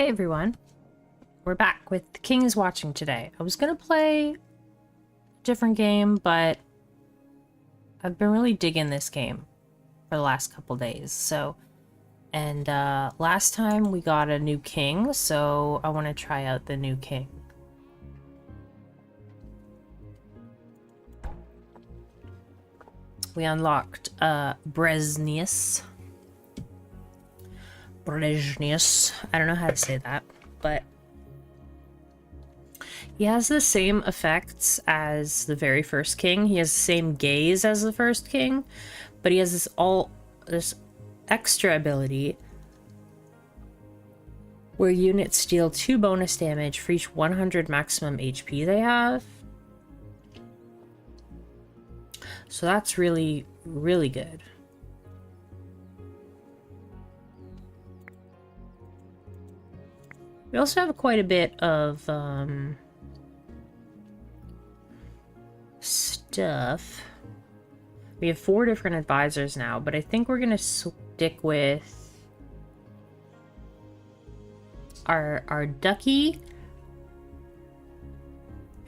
Hey everyone, we're back with The King is Watching today. I was gonna play a different game, but I've been really digging this game for the last couple days. And last time we got a new king, so I want to try out the new king. We unlocked Breznius. I don't know how to say that, but he has the same effects as the very first king. He has the same gaze as the first king, but he has this extra ability where units deal 2 bonus damage for each 100 maximum HP they have. So that's really, really good. We also have quite a bit of stuff. We have 4 different advisors now, but I think we're gonna stick with our Ducky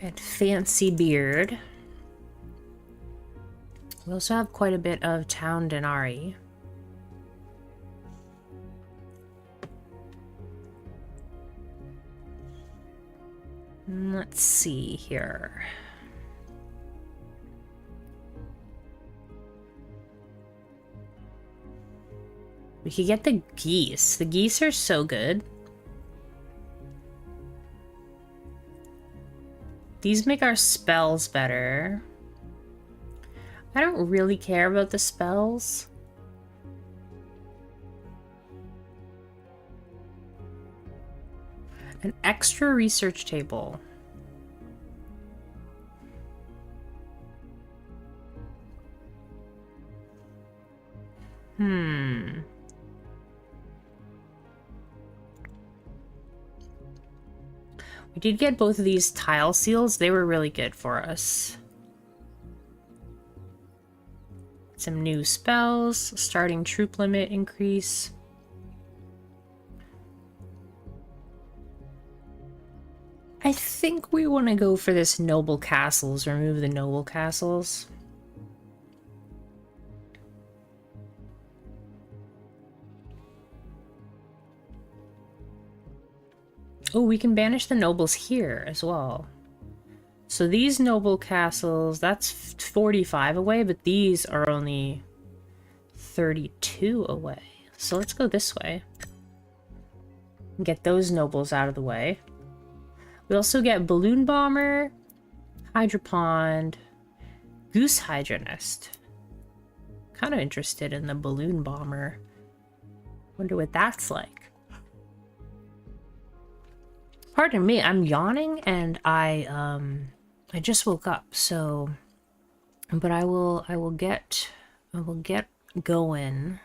and Fancy Beard. We also have quite a bit of Town Denari. Let's see here. We could get the geese. The geese are so good. These make our spells better. I don't really care about the spells. An extra research table. We did get both of these tile seals. They were really good for us. Some new spells. Starting troop limit increase. I think we want to go for this noble castles. Remove the noble castles. Oh, we can banish the nobles here as well. So these noble castles, that's 45 away, but these are only 32 away. So let's go this way. Get those nobles out of the way. We also get Balloon Bomber, Hydra Pond, Goose Hydra Nest. Kind of interested in the Balloon Bomber. Wonder what that's like. Pardon me, I'm yawning and I just woke up, so but I will get going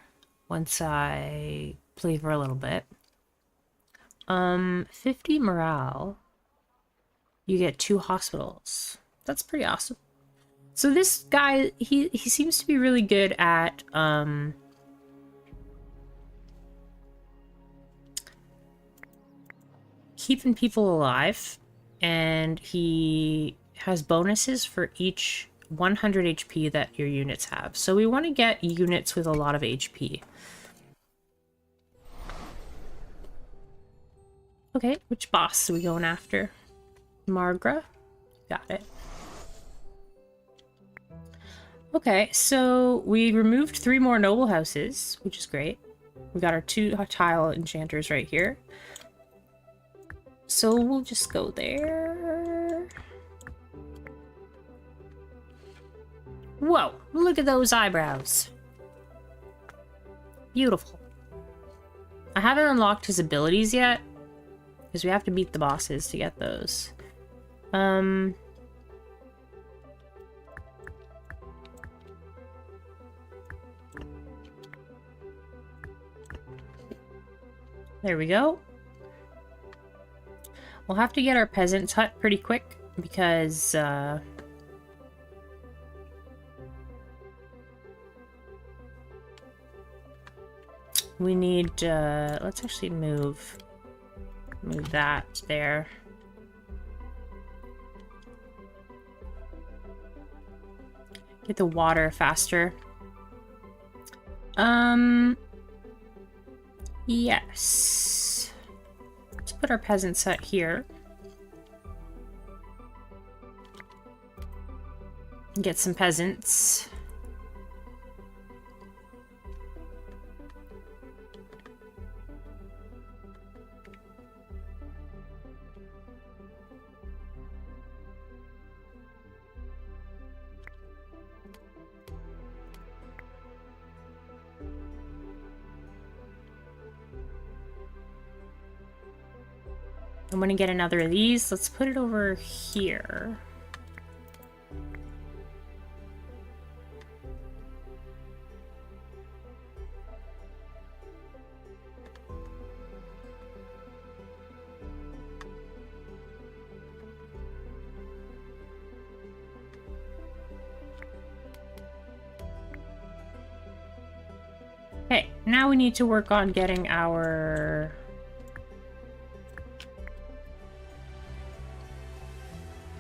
once I play for a little bit. 50 morale. You get 2 hospitals. That's pretty awesome. So this guy, he seems to be really good at keeping people alive, and he has bonuses for each 100 HP that your units have. So we want to get units with a lot of HP. Okay, which boss are we going after? Margra? Got it. Okay, so we removed 3 more noble houses, which is great. We got our 2 tile enchanters right here. So we'll just go there. Whoa, look at those eyebrows. Beautiful. I haven't unlocked his abilities yet, because we have to beat the bosses to get those. There we go. We'll have to get our peasant's hut pretty quick because we need let's actually move Move that there. Get the water faster. Yes. Let's put our peasants out here. Get some peasants. I'm gonna get another of these. Let's put it over here. Okay, now we need to work on getting our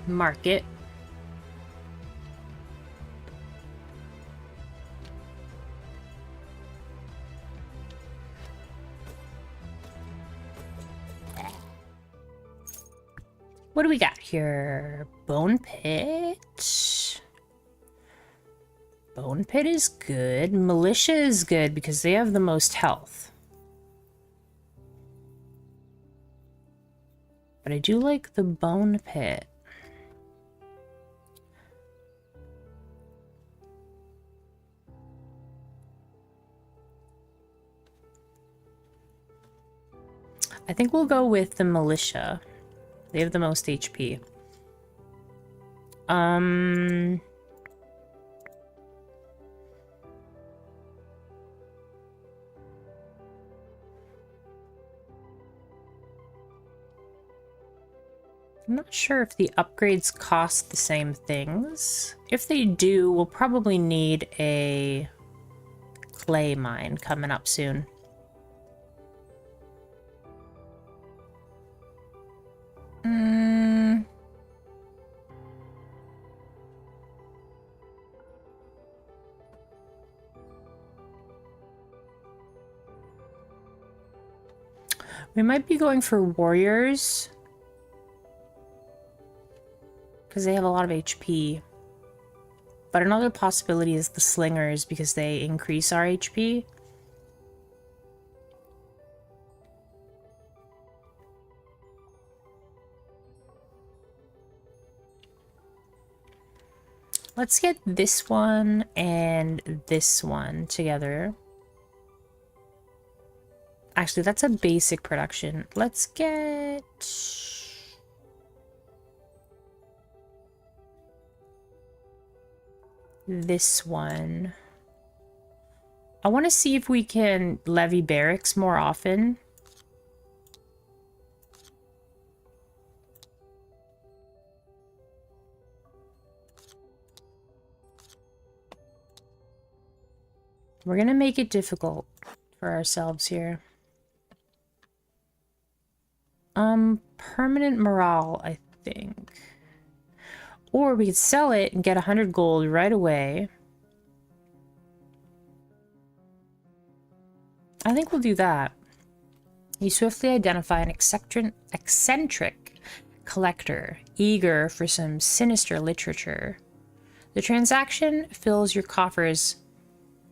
market. What do we got here? Bone Pit. Bone Pit is good. Militia is good because they have the most health. But I do like the Bone Pit. I think we'll go with the militia. They have the most HP. I'm not sure if the upgrades cost the same things. If they do, we'll probably need a clay mine coming up soon. We might be going for warriors because they have a lot of HP. But another possibility is the slingers because they increase our HP. Let's get this one and this one together. Actually, that's a basic production. Let's get... this one. I want to see if we can levy barracks more often. We're gonna make it difficult for ourselves here. Permanent morale, I think. Or we could sell it and get 100 gold right away. I think we'll do that. You swiftly identify an eccentric collector, eager for some sinister literature. The transaction fills your coffers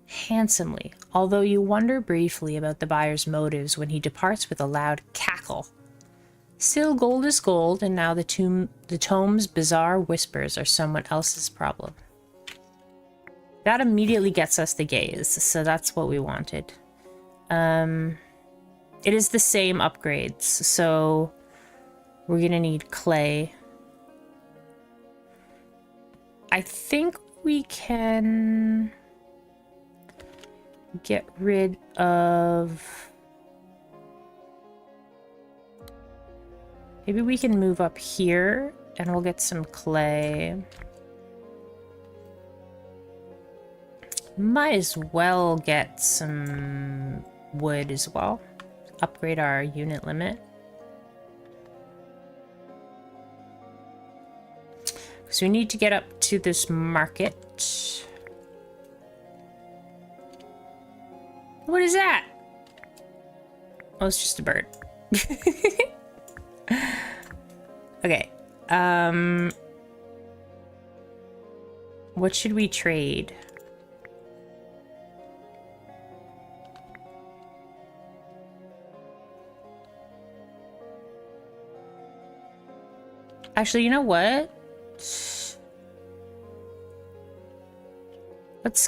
handsomely, although you wonder briefly about the buyer's motives when he departs with a loud cackle. Still, gold is gold, and now the tome's bizarre whispers are someone else's problem. That immediately gets us the gaze, so that's what we wanted. It is the same upgrades, so we're gonna need clay. I think we can get rid of... Maybe we can move up here and we'll get some clay. Might as well get some wood as well. Upgrade our unit limit. So we need to get up to this market. What is that? Oh, it's just a bird. Okay. What should we trade? Actually, you know what? Let's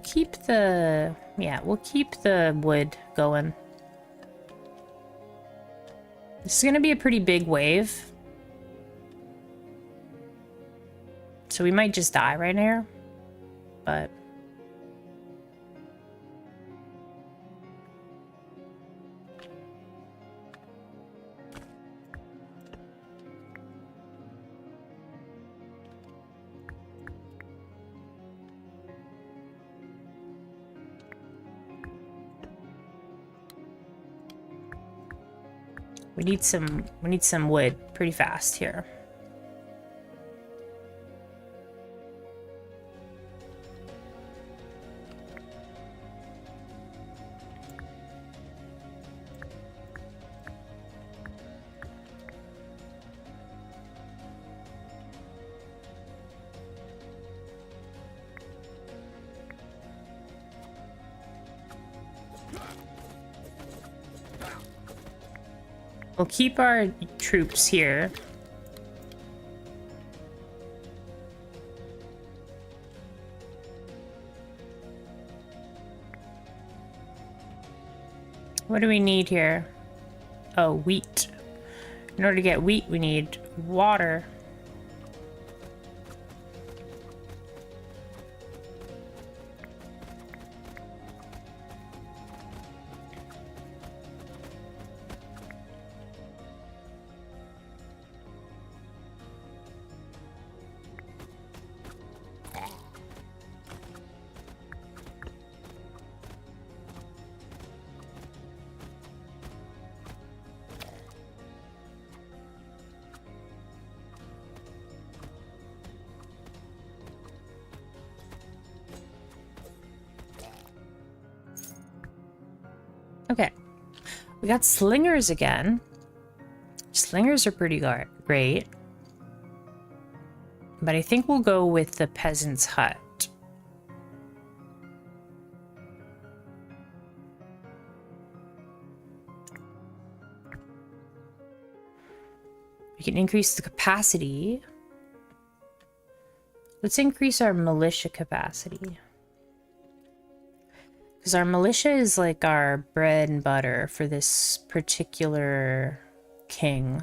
keep the yeah, we'll keep the wood going. This is gonna be a pretty big wave. So we might just die right here. But we need some wood pretty fast here. We'll keep our troops here. What do we need here? Oh, wheat. In order to get wheat, we need water. Okay. We got slingers again. Slingers are pretty great. But I think we'll go with the peasant's hut. We can increase the capacity. Let's increase our militia capacity. Because our militia is like our bread and butter for this particular king.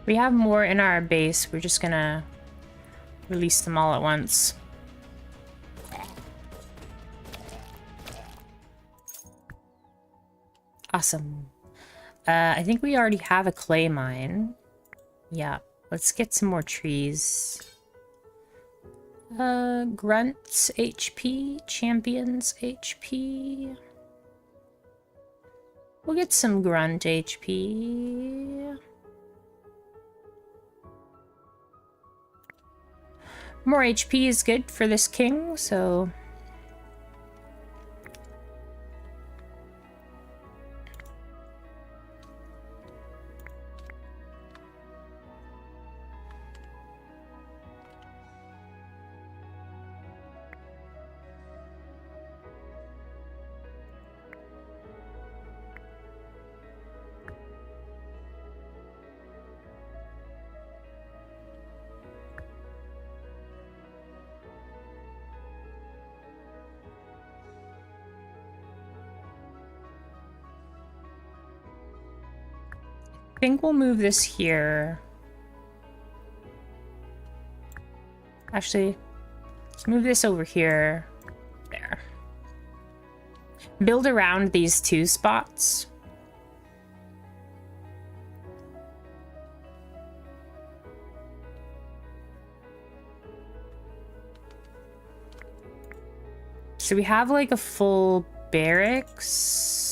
We have more in our base. We're just gonna release them all at once. Awesome. I think we already have a clay mine. Yeah, let's get some more trees. Grunts HP, champions HP. We'll get some grunt HP. More HP is good for this king, so... I think we'll move this here. Actually, let's move this over here. There. Build around these two spots. So we have like a full barracks.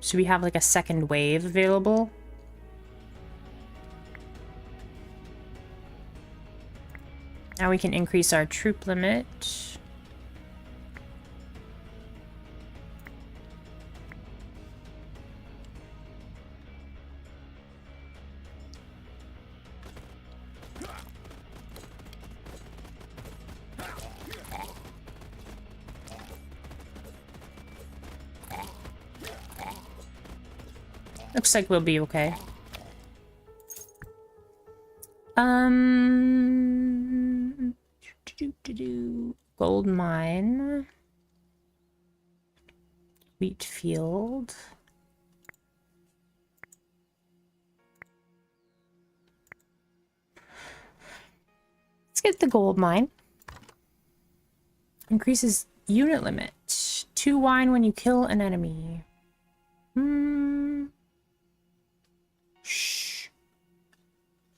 So we have like a second wave available. Now we can increase our troop limit. Looks like we'll be okay. Gold mine. Wheat field. Let's get the gold mine. Increases unit limit. 2 wine when you kill an enemy. Shh.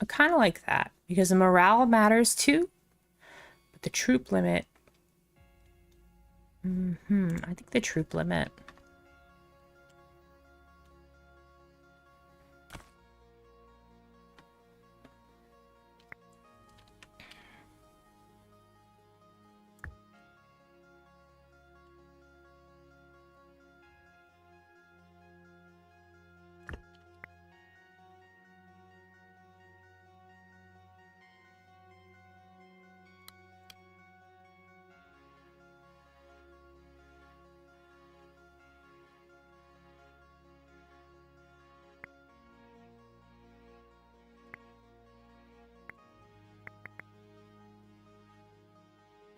I kind of like that because the morale matters too. But the troop limit. I think the troop limit.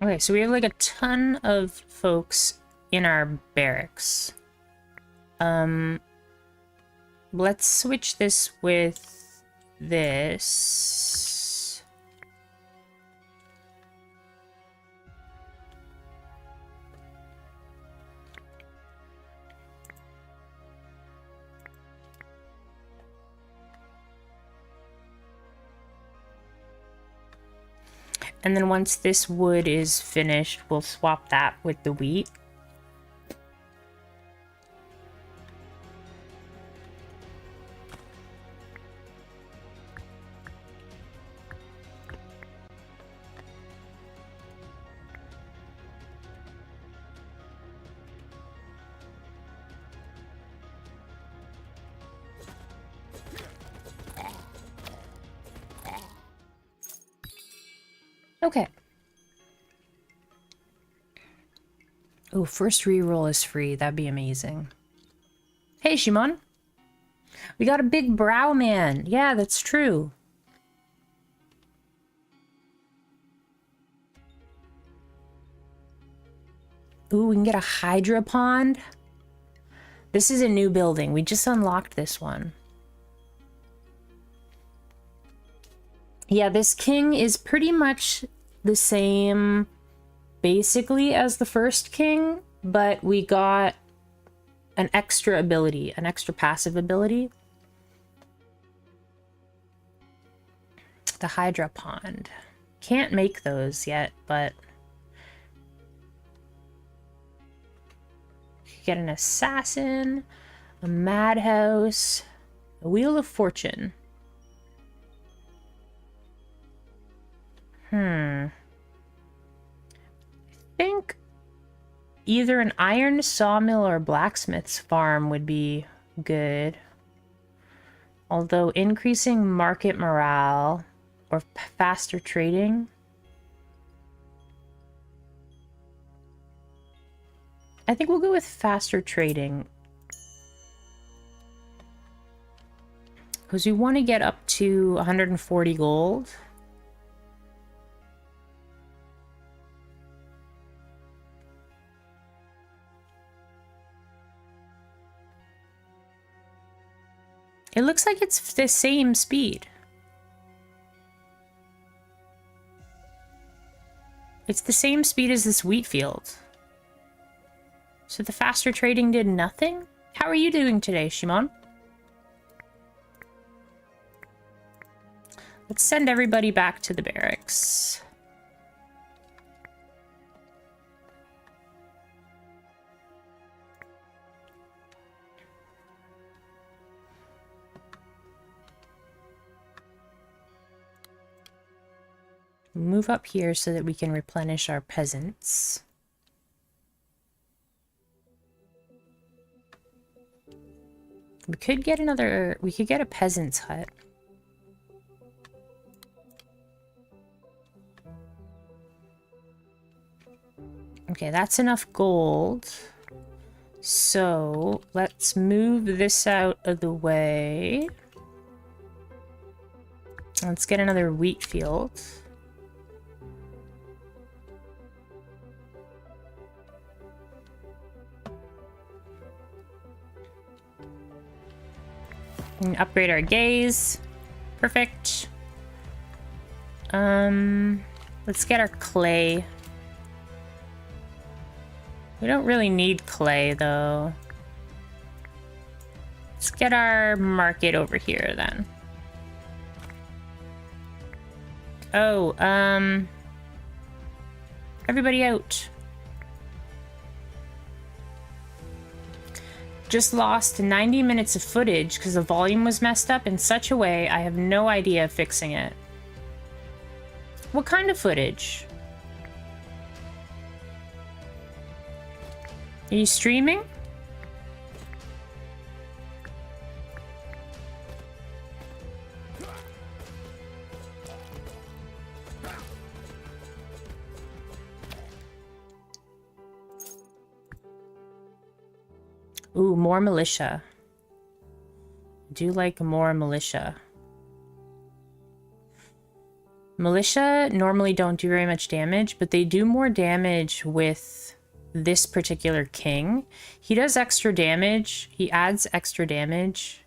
Okay, so we have like a ton of folks in our barracks. Let's switch this with this. And then once this wood is finished, we'll swap that with the wheat. Okay. Oh, first reroll is free. That'd be amazing. Hey, Shimon. We got a big brow man. Yeah, that's true. Ooh, we can get a Hydra pond. This is a new building. We just unlocked this one. Yeah, this king is pretty much the same basically as the first king, but we got an extra ability, an extra passive ability. The Hydra pond. Can't make those yet, but get an assassin, a madhouse, a wheel of fortune. I think either an iron sawmill or blacksmith's farm would be good. Although increasing market morale or faster trading. I think we'll go with faster trading. Because we want to get up to 140 gold. It looks like it's the same speed. It's the same speed as this wheat field. So the faster trading did nothing? How are you doing today, Shimon? Let's send everybody back to the barracks. Move up here so that we can replenish our peasants. We could get a peasant's hut. Okay, that's enough gold. So let's move this out of the way. Let's get another wheat field. And upgrade our gaze. Perfect. Let's get our clay. We don't really need clay, though. Let's get our market over here, then. Oh, everybody out. Just lost 90 minutes of footage because the volume was messed up in such a way I have no idea of fixing it. What kind of footage? Are you streaming? Ooh, more militia. I do like more militia. Militia normally don't do very much damage, but they do more damage with this particular king. He does extra damage. He adds extra damage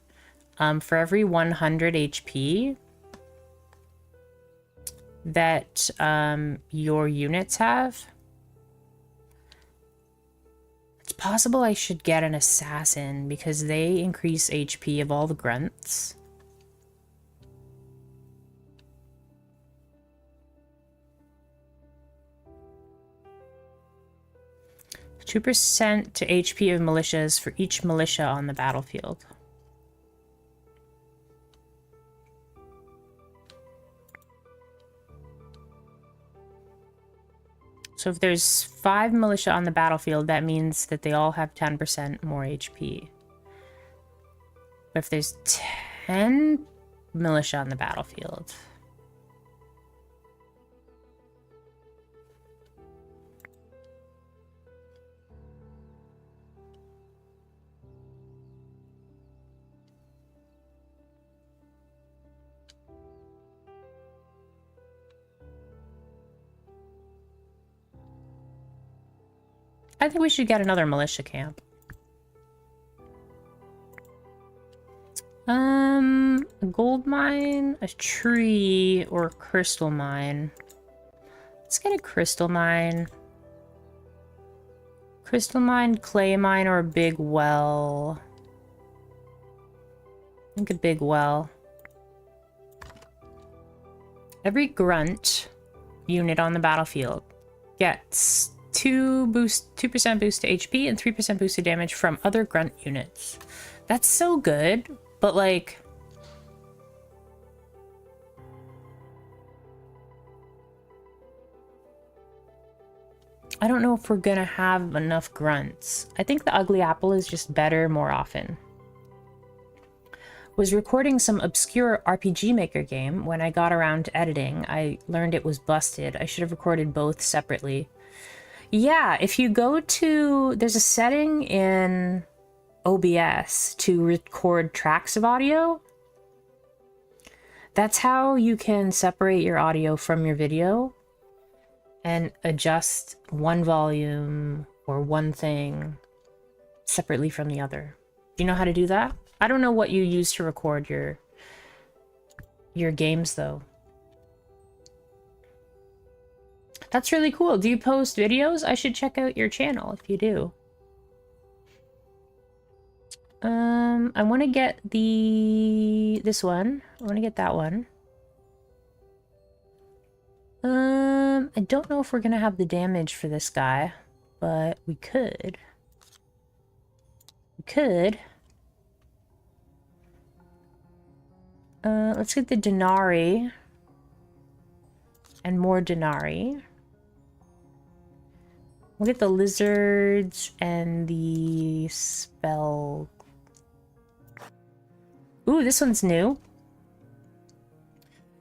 for every 100 HP that your units have. It's possible I should get an assassin because they increase HP of all the grunts. %2 to HP of militias for each militia on the battlefield. So if there's 5 militia on the battlefield, that means that they all have 10% more HP. But if there's 10 militia on the battlefield... I think we should get another militia camp. A gold mine, a tree, or a crystal mine. Let's get a crystal mine. Crystal mine, clay mine, or a big well. I think a big well. Every grunt unit on the battlefield gets 2% boost to HP and 3% boost to damage from other grunt units. That's so good, but like... I don't know if we're gonna have enough grunts. I think the ugly apple is just better more often. Was recording some obscure RPG Maker game. When I got around to editing, I learned it was busted. I should have recorded both separately. Yeah, if you go to... There's a setting in OBS to record tracks of audio. That's how you can separate your audio from your video and adjust one volume or one thing separately from the other. Do you know how to do that? I don't know what you use to record your games though. That's really cool. Do you post videos? I should check out your channel if you do. I want to get this one. I want to get that one. I don't know if we're gonna have the damage for this guy, but we could. We could. Let's get the Denari. And more Denari. We'll get the lizards and the spell. Ooh, this one's new.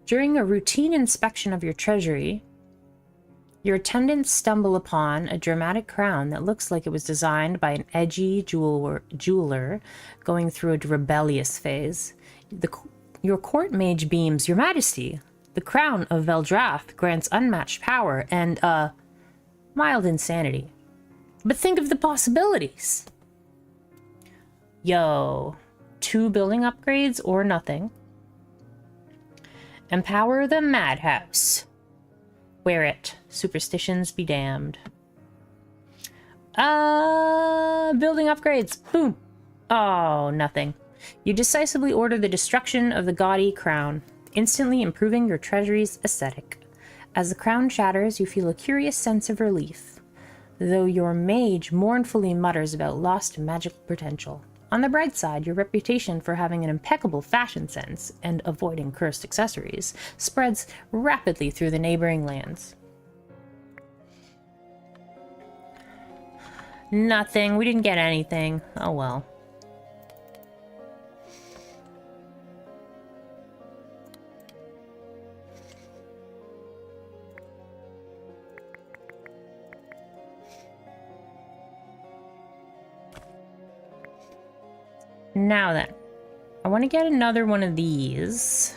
During a routine inspection of your treasury, your attendants stumble upon a dramatic crown that looks like it was designed by an edgy jeweler going through a rebellious phase. Your court mage beams, "Your Majesty, the crown of Veldrath grants unmatched power and, mild insanity. But think of the possibilities." Yo, 2 building upgrades or nothing. Empower the Madhouse. Wear it. Superstitions be damned. Building upgrades. Boom. Oh, nothing. You decisively order the destruction of the gaudy crown, instantly improving your treasury's aesthetic. As the crown shatters, you feel a curious sense of relief, though your mage mournfully mutters about lost magical potential. On the bright side, your reputation for having an impeccable fashion sense and avoiding cursed accessories spreads rapidly through the neighboring lands. Nothing. We didn't get anything. Oh well. Now then, I want to get another one of these.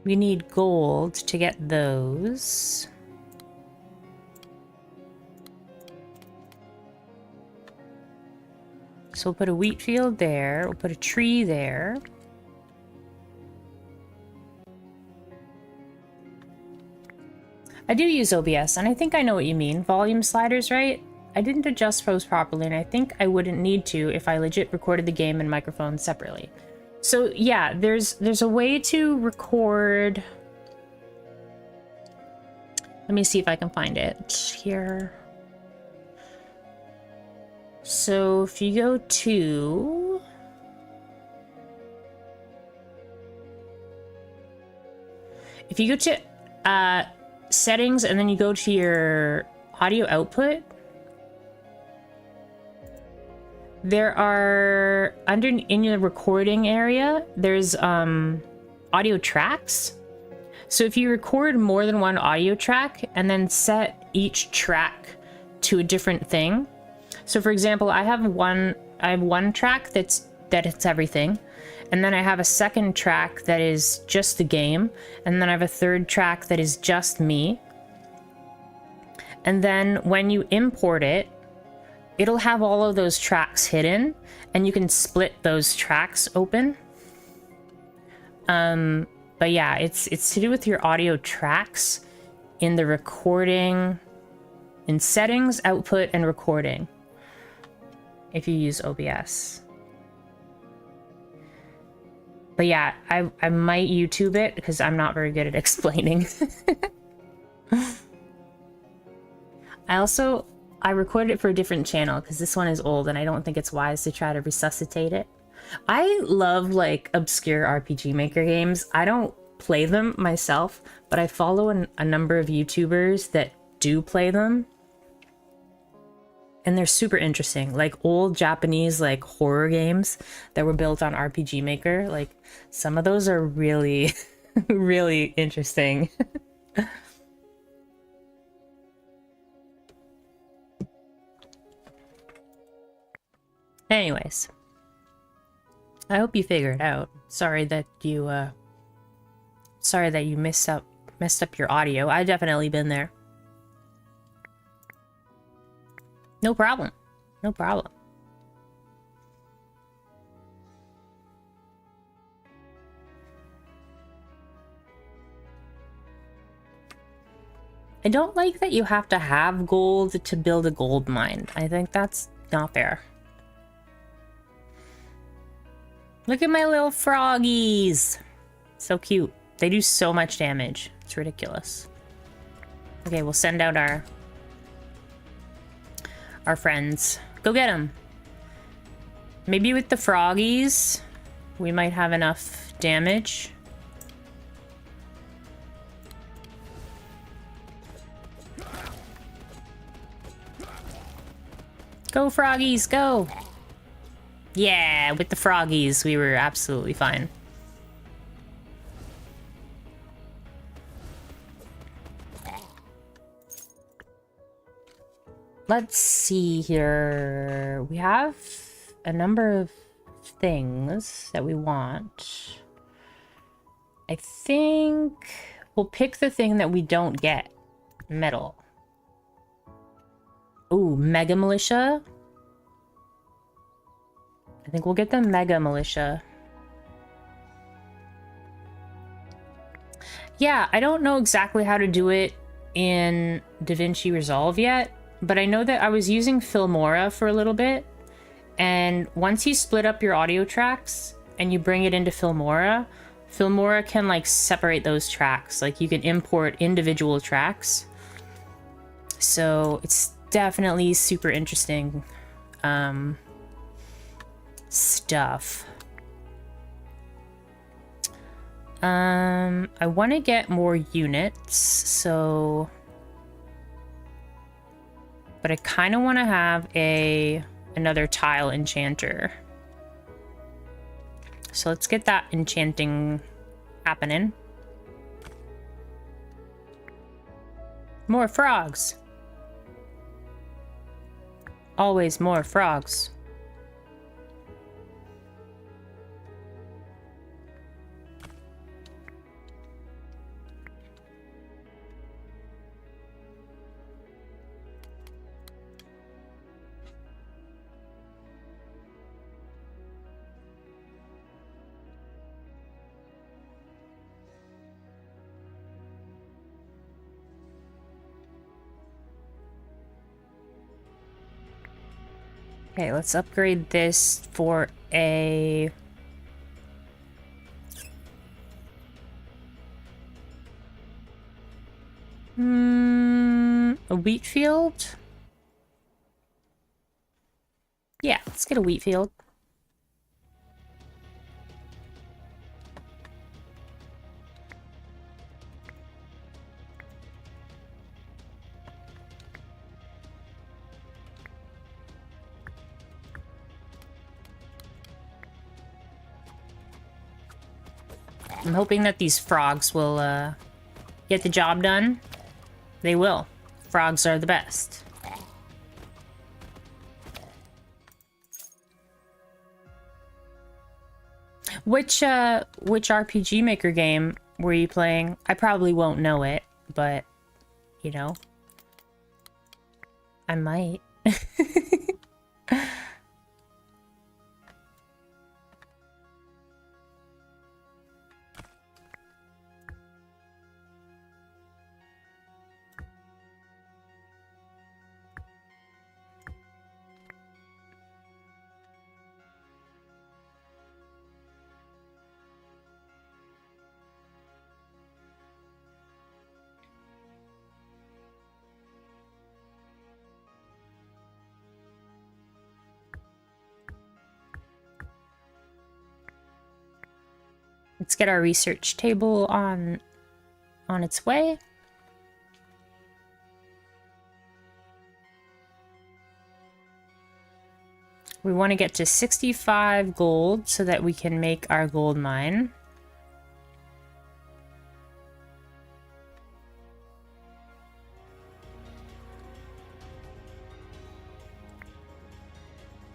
We need gold to get those. So we'll put a wheat field there. We'll put a tree there. I do use OBS, and I think I know what you mean. Volume sliders, right? I didn't adjust those properly, and I think I wouldn't need to if I legit recorded the game and microphone separately. So yeah, there's a way to record. Let me see if I can find it here. So if you go to settings and then you go to your audio output, there are in your recording area, there's audio tracks. So if you record more than one audio track and then set each track to a different thing. So for example, I have one track that's everything. And then I have a second track that is just the game. And then I have a third track that is just me. And then when you import it, it'll have all of those tracks hidden, and you can split those tracks open. But yeah, it's to do with your audio tracks in the recording, in settings, output, and recording, if you use OBS. But yeah, I might YouTube it because I'm not very good at explaining. I recorded it for a different channel because this one is old and I don't think it's wise to try to resuscitate it. I love like obscure RPG Maker games. I don't play them myself, but I follow a number of YouTubers that do play them. And they're super interesting, like old Japanese like horror games that were built on RPG Maker. Like some of those are really, really interesting. Anyways, I hope you figured it out. Sorry that you messed up your audio. I've definitely been there. No problem. No problem. I don't like that you have to have gold to build a gold mine. I think that's not fair. Look at my little froggies. So cute. They do so much damage. It's ridiculous. Okay, we'll send out our friends. Go get them. Maybe with the froggies, we might have enough damage. Go, froggies, go! Yeah, with the froggies, we were absolutely fine. Let's see here. We have a number of things that we want. I think we'll pick the thing that we don't get. Metal. Ooh, Mega Militia. I think we'll get the Mega Militia. Yeah, I don't know exactly how to do it in DaVinci Resolve yet, but I know that I was using Filmora for a little bit, and once you split up your audio tracks and you bring it into Filmora, Filmora can like separate those tracks. Like you can import individual tracks. So it's definitely super interesting stuff. I want to get more units, so... But I kind of want to have another tile enchanter. So let's get that enchanting happening. More frogs. Always more frogs. Okay, let's upgrade this for a... a wheat field? Yeah, let's get a wheat field. I'm hoping that these frogs will get the job done. They will. Frogs are the best. Which RPG Maker game were you playing? I probably won't know it, but you know, I might. Let's get our research table on its way. We want to get to 65 gold so that we can make our gold mine.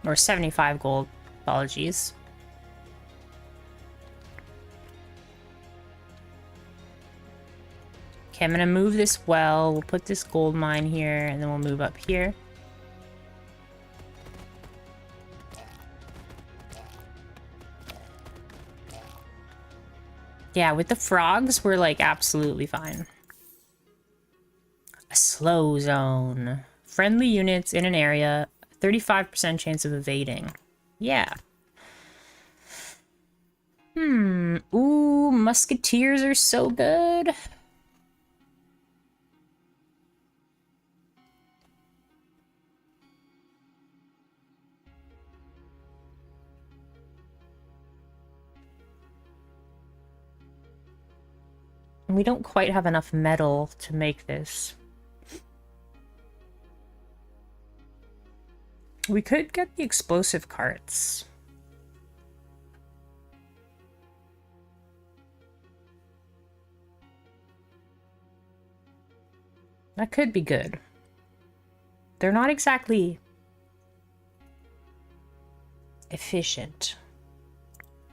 Or 75 gold. Apologies. Okay, I'm gonna move this well. We'll put this gold mine here, and then we'll move up here. Yeah, with the frogs, we're like absolutely fine. A slow zone. Friendly units in an area, 35% chance of evading. Yeah. Ooh, musketeers are so good. We don't quite have enough metal to make this. We could get the explosive carts. That could be good. They're not exactly efficient,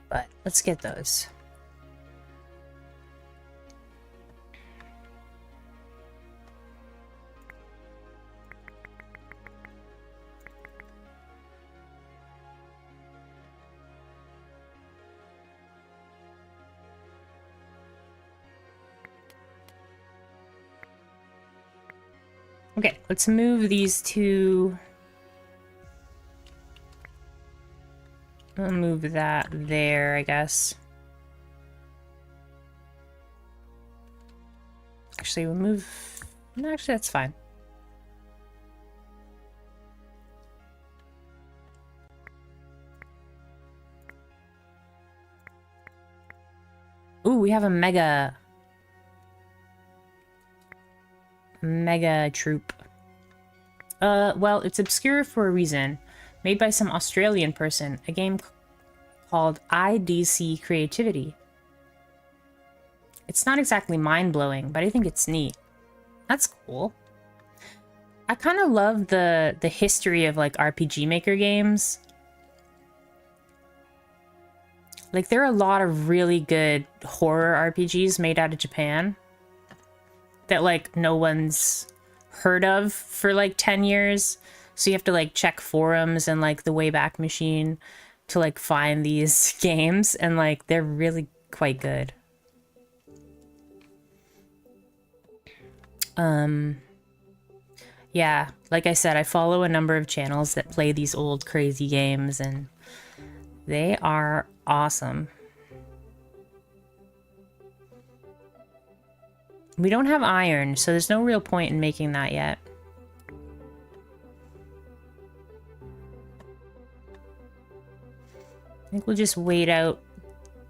but let's get those. Okay, let's move these two. I'll move that there, I guess. Actually, we'll move... No, actually, that's fine. Ooh, we have a mega troop. Well, it's obscure for a reason. Made by some Australian person. A game called IDC Creativity. It's not exactly mind-blowing, but I think it's neat. That's cool. I kind of love the history of, like, RPG Maker games. Like, there are a lot of really good horror RPGs made out of Japan that, like, no one's heard of for, like, 10 years. So you have to, like, check forums and, like, the Wayback Machine to, like, find these games. And, like, they're really quite good. Yeah, like I said, I follow a number of channels that play these old crazy games, and they are awesome. We don't have iron, so there's no real point in making that yet. I think we'll just wait out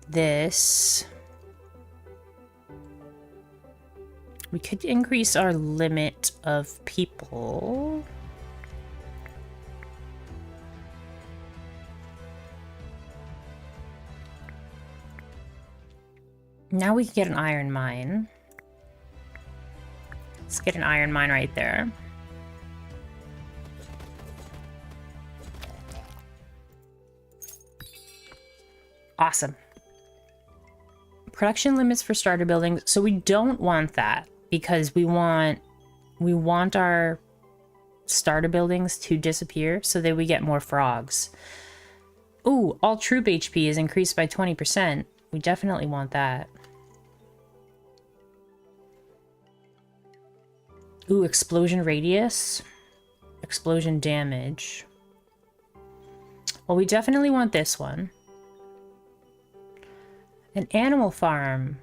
this. We could increase our limit of people. Now we can get an iron mine. Let's get an iron mine right there. Awesome. Production limits for starter buildings. So we don't want that because we want our starter buildings to disappear so that we get more frogs. Ooh, all troop HP is increased by 20%. We definitely want that. Ooh, explosion radius. Explosion damage. Well, we definitely want this one. An animal farm.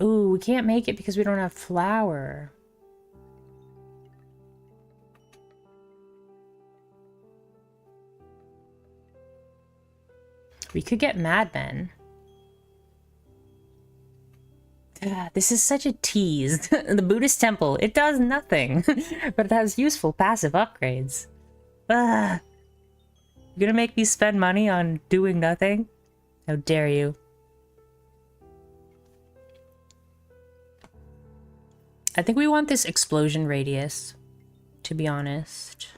Ooh, we can't make it because we don't have flour. We could get madmen. This is such a tease. The Buddhist temple, it does nothing, but it has useful passive upgrades. You're gonna make me spend money on doing nothing? How dare you? I think we want this explosion radius, to be honest.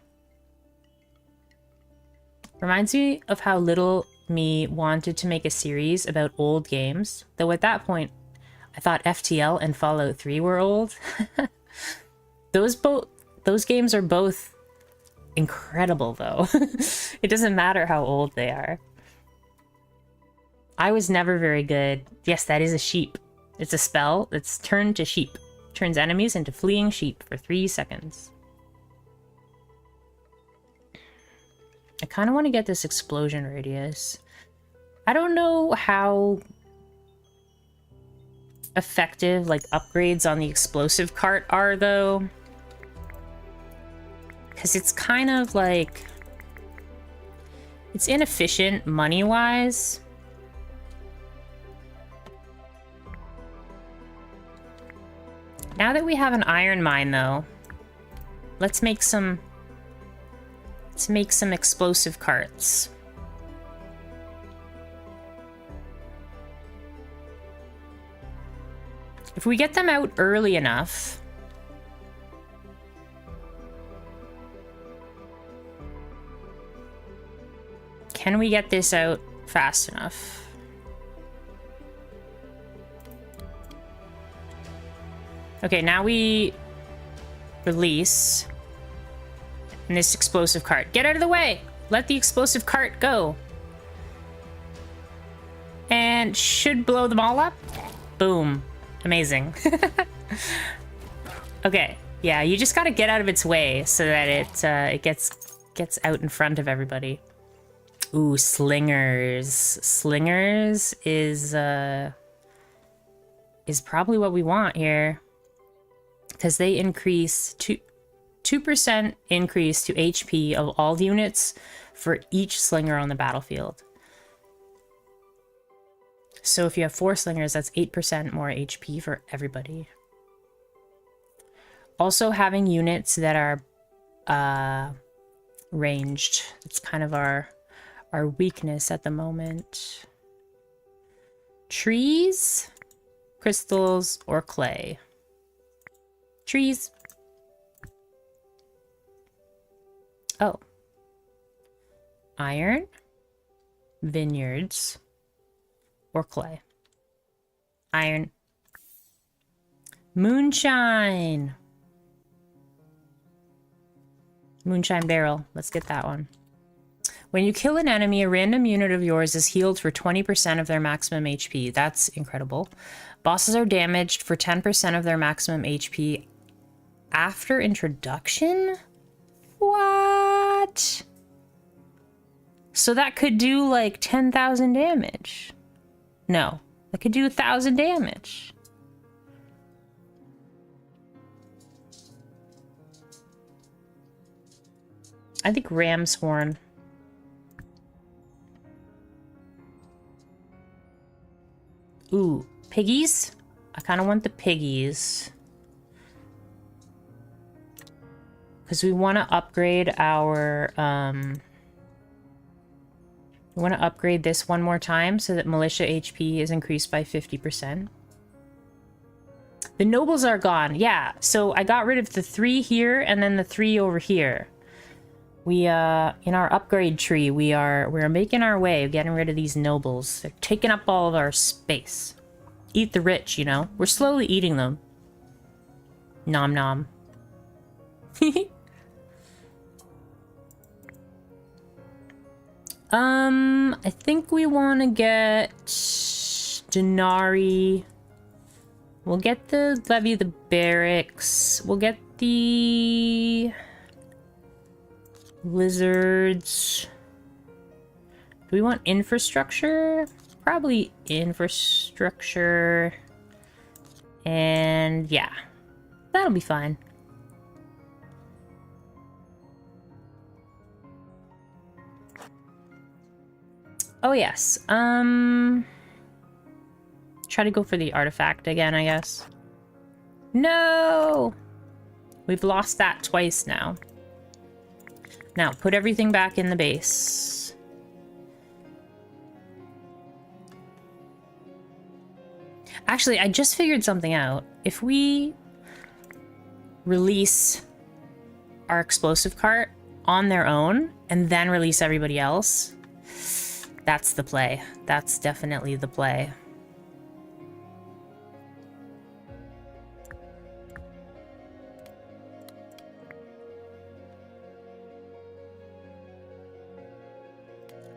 Reminds me of how little me wanted to make a series about old games, though at that point I thought FTL and Fallout 3 were old. Those games are both incredible though. It doesn't matter how old they are. I was never very good. Yes, that is a sheep. It's a spell that's turned to sheep. Turns enemies into fleeing sheep for 3 seconds. I kind of want to get this explosion radius. I don't know how effective like upgrades on the explosive cart are though. Because it's kind of like... it's inefficient money-wise. Now that we have an iron mine though, let's make some explosive carts. If we get them out early enough, can we get this out fast enough? Okay, now we release in this explosive cart. Get out of the way! Let the explosive cart go. And should blow them all up. Boom. Amazing. Okay, yeah, you just gotta get out of its way so that it gets out in front of everybody. Ooh, slingers. Slingers is probably what we want here. Because they increase 2% increase to HP of all units for each slinger on the battlefield. So if you have 4 slingers, that's 8% more HP for everybody. Also having units that are ranged. It's kind of our weakness at the moment. Trees, crystals, or clay. Trees. Oh. Iron, vineyards, or clay. Iron. Moonshine. Moonshine barrel. Let's get that one. When you kill an enemy, a random unit of yours is healed for 20% of their maximum HP. That's incredible. Bosses are damaged for 10% of their maximum HP after introduction? What? So that could do like 10,000 damage. No, that could do 1,000 damage. I think ram's horn. Ooh, piggies? I kind of want the piggies. Because we want to upgrade our, we want to upgrade this one more time so that militia HP is increased by 50%. The nobles are gone. Yeah, so I got rid of the 3 here and then the 3 over here. We, in our upgrade tree, we're making our way, getting rid of these nobles. They're taking up all of our space. Eat the rich, you know? We're slowly eating them. Nom nom. I think we want to get Denari. We'll get the levy the barracks. We'll get the lizards. Do we want infrastructure? Probably infrastructure. And yeah, that'll be fine. Oh yes, try to go for the artifact again, I guess. No! We've lost that twice now. Now, put everything back in the base. Actually, I just figured something out. If we release our explosive cart on their own and then release everybody else. That's the play. That's definitely the play.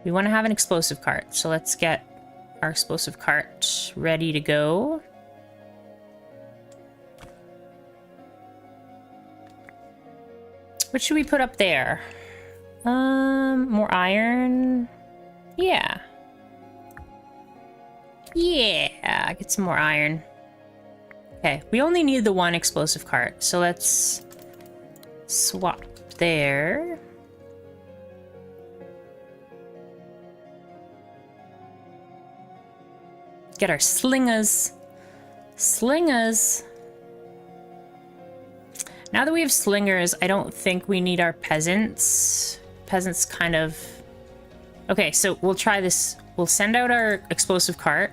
We want to have an explosive cart, so let's get our explosive cart ready to go. What should we put up there? More iron. Yeah. Yeah, get some more iron. Okay, we only need the one explosive cart, so let's swap there. Get our slingers. Slingers. Now that we have slingers, I don't think we need our peasants. Peasants kind of... Okay, so we'll try this. We'll send out our explosive cart.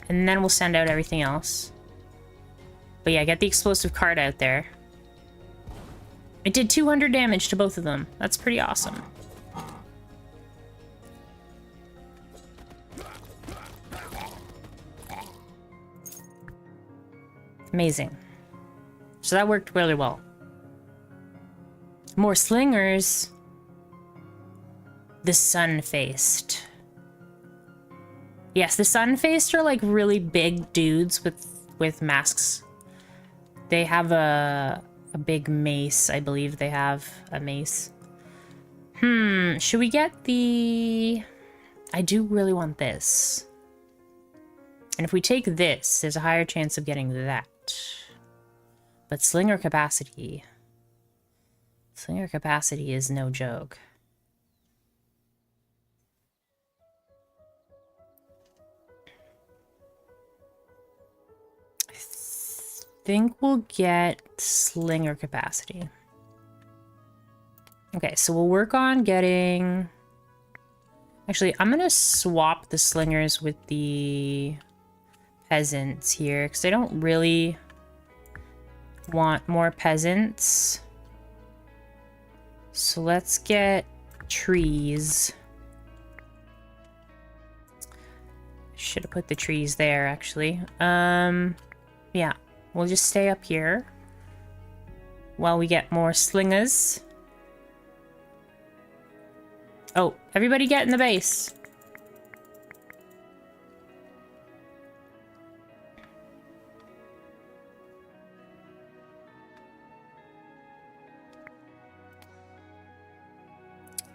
And then we'll send out everything else. But yeah, get the explosive cart out there. It did 200 damage to both of them. That's pretty awesome. Amazing. So that worked really well. More slingers. The sun-faced. Yes, the sun-faced are like really big dudes with masks. They have a big mace. I believe they have a mace. Should we get the... I do really want this. And if we take this, there's a higher chance of getting that. But slinger capacity... Slinger capacity is no joke. I think we'll get slinger capacity. Okay, so we'll work on getting... Actually, I'm gonna swap the slingers with the peasants here, because I don't really want more peasants. So let's get trees. Should have put the trees there, actually. Yeah, we'll just stay up here while we get more slingers. Oh, everybody get in the base.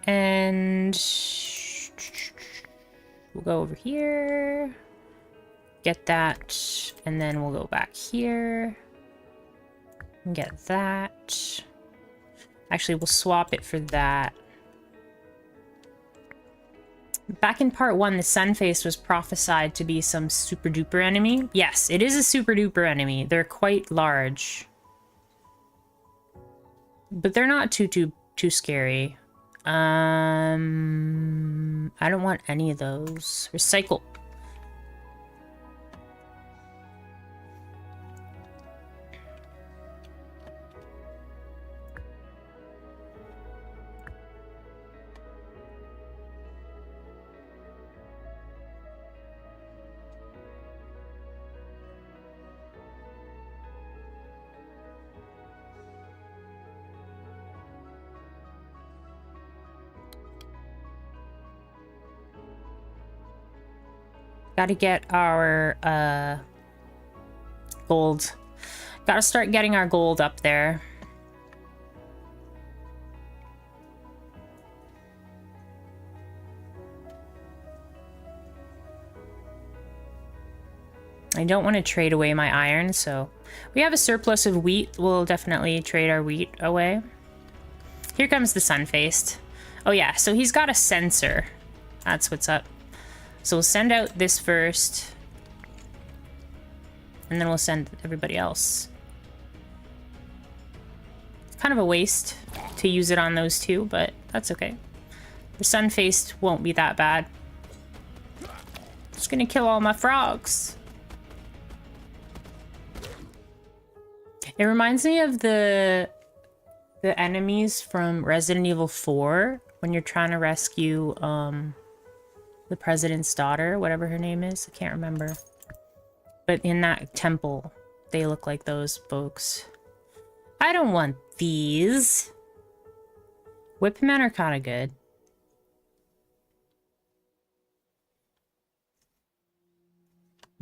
And we'll go over here, get that, and then we'll go back here and get that. Actually, we'll swap it for that. Back in part 1, the Sunface was prophesied to be some super duper enemy. Yes, it is a super duper enemy. They're quite large, but they're not too scary. I don't want any of those. Recycle. Gotta get our gold. Gotta start getting our gold up there. I don't want to trade away my iron, so we have a surplus of wheat. We'll definitely trade our wheat away. Here comes the Sunfaced. Oh yeah, so he's got a sensor. That's what's up. So we'll send out this first, and then we'll send everybody else. It's kind of a waste to use it on those two, but that's okay. The Sun-Faced won't be that bad. Just gonna kill all my frogs. It reminds me of the enemies from Resident Evil 4 when you're trying to rescue the president's daughter, whatever her name is. I can't remember. But in that temple, they look like those folks. I don't want these. Whipmen are kind of good.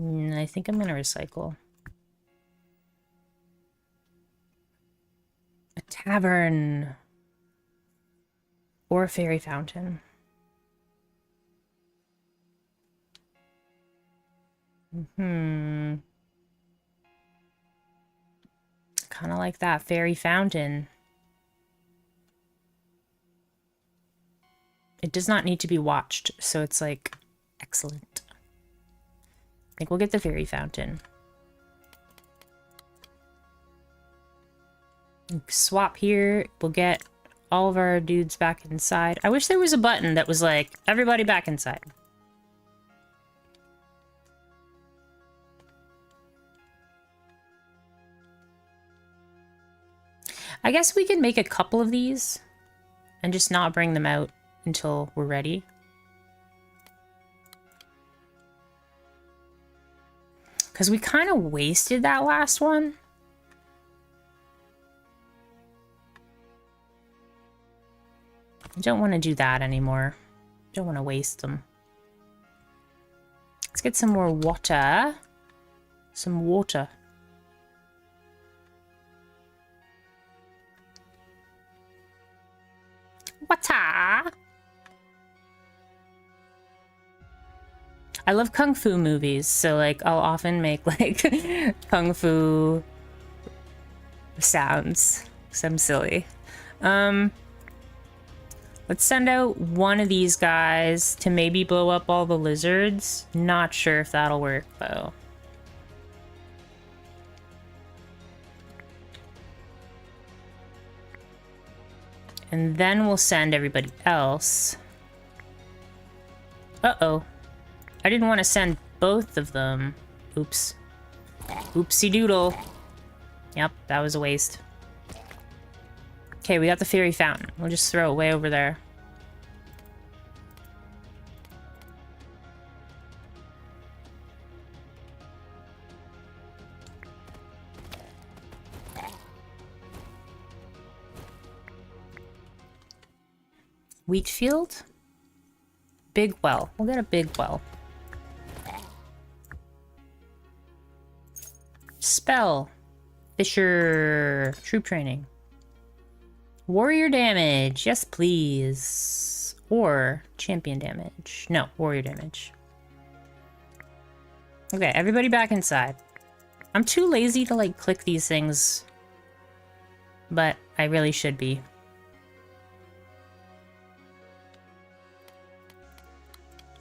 I think I'm going to recycle. A tavern. Or a fairy fountain. Kind of like that fairy fountain. It does not need to be watched, so it's like excellent. I think we'll get the fairy fountain. Swap here. We'll get all of our dudes back inside. I wish there was a button that was like, everybody back inside. I guess we can make a couple of these and just not bring them out until we're ready. Because we kind of wasted that last one. I don't want to do that anymore. Don't want to waste them. Let's get some more water. Some water. Water! I love kung fu movies, so like I'll often make like kung fu sounds. So I'm silly. Let's send out one of these guys to maybe blow up all the lizards. Not sure if that'll work though. And then we'll send everybody else. Uh-oh. I didn't want to send both of them. Oops. Oopsie doodle. Yep, that was a waste. Okay, we got the fairy fountain. We'll just throw it way over there. Wheat field? Big well. We'll get a big well. Spell. Fisher. Troop training. Warrior damage. Yes, please. Or champion damage. No, warrior damage. Okay, everybody back inside. I'm too lazy to, like, click these things. But I really should be.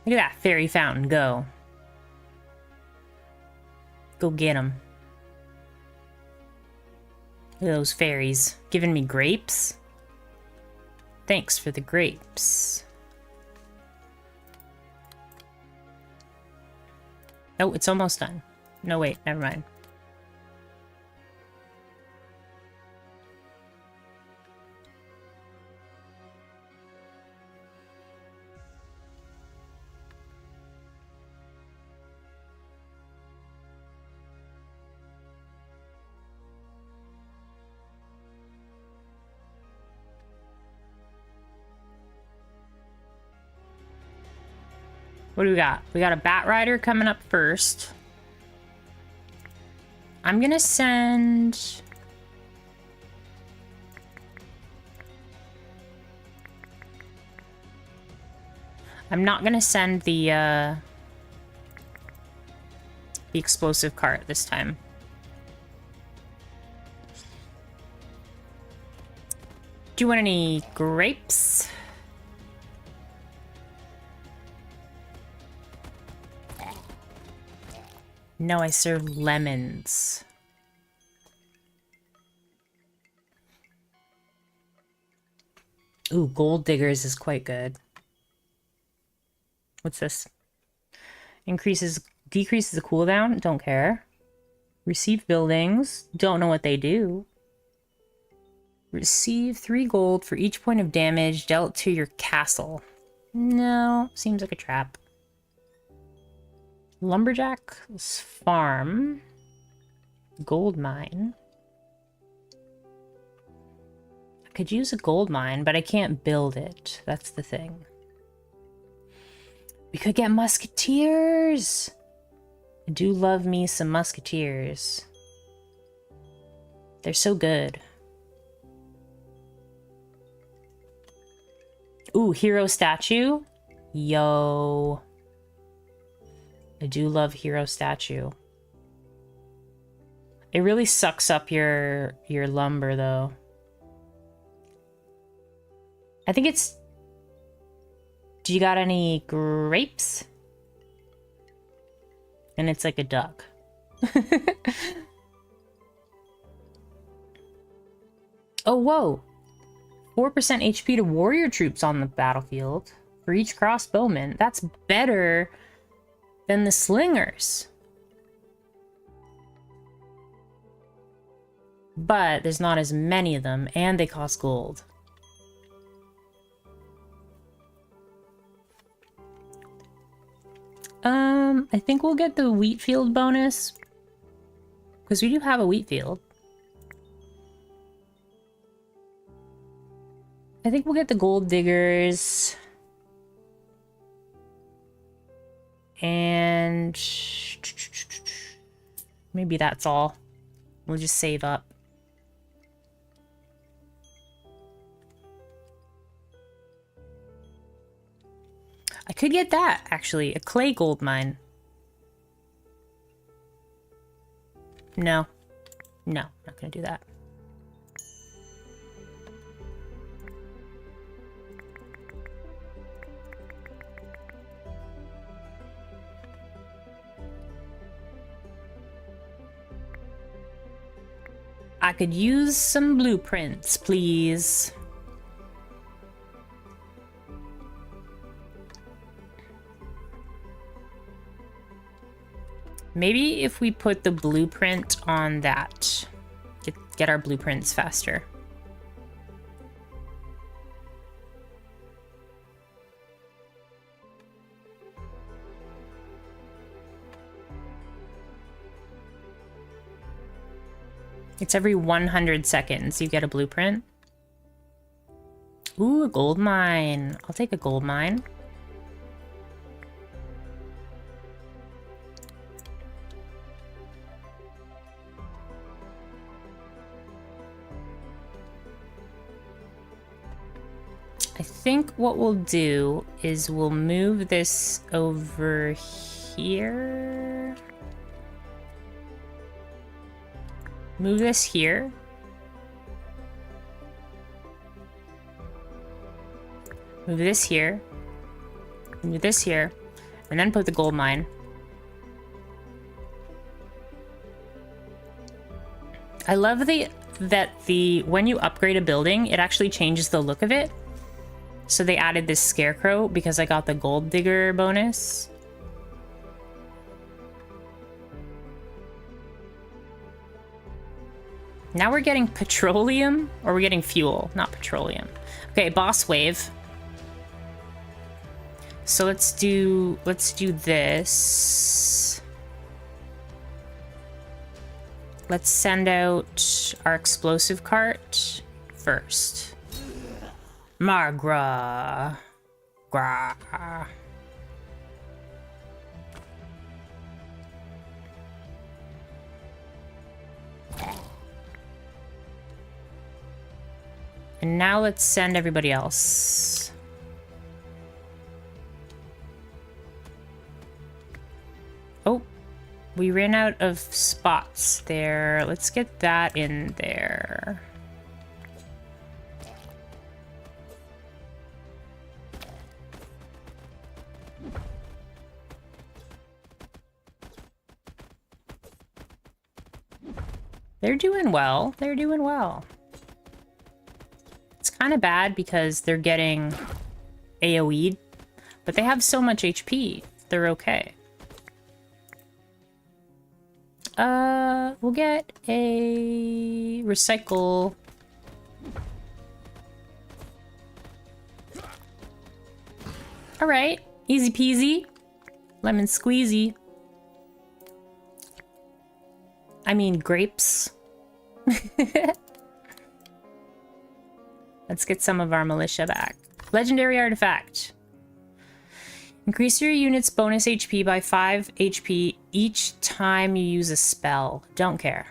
Look at that fairy fountain go. Go get them. Look at those fairies giving me grapes. Thanks for the grapes. Oh, it's almost done. No, wait, never mind. What do we got? We got a Bat Rider coming up first. I'm gonna send... I'm not gonna send the explosive cart this time. Do you want any grapes? No, I serve lemons. Ooh, Gold Diggers is quite good. What's this? Decreases the cooldown? Don't care. Receive buildings. Don't know what they do. Receive 3 gold for each point of damage dealt to your castle. Seems like a trap. Lumberjack's farm. Gold mine. I could use a gold mine, but I can't build it. That's the thing. We could get musketeers! I do love me some musketeers. They're so good. Ooh, hero statue? Yo. I do love hero statue. It really sucks up your lumber, though. I think it's... Do you got any grapes? And it's like a duck. Oh, whoa. 4% HP to warrior troops on the battlefield for each crossbowman. That's better than the slingers. But there's not as many of them, and they cost gold. I think we'll get the wheat field bonus. Because we do have a wheat field. I think we'll get the gold diggers. And maybe that's all. We'll just save up. I could get that, actually. A clay gold mine. No. No, I'm not gonna do that. I could use some blueprints, please. Maybe if we put the blueprint on that, get our blueprints faster. It's every 100 seconds you get a blueprint. Ooh, a gold mine. I'll take a gold mine. I think what we'll do is we'll move this over here. Move this here. Move this here. Move this here. And then put the gold mine. I love that when you upgrade a building, it actually changes the look of it. So they added this scarecrow because I got the gold digger bonus. Now we're getting petroleum, or we're getting fuel, not petroleum. Okay, boss wave. So let's do this. Let's send out our explosive cart first. Margra. Gra. And now let's send everybody else. Oh, we ran out of spots there. Let's get that in there. They're doing well. They're doing well. It's kind of bad because they're getting AoE'd, but they have so much HP. They're okay. We'll get a recycle. All right, easy peasy, lemon squeezy. I mean grapes. Let's get some of our militia back. Legendary artifact. Increase your unit's bonus HP by 5 HP each time you use a spell. Don't care.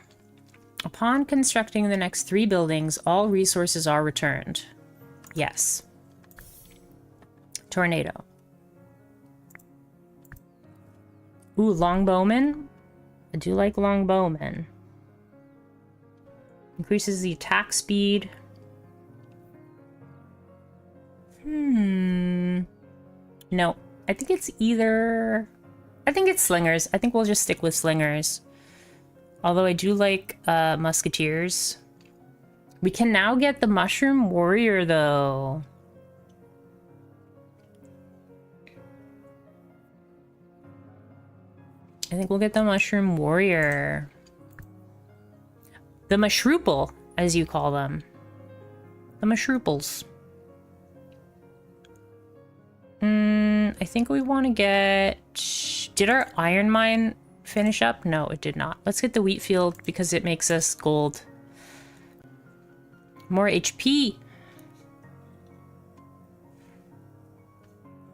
Upon constructing the next 3 buildings, all resources are returned. Yes. Tornado. Ooh, longbowmen. I do like longbowmen. Increases the attack speed. No. I think it's either... I think it's slingers. I think we'll just stick with slingers. Although I do like musketeers. We can now get the mushroom warrior, though. I think we'll get the mushroom warrior. The mushroople, as you call them. The mushrooples. I think we want to get... Did our iron mine finish up? No, it did not. Let's get the wheat field because it makes us gold. More HP.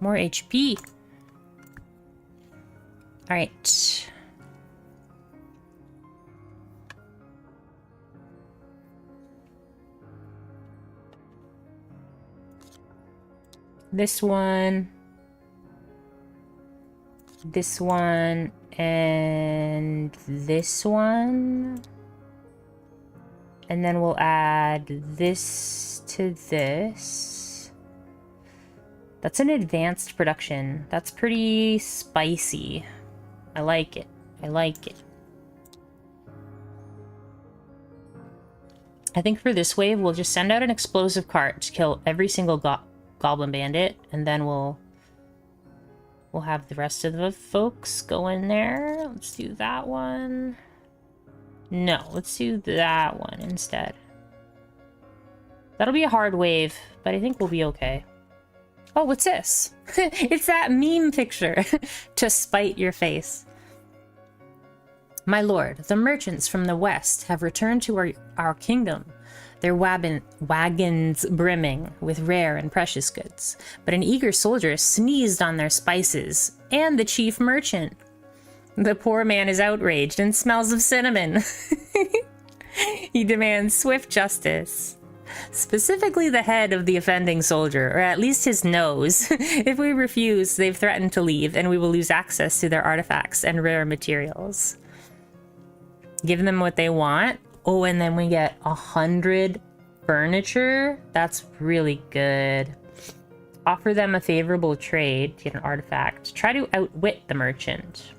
More HP. All right. This one, and this one. And then we'll add this to this. That's an advanced production. That's pretty spicy. I like it. I like it. I think for this wave, we'll just send out an explosive cart to kill every single goblin bandit, and then we'll have the rest of the folks go in there. Let's do that one. No, let's do that one instead. That'll be a hard wave, but I think we'll be okay. Oh, what's this? It's that meme picture to spite your face. My lord, the merchants from the west have returned to our kingdom, their wagons brimming with rare and precious goods. But an eager soldier sneezed on their spices, and the chief merchant. The poor man is outraged and smells of cinnamon. He demands swift justice. Specifically the head of the offending soldier, or at least his nose. If we refuse, they've threatened to leave, and we will lose access to their artifacts and rare materials. Give them what they want. Oh, and then we get 100 furniture. That's really good. Offer them a favorable trade to get an artifact. Try to outwit the merchant.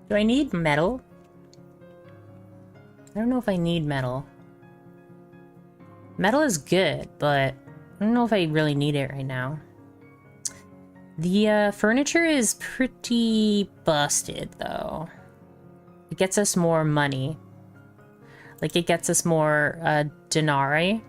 Do I need metal? I don't know if I need metal. Metal is good, but I don't know if I really need it right now. The furniture is pretty busted, though. It gets us more money. Like, it gets us more denarii.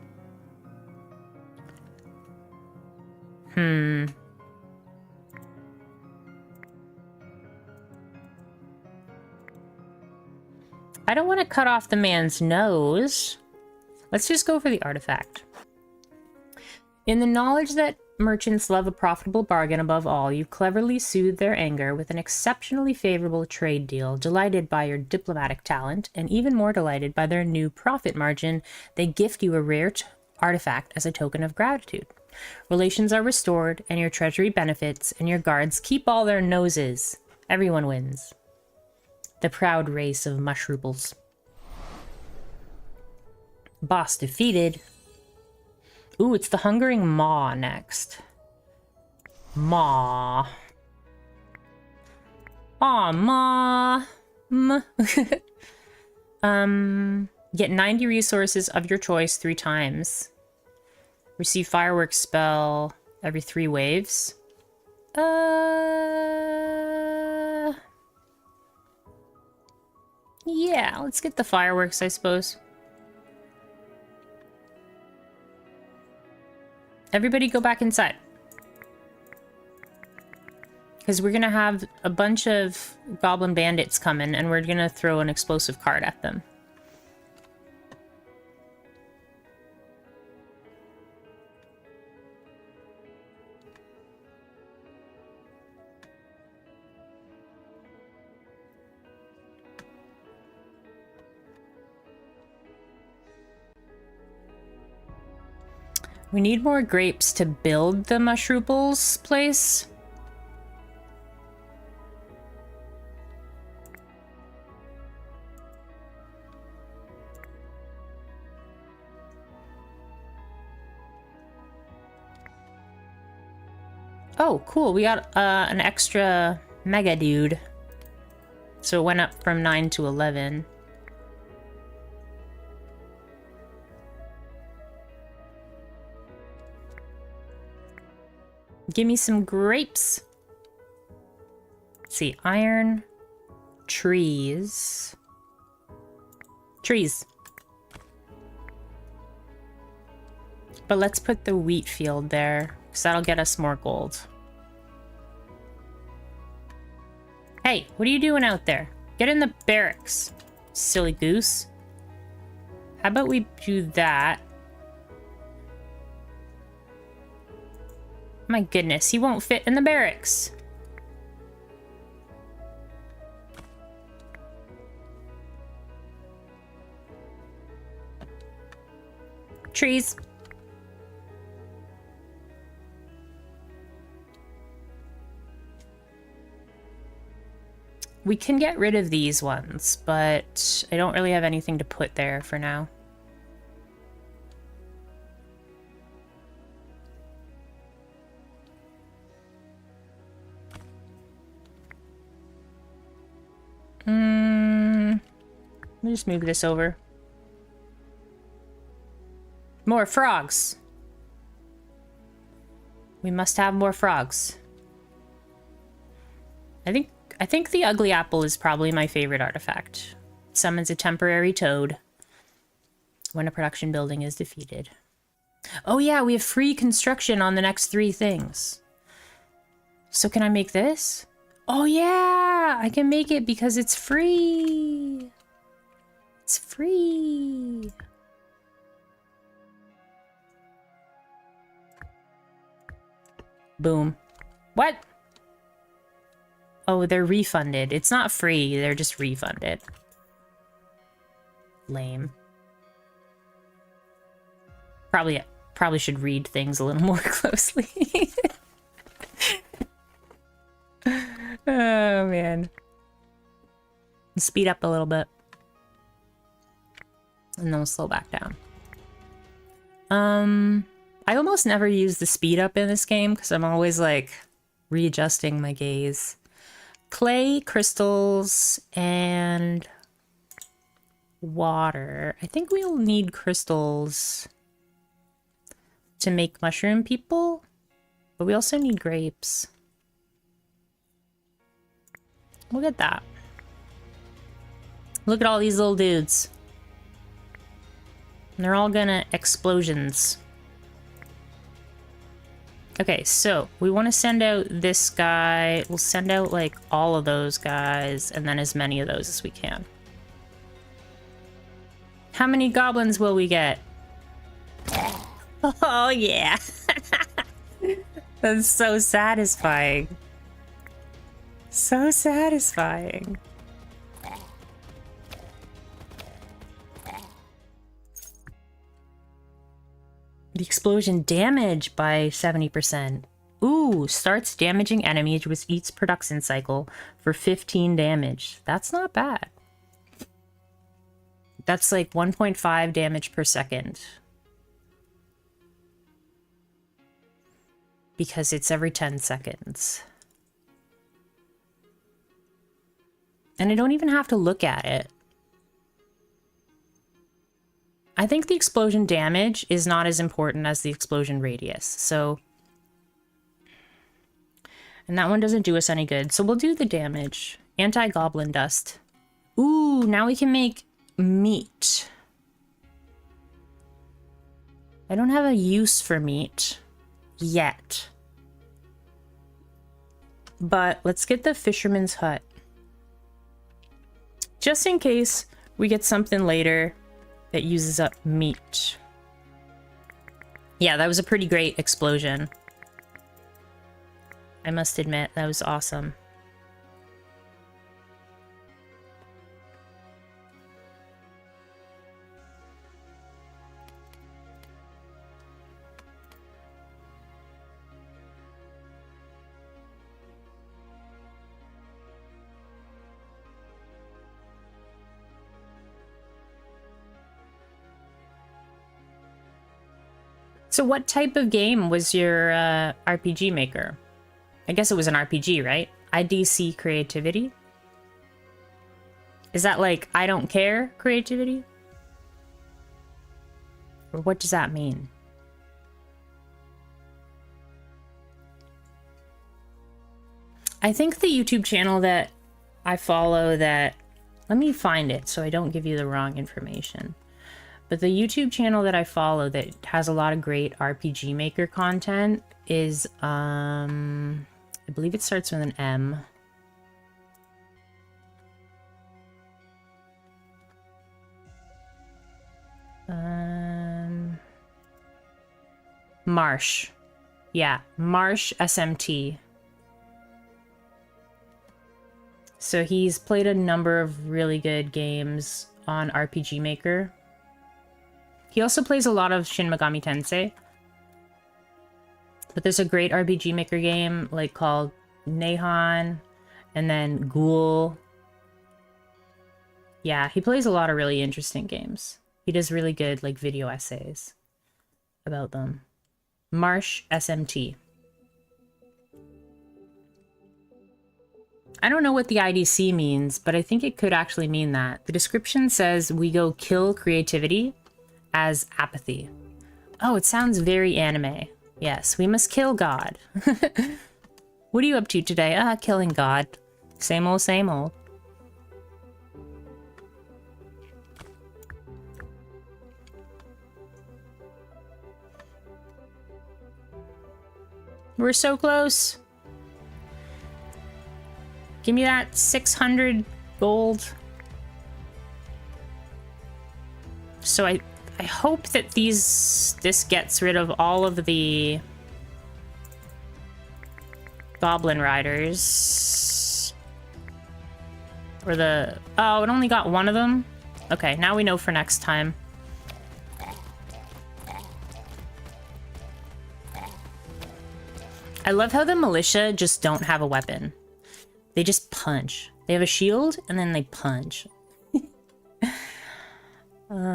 I don't want to cut off the man's nose. Let's just go for the artifact. In the knowledge that merchants love a profitable bargain above all, you cleverly soothe their anger with an exceptionally favorable trade deal. Delighted by your diplomatic talent, and even more delighted by their new profit margin, they gift you a rare artifact as a token of gratitude. Relations are restored, and your treasury benefits, and your guards keep all their noses. Everyone wins. The proud race of mushrooples. Boss defeated. Ooh, it's the Hungering Maw next. Maw. Aw, Maw. Get 90 resources of your choice 3 times. Receive fireworks spell every 3 waves. Yeah, let's get the fireworks, I suppose. Everybody go back inside. Because we're going to have a bunch of goblin bandits coming, and we're going to throw an explosive card at them. We need more grapes to build the Mushroobles place. Oh, cool. We got an extra mega dude. So it went up from 9 to 11. Give me some grapes. Let's see, iron, trees. Trees. But let's put the wheat field there, because that'll get us more gold. Hey, what are you doing out there? Get in the barracks, silly goose. How about we do that? My goodness, he won't fit in the barracks. Trees. We can get rid of these ones, but I don't really have anything to put there for now. Let me just move this over. More frogs. We must have more frogs. I think the ugly apple is probably my favorite artifact. Summons a temporary toad when a production building is defeated. Oh yeah, we have free construction on the next 3 things. So can I make this? Oh yeah, I can make it because it's free. It's free. Boom. What? Oh, they're refunded. It's not free, they're just refunded. Lame. Probably should read things a little more closely. Oh, man. Speed up a little bit. And then we'll slow back down. I almost never use the speed up in this game because I'm always like readjusting my gaze. Clay, crystals, and water. I think we'll need crystals to make mushroom people, but we also need grapes. Look at that. Look at all these little dudes. And they're all gonna explosions. Okay, so we want to send out this guy. We'll send out like all of those guys and then as many of those as we can. How many goblins will we get? Oh yeah. That's so satisfying. So satisfying. The explosion damage by 70%. Ooh, starts damaging enemies with each production cycle for 15 damage. That's not bad. That's like 1.5 damage per second. Because it's every 10 seconds. And I don't even have to look at it. I think the explosion damage is not as important as the explosion radius, so... And that one doesn't do us any good, so we'll do the damage. Anti-goblin dust. Ooh, now we can make meat. I don't have a use for meat yet. But let's get the fisherman's hut. Just in case we get something later that uses up meat. Yeah, that was a pretty great explosion. I must admit, that was awesome. So what type of game was your RPG maker? I guess it was an RPG, right? IDC creativity? Is that like, I don't care creativity? Or what does that mean? I think the YouTube channel that I follow that... Let me find it so I don't give you the wrong information. But the YouTube channel that I follow that has a lot of great RPG Maker content is, I believe it starts with an M. Marsh. Yeah, Marsh SMT. So he's played a number of really good games on RPG Maker. He also plays a lot of Shin Megami Tensei. But there's a great RPG Maker game like called Nahon and then Ghoul. Yeah, he plays a lot of really interesting games. He does really good like video essays about them. Marsh SMT. I don't know what the IDC means, but I think it could actually mean that. The description says we go kill creativity as apathy. Oh, it sounds very anime. Yes, we must kill God. What are you up to today? Killing God. Same old, same old. We're so close. Give me that 600 gold. So I hope that this gets rid of all of the goblin riders. Or the... Oh, it only got one of them? Okay, now we know for next time. I love how the militia just don't have a weapon. They just punch. They have a shield, and then they punch.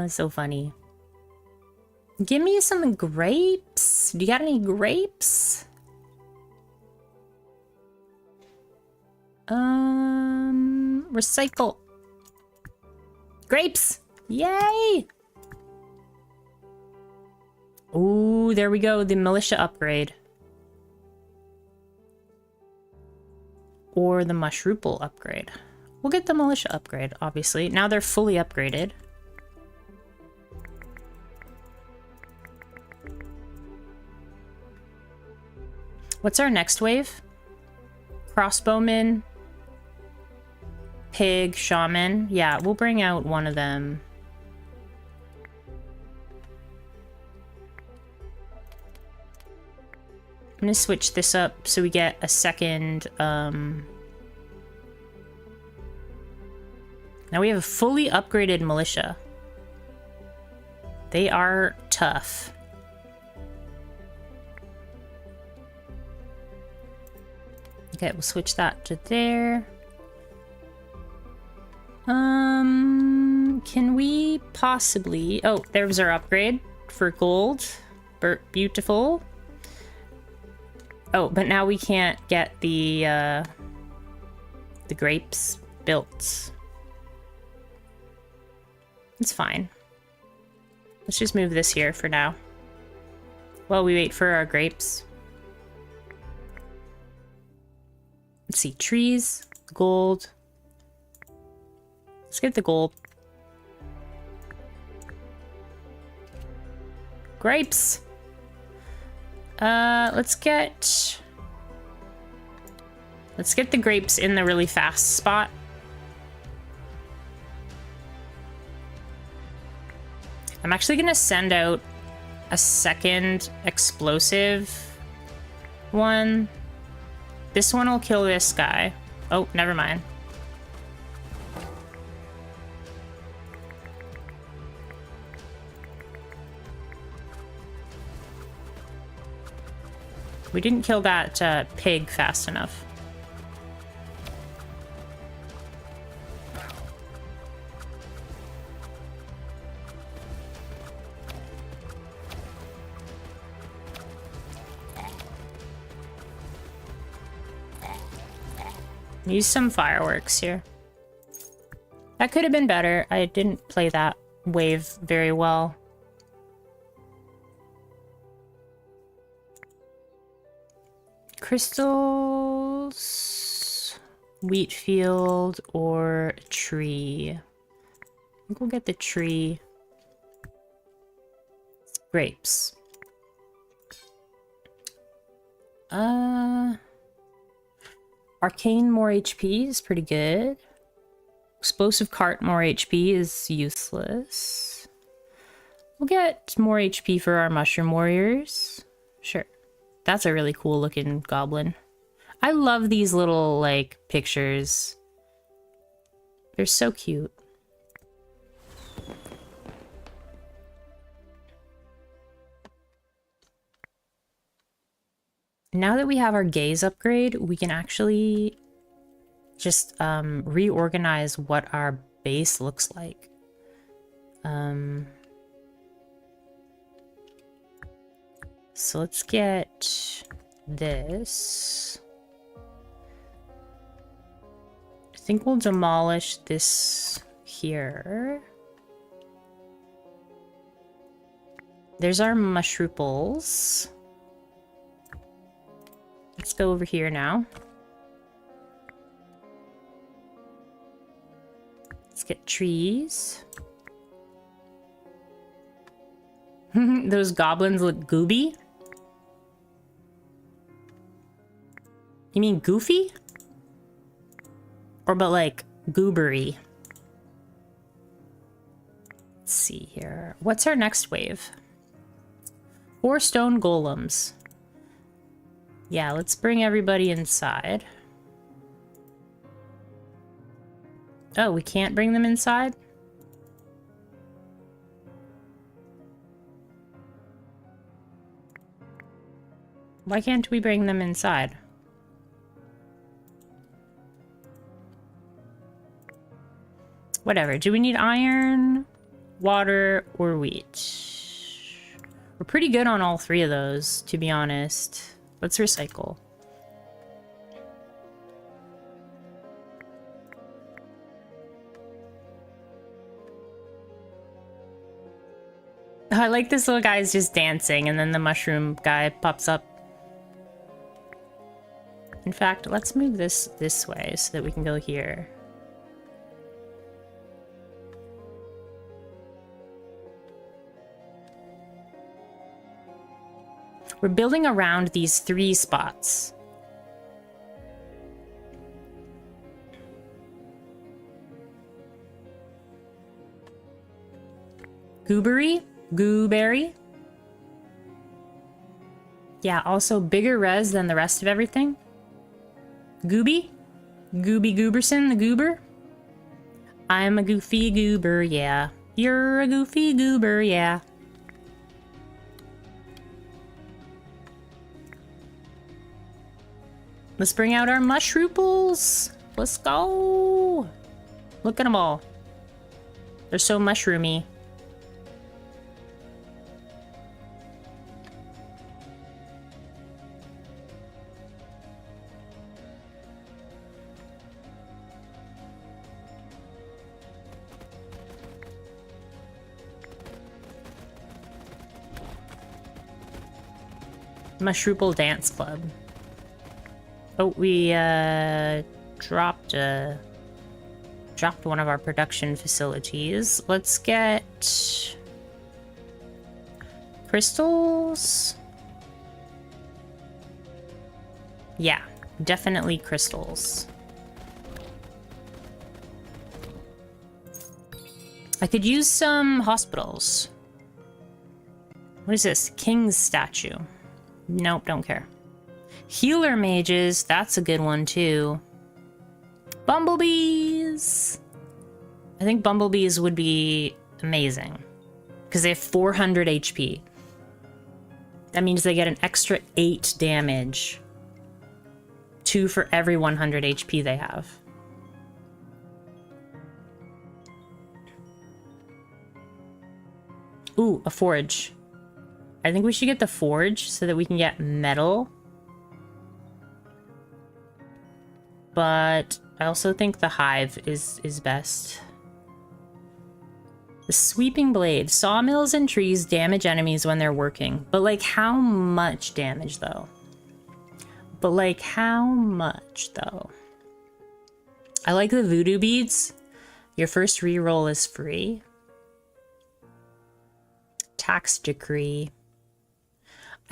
So funny. Give me some grapes. Do you got any grapes? Recycle. Grapes! Yay! Ooh, there we go. The militia upgrade. Or the Mushroopal upgrade. We'll get the militia upgrade, obviously. Now they're fully upgraded. What's our next wave? Crossbowman. Pig, Shaman. Yeah, we'll bring out one of them. I'm gonna switch this up so we get a second, Now we have a fully upgraded militia. They are tough. Okay, we'll switch that to there. Can we possibly... Oh, there's our upgrade for gold. Beautiful. Oh, but now we can't get the grapes built. It's fine. Let's just move this here for now. While we wait for our grapes. Let's see, trees, gold. Let's get the gold. Grapes. Let's get the grapes in the really fast spot. I'm actually gonna send out a second explosive one. This one will kill this guy. Oh, never mind. We didn't kill that pig fast enough. Use some fireworks here. That could have been better. I didn't play that wave very well. Crystals, wheat field, or tree. I think we'll get the tree. Grapes. Arcane more HP is pretty good. Explosive cart more HP is useless. We'll get more HP for our mushroom warriors. Sure. That's a really cool looking goblin. I love these little, like, pictures. They're so cute. Now that we have our gaze upgrade, we can actually just reorganize what our base looks like. So let's get this. I think we'll demolish this here. There's our mushrooms. Let's go over here now. Let's get trees. Those goblins look gooby. You mean goofy? Or but like goobery? Let's see here. What's our next wave? 4 stone golems. Yeah, let's bring everybody inside. Oh, we can't bring them inside? Why can't we bring them inside? Whatever. Do we need iron, water, or wheat? We're pretty good on all 3 of those, to be honest. Let's recycle. I like this little guy's just dancing and then the mushroom guy pops up. In fact, let's move this way so that we can go here. We're building around these 3 spots. Goobery? Gooberry? Yeah, also bigger res than the rest of everything. Gooby? Gooby Gooberson, the goober? I'm a goofy goober, yeah. You're a goofy goober, yeah. Let's bring out our mushrooms. Let's go. Look at them all. They're so mushroomy. Mushroom Dance Club. Oh, we dropped a dropped one of our production facilities. Let's get crystals. Yeah, definitely crystals. I could use some hospitals. What is this? King's statue. Nope, don't care. Healer mages, that's a good one too. Bumblebees! I think bumblebees would be amazing. Because they have 400 HP. That means they get an extra 8 damage. 2 for every 100 HP they have. Ooh, a forge. I think we should get the forge so that we can get metal. But I also think the hive is best. The sweeping blade. Sawmills and trees damage enemies when they're working. But like how much damage though? But like how much though? I like the voodoo beads. Your first reroll is free. Tax decree.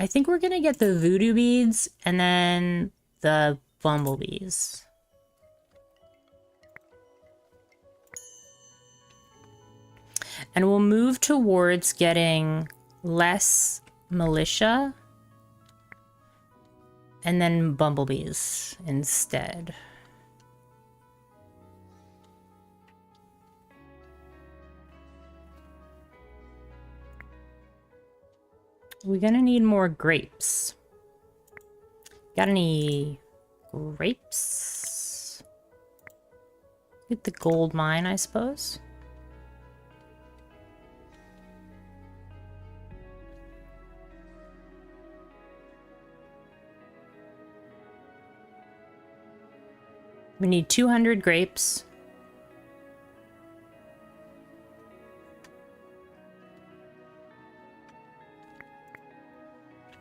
I think we're gonna get the voodoo beads and then the bumblebees. And we'll move towards getting less militia and then bumblebees instead. We're gonna need more grapes. Got any grapes? Get the gold mine, I suppose. We need 200 grapes.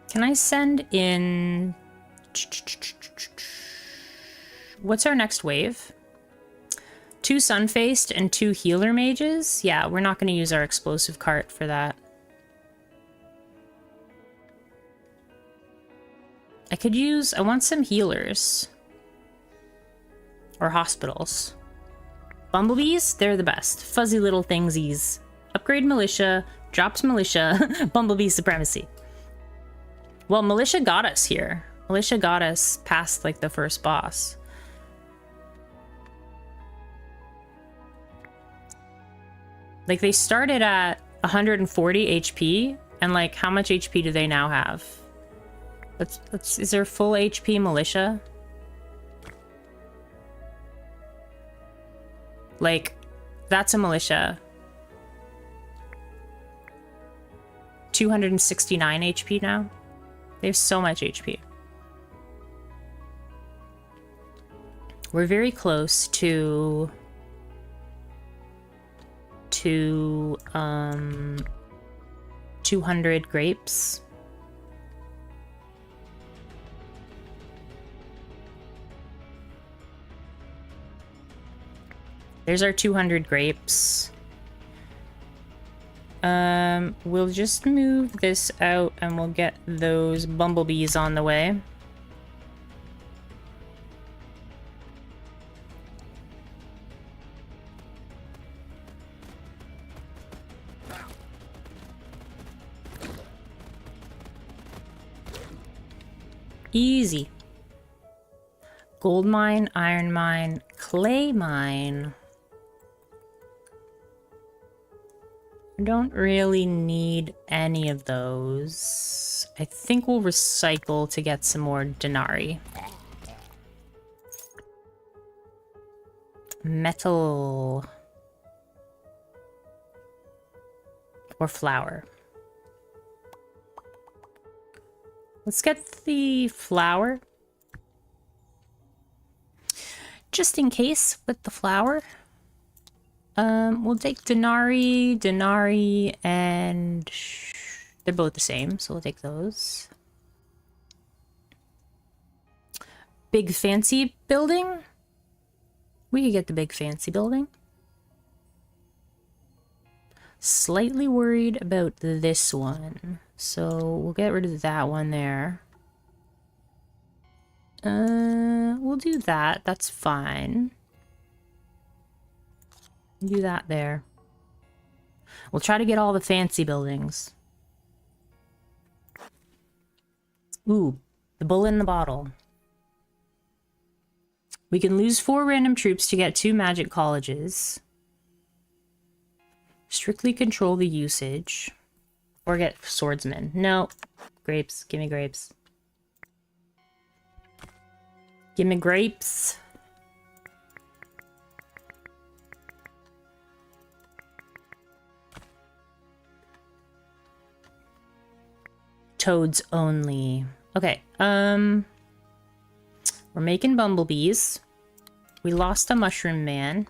Can I send in... What's our next wave? 2 Sunfaced and 2 Healer Mages? Yeah, we're not going to use our explosive cart for that. I could use... I want some healers. Or hospitals. Bumblebees? They're the best. Fuzzy little thingsies. Upgrade militia. Drops militia. Bumblebee supremacy. Well, militia got us here. Militia got us past, like, the first boss. Like, they started at 140 HP, and, like, how much HP do they now have? Is there full HP militia? Like, that's a militia. 269 HP now. They have so much HP. We're very close to 200 grapes. There's our 200 grapes. We'll just move this out and we'll get those bumblebees on the way. Easy. Gold mine, iron mine, clay mine. I don't really need any of those. I think we'll recycle to get some more denarii. Metal. Or flour. Let's get the flour. Just in case with the flour. We'll take denarii, and they're both the same, so we'll take those. Big fancy building. We could get the big fancy building. Slightly worried about this one. So we'll get rid of that one there. We'll do that. That's fine. Do that there. We'll try to get all the fancy buildings. Ooh, the bull in the bottle. We can lose 4 random troops to get 2 magic colleges. Strictly control the usage. Or get swordsmen. No. Grapes. Give me grapes. Give me grapes. Toads only. Okay, we're making bumblebees. We lost a mushroom man.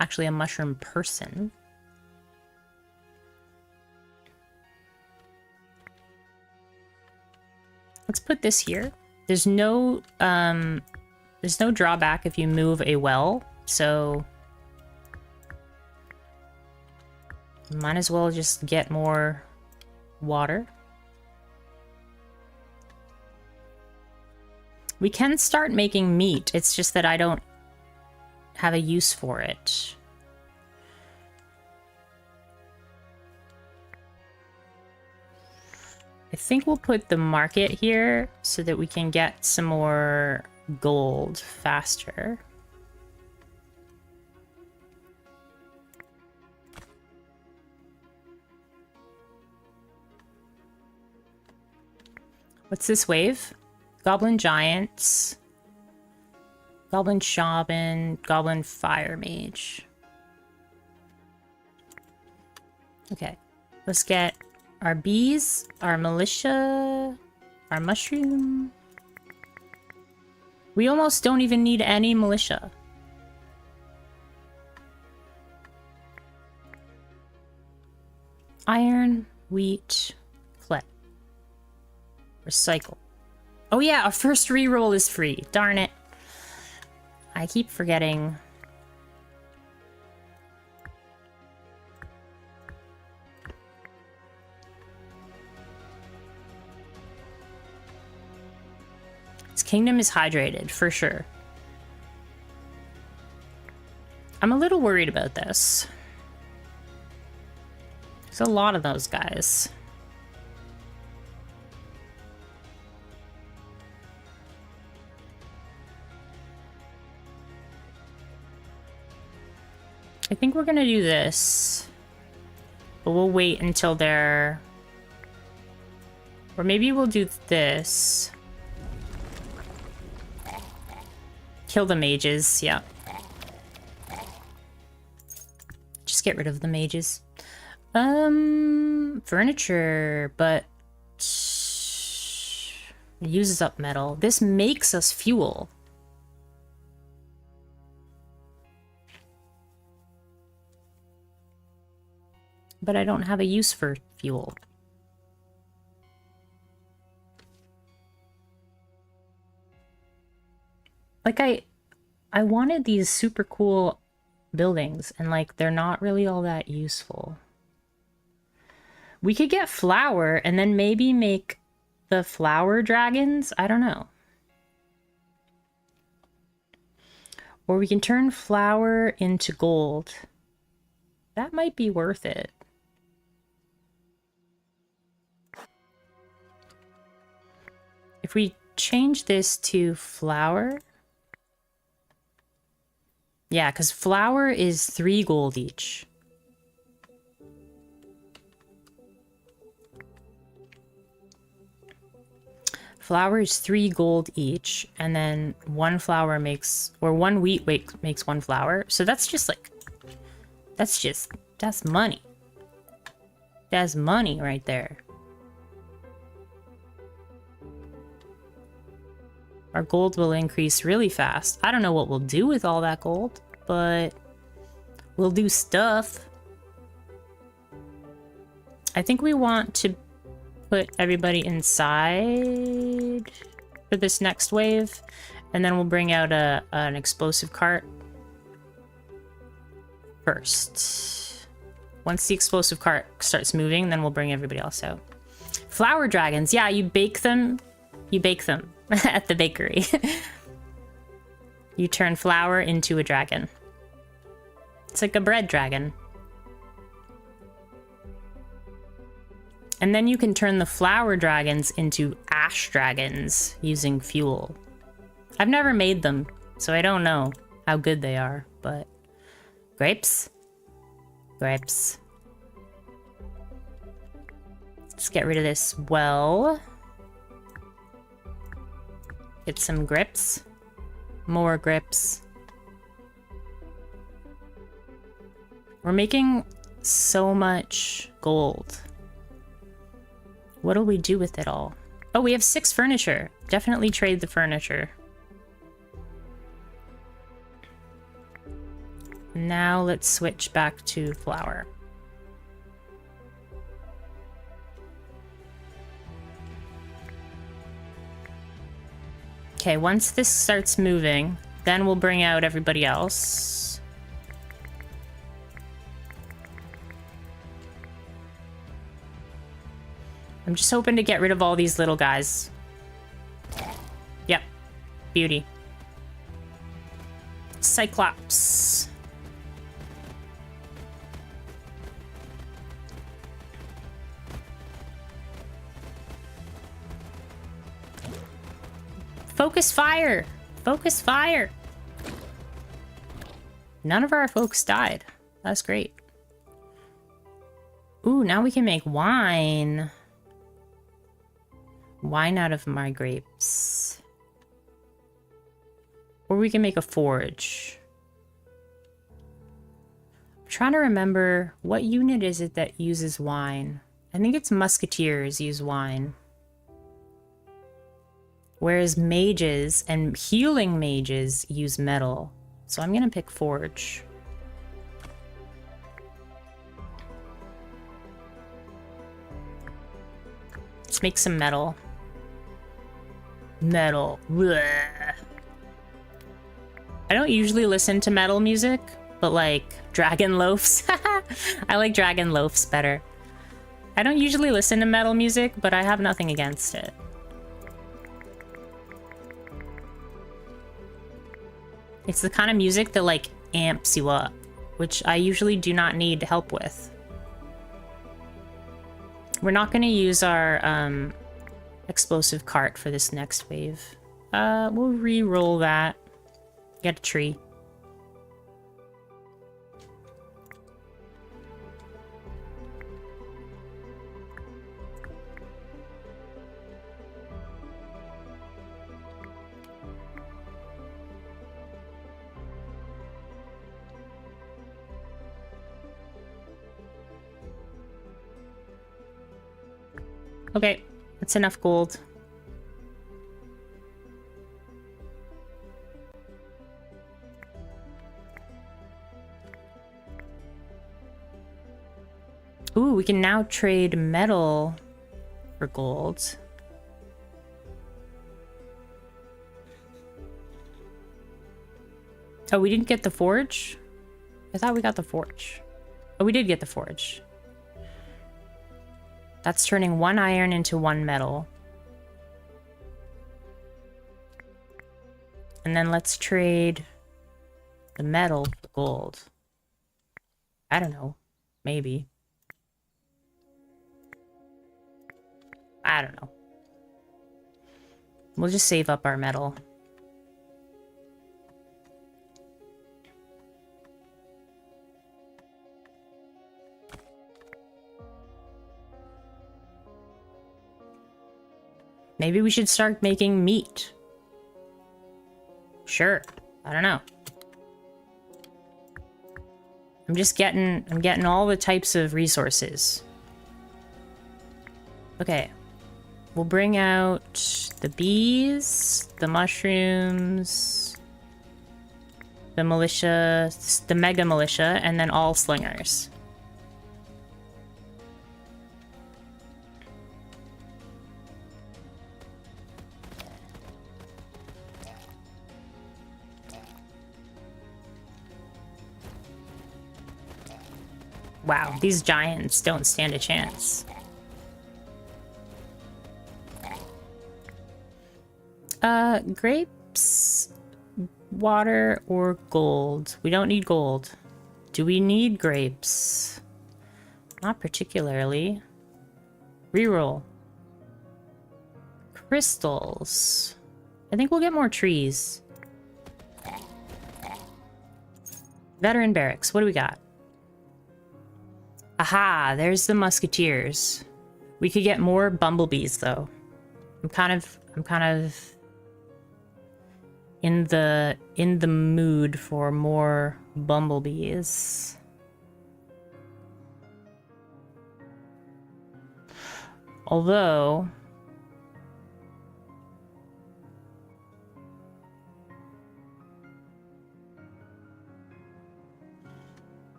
Actually, a mushroom person. Let's put this here. There's no drawback if you move a well, so might as well just get more water. We can start making meat. It's just that I don't have a use for it. I think we'll put the market here so that we can get some more gold faster. What's this wave? Goblin Giants, Goblin Shaman, Goblin Fire Mage. Okay, let's get our bees, our militia, our mushroom. We almost don't even need any militia. Iron, wheat, clay. Recycle. Oh yeah, our first reroll is free. Darn it. I keep forgetting. This kingdom is hydrated, for sure. I'm a little worried about this. There's a lot of those guys. I think we're gonna do this, but we'll wait until they're... Or maybe we'll do this. Kill the mages, yeah. Just get rid of the mages. Furniture, but... It uses up metal. This makes us fuel. But I don't have a use for fuel. Like, I wanted these super cool buildings, and like, they're not really all that useful. We could get flour, and then maybe make the flower dragons? I don't know. Or we can turn flour into gold. That might be worth it. If we change this to flour... Yeah, because flour is 3 gold each. Flour is 3 gold each, and then 1 flour makes... Or 1 wheat makes 1 flour. So that's just like... That's money. That's money right there. Our gold will increase really fast. I don't know what we'll do with all that gold, but we'll do stuff. I think we want to put everybody inside for this next wave, and then we'll bring out an explosive cart first. Once the explosive cart starts moving, then we'll bring everybody else out. Flower dragons. Yeah, you bake them. You bake them at the bakery. You turn flour into a dragon. It's like a bread dragon. And then you can turn the flower dragons into ash dragons using fuel. I've never made them, so I don't know how good they are, but... Grapes? Grapes. Let's get rid of this well. Get some grips. More grips. We're making so much gold. What'll we do with it all? Oh, we have 6 furniture. Definitely trade the furniture. Now let's switch back to flour. Okay, once this starts moving, then we'll bring out everybody else. I'm just hoping to get rid of all these little guys. Yep. Beauty. Cyclops. Focus fire! Focus fire! None of our folks died. That's great. Ooh, now we can make wine. Wine out of my grapes. Or we can make a forge. I'm trying to remember what unit is it that uses wine. I think it's musketeers use wine. Whereas mages and healing mages use metal. So I'm gonna pick forge. Let's make some metal. Metal. Blech. I don't usually listen to metal music, but like Dragon Loafs. I like Dragon Loafs better. I don't usually listen to metal music, but I have nothing against it. It's the kind of music that like amps you up, which I usually do not need help with. We're not going to use our explosive cart for this next wave. We'll re-roll that. Get a tree. Okay, that's enough gold. Ooh, we can now trade metal for gold. Oh, we didn't get the forge? I thought we got the forge. Oh, we did get the forge. That's turning 1 iron into 1 metal. And then let's trade the metal for gold. I don't know. Maybe. I don't know. We'll just save up our metal. Maybe we should start making meat. Sure. I don't know. I'm getting all the types of resources. Okay. We'll bring out the bees, the mushrooms, the militia, the mega militia, and then all slingers. Wow, these giants don't stand a chance. Grapes, water, or gold? We don't need gold. Do we need grapes? Not particularly. Reroll. Crystals. I think we'll get more trees. Veteran barracks. What do we got? Aha, there's the musketeers. We could get more bumblebees though. I'm kind of in the mood for more bumblebees. Although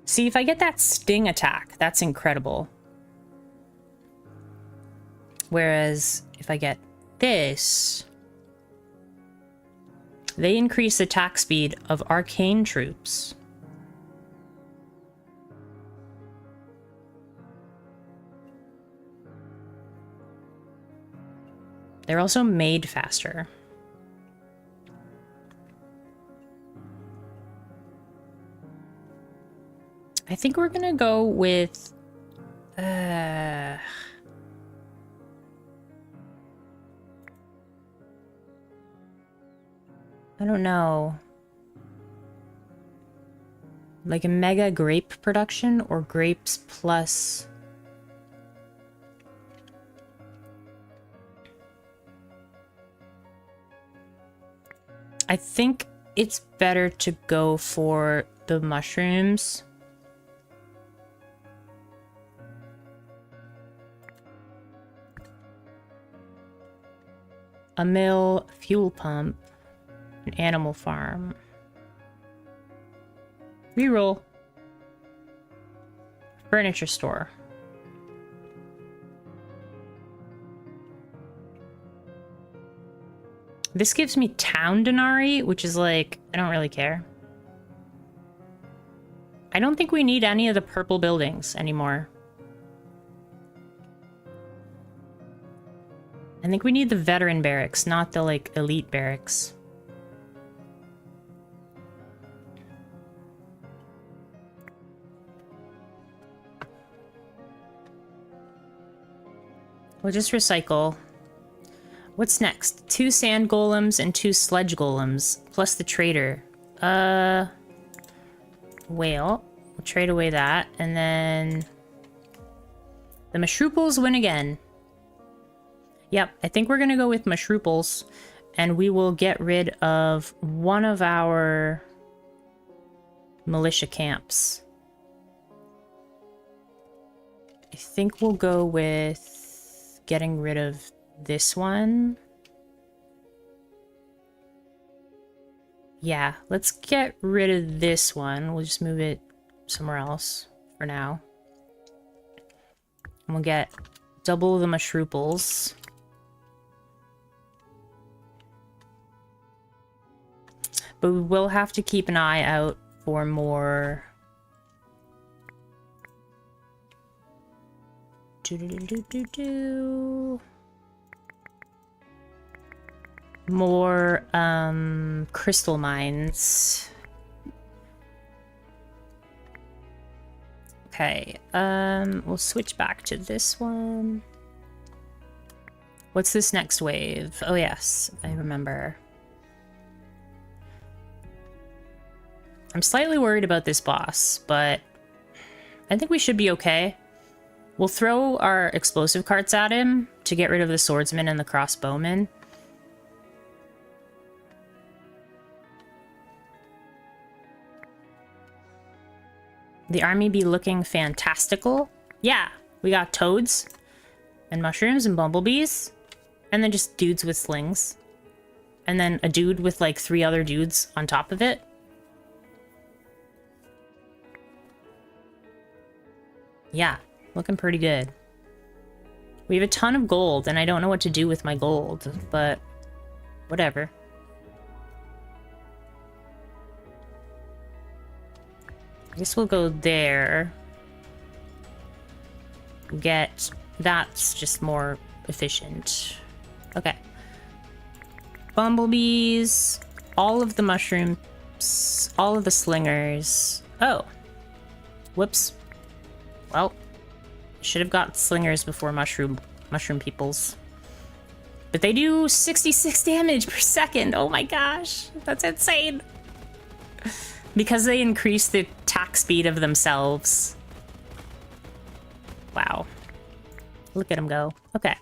see, if I get that sting attack, that's incredible. Whereas if I get this, they increase attack speed of arcane troops. They're also made faster. I think we're gonna go with I don't know. Like a mega grape production or grapes plus. I think it's better to go for the mushrooms. A mill, fuel pump, an animal farm. Reroll. Furniture store. This gives me town denarii, which is like, I don't really care. I don't think we need any of the purple buildings anymore. I think we need the veteran barracks, not the, like, elite barracks. We'll just recycle. What's next? 2 sand golems and 2 sledge golems, plus the trader. Whale. We'll trade away that, and then... the Mashrooples win again. Yep, I think we're gonna go with Mashrooples, and we will get rid of one of our militia camps. I think we'll go with getting rid of this one. Yeah, let's get rid of this one. We'll just move it somewhere else for now. And we'll get double the Mashrooples. But we will have to keep an eye out for more... more, crystal mines. Okay, we'll switch back to this one. What's this next wave? Oh yes, I remember. I'm slightly worried about this boss, but I think we should be okay. We'll throw our explosive carts at him to get rid of the swordsman and the crossbowman. The army be looking fantastical. Yeah, we got toads and mushrooms and bumblebees, and then just dudes with slings. And then a dude with like 3 other dudes on top of it. Yeah, looking pretty good. We have a ton of gold, and I don't know what to do with my gold, but whatever. I guess we'll go there. get... That's just more efficient. Okay. Bumblebees. All of the mushrooms. All of the slingers. Oh. Whoops. Well, should have got slingers before mushroom peoples. But they do 66 damage per second. Oh my gosh. That's insane. Because they increase the attack speed of themselves. Wow. Look at them go. Okay.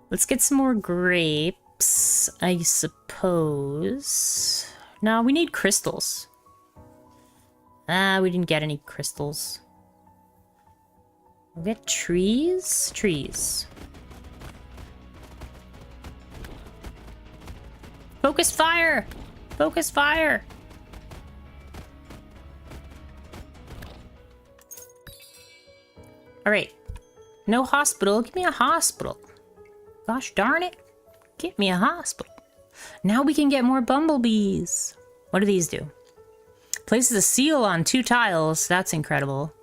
Let's get some more grapes, I suppose. No, we need crystals. We didn't get any crystals. We'll get trees? Trees. Focus fire! Focus fire! Alright. No hospital. Give me a hospital. Gosh darn it. Get me a hospital. Now we can get more bumblebees. What do these do? Places a seal on 2 tiles. That's incredible.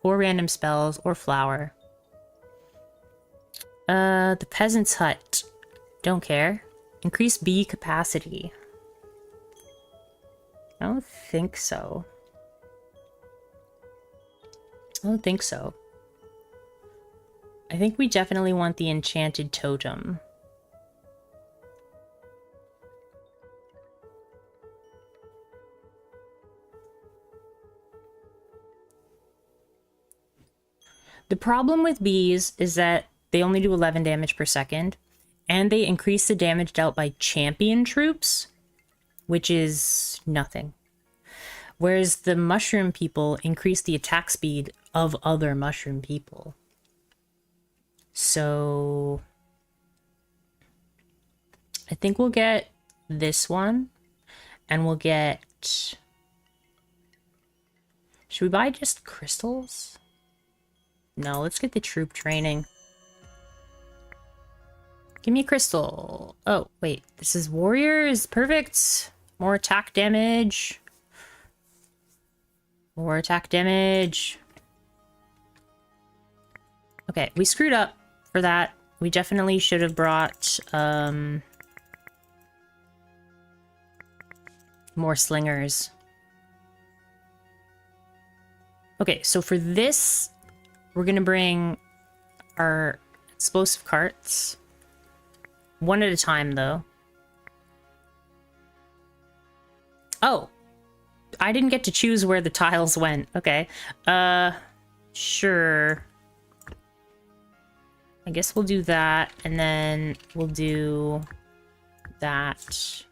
4 random spells or flower. The peasant's hut. Don't care. Increase bee capacity. I don't think so. I don't think so. I think we definitely want the enchanted totem. The problem with bees is that they only do 11 damage per second, and they increase the damage dealt by champion troops, which is nothing. Whereas the mushroom people increase the attack speed of other mushroom people. So I think we'll get this one, and we'll get... Should we buy just crystals? No, let's get the troop training. Give me a crystal. Oh, wait. This is warriors. Perfect. More attack damage. More attack damage. Okay, we screwed up for that. We definitely should have brought more slingers. Okay, so for this, we're gonna bring our explosive carts. One at a time, though. Oh! I didn't get to choose where the tiles went. Okay. Sure. I guess we'll do that, and then we'll do that.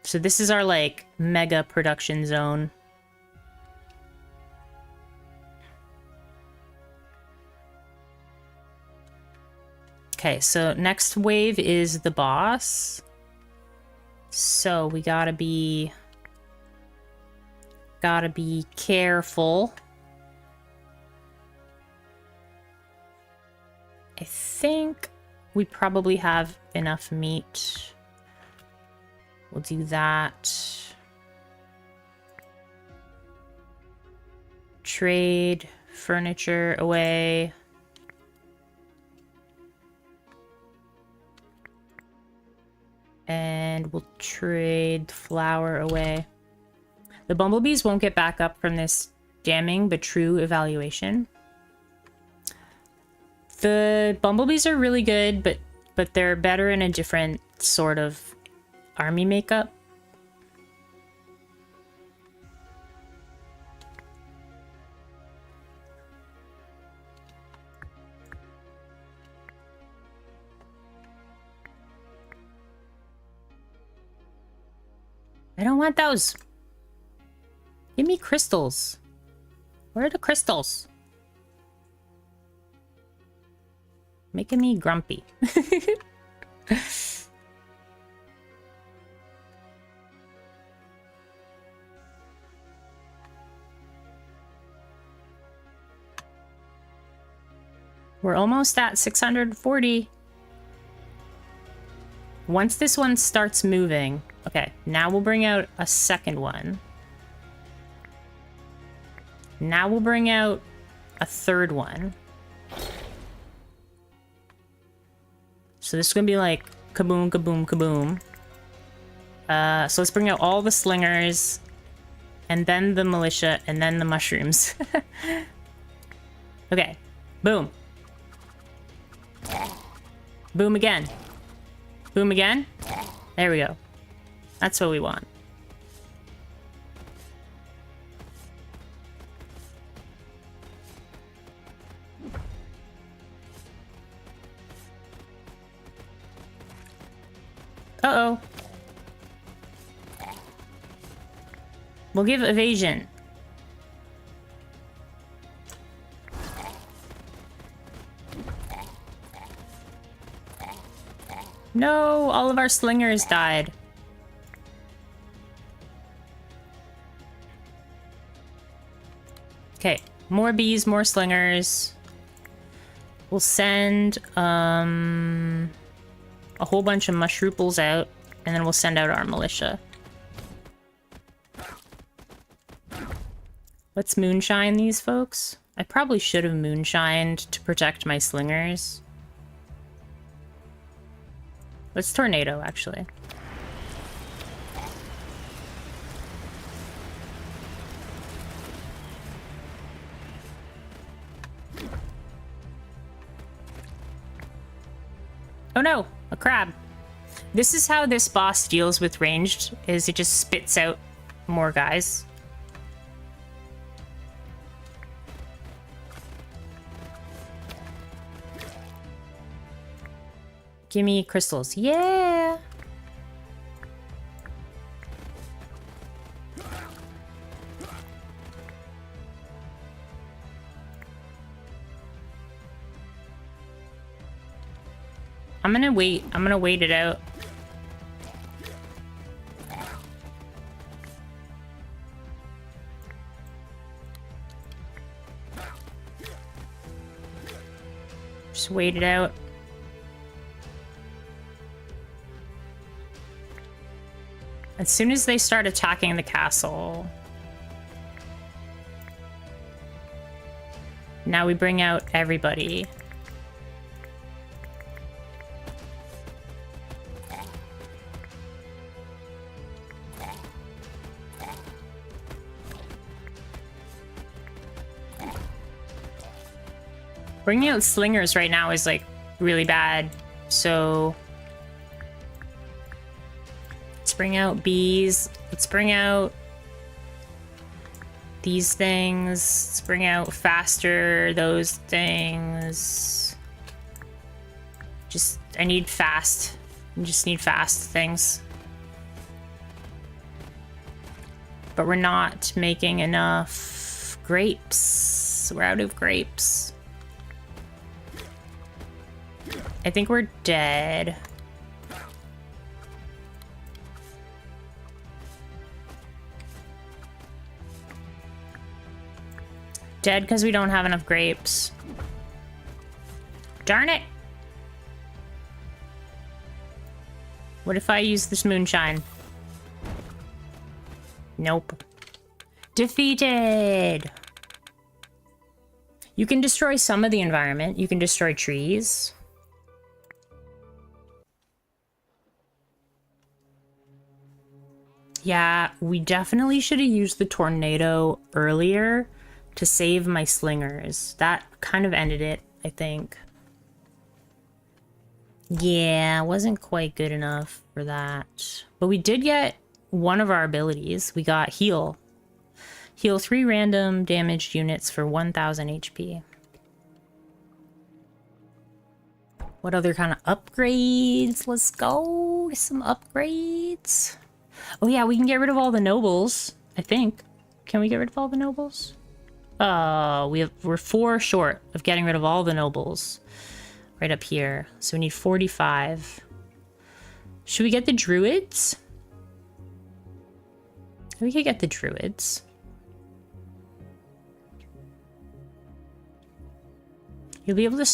So this is our, like, mega production zone. Okay, so next wave is the boss. So we gotta be careful. I think we probably have enough meat. We'll do that. Trade furniture away. And we'll trade flour away. The bumblebees won't get back up from this jamming, but true evaluation. The bumblebees are really good, but they're better in a different sort of army makeup. I don't want those. Give me crystals. Where are the crystals? Making me grumpy. We're almost at 640. Once this one starts moving... Okay, now we'll bring out a second one. Now we'll bring out a third one. So this is gonna be like kaboom, kaboom, kaboom. So let's bring out all the slingers, and then the militia, and then the mushrooms. Okay, boom. Boom again. Boom again. There we go. That's what we want. Uh-oh. We'll give evasion. No, all of our slingers died. Okay, more bees, more slingers. We'll send a whole bunch of mushrooms out, and then we'll send out our militia. Let's moonshine these folks. I probably should have moonshined to protect my slingers. Let's tornado, actually. Oh no, a crab. This is how this boss deals with ranged, is it just spits out more guys. Give me crystals. Yeah! I'm gonna wait. I'm gonna wait it out. Just wait it out. As soon as they start attacking the castle, now we bring out everybody. Bringing out slingers right now is like really bad, so let's bring out bees. Let's bring out these things. Let's bring out faster those things. I need fast. I just need fast things. But we're not making enough grapes. We're out of grapes. I think we're dead. Dead because we don't have enough grapes. Darn it! What if I use this moonshine? Nope. Defeated! You can destroy some of the environment. You can destroy trees. Yeah, we definitely should have used the tornado earlier to save my slingers. That kind of ended it, I think. Yeah, wasn't quite good enough for that. But we did get one of our abilities. We got heal. Heal 3 random damaged units for 1000 HP. What other kind of upgrades? Let's go. Some upgrades. Oh yeah, we can get rid of all the nobles, I think. Can we get rid of all the nobles? We're 4 short of getting rid of all the nobles. Right up here. So we need 45. Should we get the druids? We could get the druids. You'll be able to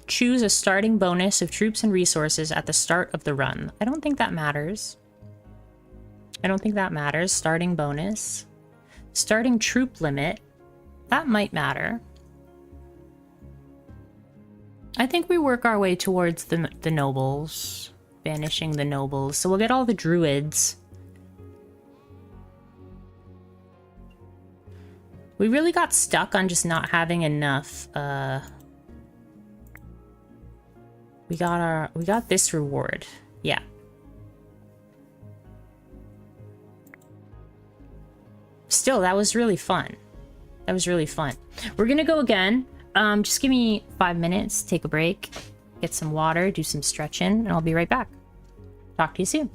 choose a starting bonus of troops and resources at the start of the run. I don't think that matters. I don't think that matters. Starting bonus. Starting troop limit. That might matter. I think we work our way towards the nobles. Banishing the nobles. So we'll get all the druids. We really got stuck on just not having enough, we got this reward. Yeah. Still, that was really fun. That was really fun. We're gonna go again. Just give me 5 minutes, take a break, get some water, do some stretching, and I'll be right back. Talk to you soon.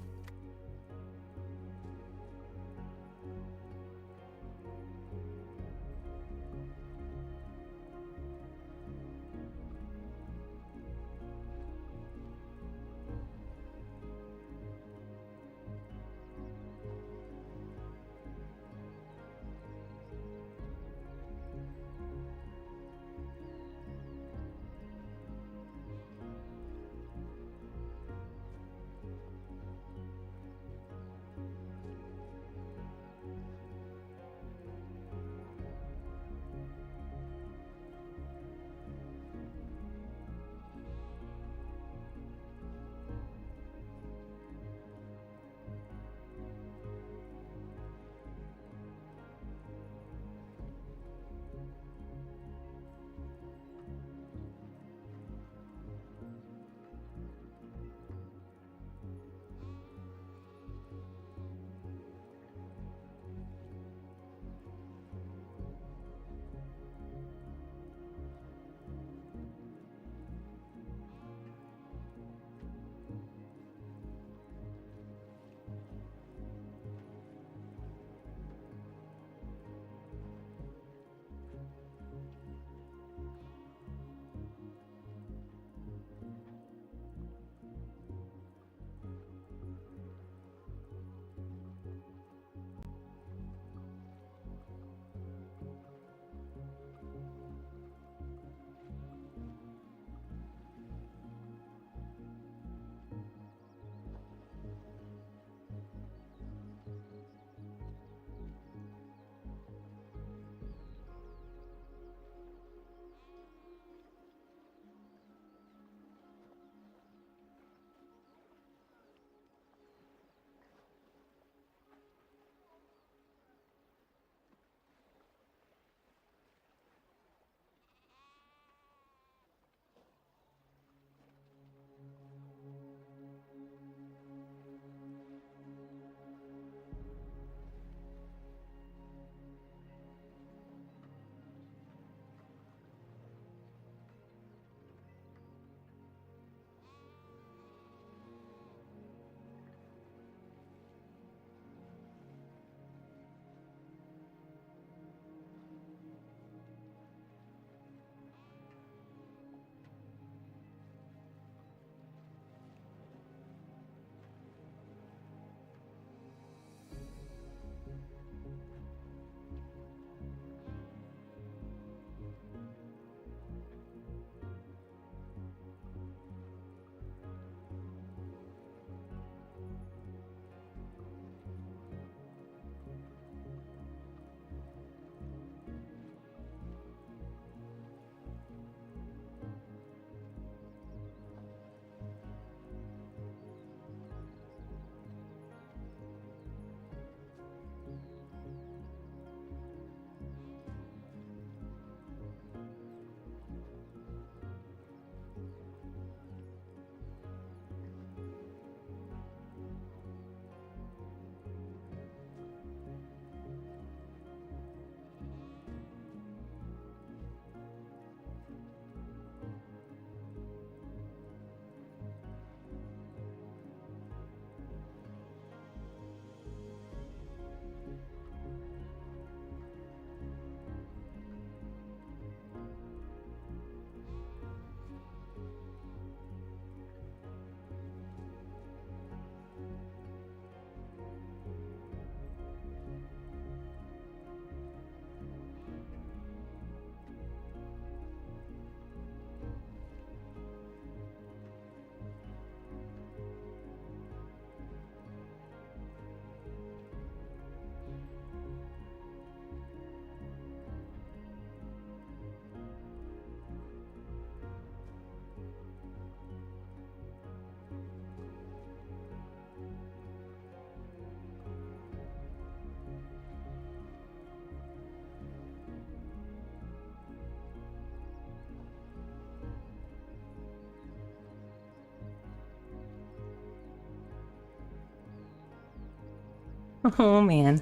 Oh man,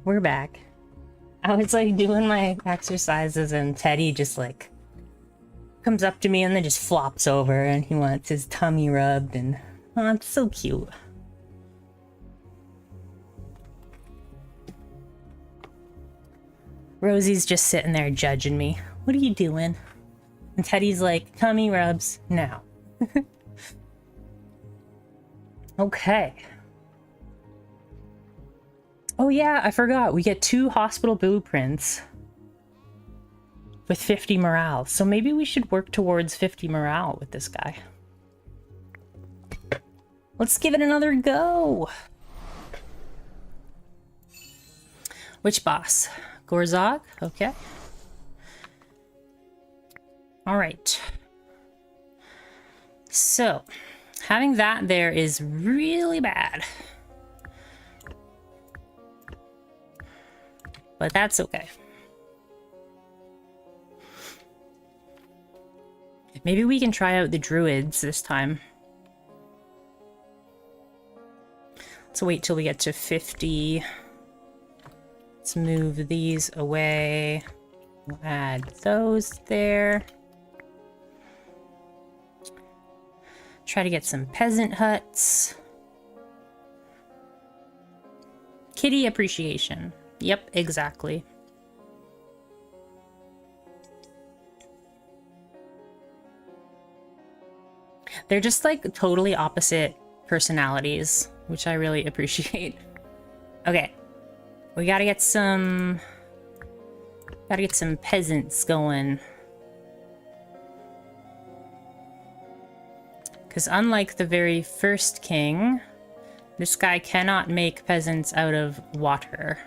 we're back. I was like doing my exercises and Teddy just like comes up to me and then just flops over and he wants his tummy rubbed and oh, it's so cute. Rosie's just sitting there judging me. What are you doing? And Teddy's like, tummy rubs now. Okay. Oh yeah, I forgot. We get 2 hospital blueprints with 50 morale. So maybe we should work towards 50 morale with this guy. Let's give it another go. Which boss? Gorzog? Okay. All right. So, having that there is really bad. But that's okay. Maybe we can try out the druids this time. Let's wait till we get to 50. Let's move these away. We'll add those there. Try to get some peasant huts. Kitty appreciation. Yep, exactly. They're just like totally opposite personalities, which I really appreciate. Okay. We gotta get some peasants going. Because unlike the very first king, this guy cannot make peasants out of water.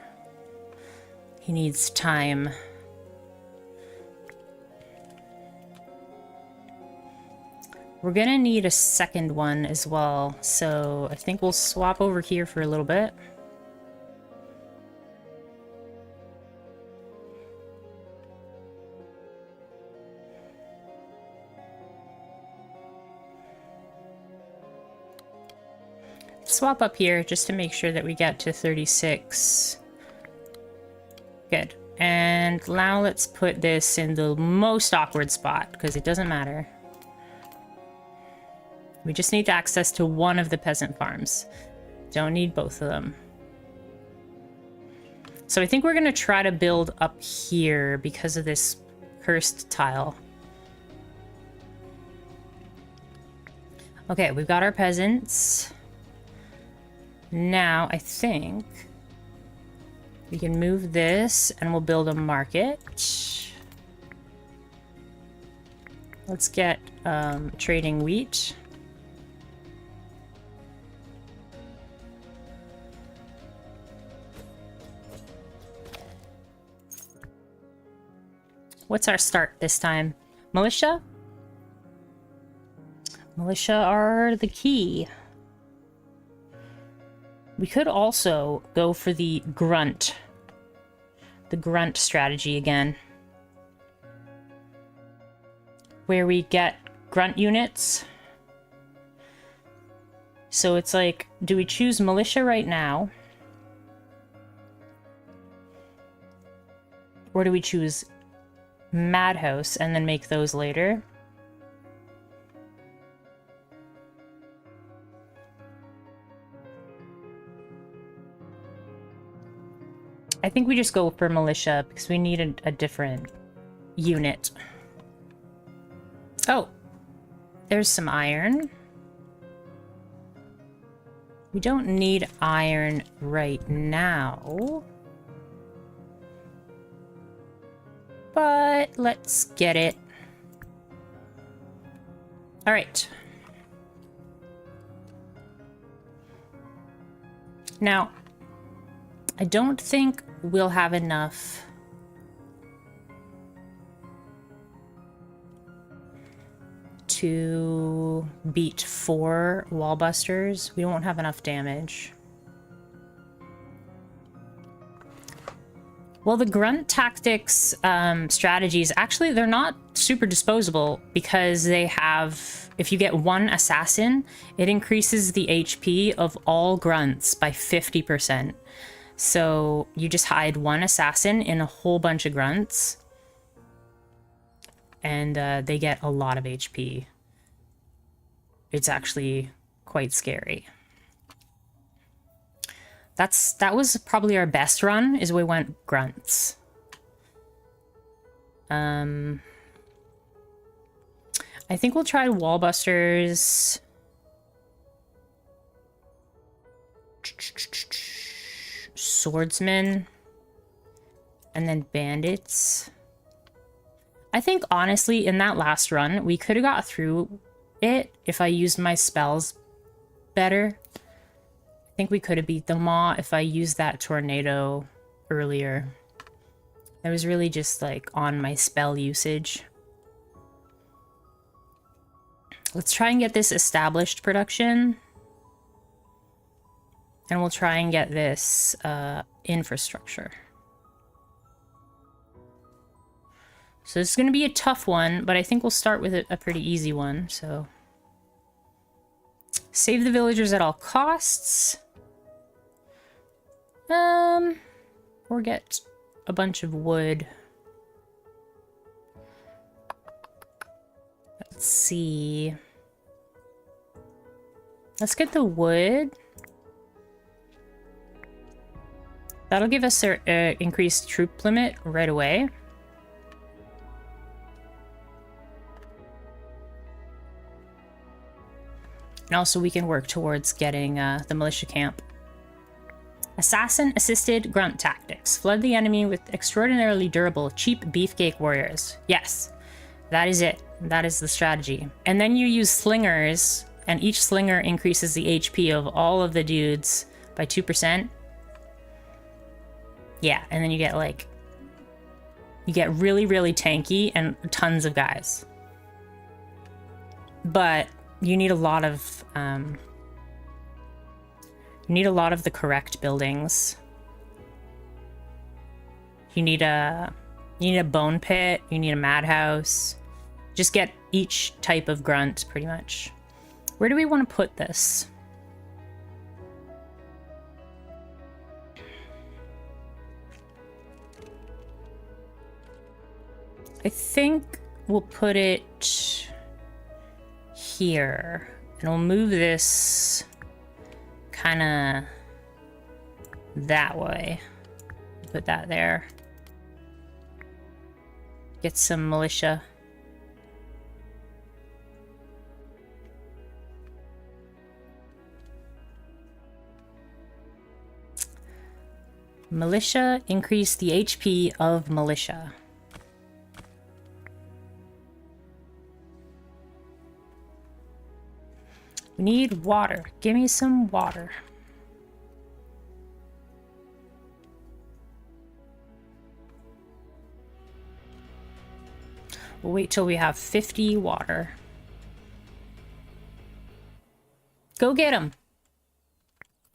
He needs time. We're gonna need a second one as well, so I think we'll swap over here for a little bit. Swap up here just to make sure that we get to 36. Good. And now let's put this in the most awkward spot because it doesn't matter. We just need access to one of the peasant farms. Don't need both of them. So I think we're going to try to build up here because of this cursed tile. Okay, we've got our peasants. Now, I think we can move this and we'll build a market. Let's get trading wheat. What's our start this time? Militia? Militia are the key. We could also go for the grunt strategy again. Where we get grunt units. So it's like, do we choose militia right now? Or do we choose Madhouse and then make those later? I think we just go for militia because we need a different unit. Oh, there's some iron. We don't need iron right now. But let's get it. All right. Now, I don't think we'll have enough to beat 4 wallbusters. We won't have enough damage. Well, the grunt tactics strategies, actually, they're not super disposable because they have if you get one assassin, it increases the HP of all grunts by 50%. So you just hide one assassin in a whole bunch of grunts, and they get a lot of HP. It's actually quite scary. That was probably our best run, is we went grunts. I think we'll try Wallbusters. Swordsman. And then Bandits. I think, honestly, in that last run, we could have got through it if I used my spells better. I think we could have beat the Maw if I used that tornado earlier. I was really just, like, on my spell usage. Let's try and get this established production. And we'll try and get this infrastructure. So this is going to be a tough one, but I think we'll start with a pretty easy one, so... Save the villagers at all costs. Or get a bunch of wood. Let's see. Let's get the wood. That'll give us our increased troop limit right away. And also we can work towards getting the militia camp. Assassin-assisted grunt tactics. Flood the enemy with extraordinarily durable, cheap beefcake warriors. Yes, that is it. That is the strategy. And then you use slingers, and each slinger increases the HP of all of the dudes by 2%. Yeah, and then you get, like... You get really, really tanky and tons of guys. But you need a lot of... You need a lot of the correct buildings. You need a bone pit. You need a madhouse. Just get each type of grunt, pretty much. Where do we want to put this? I think we'll put it here. And we'll move this kind of that way. Put that there. Get some militia. Militia, increase the HP of militia. We need water. Give me some water. We'll wait till we have 50 water. Go get him.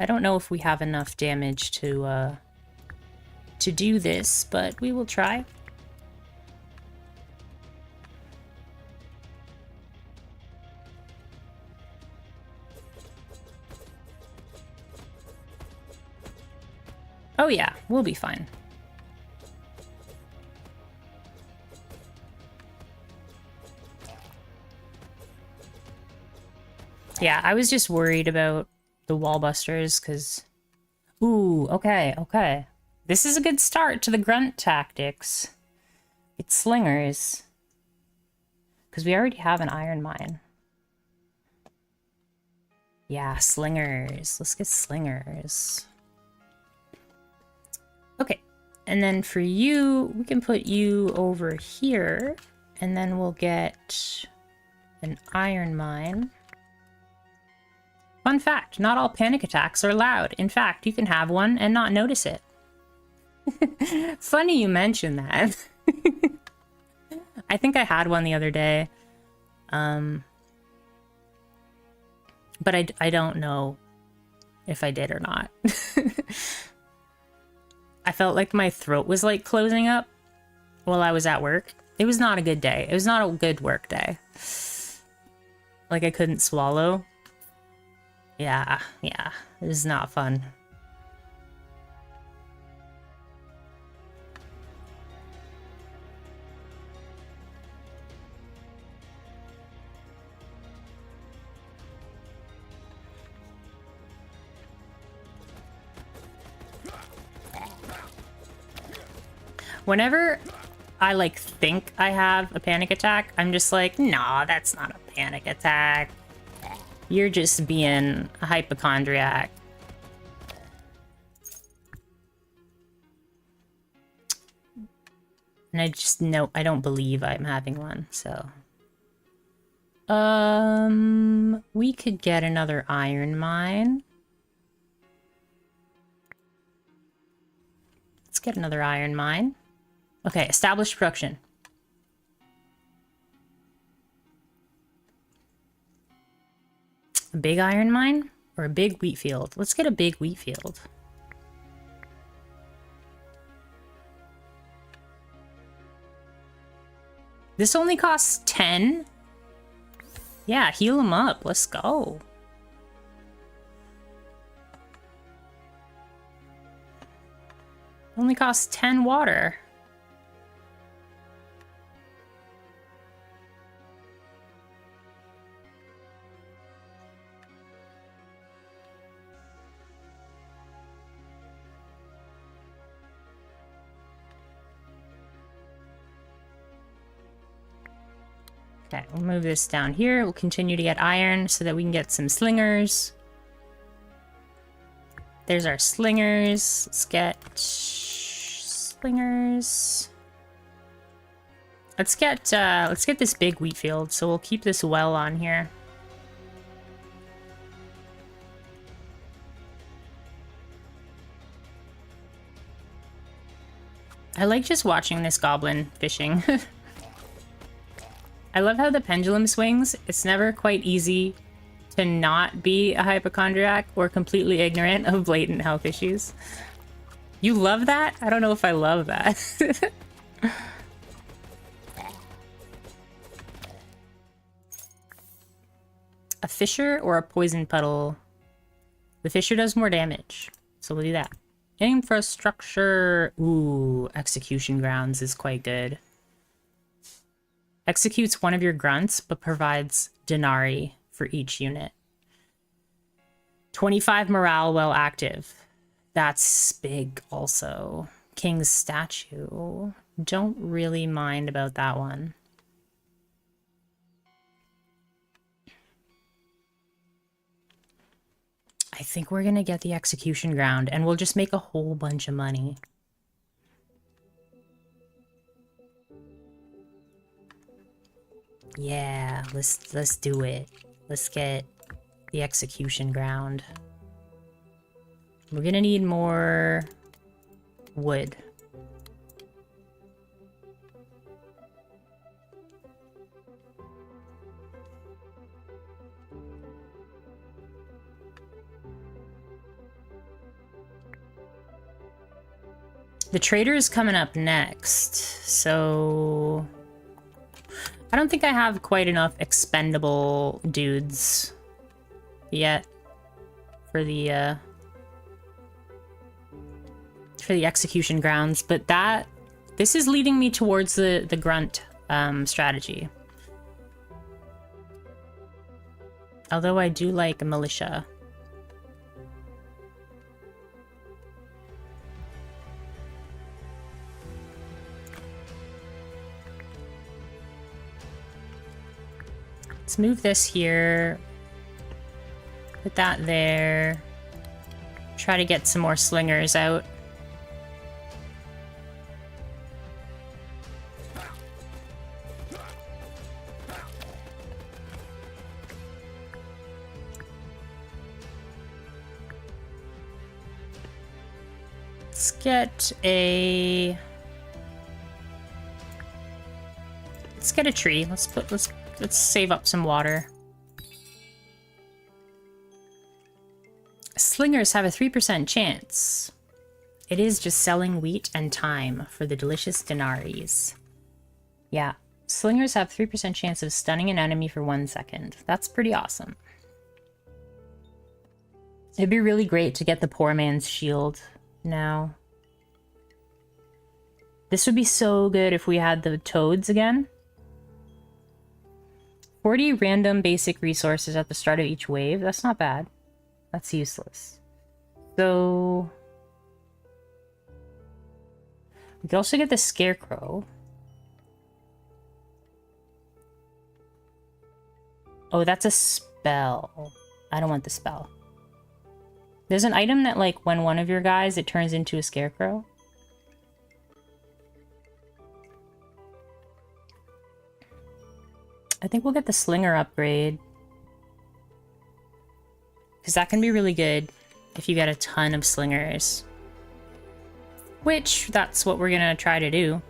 I don't know if we have enough damage to do this, but we will try. Oh yeah, we'll be fine. Yeah, I was just worried about the wallbusters, because... Ooh, okay, okay. This is a good start to the grunt tactics. It's slingers. Because we already have an iron mine. Yeah, slingers. Let's get slingers. Okay, and then for you, we can put you over here, and then we'll get an iron mine. Fun fact, not all panic attacks are loud. In fact, you can have one and not notice it. Funny you mention that. I think I had one the other day. But I don't know if I did or not. I felt like my throat was like closing up while I was at work. It was not a good day. It was not a good work day. Like I couldn't swallow. Yeah, yeah. This is not fun. Whenever I like think I have a panic attack, I'm just like, nah, that's not a panic attack. You're just being a hypochondriac. And I just know I don't believe I'm having one, so. We could get another iron mine. Let's get another iron mine. Okay, established production. A big iron mine or a big wheat field? Let's get a big wheat field. This only costs 10? Yeah, heal him up. Let's go. Only costs 10 water. Okay, we'll move this down here. We'll continue to get iron so that we can get some slingers. There's our slingers. Let's get slingers. Let's get this big wheat field. So we'll keep this well on here. I like just watching this goblin fishing. I love how the pendulum swings. It's never quite easy to not be a hypochondriac or completely ignorant of blatant health issues. You love that? I don't know if I love that. A fissure or a poison puddle? The fissure does more damage, so we'll do that. Infrastructure. Ooh, execution grounds is quite good. Executes one of your grunts, but provides denarii for each unit. 25 morale while active. That's big also. King's statue. Don't really mind about that one. I think we're gonna get the execution ground and we'll just make a whole bunch of money. Yeah, let's do it. Let's get the execution ground. We're gonna need more wood. The trader is coming up next, so I don't think I have quite enough expendable dudes yet for the execution grounds, but this is leading me towards the grunt strategy. Although I do like a militia. Let's move this here. Put that there. Try to get some more slingers out. Let's get a tree. Let's save up some water. Slingers have a 3% chance. It is just selling wheat and time for the delicious denaries. Yeah, Slingers have 3% chance of stunning an enemy for 1 second. That's pretty awesome. It'd be really great to get the poor man's shield now. This would be so good if we had the toads again. 40 random basic resources at the start of each wave. That's not bad. That's useless. So... we could also get the Scarecrow. Oh, that's a spell. I don't want the spell. There's an item that, like, when one of your guys, it turns into a Scarecrow. I think we'll get the Slinger upgrade. Because that can be really good if you get a ton of Slingers. Which, that's what we're gonna try to do.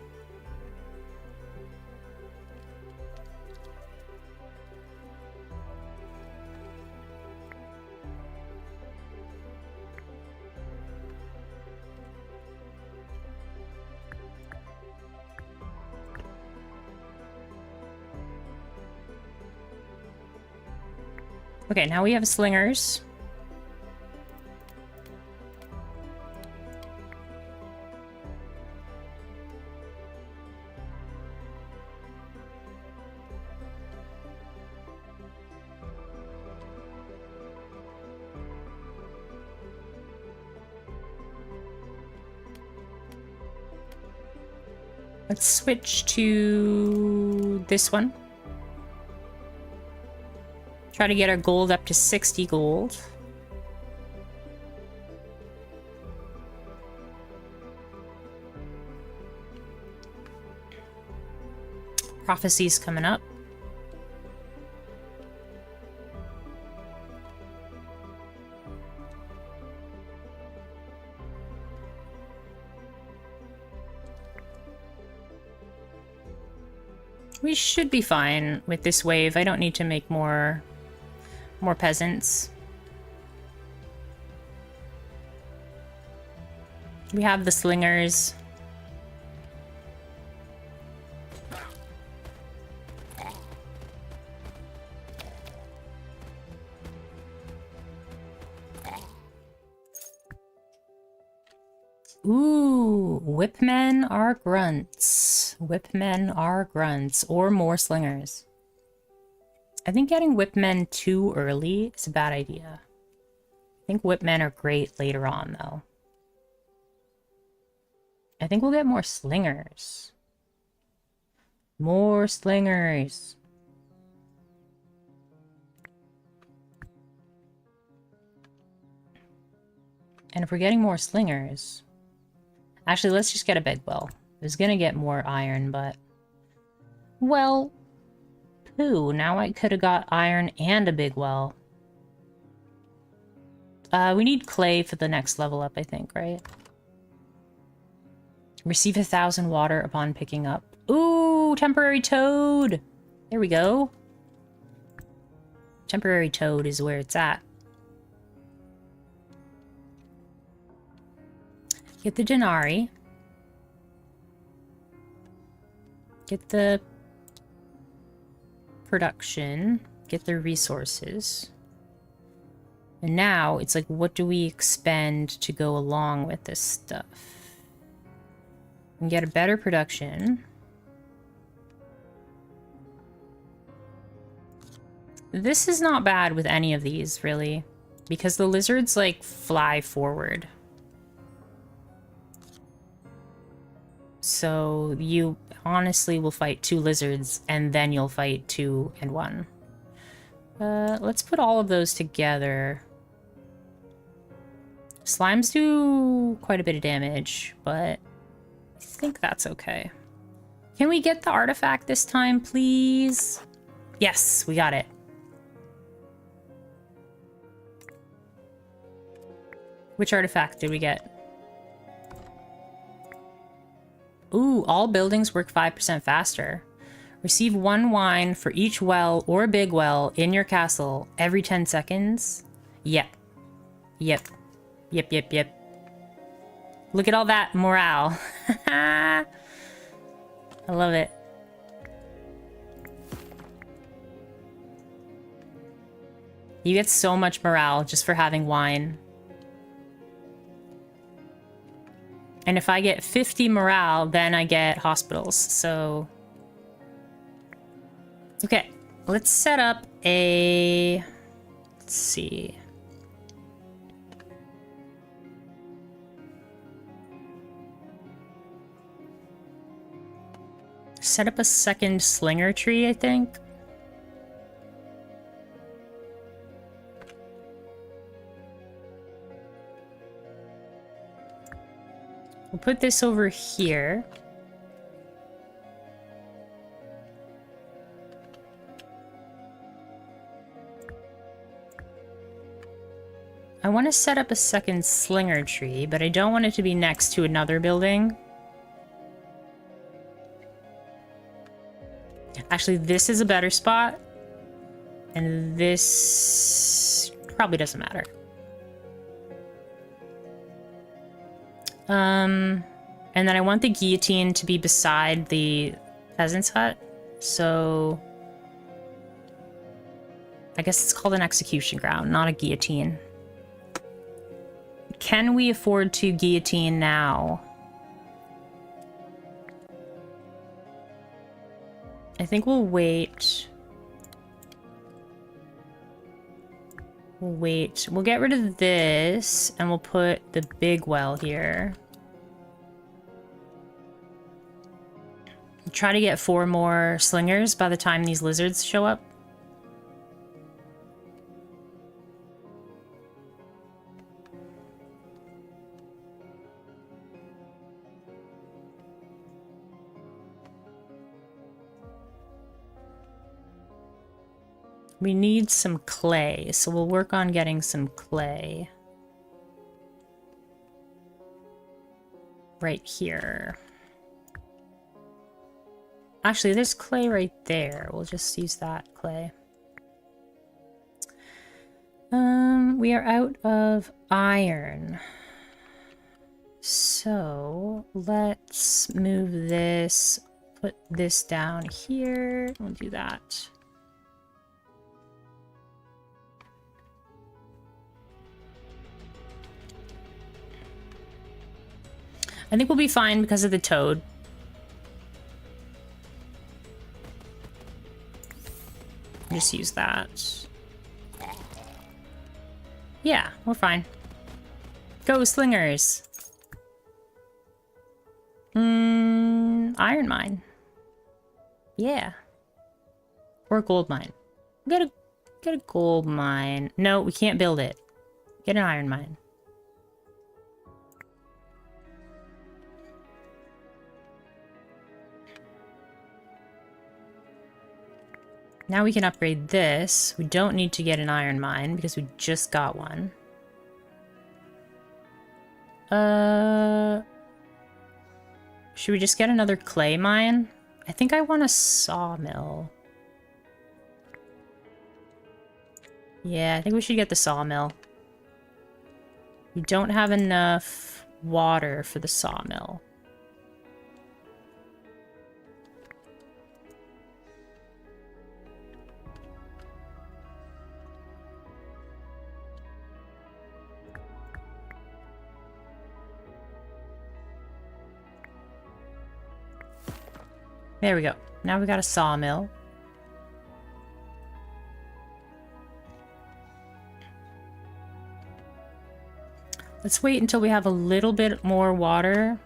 Okay, now we have slingers. Let's switch to this one. Try to get our gold up to 60 gold. Prophecy's coming up. We should be fine with this wave. I don't need to make more peasants. We have the slingers. Ooh, whipmen are grunts. Whipmen are grunts, or more slingers. I think getting whipmen too early is a bad idea. I think whipmen are great later on, though. I think we'll get more slingers. More slingers. And if we're getting more slingers... actually, let's just get a big well. I was gonna get more iron, but... well... poo, now I could have got iron and a big well. We need clay for the next level up, I think, right? Receive 1,000 water upon picking up. Ooh, temporary toad! There we go. Temporary toad is where it's at. Get the Denari. Get the production. Get the resources. And now it's like, what do we expend to go along with this stuff? And get a better production. This is not bad with any of these, really. Because the lizards, like, fly forward. So you honestly will fight 2 lizards, and then you'll fight 2 and 1. Let's put all of those together. Slimes do quite a bit of damage, but I think that's okay. Can we get the artifact this time, please? Yes, we got it. Which artifact did we get? Ooh, all buildings work 5% faster. Receive 1 wine for each well or big well in your castle every 10 seconds. Yep. Yep. Yep, yep, yep. Look at all that morale. I love it. You get so much morale just for having wine. And if I get 50 morale, then I get hospitals, so... Okay, let's set up a... Let's see... Set up a second slinger tree, I think. We'll put this over here. I want to set up a second slinger tree, but I don't want it to be next to another building. Actually, this is a better spot. And this probably doesn't matter. And then I want the guillotine to be beside the peasant's hut. So I guess it's called an execution ground, not a guillotine. Can we afford to guillotine now? I think we'll wait. We'll wait. We'll get rid of this, and we'll put the big well here. Try to get 4 more slingers by the time these lizards show up. We need some clay, so we'll work on getting some clay. Right here. Actually, there's clay right there. We'll just use that clay. We are out of iron. So, let's move this, put this down here. We'll do that. I think we'll be fine because of the toad. Just use that. Yeah, we're fine. Go, slingers! Iron mine. Yeah. Or a gold mine. Get a gold mine. No, we can't build it. Get an iron mine. Now we can upgrade this. We don't need to get an iron mine because we just got one. Should we just get another clay mine? I think I want a sawmill. Yeah, I think we should get the sawmill. We don't have enough water for the sawmill. There we go. Now we got a sawmill. Let's wait until we have a little bit more water.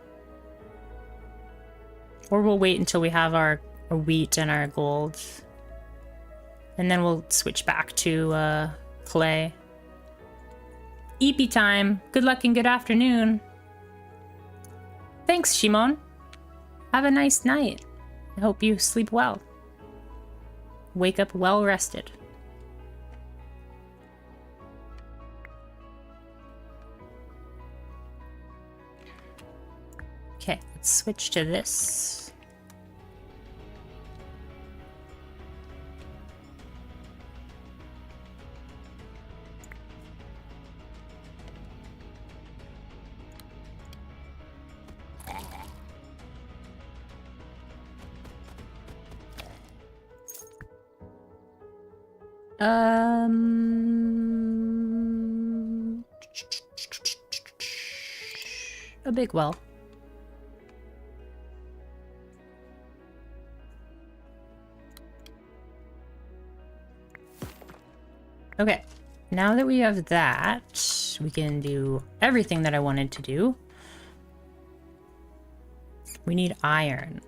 Or we'll wait until we have our wheat and our gold. And then we'll switch back to clay. Eepy time. Good luck and good afternoon. Thanks, Shimon. Have a nice night. I hope you sleep well. Wake up well rested. Okay, let's switch to this. a big well. Okay, now that we have that, we can do everything that I wanted to do. We need iron.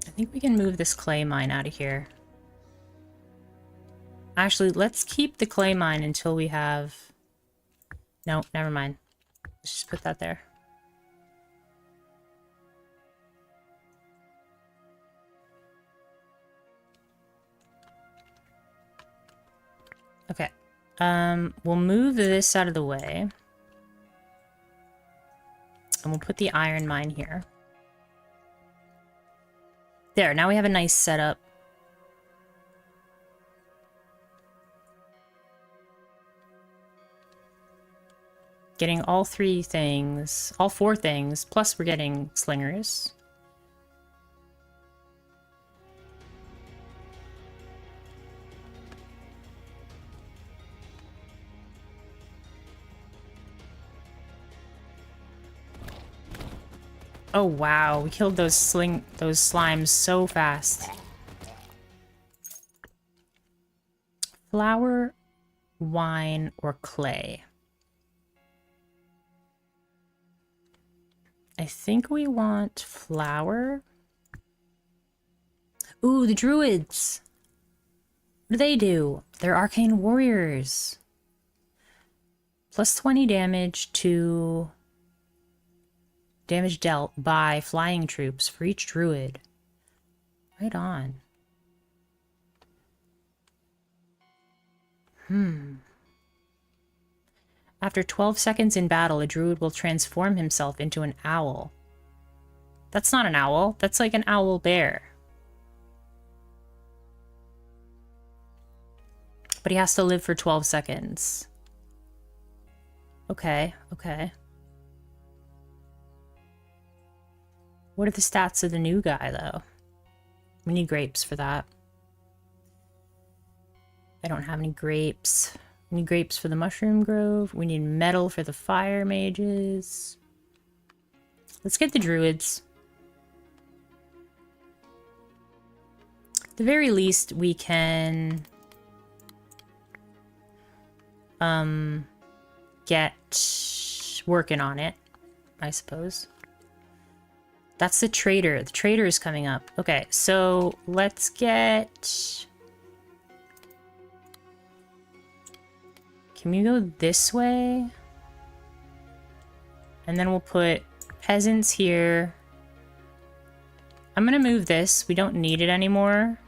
I think we can move this clay mine out of here. Actually, let's keep the clay mine until we have... No, never mind. Let's just put that there. Okay. We'll move this out of the way. And we'll put the iron mine here. There, now we have a nice setup. Getting all 3 things, all 4 things, plus we're getting slingers. Oh wow, we killed those slimes so fast. Flour, wine, or clay? I think we want flour. Ooh, the druids! What do they do? They're arcane warriors. Plus 20 damage to... damage dealt by flying troops for each druid. Right on. After 12 seconds in battle, a druid will transform himself into an owl. That's not an owl. That's like an owl bear. But he has to live for 12 seconds. Okay, okay. What are the stats of the new guy, though? We need grapes for that. I don't have any grapes. We need grapes for the mushroom grove. We need metal for the fire mages. Let's get the druids. At the very least, we can... get working on it, I suppose. That's the trader. The trader is coming up. Okay, so let's get... Can we go this way? And then we'll put peasants here. I'm gonna move this. We don't need it anymore.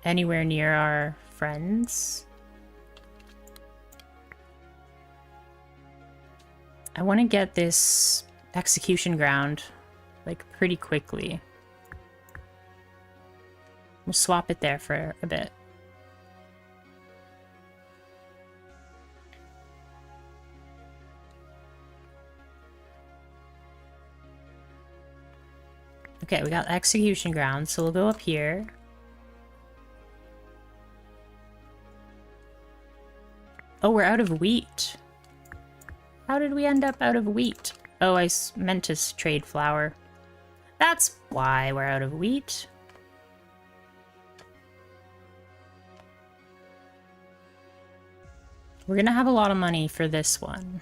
Anywhere near our friends. I want to get this execution ground, like, pretty quickly. We'll swap it there for a bit. Okay, we got execution ground, so we'll go up here. Oh, we're out of wheat. How did we end up out of wheat? Oh, I meant to trade flour. That's why we're out of wheat. We're gonna have a lot of money for this one.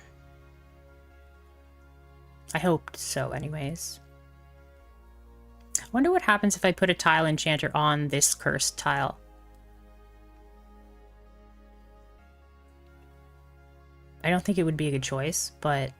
I hoped so, anyways. I wonder what happens if I put a tile enchanter on this cursed tile. I don't think it would be a good choice, but...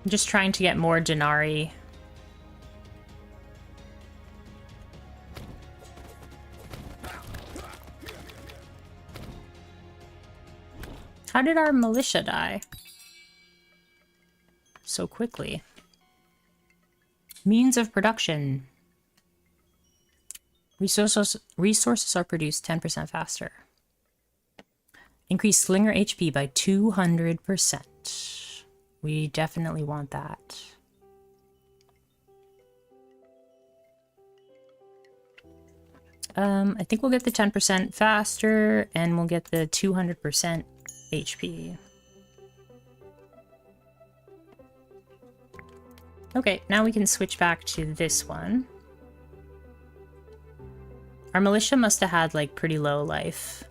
I'm just trying to get more denarii. How did our militia die so quickly? Means of production. Resources are produced 10% faster. Increase Slinger HP by 200%. We definitely want that. I think we'll get the 10% faster, and we'll get the 200% HP. Okay, now we can switch back to this one. Our militia must have had, like, pretty low life.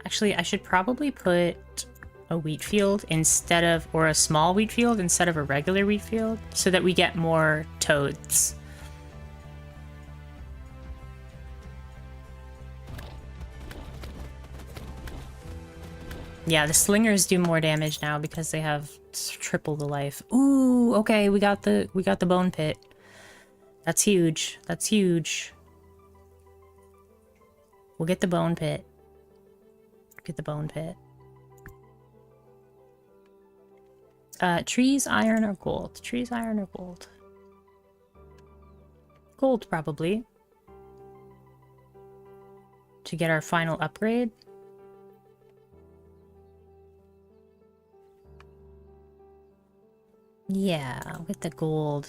Actually, I should probably put a wheat field instead of, or a small wheat field instead of a regular wheat field, so that we get more toads. Yeah, the slingers do more damage now because they have triple the life. Ooh, okay, we got the bone pit. That's huge. That's huge. We'll get the bone pit. Get the bone pit. Trees, iron, or gold? Trees, iron, or gold? Gold, probably. To get our final upgrade. Yeah, I'll get the gold.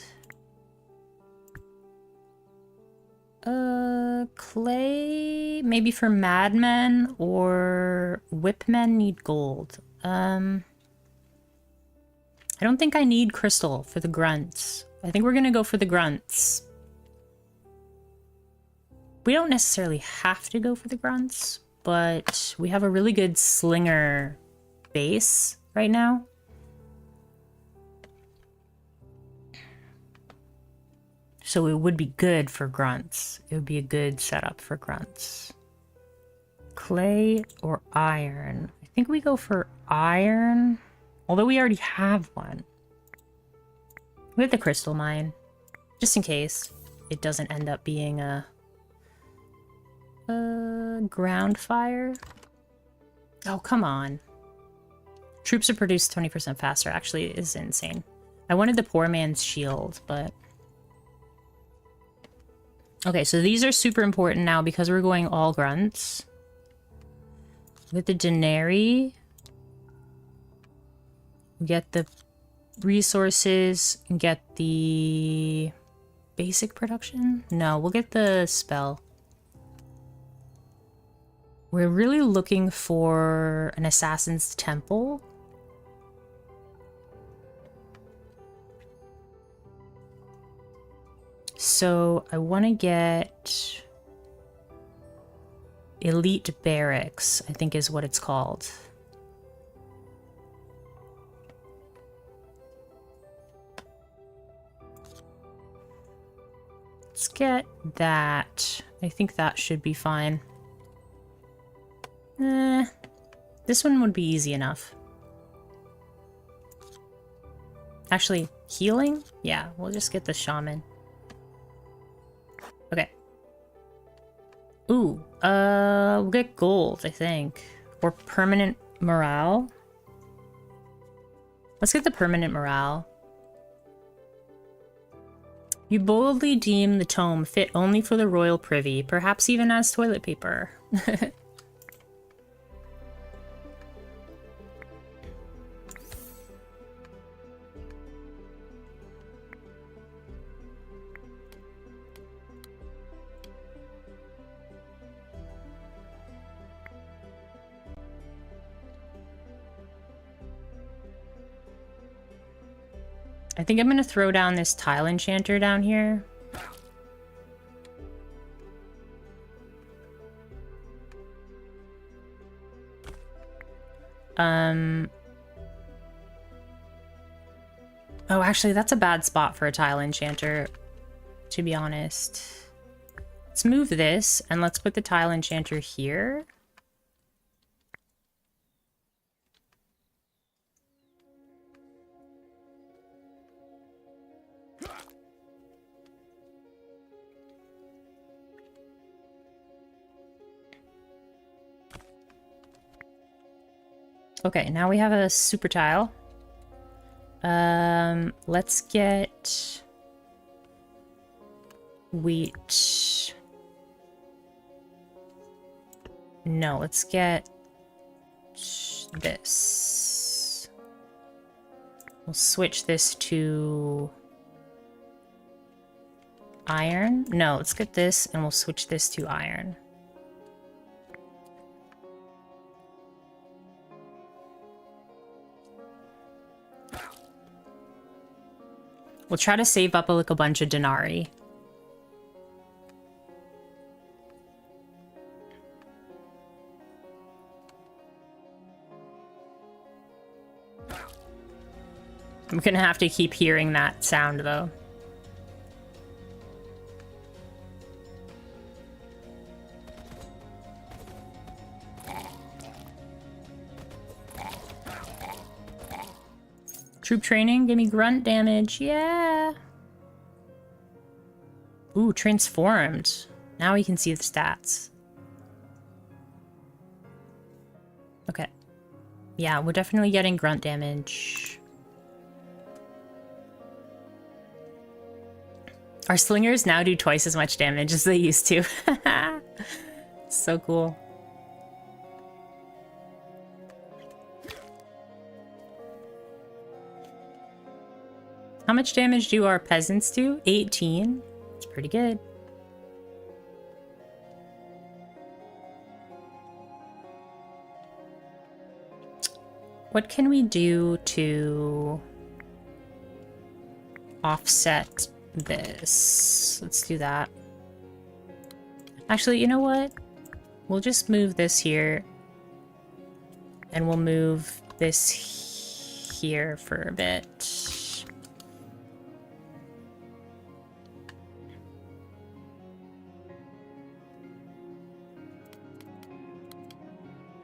Clay, maybe for madmen, or whipmen need gold. I don't think I need crystal for the grunts. I think we're gonna go for the grunts. We don't necessarily have to go for the grunts, but we have a really good slinger base right now. So it would be good for grunts. It would be a good setup for grunts. Clay or iron? I think we go for iron. Although we already have one. We have the crystal mine. Just in case it doesn't end up being a ground fire. Oh, come on. Troops are produced 20% faster. Actually, it is insane. I wanted the poor man's shield, but... Okay, so these are super important now because we're going all grunts. With the Denary. Get the resources. Get the basic production? No, we'll get the spell. We're really looking for an assassin's temple. So I want to get Elite Barracks, I think is what it's called. Let's get that. I think that should be fine. This one would be easy enough. Actually, healing? Yeah, we'll just get the shaman. Okay. Ooh, we'll get gold, I think. Or permanent morale. Let's get the permanent morale. You boldly deem the tome fit only for the royal privy, perhaps even as toilet paper. I think I'm gonna throw down this tile enchanter down here. Oh, actually, that's a bad spot for a tile enchanter, to be honest. Let's move this, and let's put the tile enchanter here. Okay, now we have a super tile. Let's get wheat. No, let's get this. We'll switch this to iron. No, let's get this and we'll switch this to iron. We'll try to save up like a bunch of denarii. I'm gonna have to keep hearing that sound though. Troop training, give me grunt damage, yeah! Ooh, transformed. Now we can see the stats. Okay. Yeah, we're definitely getting grunt damage. Our slingers now do twice as much damage as they used to. So cool. How much damage do our peasants do? 18. It's pretty good. What can we do to offset this? Let's do that. Actually, you know what? We'll just move this here. And we'll move this here for a bit.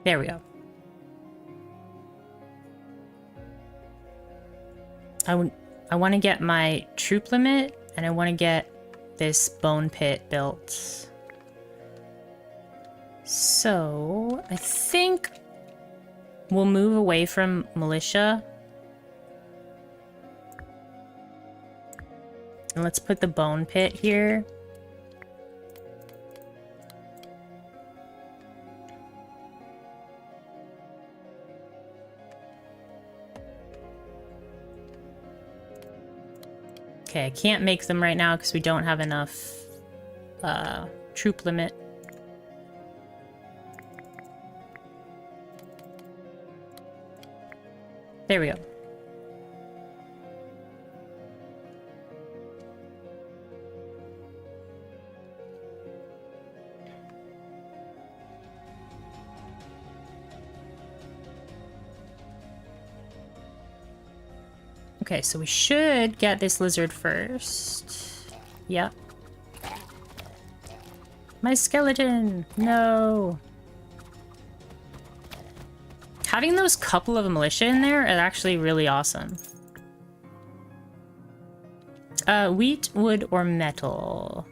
There we go. I want to get my troop limit, and I want to get this bone pit built. So, I think we'll move away from militia. And let's put the bone pit here. Okay, I can't make them right now because we don't have enough troop limit. There we go. Okay, so we should get this lizard first. Yep. My skeleton! No! Having those couple of militia in there is actually really awesome. Wheat, wood, or metal?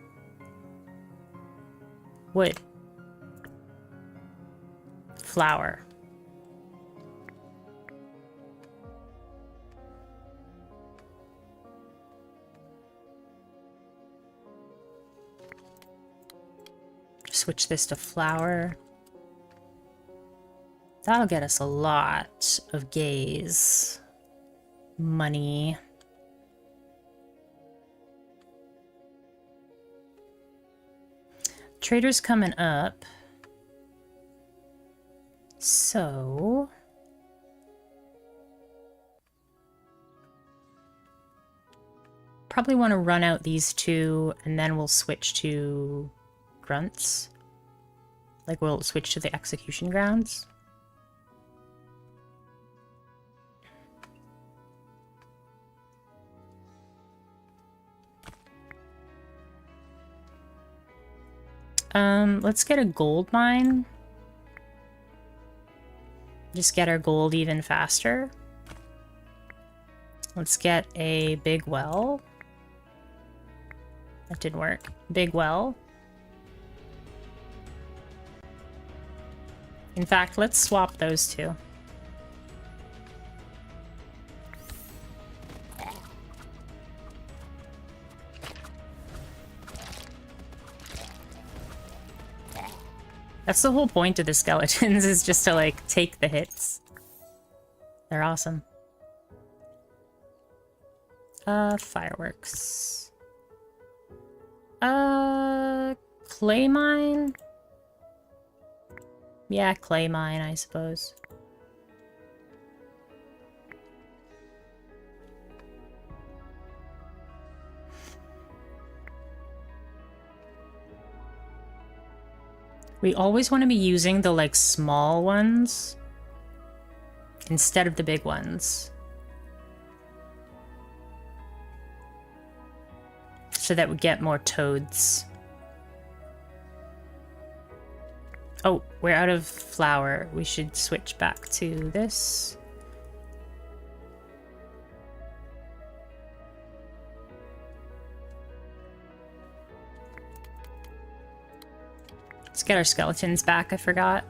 Wood. Flour. Switch this to flour. That'll get us a lot of gaze money. Trader's coming up. So probably want to run out these two and then we'll switch to grunts. Like we'll switch to the execution grounds. Let's get a gold mine. Just get our gold even faster. Let's get a big well. That didn't work. Big well. In fact, let's swap those two. That's the whole point of the skeletons, is just to, like, take the hits. They're awesome. Fireworks. Clay mine? Yeah, clay mine, I suppose. We always want to be using the, like, small ones instead of the big ones, so that we get more toads. Oh, we're out of flour. We should switch back to this. Let's get our skeletons back, I forgot.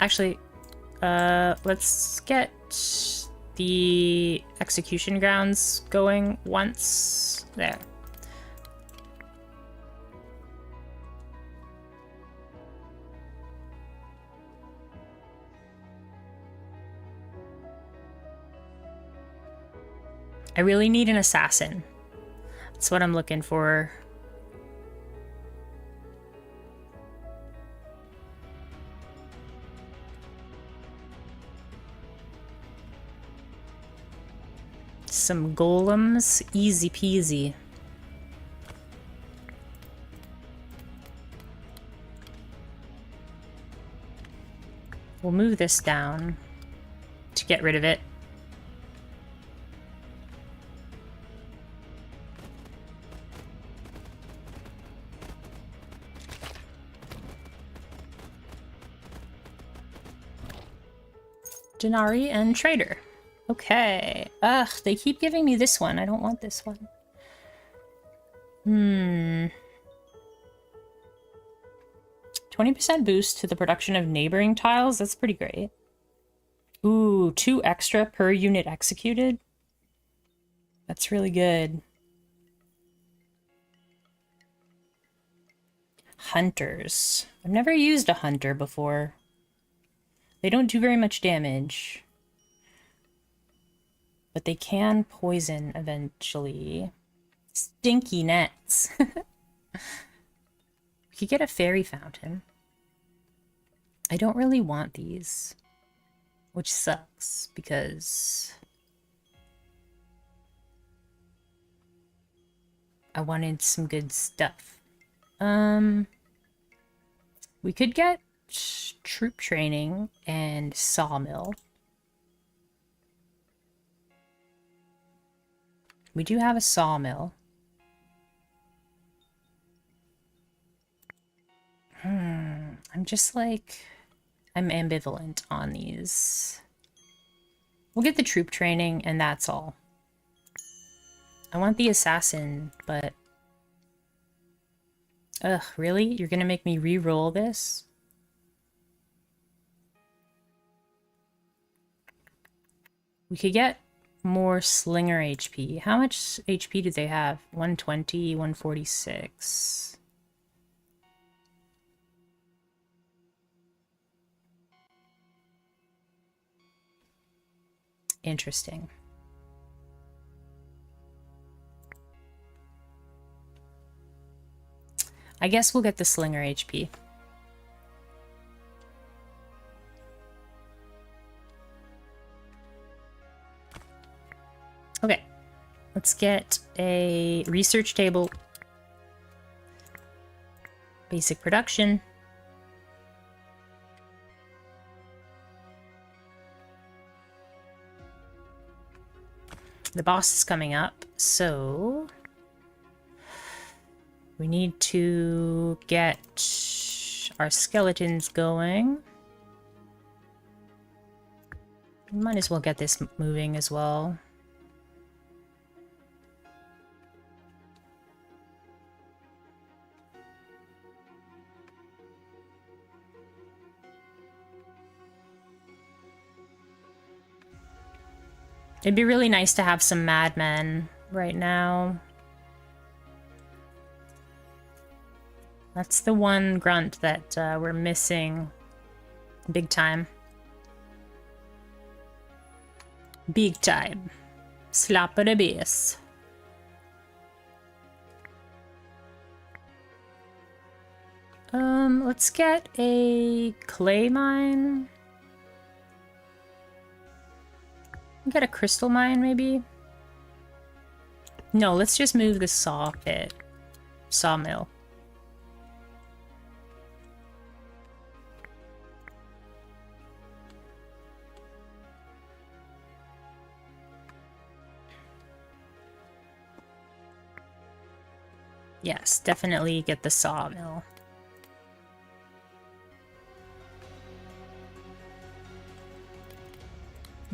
Actually, let's get the execution grounds going once. There. I really need an assassin. That's what I'm looking for. Some golems, easy peasy. We'll move this down to get rid of it. Denari and Trader. Okay. Ugh, they keep giving me this one. I don't want this one. 20% boost to the production of neighboring tiles? That's pretty great. Ooh, 2 extra per unit executed? That's really good. Hunters. I've never used a hunter before. They don't do very much damage. But they can poison eventually. Stinky nets. We could get a fairy fountain. I don't really want these. Which sucks, because I wanted some good stuff. We could get troop training and sawmill. We do have a sawmill. I'm just like, I'm ambivalent on these. We'll get the troop training and that's all. I want the assassin, but... Ugh, really? You're gonna make me re-roll this? We could get more slinger HP. How much HP do they have? 120, 146. Interesting. I guess we'll get the slinger HP. Okay, let's get a research table. Basic production. The boss is coming up, so we need to get our skeletons going. Might as well get this moving as well. It'd be really nice to have some madmen right now. That's the one grunt that we're missing big time. Big time. Slap at the base. Let's get a clay mine. Get a crystal mine, maybe? No, let's just move the saw pit. Sawmill. Yes, definitely get the sawmill.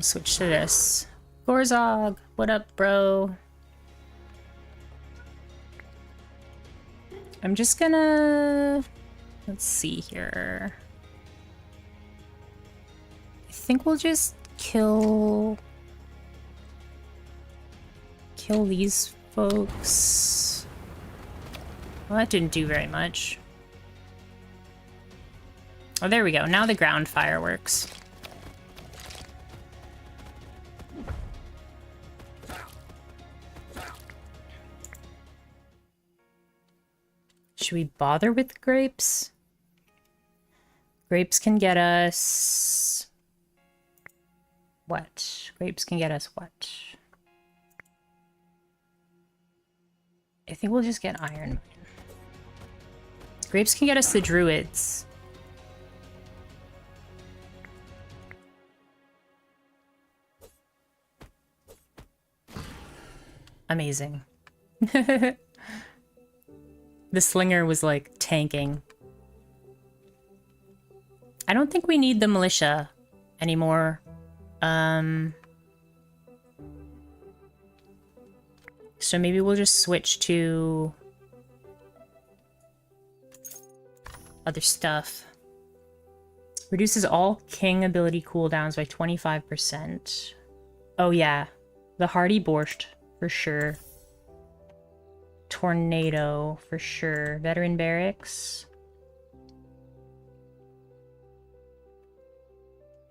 Switch to this. Gorzog, what up, bro? I'm just gonna... Let's see here. I think we'll just kill these folks. Well, that didn't do very much. Oh, there we go. Now the ground fire works. Should we bother with grapes? Grapes can get us... What? Grapes can get us what? I think we'll just get iron. Grapes can get us the druids. Amazing. The slinger was like tanking. I don't think we need the militia anymore. So maybe we'll just switch to other stuff. Reduces all king ability cooldowns by 25%. Oh yeah, the Hardy Borscht for sure. Tornado for sure. Veteran barracks.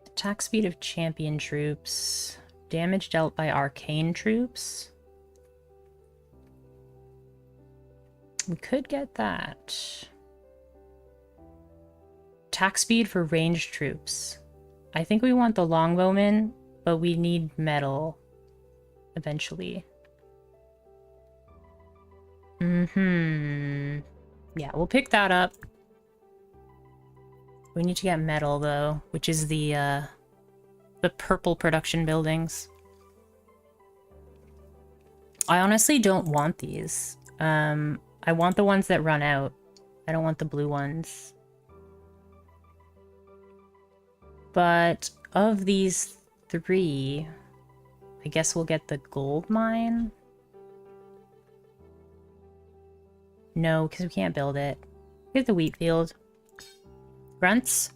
Attack speed of champion troops. Damage dealt by arcane troops. We could get that. Attack speed for ranged troops. I think we want the longbowmen, but we need metal eventually. Yeah, we'll pick that up. We need to get metal though, which is the purple production buildings. I honestly don't want these. I want the ones that run out. I don't want the blue ones. But of these three, I guess we'll get the gold mine. No, because we can't build it. Get the wheat field. Grunts?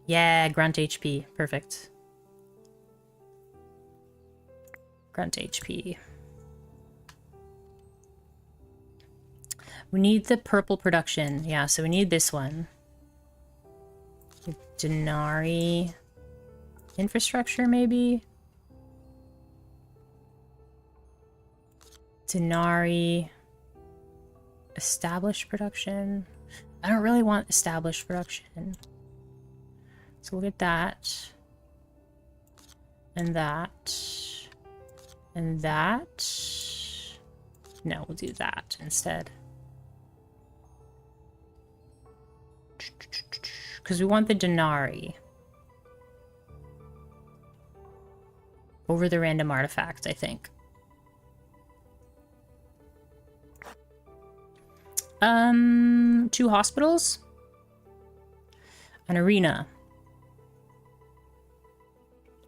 Yeah, grunt HP. Perfect. Grunt HP. We need the purple production. Yeah, so we need this one. Denari. Infrastructure, maybe? Denari. Established production. I don't really want established production. So we'll get that. And that. And that. No, we'll do that instead. Because we want the Denari. Over the random artifact, I think. 2 hospitals. An arena.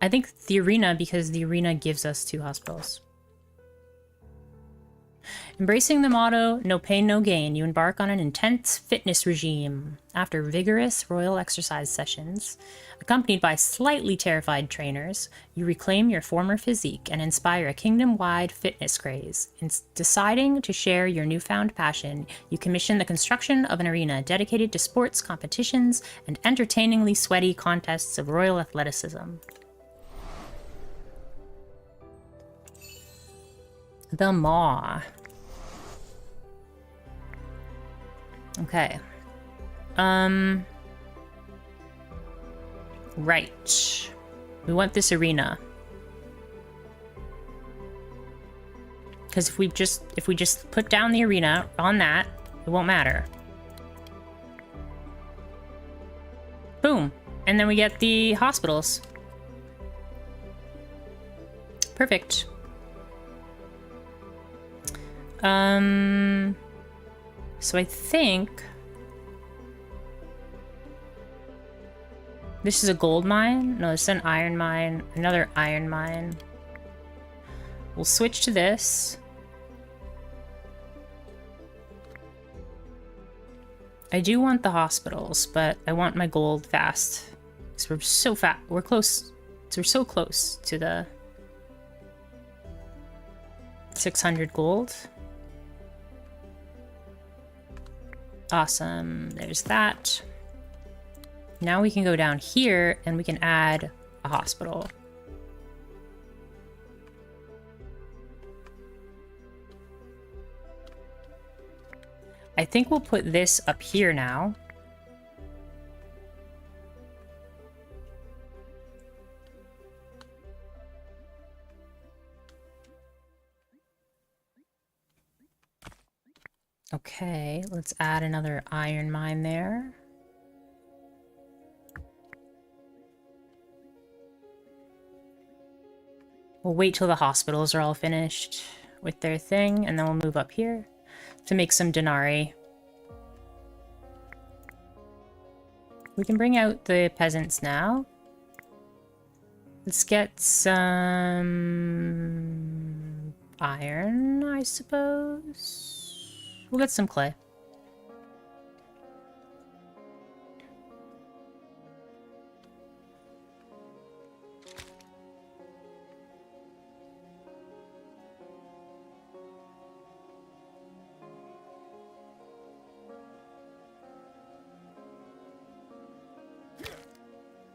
I think the arena, because the arena gives us 2 hospitals. Embracing the motto, no pain, no gain, you embark on an intense fitness regime. After vigorous royal exercise sessions, accompanied by slightly terrified trainers, you reclaim your former physique and inspire a kingdom-wide fitness craze. In deciding to share your newfound passion, you commission the construction of an arena dedicated to sports competitions and entertainingly sweaty contests of royal athleticism. The Maw. Okay. Right. We want this arena. Because if we just put down the arena on that, it won't matter. Boom. And then we get the hospitals. Perfect. So I think this is a gold mine. No, this is an iron mine. Another iron mine. We'll switch to this. I do want the hospitals, but I want my gold fast. Because we're so fat. We're close. So we're so close to the 600 gold. Awesome. There's that. Now we can go down here and we can add a hospital. I think we'll put this up here now. Okay, let's add another iron mine there. We'll wait till the hospitals are all finished with their thing, and then we'll move up here to make some denarii. We can bring out the peasants now. Let's get some iron, I suppose. We'll get some clay.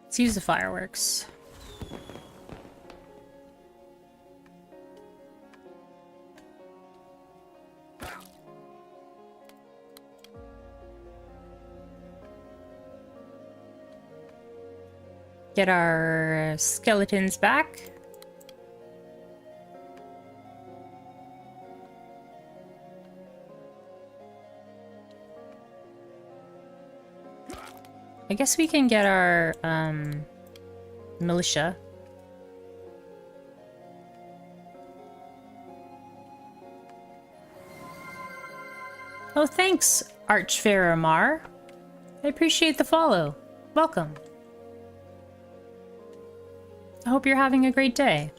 Let's use the fireworks. Get our skeletons back. I guess we can get our militia. Oh, thanks, Archfarer Mar. I appreciate the follow. Welcome. I hope you're having a great day.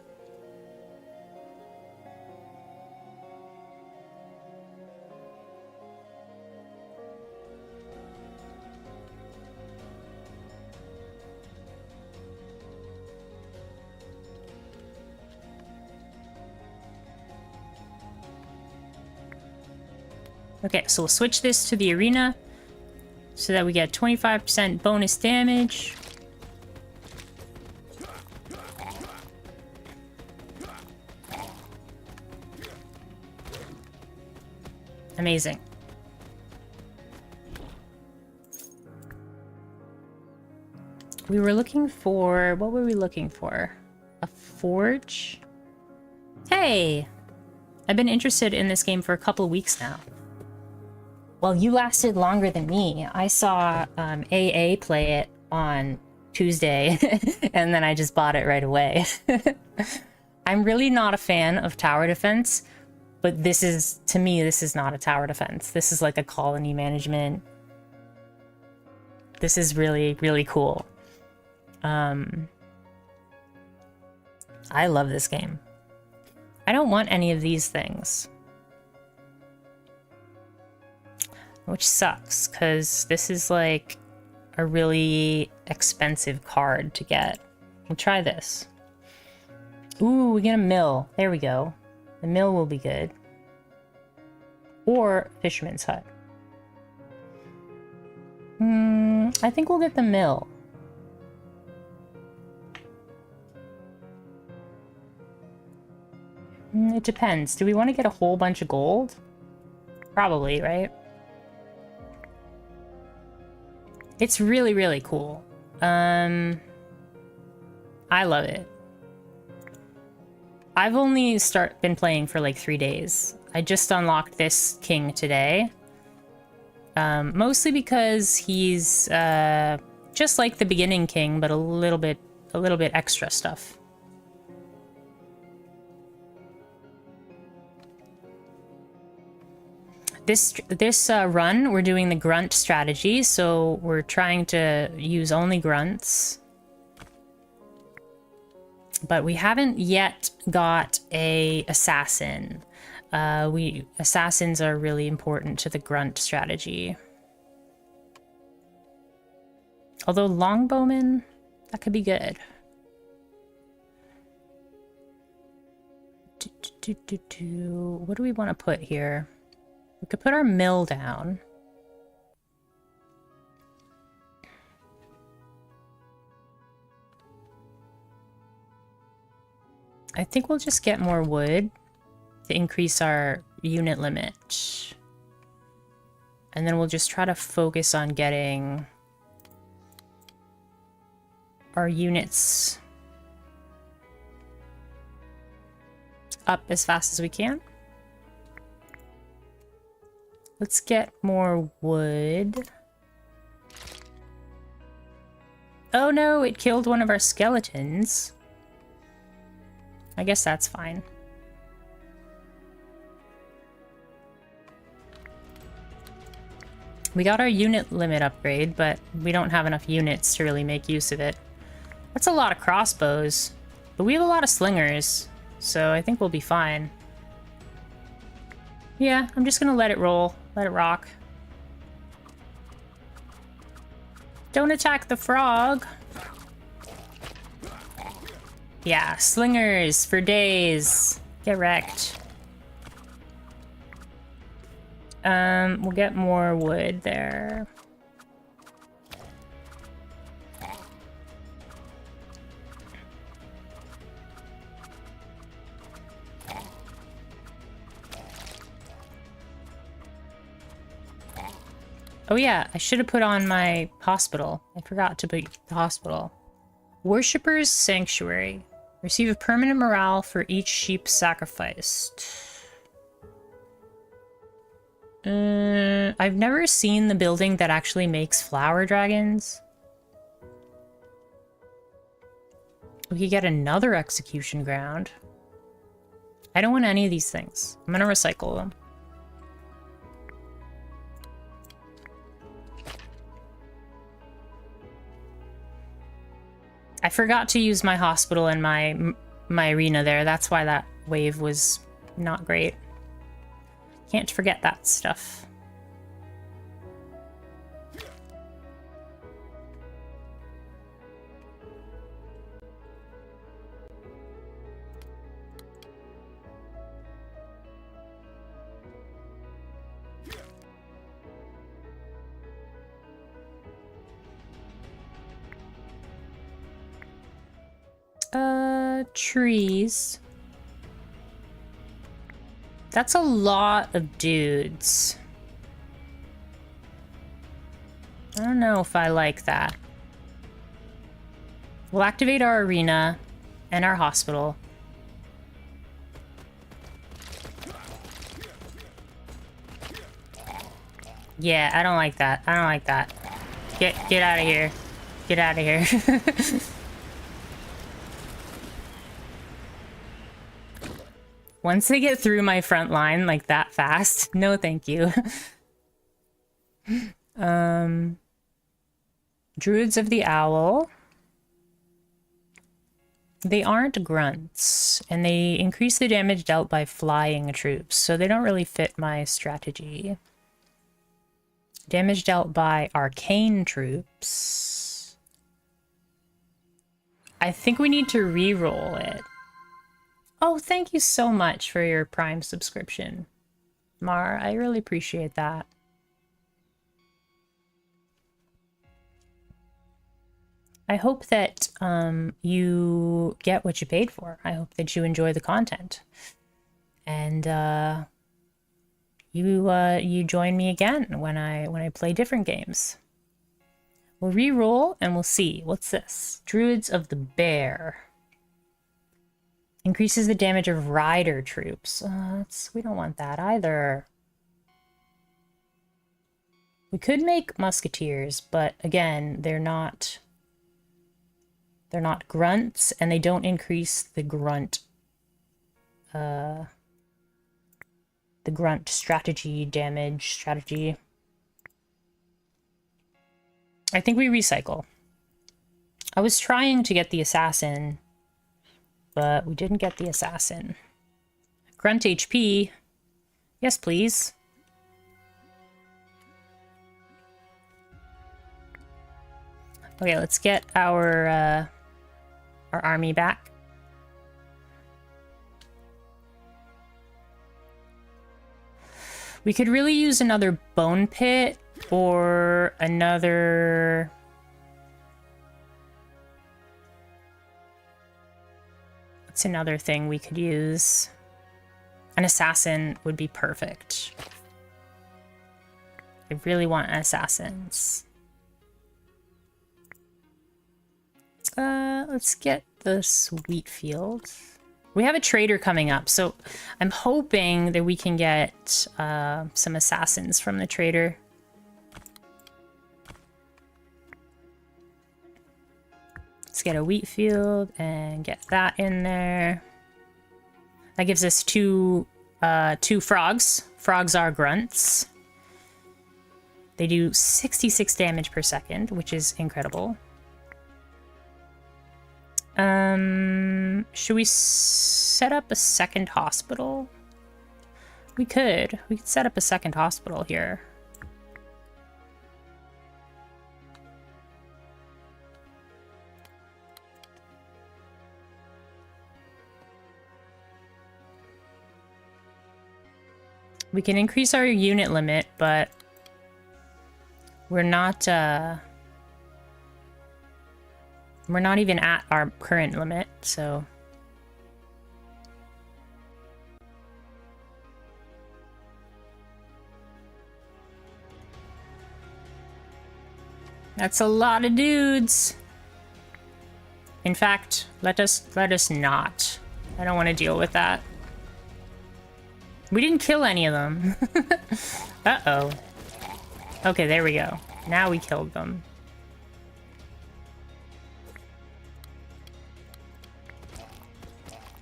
Okay, so we'll switch this to the arena so that we get 25% bonus damage. Amazing. We were looking for... What were we looking for? A forge? Hey! I've been interested in this game for a couple of weeks now. Well, you lasted longer than me. I saw AA play it on Tuesday, and then I just bought it right away. I'm really not a fan of tower defense, but this is, to me, this is not a tower defense. This is like a colony management. This is really, really cool. I love this game. I don't want any of these things. which sucks because this is like a really expensive card to get. We'll try this. Ooh, we get a mill. There we go. The mill will be good. Or Fisherman's Hut. I think we'll get the mill. It depends. Do we want to get a whole bunch of gold? Probably, right? It's really, really cool. I love it. I've only been playing for like 3 days. I just unlocked this king today. Mostly because he's just like the beginning king, but a little bit extra stuff. This run, we're doing the grunt strategy, so we're trying to use only grunts. But we haven't yet got a assassin. Assassins are really important to the grunt strategy. Although longbowmen, that could be good. What do we want to put here? We could put our mill down. I think we'll just get more wood to increase our unit limit. And then we'll just try to focus on getting our units up as fast as we can. Let's get more wood. Oh no, it killed one of our skeletons. I guess that's fine. We got our unit limit upgrade, but we don't have enough units to really make use of it. That's a lot of crossbows, but we have a lot of slingers, so I think we'll be fine. Yeah, I'm just gonna let it roll. Let it rock. Don't attack the frog. Yeah, slingers for days. Get wrecked. We'll get more wood there. Oh yeah, I should have put on my hospital. I forgot to put the hospital. Worshipper's Sanctuary. Receive a permanent morale for each sheep sacrificed. I've never seen the building that actually makes flower dragons. We could get another execution ground. I don't want any of these things. I'm gonna recycle them. I forgot to use my hospital and my arena there. That's why that wave was not great. Can't forget that stuff. Trees. That's a lot of dudes. I don't know if I like that. We'll activate our arena and our hospital. Yeah, I don't like that. I don't like that. Get out of here. Get out of here. Once they get through my front line like that fast, no thank you. Druids of the Owl. They aren't grunts, and they increase the damage dealt by flying troops, so they don't really fit my strategy. Damage dealt by arcane troops. I think we need to re-roll it. Oh, thank you so much for your Prime subscription, Mar. I really appreciate that. I hope that you get what you paid for. I hope that you enjoy the content. And you join me again when I play different games. We'll re-roll and we'll see. What's this? Druids of the Bear. Increases the damage of rider troops. We don't want that either. We could make musketeers, but again, they're not grunts, and they don't increase the grunt strategy damage strategy. I think we recycle. I was trying to get the assassin, but we didn't get the assassin. Grunt HP. Yes, please. Okay, let's get our army back. We could really use another bone pit or another... What's another thing we could use? An assassin would be perfect. I really want assassins. Let's get this wheat field. We have a trader coming up, so I'm hoping that we can get some assassins from the trader. Let's get a wheat field and get that in there. That gives us two frogs. Frogs are grunts. They do 66 damage per second, which is incredible. Should we set up a second hospital? We could set up a second hospital here. We can increase our unit limit, but we're not even at our current limit, so... That's a lot of dudes. In fact, let us not. I don't want to deal with that. We didn't kill any of them. Uh-oh. Okay, there we go. Now we killed them.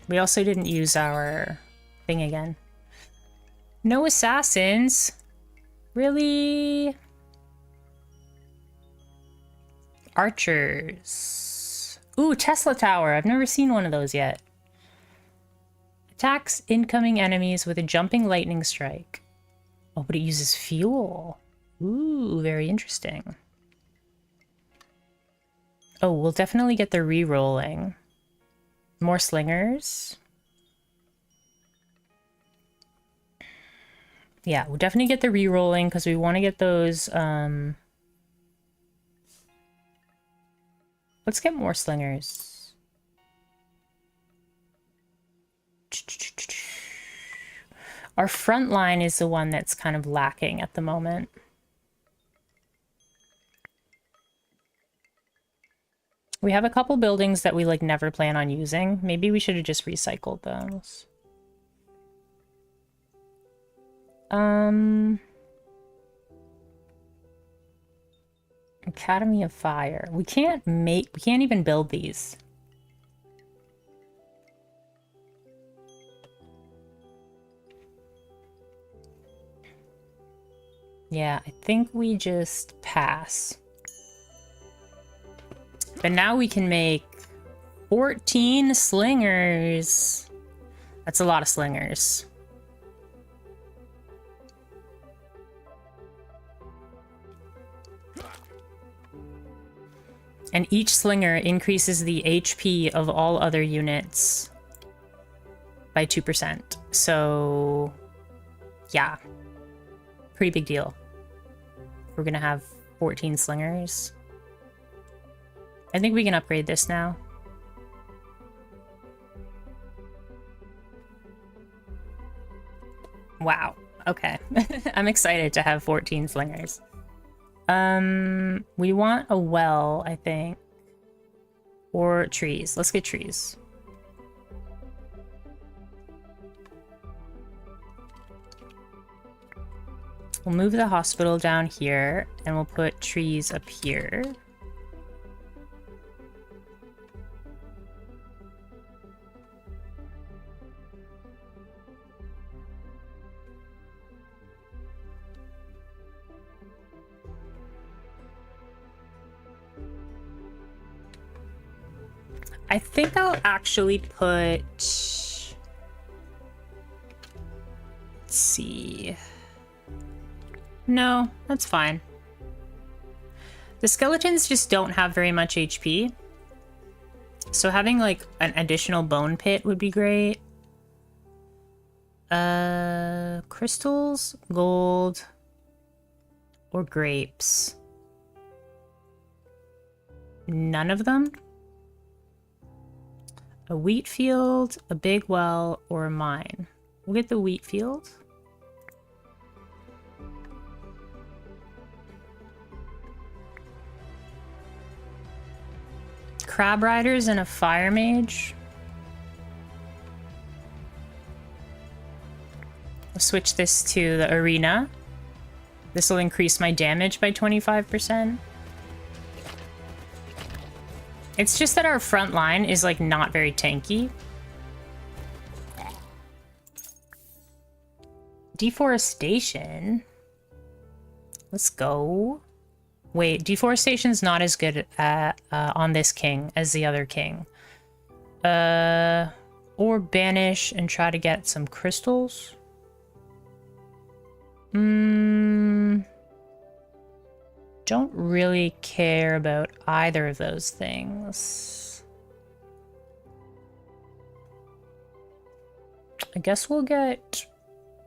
We also didn't use our thing again. No assassins? Really? Archers. Ooh, Tesla Tower. I've never seen one of those yet. Attacks incoming enemies with a jumping lightning strike. Oh, but it uses fuel. Ooh, very interesting. Oh, we'll definitely get the re-rolling. More slingers. Yeah, we'll definitely get the re-rolling because we want to get those, Let's get more slingers. Our front line is the one that's kind of lacking at the moment. We have a couple buildings that we like never plan on using. Maybe we should have just recycled those. Academy of Fire. We can't even build these. Yeah, I think we just pass. But now we can make 14 slingers. That's a lot of slingers. And each slinger increases the HP of all other units by 2%. So, yeah. Pretty big deal. We're gonna have 14 slingers. I think we can upgrade this now. Wow. Okay. I'm excited to have 14 slingers. We want a well, I think. Or trees. Let's get trees. We'll move the hospital down here, and we'll put trees up here. I think I'll actually put... Let's see... No, that's fine. The skeletons just don't have very much HP. So having like an additional bone pit would be great. Crystals, gold, or grapes. None of them? A wheat field, a big well, or a mine. We'll get the wheat field. Crab riders and a fire mage. I'll switch this to the arena. This will increase my damage by 25%. It's just that our front line is like not very tanky. Deforestation. Let's go. Wait, deforestation's not as good on this king as the other king. Or banish and try to get some crystals. Don't really care about either of those things. I guess we'll get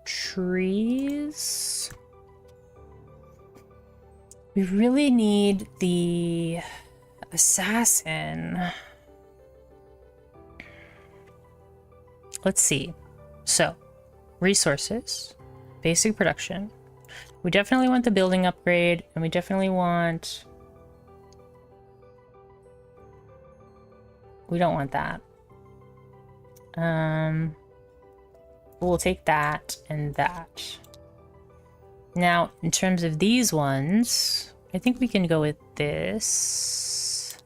trees. We really need the assassin. Let's see. So, resources, basic production. We definitely want the building upgrade, and we definitely want... We don't want that. We'll take that and that. Now, in terms of these ones, I think we can go with this.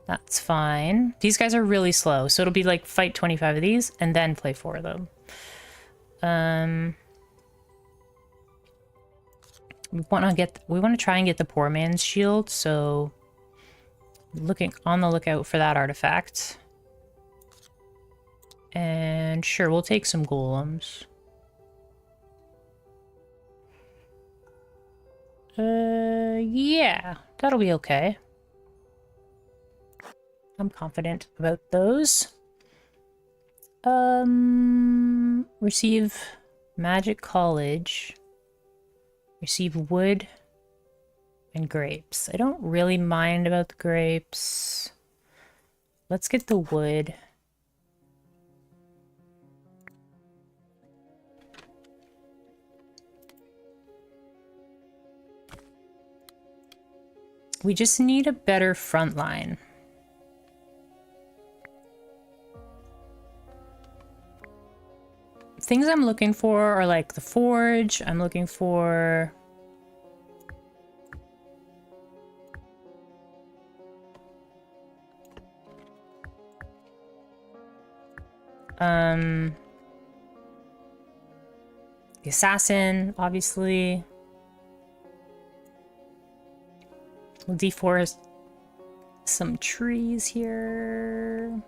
That's fine. These guys are really slow, so it'll be like fight 25 of these and then play 4 of them. We want to try and get the poor man's shield, so looking on the lookout for that artifact. And sure, we'll take some golems. Yeah, that'll be okay. I'm confident about those. Receive Magic College. Receive wood and grapes. I don't really mind about the grapes. Let's get the wood. We just need a better front line. Things I'm looking for are like the forge. I'm looking for... the assassin, obviously. We'll deforest some trees here.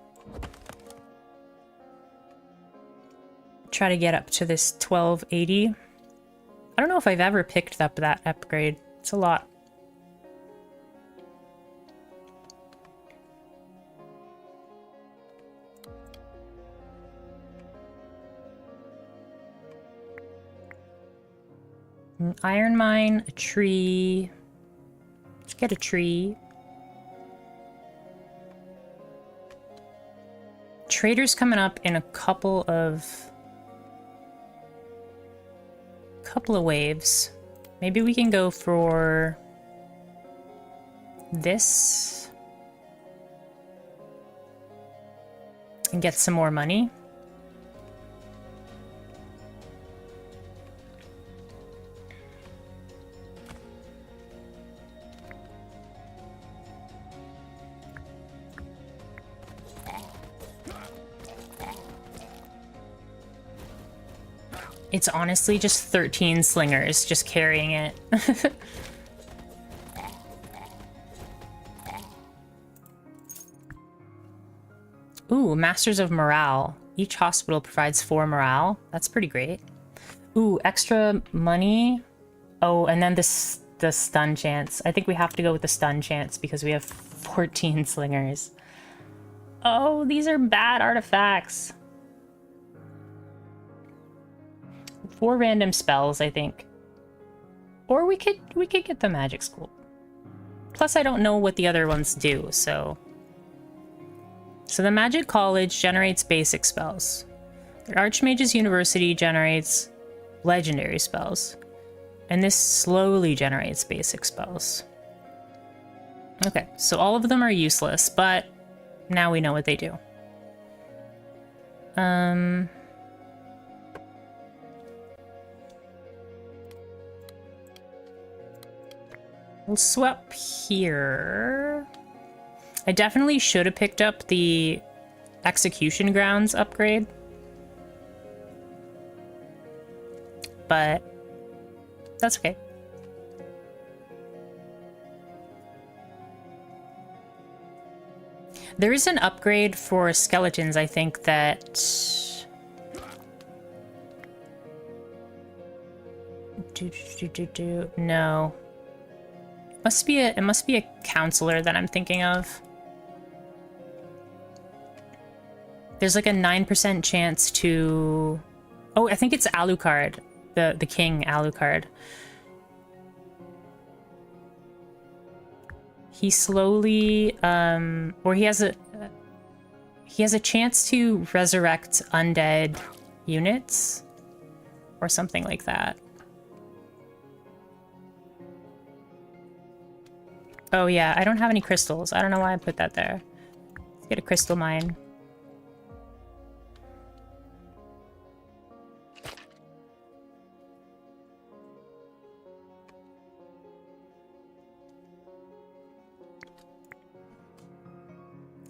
Try to get up to this 1280. I don't know if I've ever picked up that upgrade. It's a lot. Iron mine, a tree. Let's get a tree. Trader's coming up in a couple of waves. Maybe we can go for this and get some more money. It's honestly just 13 slingers just carrying it. Ooh, Masters of Morale. Each hospital provides 4 morale. That's pretty great. Ooh, extra money. Oh, and then the stun chance. I think we have to go with the stun chance because we have 14 slingers. Oh, these are bad artifacts. 4 random spells, I think. Or we could get the magic school. Plus, I don't know what the other ones do, so... So the Magic College generates basic spells. The Archmage's University generates legendary spells. And this slowly generates basic spells. Okay, so all of them are useless, but now we know what they do. We'll swap here. I definitely should have picked up the Execution Grounds upgrade. But that's okay. There is an upgrade for skeletons, I think, that... No. It must be a counselor that I'm thinking of. There's like a 9% chance to... Oh, I think it's Alucard. The King Alucard. He slowly... or he has a chance to resurrect undead units. Or something like that. Oh yeah, I don't have any crystals. I don't know why I put that there. Let's get a crystal mine.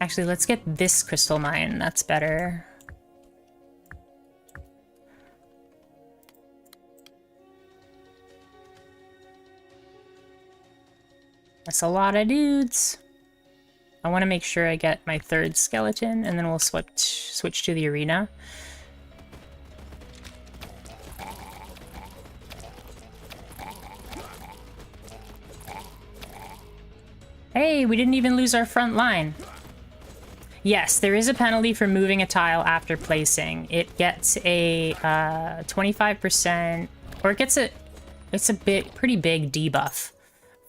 Actually, let's get this crystal mine. That's better. That's a lot of dudes. I want to make sure I get my 3rd skeleton, and then we'll switch to the arena. Hey, we didn't even lose our front line. Yes, there is a penalty for moving a tile after placing. It gets a 25%, or it's a pretty big debuff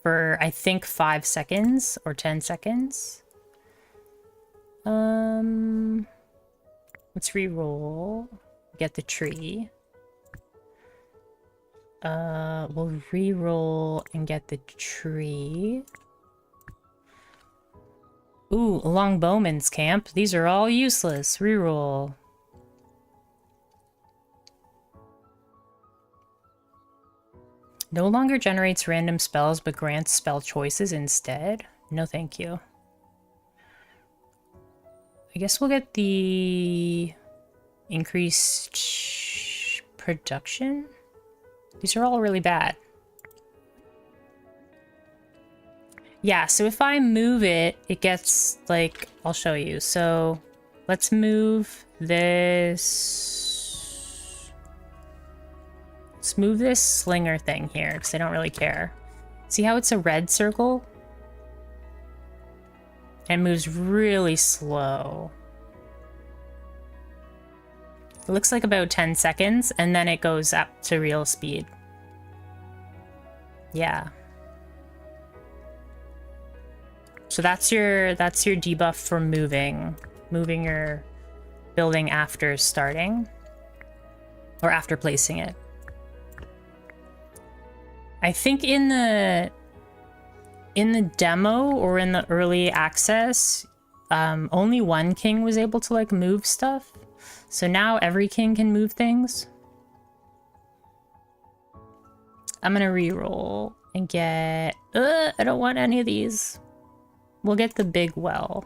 for, I think, 5 seconds or 10 seconds. Let's re-roll. Get the tree. We'll re-roll and get the tree. Ooh, Longbowman's camp. These are all useless. Reroll. No longer generates random spells, but grants spell choices instead. No thank you. I guess we'll get the increased production. These are all really bad. Yeah, so if I move it, it gets, like, I'll show you. So, let's move this... Let's move this slinger thing here, because I don't really care. See how it's a red circle? And it moves really slow. It looks like about 10 seconds, and then it goes up to real speed. Yeah. So that's your debuff for moving your building after starting or after placing it. I think in the demo or in the early access, only one king was able to like move stuff. So now every king can move things. I'm gonna re-roll and get... I don't want any of these. We'll get the big well.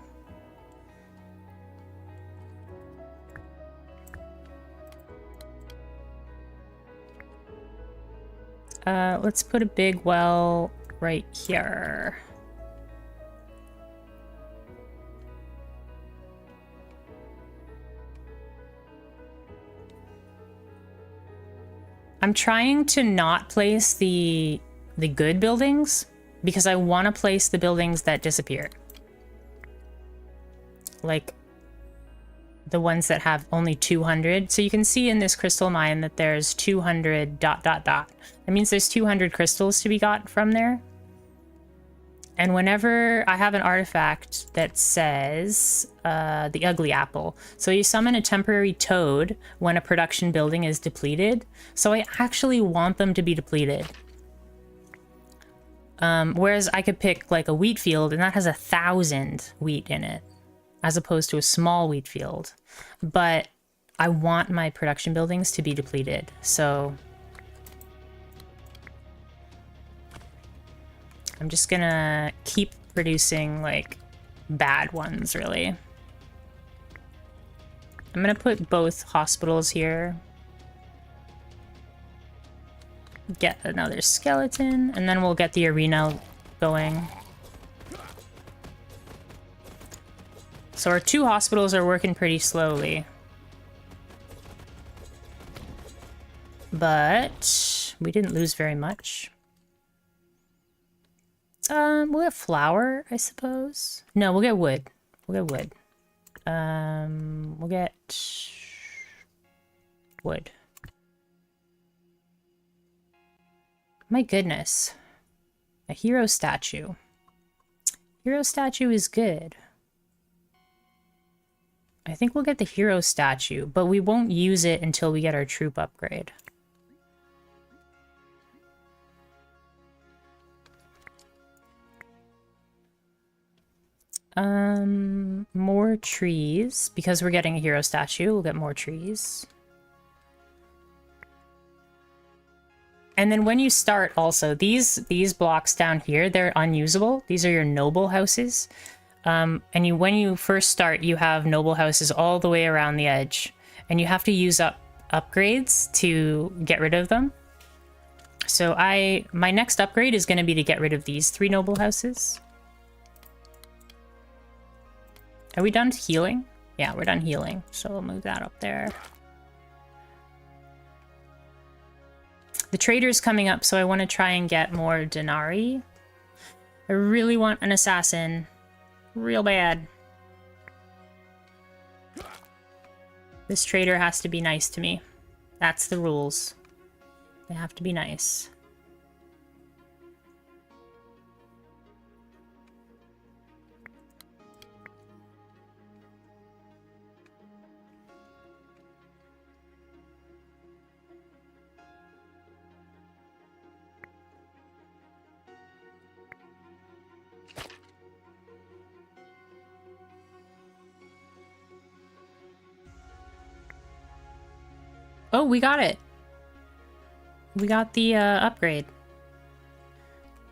Let's put a big well right here. I'm trying to not place the good buildings because I want to place the buildings that disappear. Like the ones that have only 200. So you can see in this crystal mine that there's 200 ... That means there's 200 crystals to be got from there. And whenever I have an artifact that says the ugly apple, so you summon a temporary toad when a production building is depleted. So I actually want them to be depleted. Whereas I could pick like a wheat field and that has 1,000 wheat in it, as opposed to a small wheat field. But I want my production buildings to be depleted, so I'm just gonna keep producing like bad ones, really. I'm gonna put both hospitals here. Get another skeleton, and then we'll get the arena going. So our 2 hospitals are working pretty slowly. But we didn't lose very much. We'll get flour, I suppose. No, we'll get wood. We'll get wood. We'll get wood. My goodness. A hero statue. Hero statue is good. I think we'll get the hero statue, but we won't use it until we get our troop upgrade. More trees. Because we're getting a hero statue, we'll get more trees. And then when you start also, these blocks down here, they're unusable. These are your noble houses. And when you first start, you have noble houses all the way around the edge. And you have to use up upgrades to get rid of them. So my next upgrade is going to be to get rid of these 3 noble houses. Are we done healing? Yeah, we're done healing. So we'll move that up there. The trader's coming up, so I want to try and get more denarii. I really want an assassin. Real bad. This trader has to be nice to me. That's the rules. They have to be nice. Oh, we got it. We got the upgrade.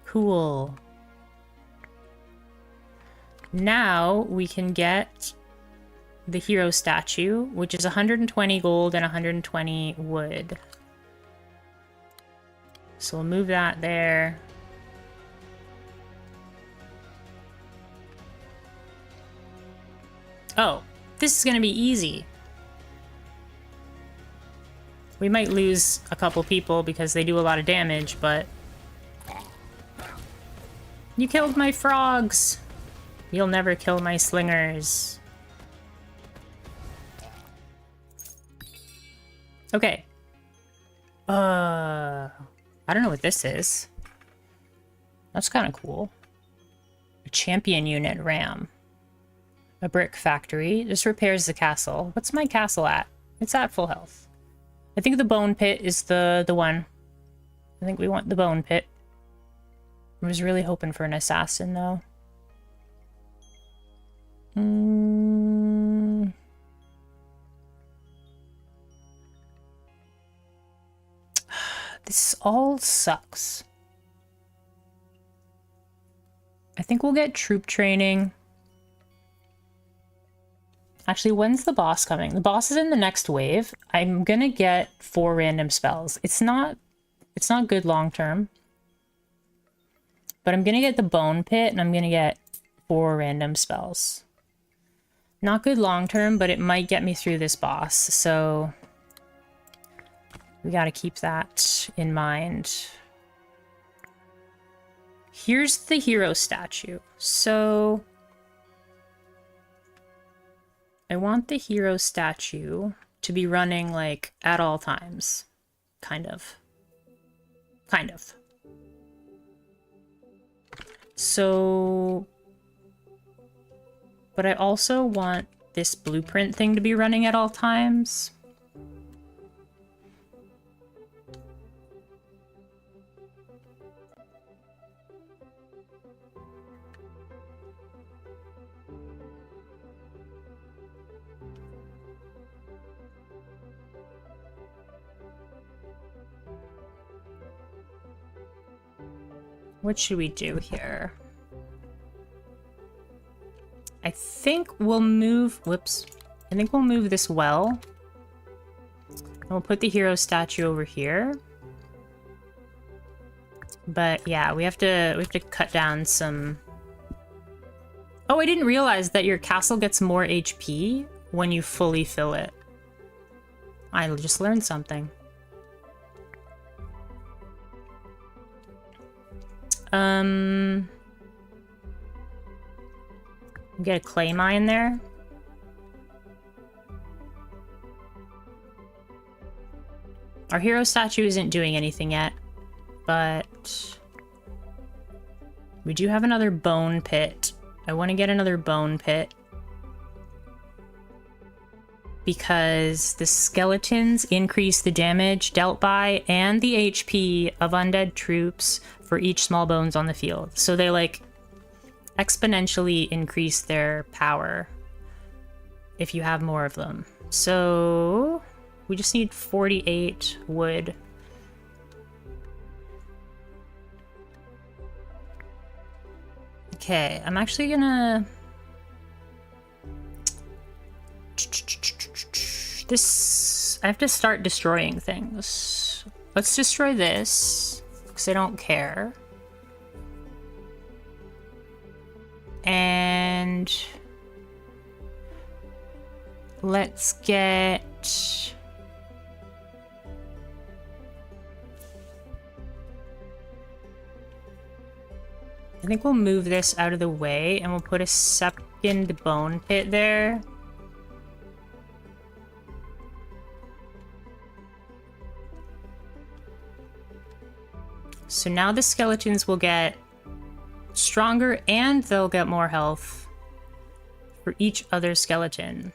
Cool. Now we can get the hero statue, which is 120 gold and 120 wood. So we'll move that there. Oh, this is gonna be easy. We might lose a couple people because they do a lot of damage, but... You killed my frogs! You'll never kill my slingers. Okay. I don't know what this is. That's kind of cool. A champion unit ram. A brick factory. This repairs the castle. What's my castle at? It's at full health. I think the bone pit is the one. I think we want the bone pit. I was really hoping for an assassin though. This all sucks. I think we'll get troop training. Actually, when's the boss coming? The boss is in the next wave. I'm gonna get 4 random spells. It's not good long term. But I'm gonna get the bone pit and I'm gonna get 4 random spells. Not good long term, but it might get me through this boss. So we gotta keep that in mind. Here's the hero statue. So I want the hero statue to be running like at all times. Kind of. So, but I also want this blueprint thing to be running at all times. What should we do here? I think we'll move... Whoops. I think we'll move this well. And we'll put the hero statue over here. But yeah, we have to cut down some... Oh, I didn't realize that your castle gets more HP when you fully fill it. I just learned something. Get a clay mine there. Our hero statue isn't doing anything yet, but we do have another bone pit. I want to get another bone pit because the skeletons increase the damage dealt by and the HP of undead troops for each small bones on the field. So they like exponentially increase their power if you have more of them. So we just need 48 wood. Okay, I'm actually gonna... I have to start destroying things. Let's destroy this, because I don't care. And let's get... I think we'll move this out of the way and we'll put a second bone pit there. So now the skeletons will get stronger and they'll get more health for each other skeleton.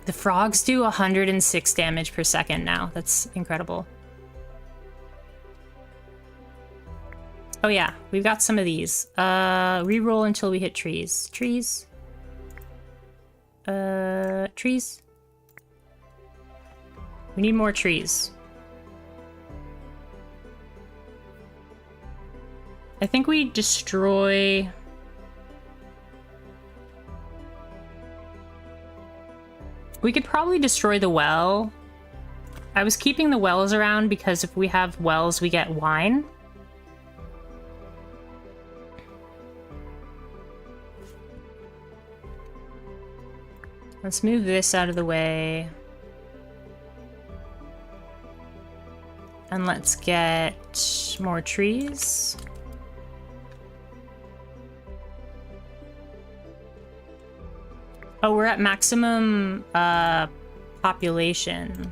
The frogs do 106 damage per second now. That's incredible. Oh yeah, we've got some of these. Reroll until we hit trees. Trees. Trees. We need more trees. I think we destroy... We could probably destroy the well. I was keeping the wells around because if we have wells, we get wine. Let's move this out of the way. And let's get more trees. Oh, we're at maximum population.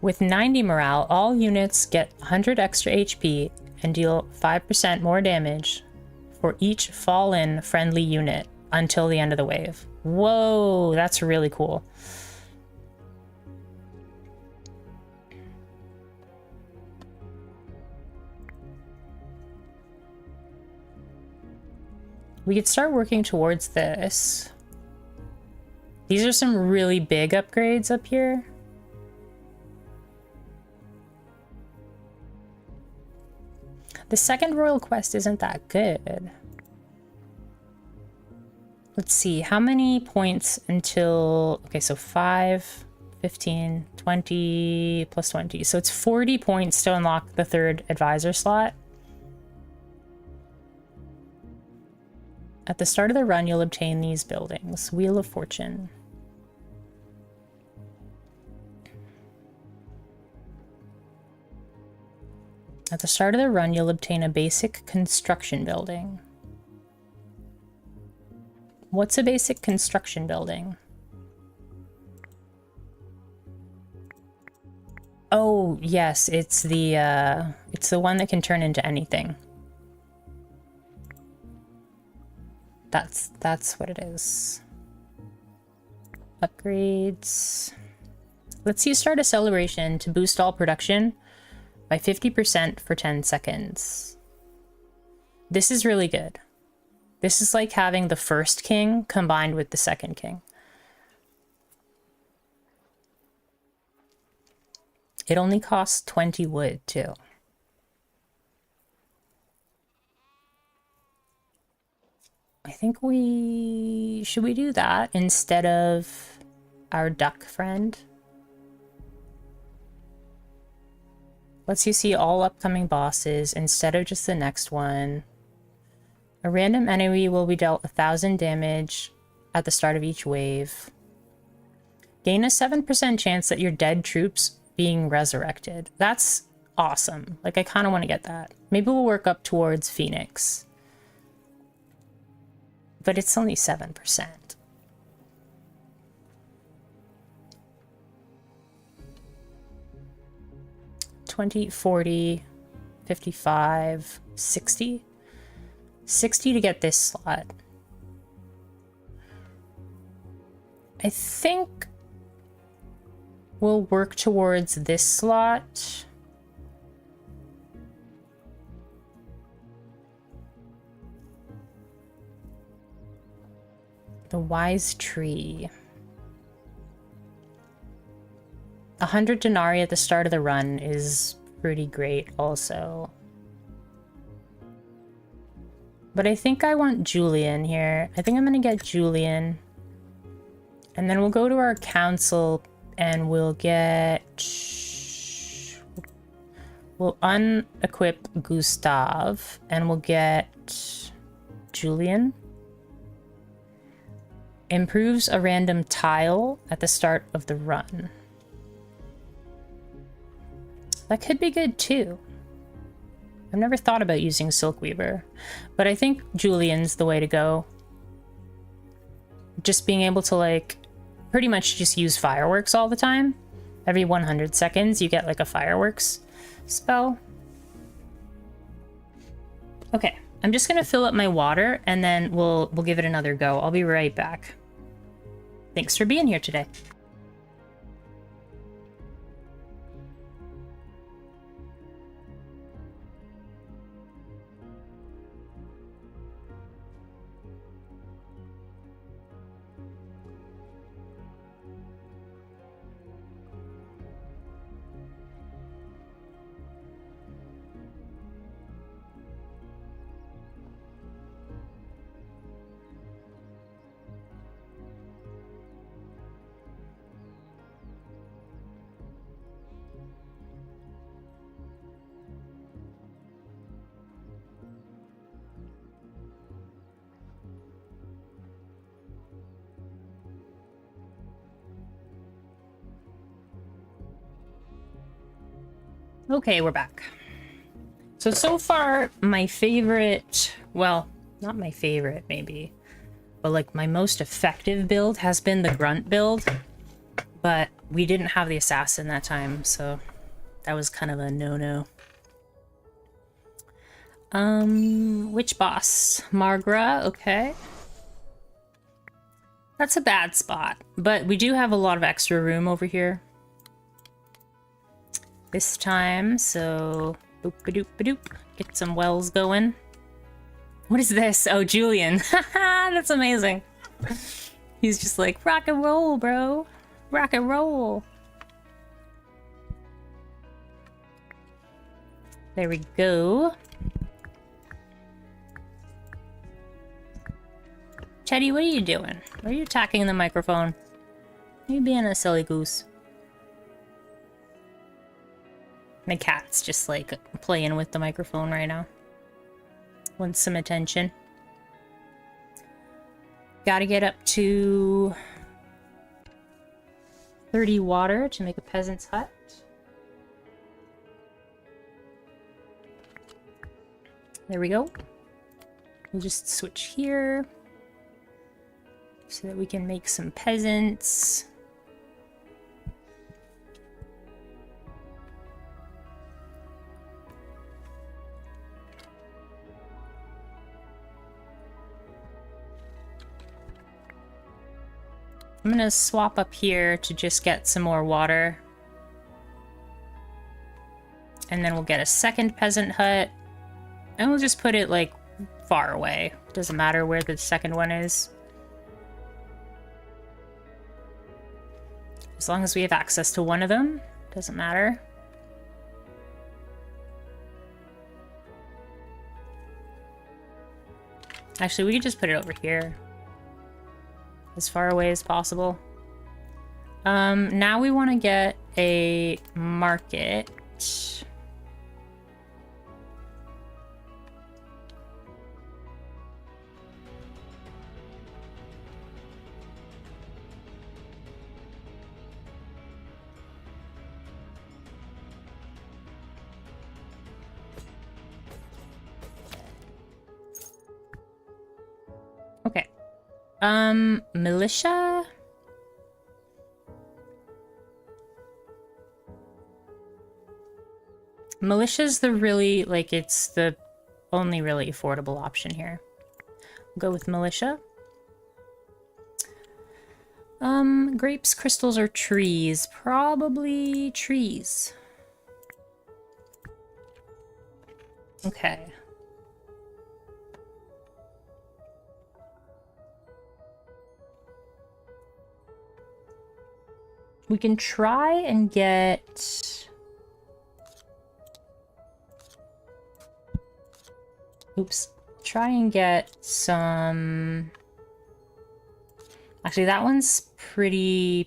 With 90 morale, all units get 100 extra HP and deal 5% more damage for each fall-in friendly unit until the end of the wave. Whoa, that's really cool. We could start working towards this. These are some really big upgrades up here. The second royal quest isn't that good. Let's see, how many points until... Okay, so 5, 15, 20, plus 20. So it's 40 points to unlock the third advisor slot. At the start of the run, you'll obtain these buildings. Wheel of Fortune. At the start of the run, you'll obtain a basic construction building. What's a basic construction building? Oh, yes, it's the one that can turn into anything. That's what it is. Upgrades. Let's use Start a Celebration to boost all production by 50% for 10 seconds. This is really good. This is like having the first king combined with the second king. It only costs 20 wood too. I think should we do that instead of our duck friend? Lets you see all upcoming bosses instead of just the next one. A random enemy will be dealt 1,000 damage at the start of each wave. Gain a 7% chance that your dead troops being resurrected. That's awesome. Like, I kind of want to get that. Maybe we'll work up towards Phoenix. But it's only 7%. $20, $40, $55, $60. $60 to get this slot. I think we'll work towards this slot. The Wise Tree. 100 denarii at the start of the run is pretty great also. But I think I want Julian here. I think I'm gonna get Julian. And then we'll go to our council and we'll get... We'll unequip Gustav and we'll get Julian. Improves a random tile at the start of the run. That could be good too. I've never thought about using Silkweaver, but I think Julian's the way to go. Just being able to, like, pretty much just use fireworks all the time. Every 100 seconds you get like a fireworks spell. Okay, I'm just gonna fill up my water and then we'll give it another go. I'll be right back. Thanks for being here today. Okay, we're back. So far, my favorite, well, not my favorite, maybe, but like my most effective build has been the grunt build. But we didn't have the assassin that time, so that was kind of a no-no. Which boss? Margra, okay. That's a bad spot, but we do have a lot of extra room over here this time, so boop-a-doop-a-doop. Get some wells going. What is this? Oh, Julian. That's amazing. He's just like, rock and roll, bro. Rock and roll. There we go. Teddy, what are you doing? Are you attacking the microphone? Are you being a silly goose? My cat's just like playing with the microphone right now. Wants some attention. Gotta get up to 30 water to make a peasant's hut. There we go. We'll just switch here so that we can make some peasants. I'm gonna swap up here to just get some more water. And then we'll get a second peasant hut. And we'll just put it like far away. Doesn't matter where the second one is. As long as we have access to one of them, doesn't matter. Actually, we could just put it over here. As far away as possible. Now we want to get a market. Okay. Militia? Militia's the really, like, it's the only really affordable option here. We'll go with militia. Grapes, crystals, or trees? Probably trees. Okay. We can try and get... Oops. Try and get some... Actually, that one's pretty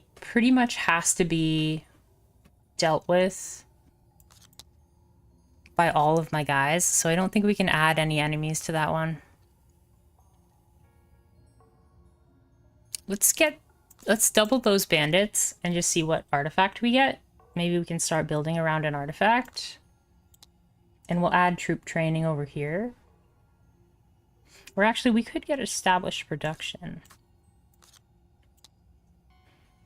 much has to be dealt with by all of my guys, so I don't think we can add any enemies to that one. Let's double those bandits and just see what artifact we get. Maybe we can start building around an artifact. And we'll add troop training over here. Or actually, we could get established production.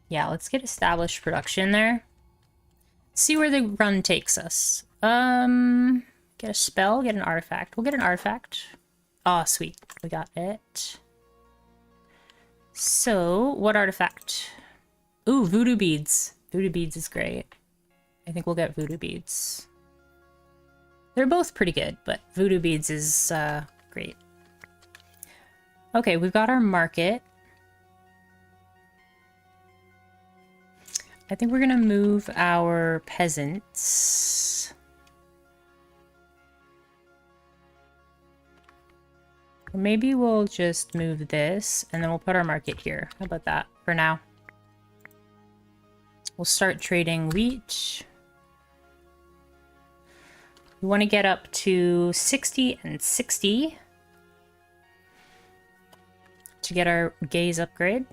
Yeah, let's get established production there. See where the run takes us. Get a spell, get an artifact. We'll get an artifact. Oh, sweet. We got it. So, what artifact? Ooh, voodoo beads. Voodoo beads is great. I think we'll get voodoo beads. They're both pretty good, but voodoo beads is great. Okay, we've got our market. I think we're gonna move our peasants. Or maybe we'll just move this, and then we'll put our market here. How about that for now? We'll start trading wheat. We want to get up to 60 and 60 to get our gaze upgrade.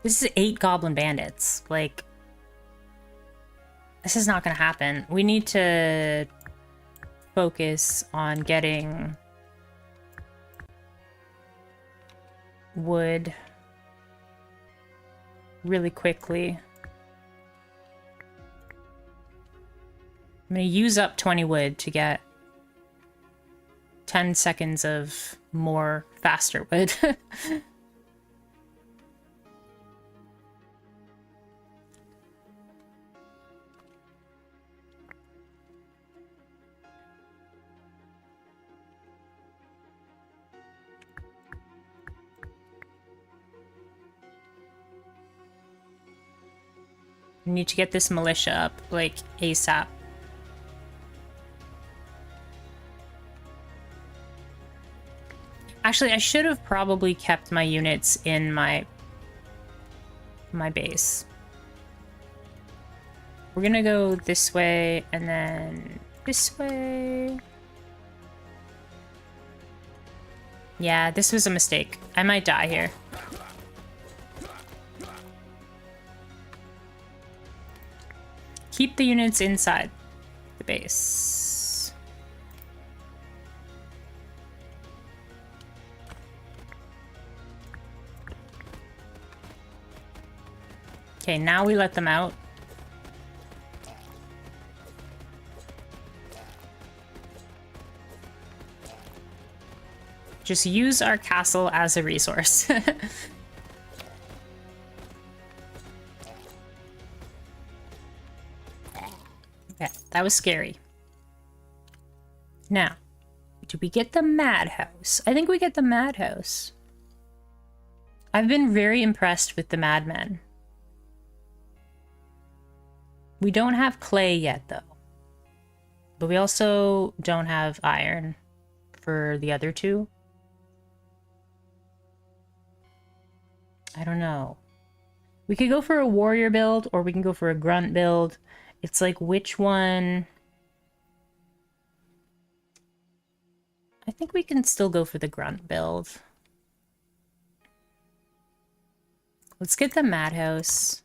This is 8 goblin bandits. Like, This is not going to happen. We need to focus on getting wood really quickly. I'm going to use up 20 wood to get 10 seconds of more faster wood. We need to get this militia up, like, ASAP. Actually, I should have probably kept my units in my base. We're gonna go this way and then this way. Yeah, this was a mistake. I might die here. Keep the units inside the base. Okay, now we let them out. Just use our castle as a resource. Okay, that was scary. Now, do we get the madhouse? I think we get the madhouse. I've been very impressed with the madmen. We don't have clay yet, though. But we also don't have iron for the other two. I don't know. We could go for a warrior build, or we can go for a grunt build. It's like, which one? I think we can still go for the grunt build. Let's get the madhouse.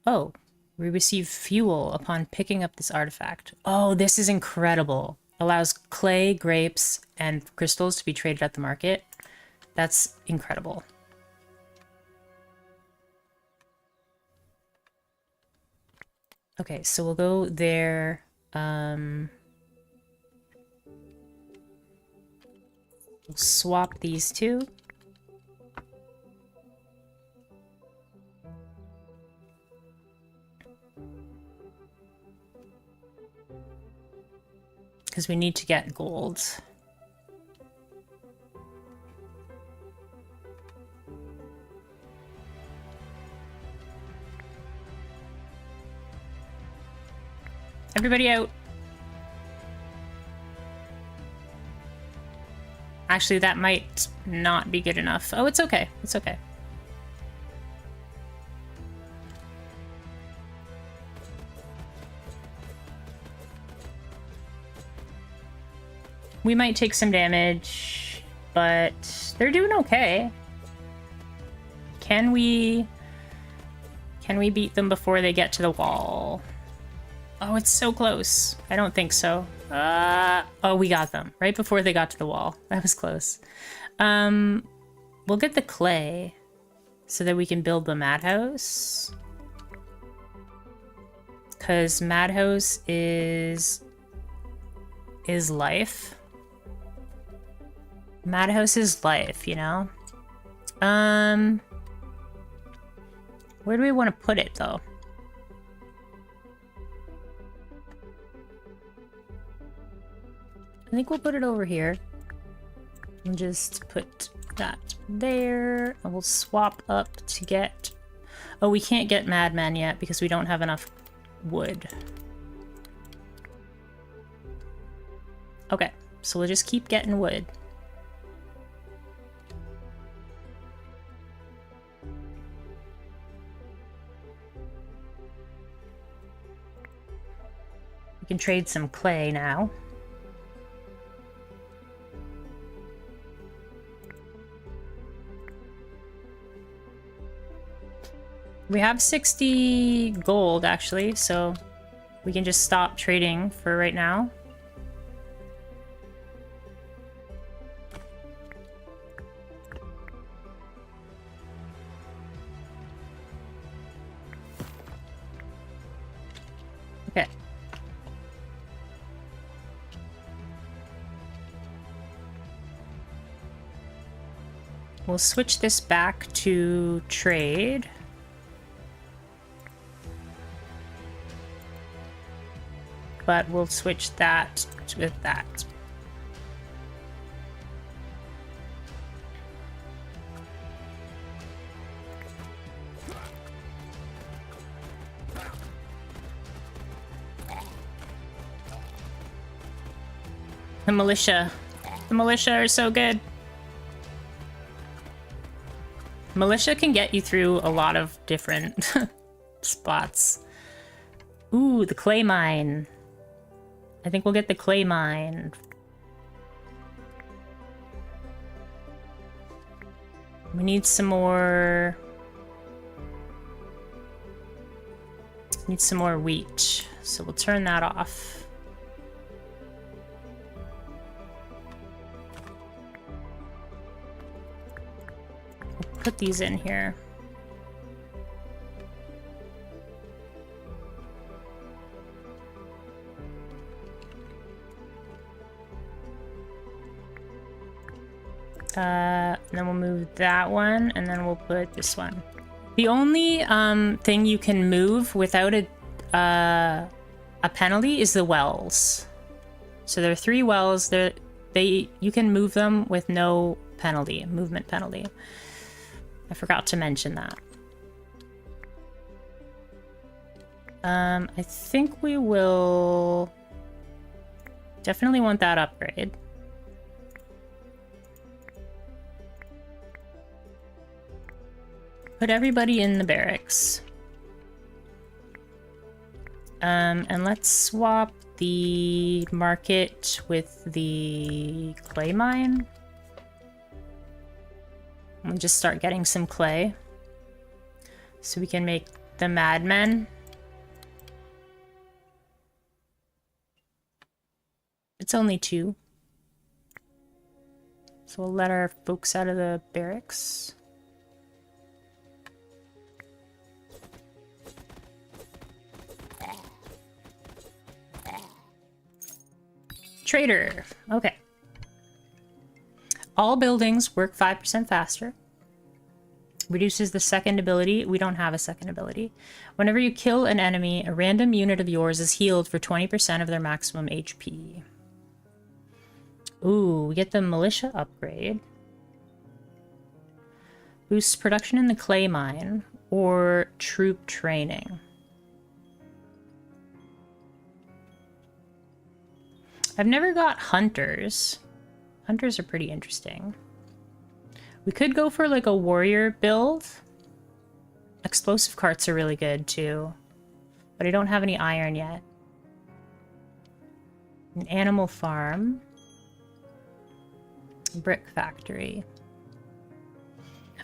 Oh, we receive fuel upon picking up this artifact. Oh, this is incredible. Allows clay, grapes, and crystals to be traded at the market. That's incredible. Okay, so we'll go there. We'll swap these two. Because we need to get gold. Everybody out. Actually, that might not be good enough. Oh, it's okay. It's okay. We might take some damage, but they're doing okay. Can we beat them before they get to the wall? Oh, it's so close. I don't think so. Oh, we got them right before they got to the wall. That was close. We'll get the clay so that we can build the madhouse. Because madhouse is life. Madhouse is life, you know? Where do we want to put it, though? I think we'll put it over here. And just put that there. And we'll swap up to get... Oh, we can't get madmen yet because we don't have enough wood. Okay, so we'll just keep getting wood. We can trade some clay now. We have 60 gold, actually, so we can just stop trading for right now. Okay. We'll switch this back to trade. But we'll switch that with that. The militia. The militia are so good. Militia can get you through a lot of different spots. Ooh, the clay mine. I think we'll get the clay mine. We need some more... Need some more wheat. So we'll turn that off. We'll put these in here. And then we'll move that one, and then we'll put this one. The only thing you can move without a penalty is the wells. So there are 3 wells. You can move them with no penalty, movement penalty. I forgot to mention that. I think we will definitely want that upgrade. Put everybody in the barracks. And let's swap the market with the clay mine. We'll just start getting some clay. So we can make the madmen. It's only 2. So we'll let our folks out of the barracks. Trader. Okay. All buildings work 5% faster. Reduces the second ability. We don't have a second ability. Whenever you kill an enemy, a random unit of yours is healed for 20% of their maximum HP. Ooh, we get the militia upgrade. Boosts production in the clay mine or troop training. I've never got hunters. Hunters are pretty interesting. We could go for like a warrior build. Explosive carts are really good too. But I don't have any iron yet. An animal farm. Brick factory.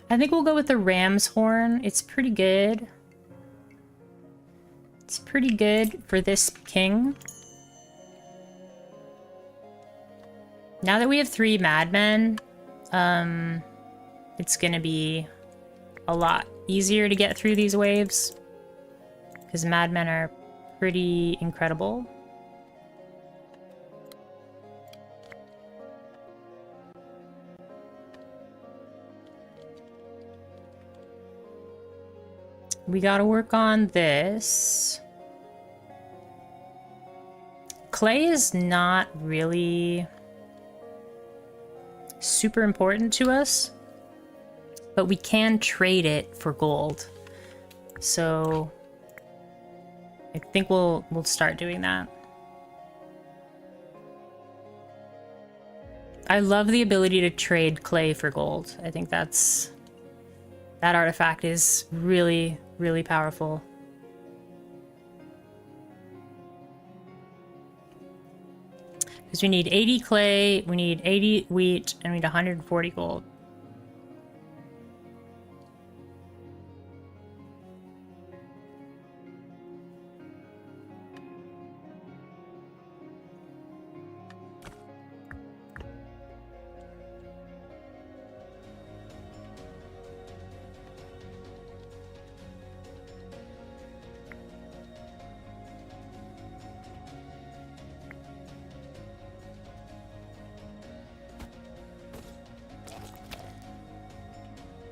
I think we'll go with the ram's horn. It's pretty good. It's pretty good for this king. Now that we have 3 madmen, it's gonna be a lot easier to get through these waves. Because madmen are pretty incredible. We gotta work on this. Clay is not really super important to us, but we can trade it for gold. So I think we'll start doing that. I love the ability to trade clay for gold. I think that artifact is really, really powerful. Because we need 80 clay, we need 80 wheat, and we need 140 gold.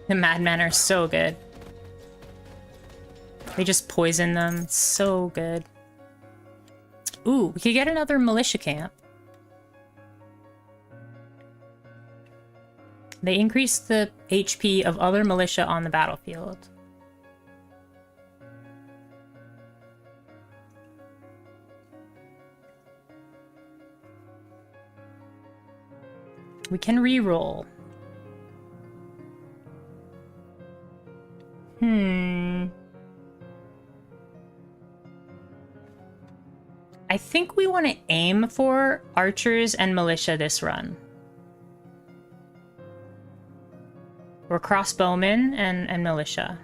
The madmen are so good. They just poison them. It's so good. Ooh, we could get another militia camp. They increase the HP of other militia on the battlefield. We can re-roll. I think we want to aim for archers and militia this run. Or crossbowmen and militia.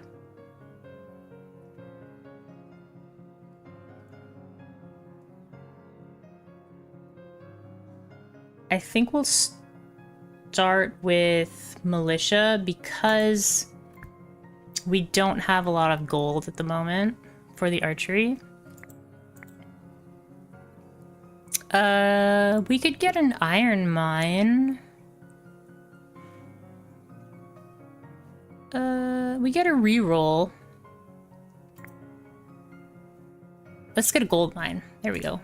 I think we'll start with militia because we don't have a lot of gold at the moment for the archery. We could get an iron mine. We get a reroll. Let's get a gold mine. There we go.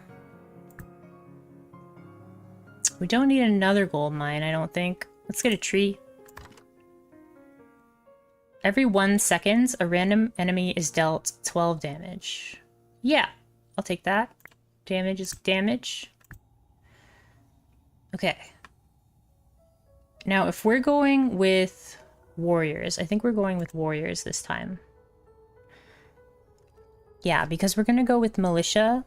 We don't need another gold mine, I don't think. Let's get a tree. Every 1 second, a random enemy is dealt 12 damage. Yeah, I'll take that. Damage is damage. Okay. Now, if we're going with warriors, I think we're going with warriors this time. Yeah, because we're going to go with militia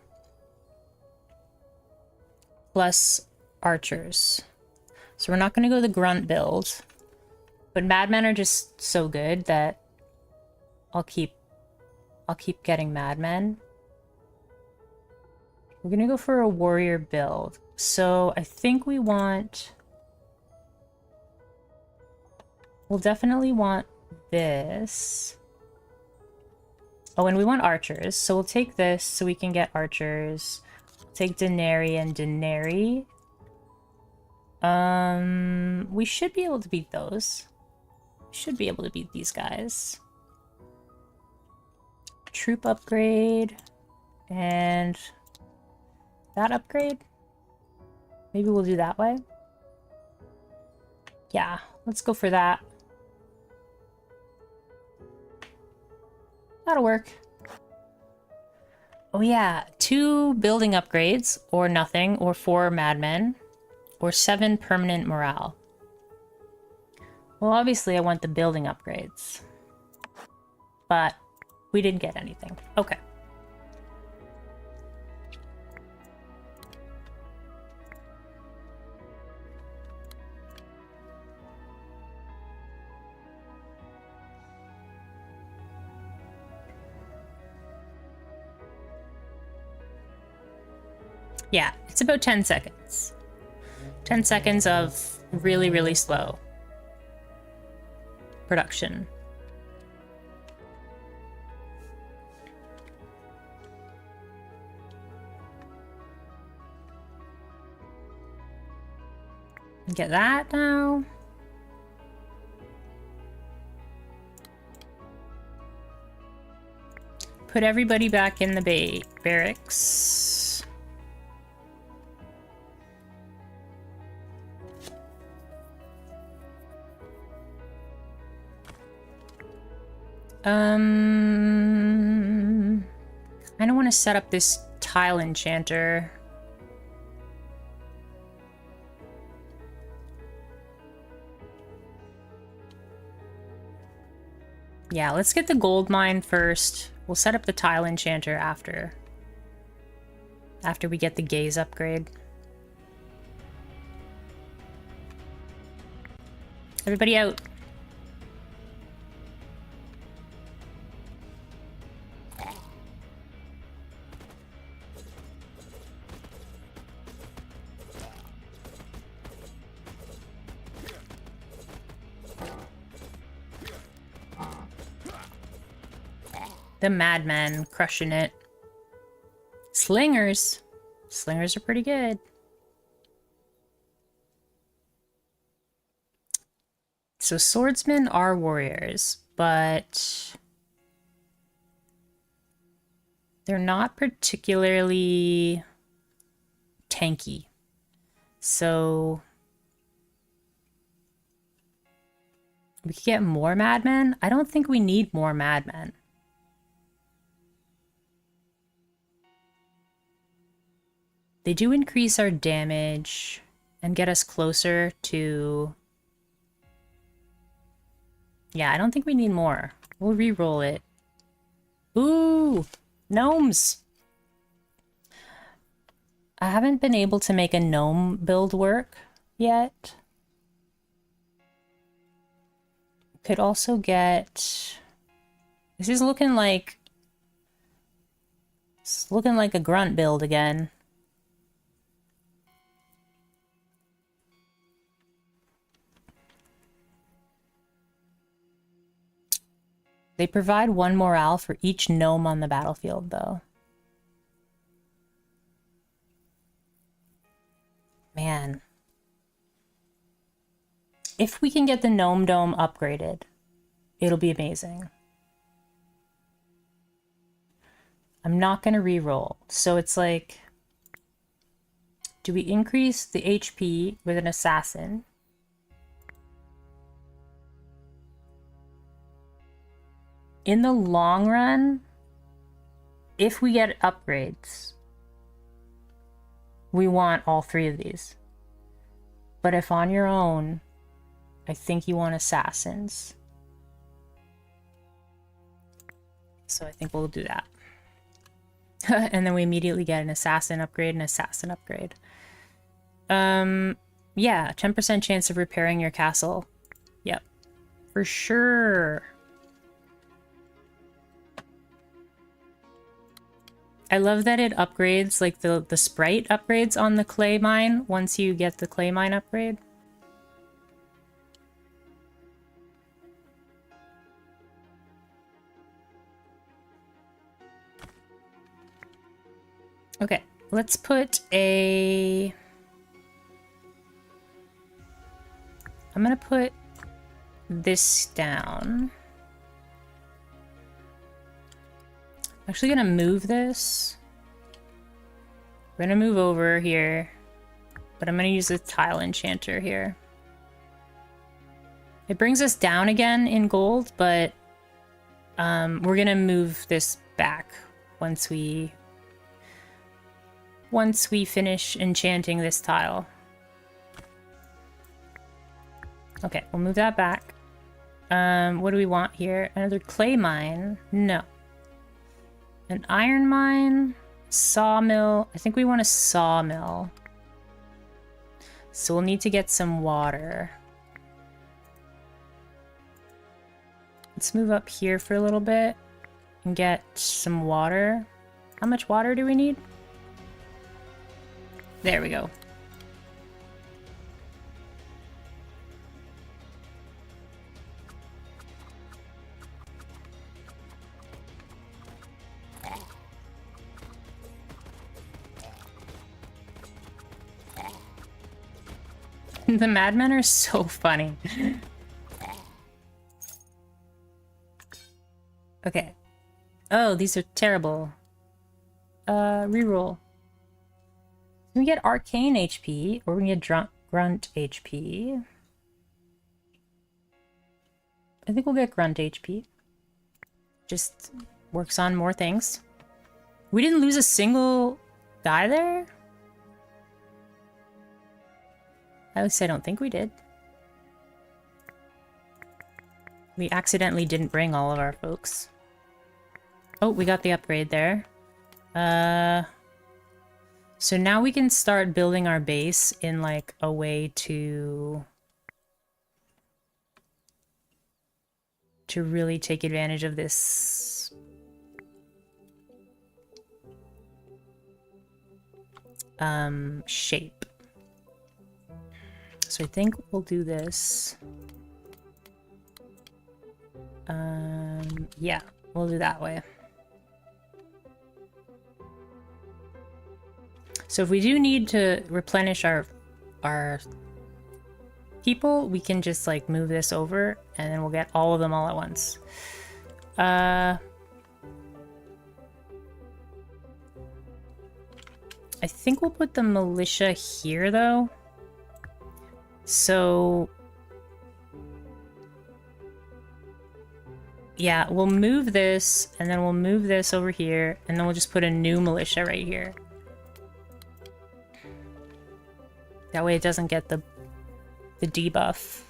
plus archers. So we're not going to go the grunt build. But madmen are just so good that I'll keep getting madmen. We're going to go for a warrior build. So I think we want... We'll definitely want this. Oh, and we want archers. So we'll take this so we can get archers. Take Denari and Denari. We should be able to beat those. Should be able to beat these guys. Troop upgrade. And that upgrade. Maybe we'll do that way. Yeah, let's go for that. That'll work. Oh yeah, 2 building upgrades, or nothing, or 4 madmen, or 7 permanent morale. Well, obviously I want the building upgrades. But we didn't get anything. Okay. Yeah, it's about 10 seconds. 10 seconds of really, really slow production. Get that now. Put everybody back in the barracks. I don't want to set up this tile enchanter. Yeah, let's get the gold mine first. We'll set up the tile enchanter after we get the gaze upgrade. Everybody out. The madmen crushing it. Slingers. Slingers are pretty good. So swordsmen are warriors, but they're not particularly tanky. So we could get more madmen. I don't think we need more madmen. They do increase our damage and get us closer to... Yeah, I don't think we need more. We'll re-roll it. Ooh! Gnomes! I haven't been able to make a gnome build work yet. Could also get... This is looking like... It's looking like a grunt build again. They provide 1 morale for each gnome on the battlefield, though. Man. If we can get the gnome dome upgraded, it'll be amazing. I'm not going to re-roll. So it's like... Do we increase the HP with an assassin? In the long run, if we get upgrades, we want all 3 of these. But if on your own, I think you want assassins. So I think we'll do that. And then we immediately get an assassin upgrade and assassin upgrade. Yeah, 10% chance of repairing your castle. Yep, for sure. I love that it upgrades, like the sprite upgrades on the clay mine once you get the clay mine upgrade. Okay, let's put a... I'm gonna put this down. I'm actually gonna move this. We're gonna move over here, but I'm gonna use the tile enchanter here. It brings us down again in gold, but we're gonna move this back once we finish enchanting this tile. Okay, we'll move that back. What do we want here? Another clay mine? No. An iron mine, sawmill. I think we want a sawmill. So we'll need to get some water. Let's move up here for a little bit and get some water. How much water do we need? There we go. The madmen are so funny. Okay. Oh, these are terrible. Reroll. We can get arcane HP, or we can get grunt HP. I think we'll get grunt HP. Just works on more things. We didn't lose a single guy there? At least I don't think we did. We accidentally didn't bring all of our folks. Oh, we got the upgrade there. So now we can start building our base in like a way to really take advantage of this shape. So I think we'll do this. Yeah, we'll do that way. So if we do need to replenish our people, we can just like move this over and then we'll get all of them all at once. I think we'll put the militia here though. So yeah, we'll move this and then we'll move this over here and then we'll just put a new militia right here. That way it doesn't get the debuff.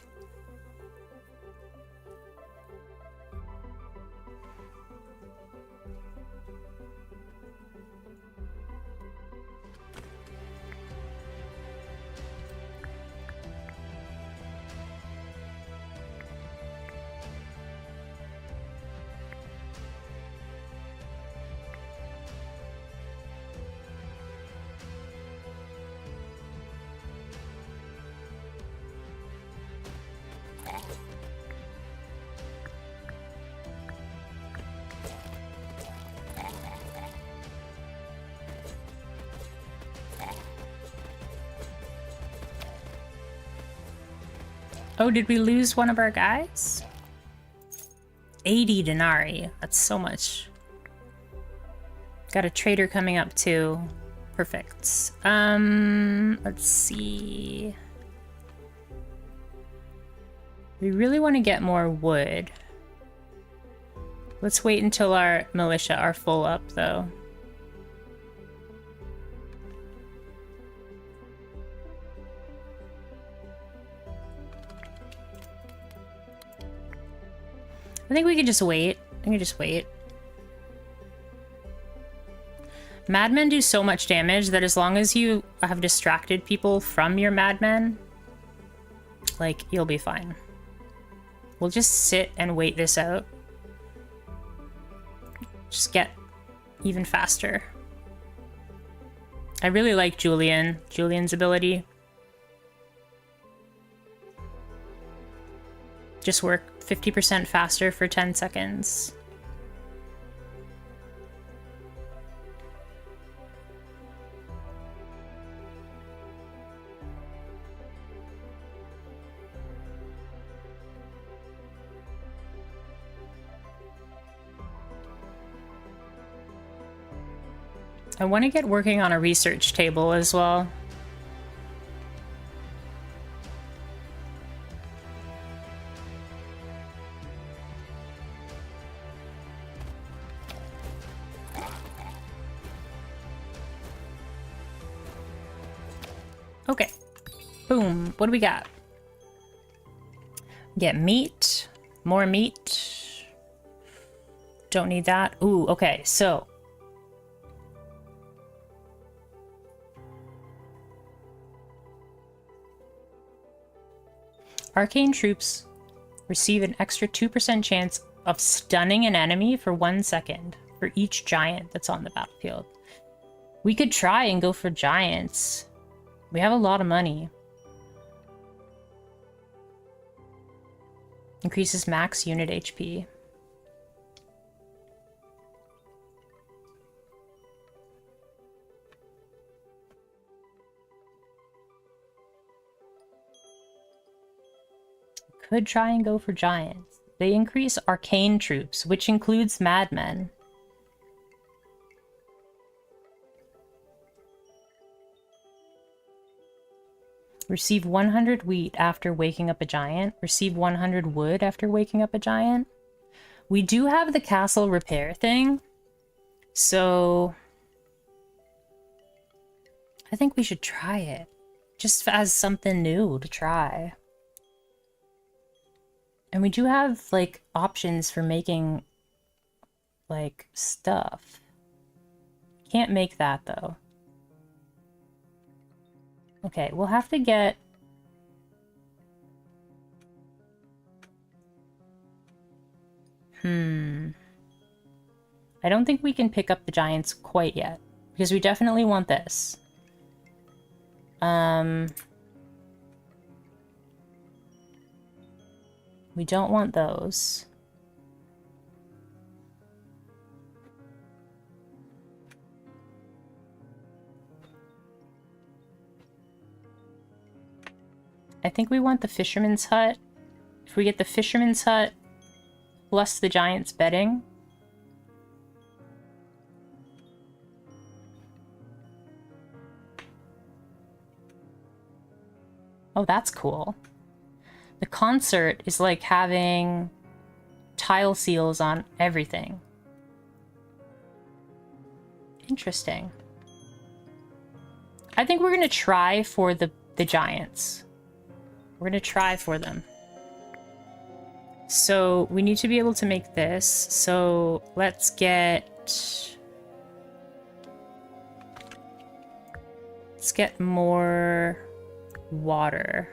Oh, did we lose one of our guys? 80 denarii. That's so much. Got a trader coming up too. Perfect. Let's see. We really want to get more wood. Let's wait until our militia are full up though. I think we can just wait. I can just wait. Madmen do so much damage that as long as you have distracted people from your madmen, like, you'll be fine. We'll just sit and wait this out. Just get even faster. I really like Julian's ability. Just work 50% faster for 10 seconds. I want to get working on a research table as well. Okay. Boom. What do we got? Get meat. More meat. Don't need that. Ooh, okay. So arcane troops receive an extra 2% chance of stunning an enemy for 1 second for each giant that's on the battlefield. We could try and go for giants. We have a lot of money. Increases max unit HP. Could try and go for giants. They increase arcane troops, which includes madmen. Receive 100 wheat after waking up a giant. Receive 100 wood after waking up a giant. We do have the castle repair thing, so I think we should try it. Just as something new to try. And we do have, like, options for making, like, stuff. Can't make that, though. Okay, we'll have to get... I don't think we can pick up the giants quite yet, because we definitely want this. We don't want those. I think we want the fisherman's hut. If we get the fisherman's hut plus the giant's bedding. Oh, that's cool. The concert is like having tile seals on everything. Interesting. I think we're gonna try for the giants. We're gonna try for them. So we need to be able to make this. So let's get more water.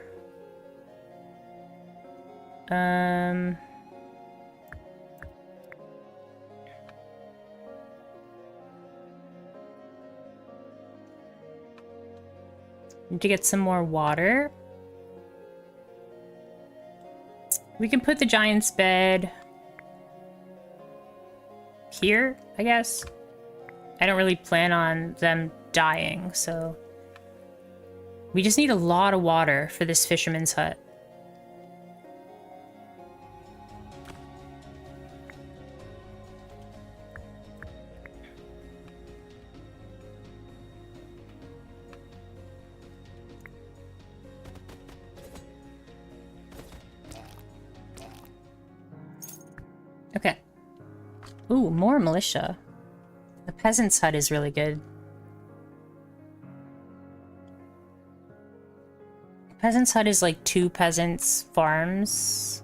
Need to get some more water. We can put the giant's bed here, I guess. I don't really plan on them dying, so... We just need a lot of water for this fisherman's hut. Okay. Ooh, more militia. The peasant's hut is really good. Peasant's hut is like 2 peasants' farms.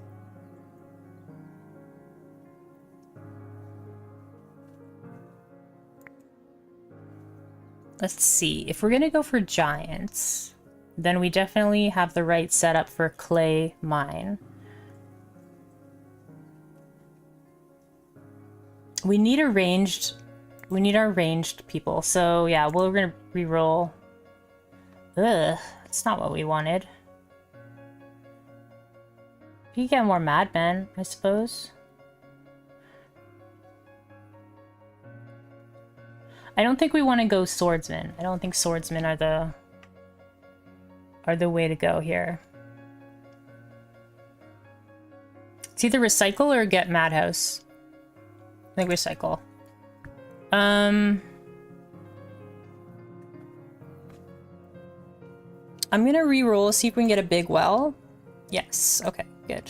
Let's see. If we're gonna go for giants, then we definitely have the right setup for clay mine. We need our ranged people. So yeah, we're gonna reroll. Ugh, that's not what we wanted. We could get more madmen, I suppose. I don't think we want to go swordsmen. I don't think swordsmen are the way to go here. It's either recycle or get madhouse. I think recycle. I'm gonna re-roll, see if we can get a big well. Yes, okay, good.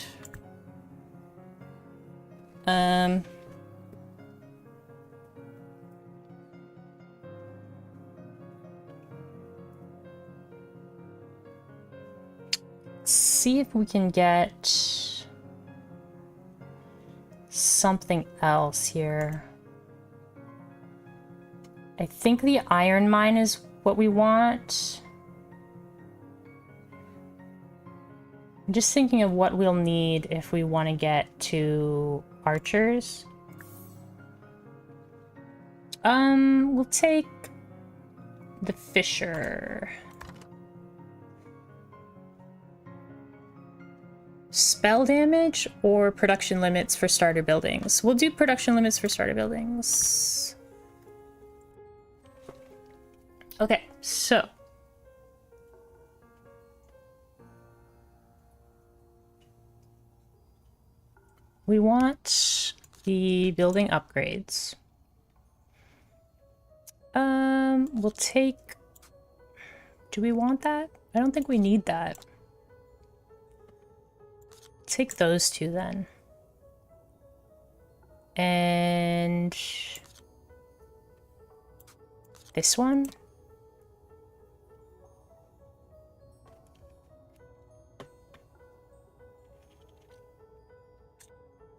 See if we can get something else here. I think the iron mine is what we want. I'm just thinking of what we'll need if we want to get to archers. We'll take the fisher. Spell damage or production limits for starter buildings? We'll do production limits for starter buildings. Okay, so we want the building upgrades. We'll take... Do we want that? I don't think we need that. Take those 2 then. And... this one?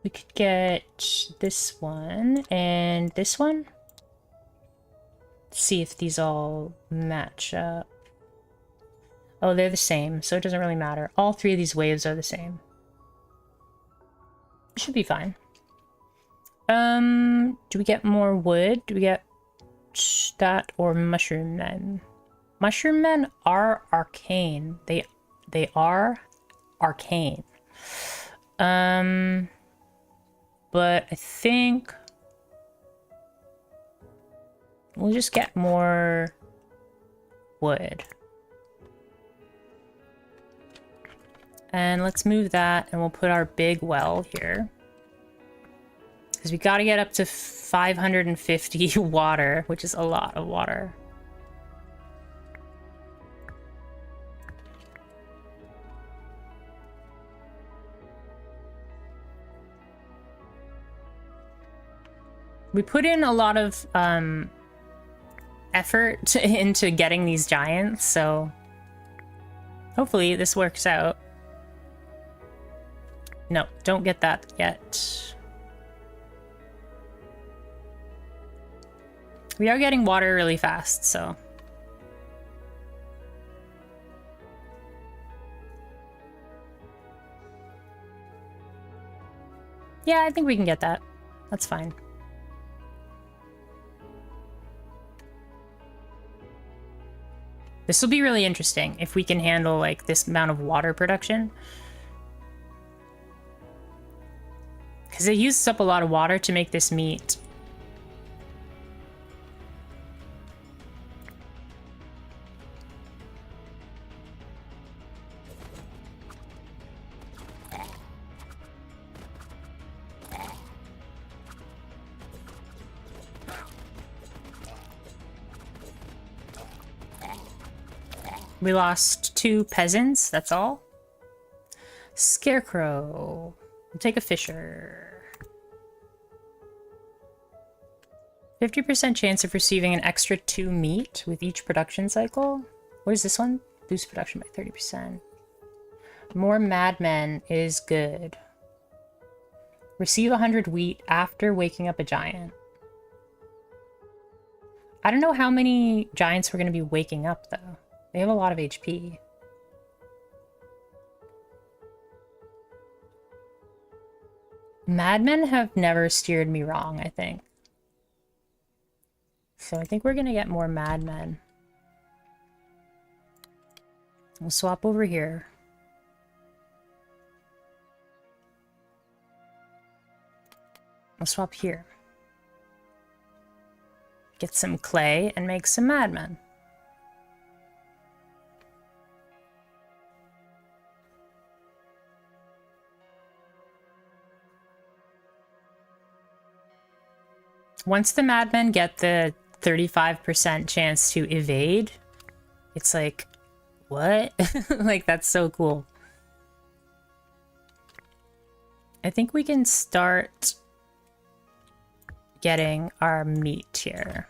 We could get this one and this one. See if these all match up. Oh, they're the same, so it doesn't really matter. All 3 of these waves are the same. Should be fine. Do we get more wood? Do we get that or mushroom men? Mushroom men are arcane. They are arcane. But I think we'll just get more wood. And let's move that, and we'll put our big well here. Because we got to get up to 550 water, which is a lot of water. We put in a lot of effort into getting these giants, so hopefully this works out. No, don't get that yet. We are getting water really fast, so. Yeah, I think we can get that. That's fine. This will be really interesting if we can handle like this amount of water production. Because it uses up a lot of water to make this meat. We lost 2 peasants, that's all. Scarecrow. We'll take a fisher. 50% chance of receiving an extra 2 meat with each production cycle. What is this one? Boost production by 30%. More madmen is good. Receive 100 wheat after waking up a giant. I don't know how many giants we're going to be waking up, though. They have a lot of HP. Madmen have never steered me wrong, I think. So I think we're gonna get more madmen. We'll swap over here. We'll swap here. Get some clay and make some madmen. Once the madmen get the 35% chance to evade, it's like, what? Like, that's so cool. I think we can start getting our meat here.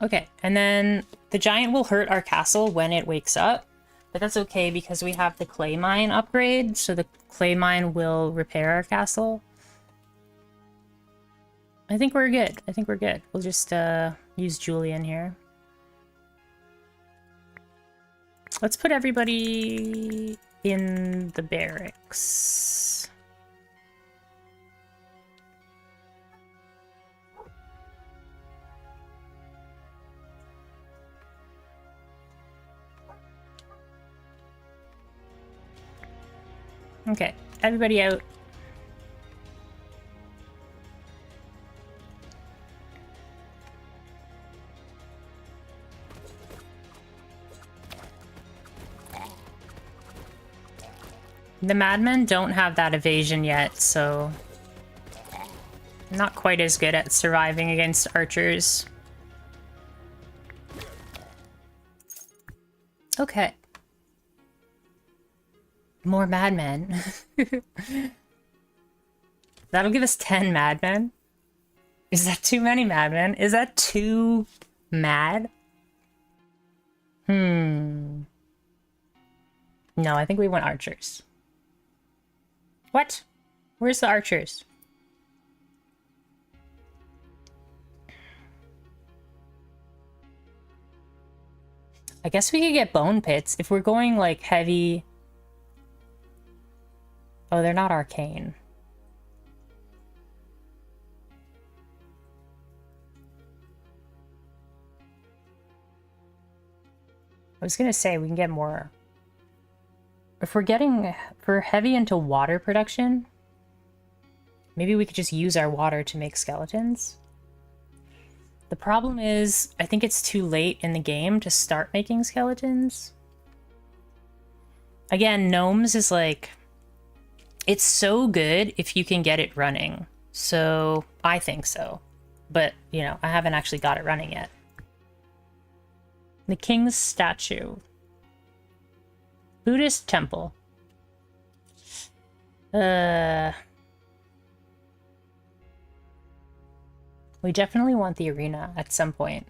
Okay, and then the giant will hurt our castle when it wakes up, but that's okay because we have the clay mine upgrade, so the clay mine will repair our castle. I think we're good. I think we're good. We'll just use Julian here. Let's put everybody in the barracks. Okay, everybody out. The madmen don't have that evasion yet, so I'm not quite as good at surviving against archers. Okay. More madmen. That'll give us 10 madmen. Is that too many madmen? Is that too mad? No, I think we want archers. What? Where's the archers? I guess we could get bone pits if we're going like heavy. Oh, they're not arcane. I was gonna say we can get more If we're heavy into water production, maybe we could just use our water to make skeletons. The problem is, I think it's too late in the game to start making skeletons. Again, gnomes is like, it's so good if you can get it running. So I think so. But, you know, I haven't actually got it running yet. The king's statue. Buddhist temple. We definitely want the arena at some point.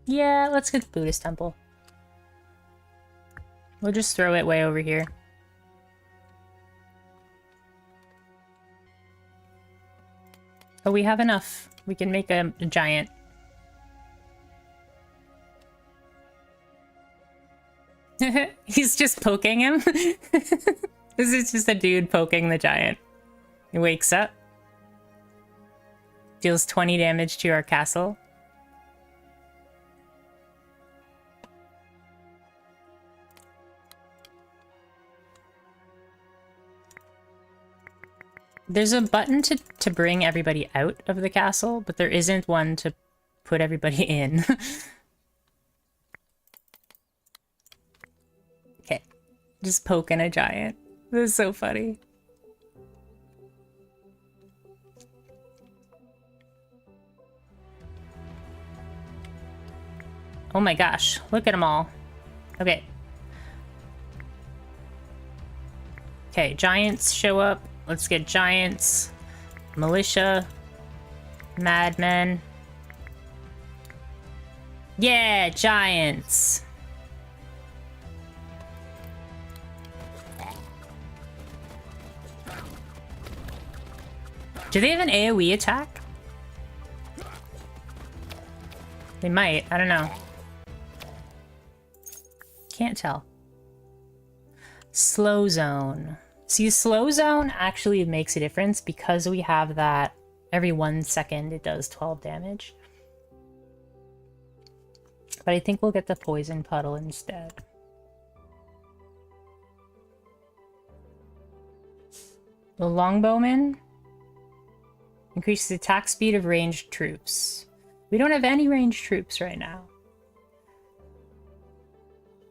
Yeah, let's get the Buddhist temple. We'll just throw it way over here. Oh, we have enough. We can make a giant. He's just poking him. This is just a dude poking the giant. He wakes up. Deals 20 damage to our castle. There's a button to bring everybody out of the castle, but there isn't one to put everybody in. Okay. Just poking a giant. This is so funny. Oh my gosh, look at them all. Okay. Okay, giants show up. Let's get giants, militia, madmen. Yeah, giants. Do they have an AoE attack? They might, I don't know. Can't tell. Slow zone. See, slow zone actually makes a difference because we have that every 1 second it does 12 damage. But I think we'll get the poison puddle instead. The longbowman increases the attack speed of ranged troops. We don't have any ranged troops right now.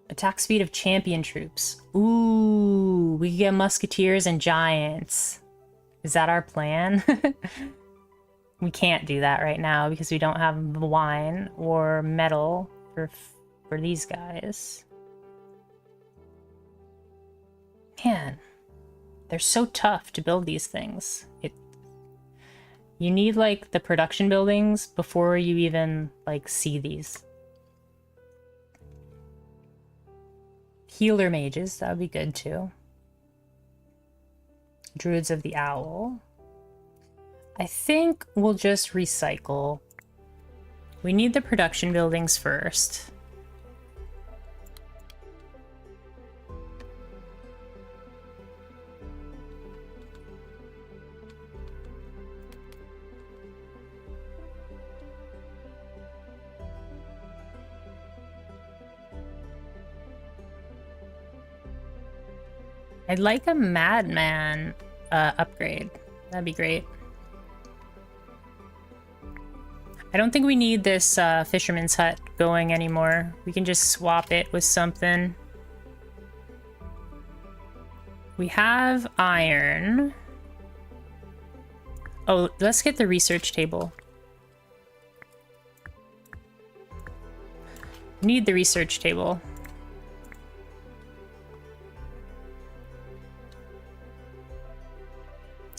Attack speed of champion troops. Ooh, we get musketeers and giants. Is that our plan? We can't do that right now because we don't have wine or metal for these guys. Man, they're so tough to build these things. You need like the production buildings before you even like see these. Healer mages, that would be good too. Druids of the Owl. I think we'll just recycle. We need the production buildings first. I'd like a madman upgrade. That'd be great. I don't think we need this fisherman's hut going anymore. We can just swap it with something. We have iron. Oh, let's get the research table. Need the research table.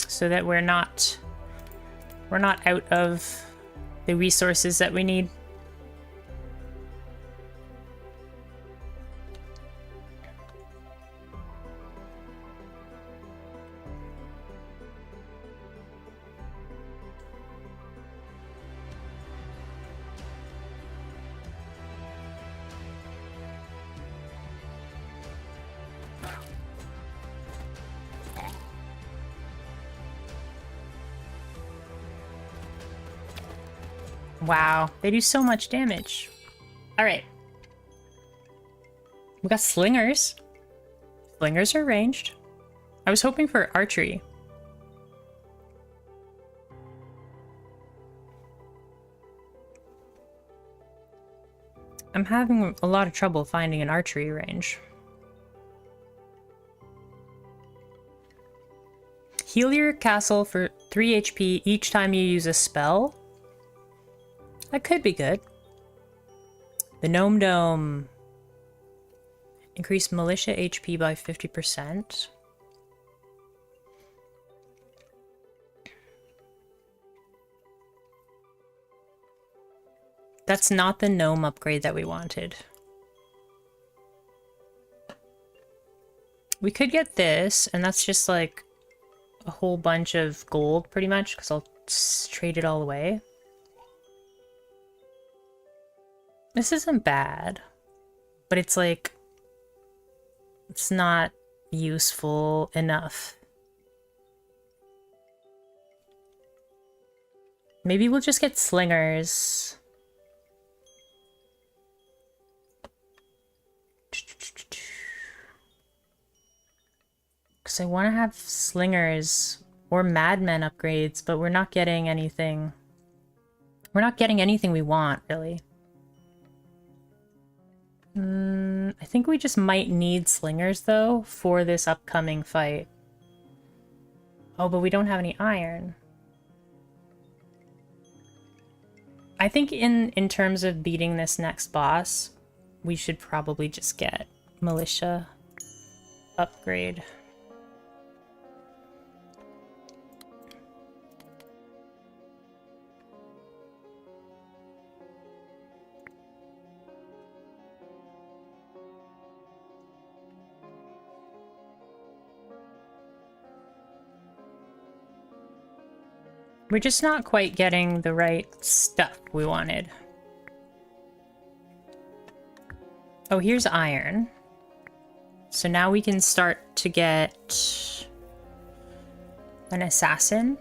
So that we're not out of the resources that we need. Wow, they do so much damage. Alright. We got slingers. Slingers are ranged. I was hoping for archery. I'm having a lot of trouble finding an archery range. Heal your castle for 3 HP each time you use a spell. That could be good. The Gnome Dome. Increase militia HP by 50%. That's not the gnome upgrade that we wanted. We could get this, and that's just like a whole bunch of gold, pretty much, because I'll trade it all away. This isn't bad, but it's like, it's not useful enough. Maybe we'll just get slingers. Because I want to have slingers or madmen upgrades, but we're not getting anything. We're not getting anything we want, really. I think we just might need slingers, though, for this upcoming fight. Oh, but we don't have any iron. I think in terms of beating this next boss, we should probably just get militia upgrade. We're just not quite getting the right stuff we wanted. Oh, here's iron. So now we can start to get an assassin.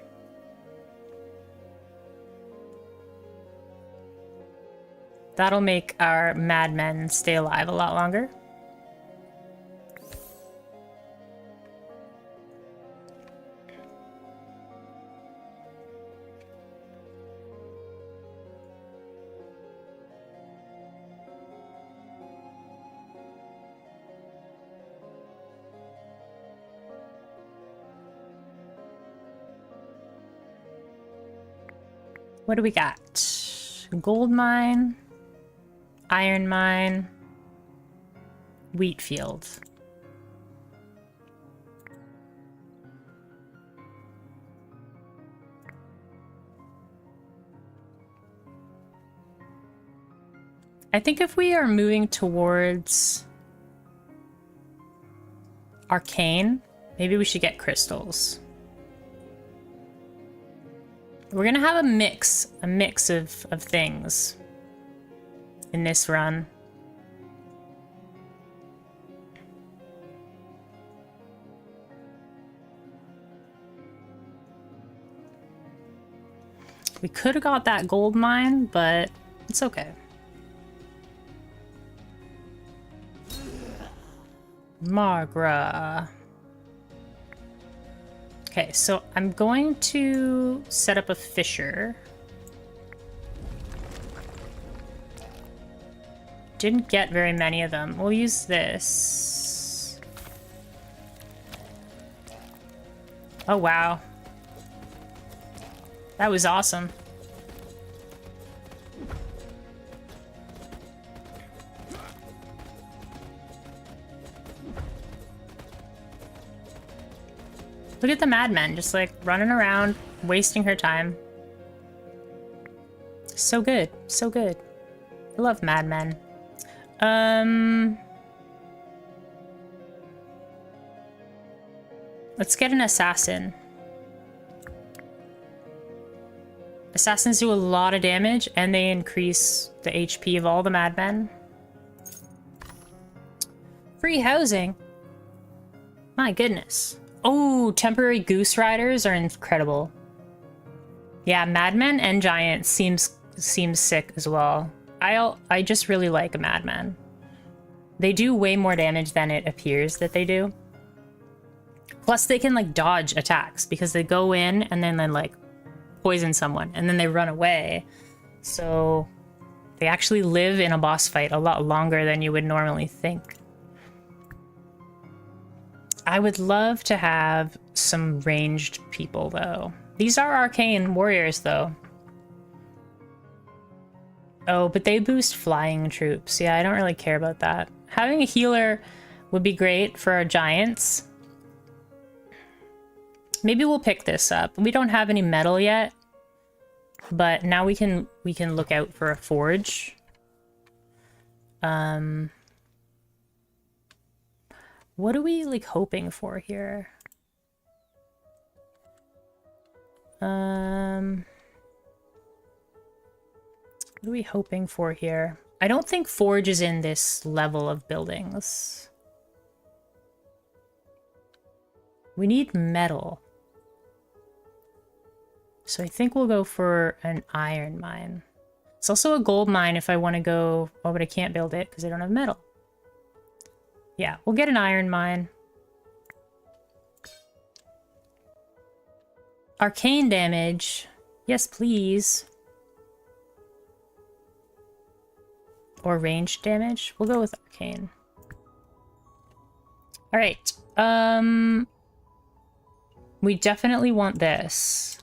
That'll make our madmen stay alive a lot longer. What do we got? Gold mine, iron mine, wheat field. I think if we are moving towards arcane, maybe we should get crystals. We're gonna have a mix of things in this run. We could have got that gold mine, but it's okay. Margra. Okay, so I'm going to set up a fisher. Didn't get very many of them. We'll use this. Oh, wow. That was awesome. Look at the madmen, just like running around, wasting her time. So good, so good. I love madmen. Let's get an assassin. Assassins do a lot of damage, and they increase the HP of all the madmen. Free housing. My goodness. Oh, temporary goose riders are incredible. Yeah, madmen and giants seems seems sick as well. I just really like a Madman. They do way more damage than it appears that they do. Plus they can like dodge attacks because they go in and then they like poison someone and then they run away. So they actually live in a boss fight a lot longer than you would normally think. I would love to have some ranged people though. These are arcane warriors though. Oh, but they boost flying troops. Yeah, I don't really care about that. Having a healer would be great for our giants. Maybe we'll pick this up. We don't have any metal yet, but now we can look out for a forge. What are we like hoping for here? What are we hoping for here? I don't think forge is in this level of buildings. We need metal. So I think we'll go for an iron mine. It's also a gold mine if I want to go... Oh, but I can't build it because I don't have metal. Yeah, we'll get an iron mine. Arcane damage. Yes, please. Or ranged damage. We'll go with arcane. All right. We definitely want this.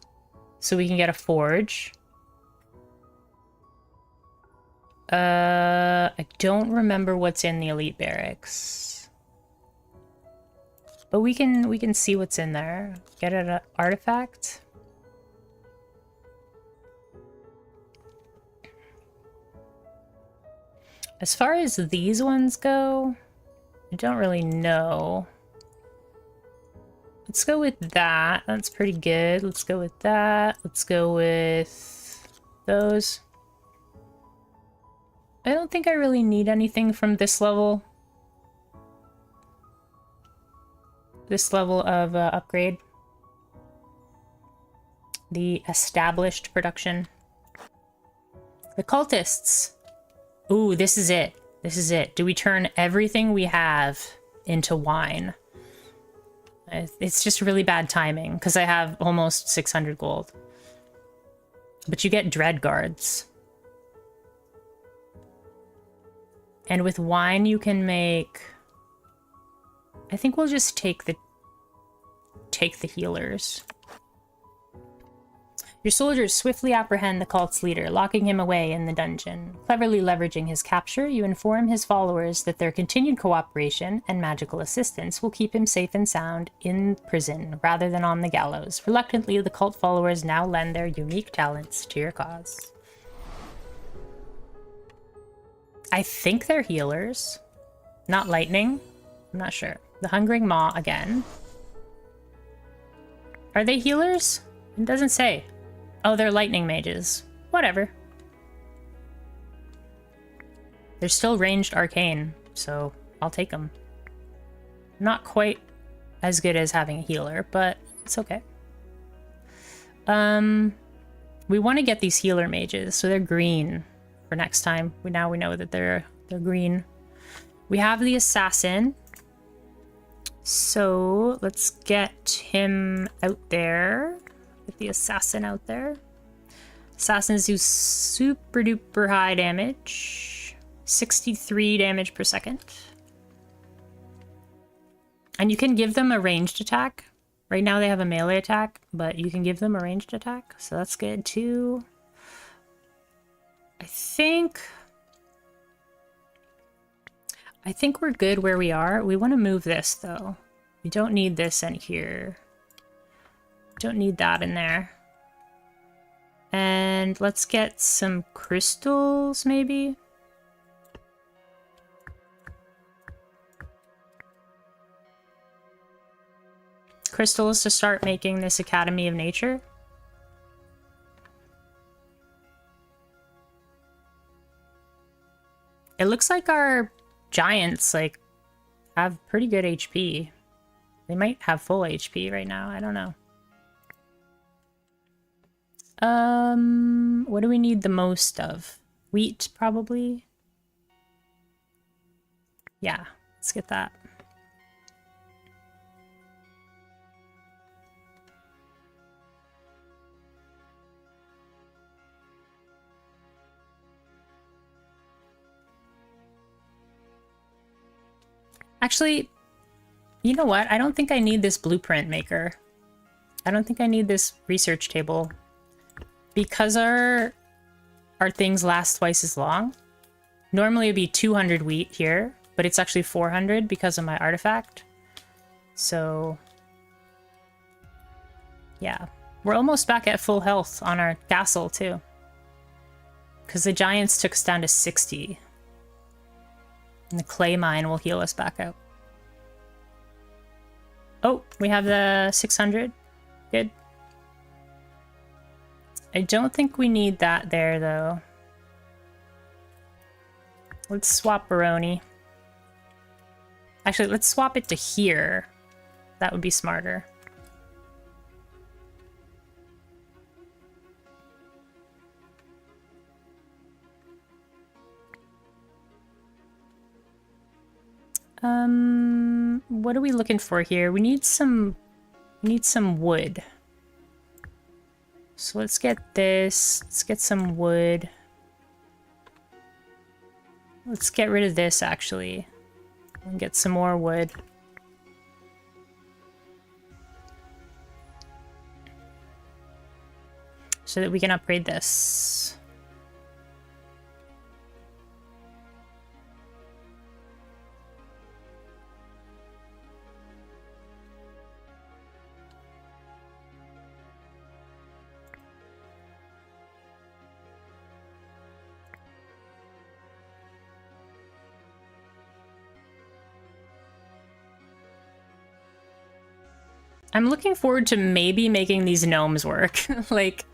So we can get a forge. I don't remember what's in the elite barracks. But we can see what's in there. Get an artifact. As far as these ones go, I don't really know. Let's go with that. That's pretty good. Let's go with that. Let's go with those. I don't think I really need anything from this level. This level of upgrade. The established production. The cultists. Ooh, this is it. This is it. Do we turn everything we have into wine? It's just really bad timing because I have almost 600 gold. But you get dread guards. And with wine you can make... I think we'll just take the healers. Your soldiers swiftly apprehend the cult's leader, locking him away in the dungeon. Cleverly leveraging his capture, you inform his followers that their continued cooperation and magical assistance will keep him safe and sound in prison rather than on the gallows. Reluctantly, the cult followers now lend their unique talents to your cause. I think they're healers. Not lightning. I'm not sure. The Hungering Maw again. Are they healers? It doesn't say. Oh, they're lightning mages. Whatever. They're still ranged arcane, so I'll take them. Not quite as good as having a healer, but it's okay. We want to get these healer mages, so they're green for next time. Now we know that they're green. We have the assassin. So let's get him out there. Get the assassin out there. Assassins do super duper high damage. 63 damage per second. And you can give them a ranged attack. Right now they have a melee attack, but you can give them a ranged attack. So that's good too. I think we're good where we are. We want to move this though. We don't need this in here. Don't need that in there. And let's get some crystals, maybe? Crystals to start making this Academy of Nature. It looks like our giants, like, have pretty good HP. They might have full HP right now, I don't know. What do we need the most of? Wheat, probably? Yeah, let's get that. Actually, you know what? I don't think I need this blueprint maker. I don't think I need this research table. Because our things last twice as long. Normally it'd be 200 wheat here, but it's actually 400 because of my artifact. So, yeah. We're almost back at full health on our castle, too. Because the giants took us down to 60. And the clay mine will heal us back out. Oh, we have the 600. Good. I don't think we need that there, though. Let's swap Baroni. Actually, let's swap it to here. That would be smarter. What are we looking for here? We need some wood. So let's get this. Let's get some wood. Let's get rid of this, actually. And get some more wood. So that we can upgrade this. I'm looking forward to maybe making these gnomes work. Like,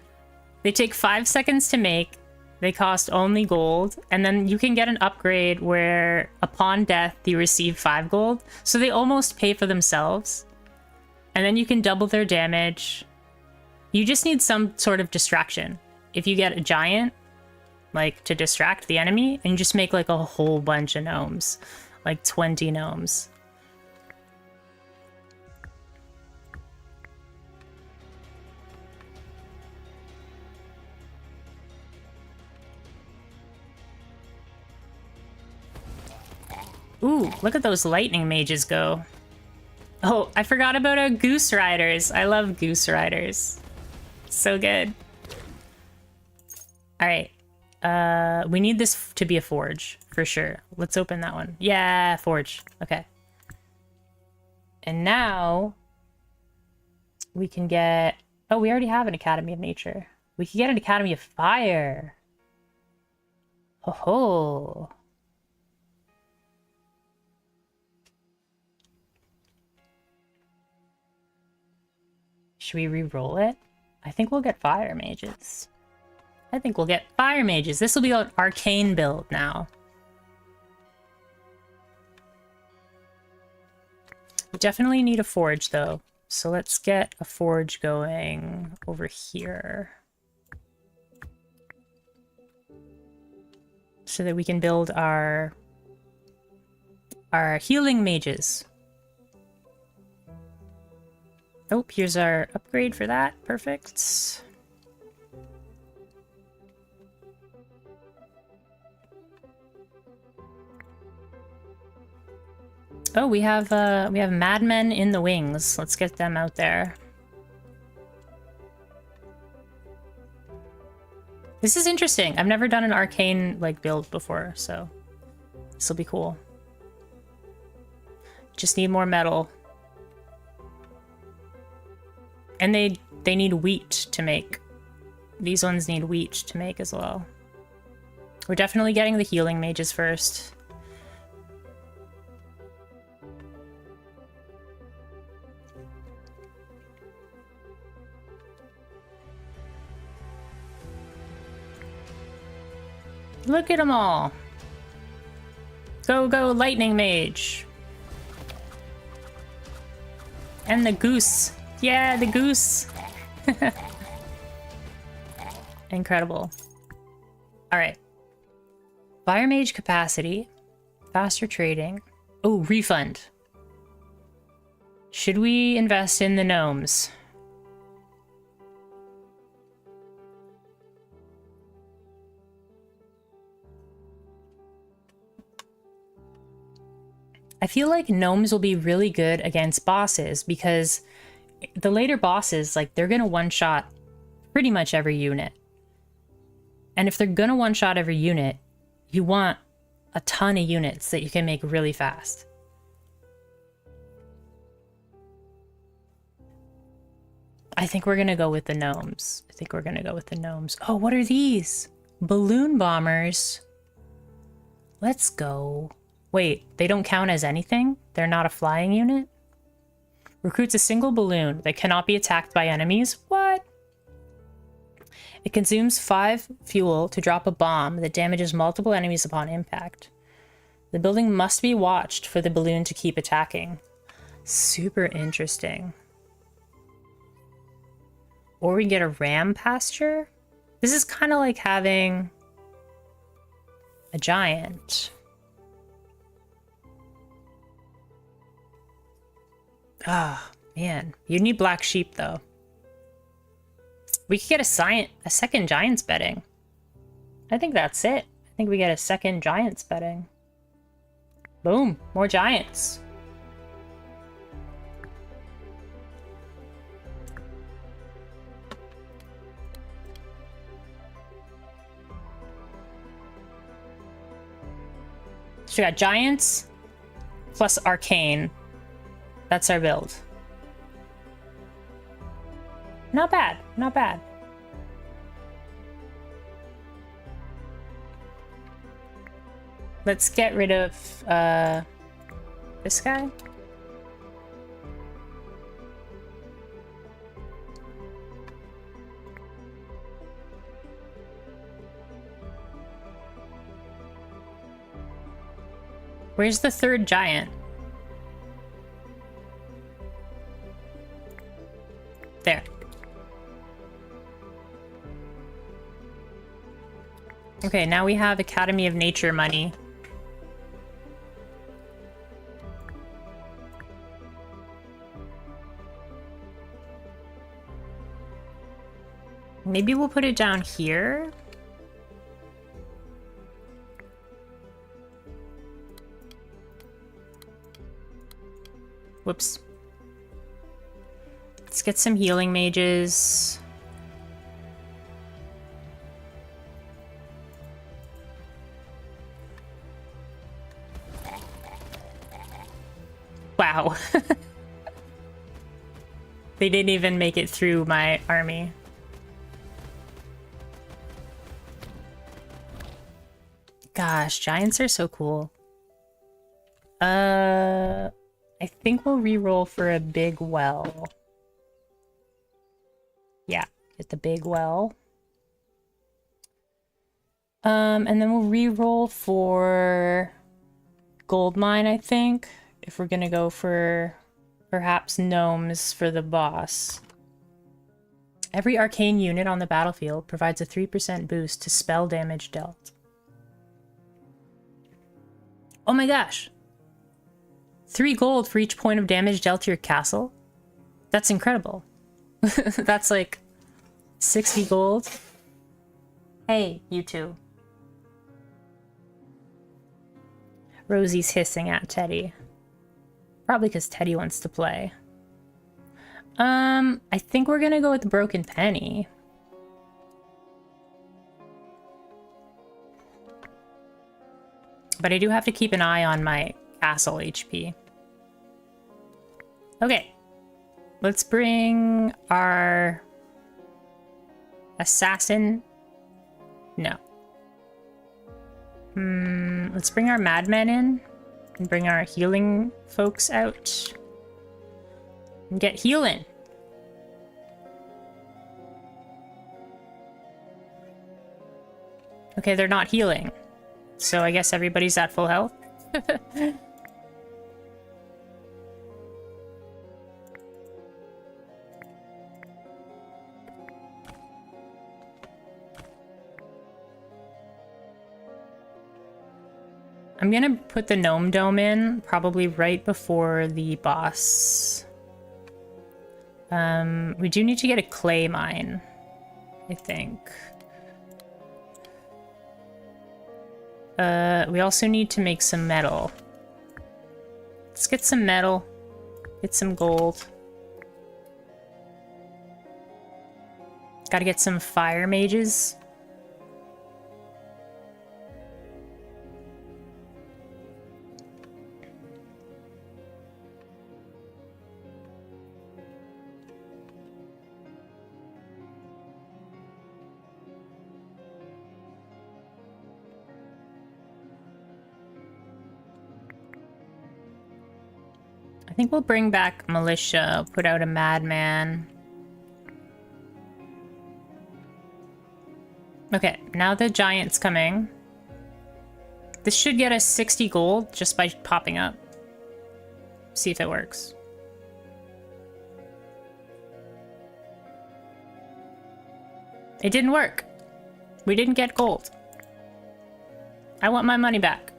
they take 5 seconds to make, they cost only gold, and then you can get an upgrade where upon death you receive 5 gold. So they almost pay for themselves. And then you can double their damage. You just need some sort of distraction. If you get a giant, like, to distract the enemy, and you just make like a whole bunch of gnomes. Like 20 gnomes. Ooh, look at those lightning mages go. Oh, I forgot about our goose riders. I love goose riders. So good. All right. We need this to be a forge for sure. Let's open that one. Yeah, forge. Okay. And now we can get... Oh, we already have an Academy of Nature. We can get an Academy of Fire. Ho ho. Should we re-roll it? I think we'll get fire mages. I think we'll get fire mages. This will be an arcane build now. We definitely need a forge though. So let's get a forge going over here. So that we can build our healing mages. Oh, here's our upgrade for that. Perfect. Oh, we have madmen in the wings. Let's get them out there. This is interesting. I've never done an arcane like build before, so this will be cool. Just need more metal. And they need wheat to make. These ones need wheat to make as well. We're definitely getting the healing mages first. Look at them all. Go, go, lightning mage. And the goose. Yeah, the goose. Incredible. All right. Fire mage capacity, faster trading. Oh, refund. Should we invest in the gnomes? I feel like gnomes will be really good against bosses because the later bosses, like, they're gonna one-shot pretty much every unit. And if they're gonna one-shot every unit, you want a ton of units that you can make really fast. I think we're gonna go with the gnomes. Oh, what are these? Balloon bombers. Let's go. Wait, they don't count as anything? They're not a flying unit? Recruits a single balloon that cannot be attacked by enemies? What? It consumes 5 fuel to drop a bomb that damages multiple enemies upon impact. The building must be watched for the balloon to keep attacking. Super interesting. Or we can get a ram pasture? This is kind of like having a giant. Ah, man. You need black sheep, though. We could get a second giant's bedding. I think that's it. I think we get a second giant's bedding. Boom. More giants. So we got giants plus arcane. That's our build. Not bad, not bad. Let's get rid of this guy. Where's the third giant? There. Okay, now we have Academy of Nature money. Maybe we'll put it down here. Whoops. Let's get some healing mages. Wow. They didn't even make it through my army. Gosh, giants are so cool. I think we'll re-roll for a big well. Yeah, get the big well. And then we'll re-roll for gold mine, I think, if we're gonna go for perhaps gnomes for the boss. Every arcane unit on the battlefield provides a 3% boost to spell damage dealt. Oh my gosh! 3 gold for each point of damage dealt to your castle? That's incredible. That's like 60 gold. Hey, you two. Rosie's hissing at Teddy. Probably because Teddy wants to play. I think we're gonna go with the Broken Penny. But I do have to keep an eye on my castle HP. Okay. Let's bring our assassin. No. Let's bring our madmen in and bring our healing folks out and get healing. Okay, they're not healing. So I guess everybody's at full health. I'm gonna put the gnome dome in probably right before the boss. We do need to get a clay mine, I think. We also need to make some metal. Let's get some metal, get some gold. Gotta get some fire mages. I think we'll bring back militia, put out a madman. Okay, now the giant's coming. This should get us 60 gold just by popping up. See if it works. It didn't work. We didn't get gold. I want my money back.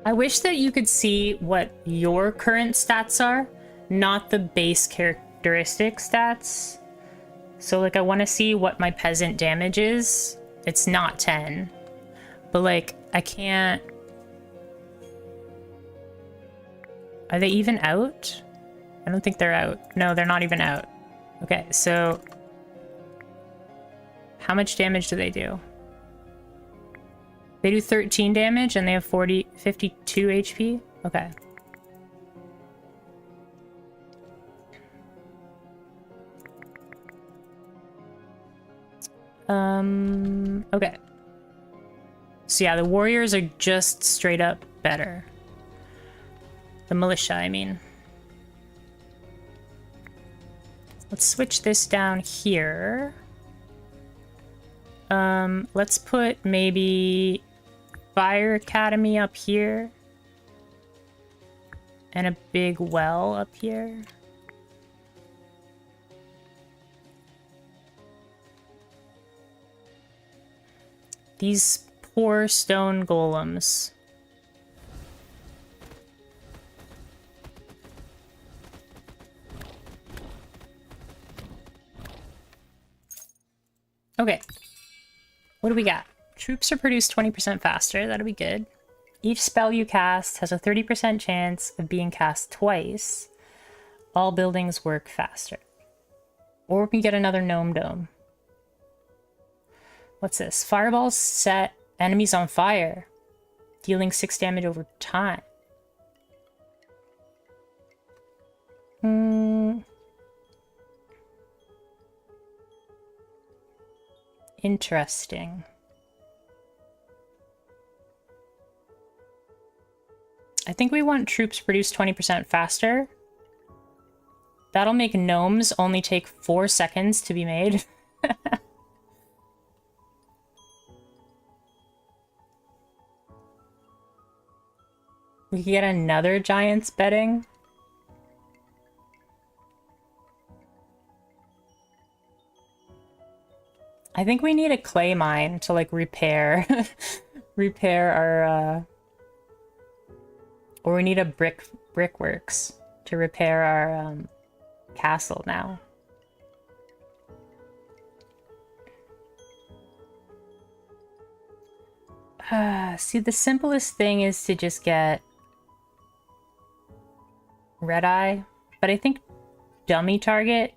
I wish that you could see what your current stats are, not the base characteristic stats. So, like, I want to see what my peasant damage is. It's not 10. But, like, I can't... Are they even out? I don't think they're out. No, they're not even out. Okay, so... How much damage do they do? They do 13 damage and they have 52 HP? Okay. Okay. So yeah, the warriors are just straight up better. The militia, I mean. Let's switch this down here. Let's put maybe Fire Academy up here. And a big well up here. These poor stone golems. Okay. What do we got? Troops are produced 20% faster. That'll be good. Each spell you cast has a 30% chance of being cast twice. All buildings work faster. Or we can get another gnome dome. What's this? Fireballs set enemies on fire, dealing 6 damage over time. Interesting. I think we want troops produced 20% faster. That'll make gnomes only take 4 seconds to be made. We could get another giant's bedding. I think we need a clay mine to, like, repair repair our or we need a brickworks to repair our castle now. See, the simplest thing is to just get red eye, but I think dummy target.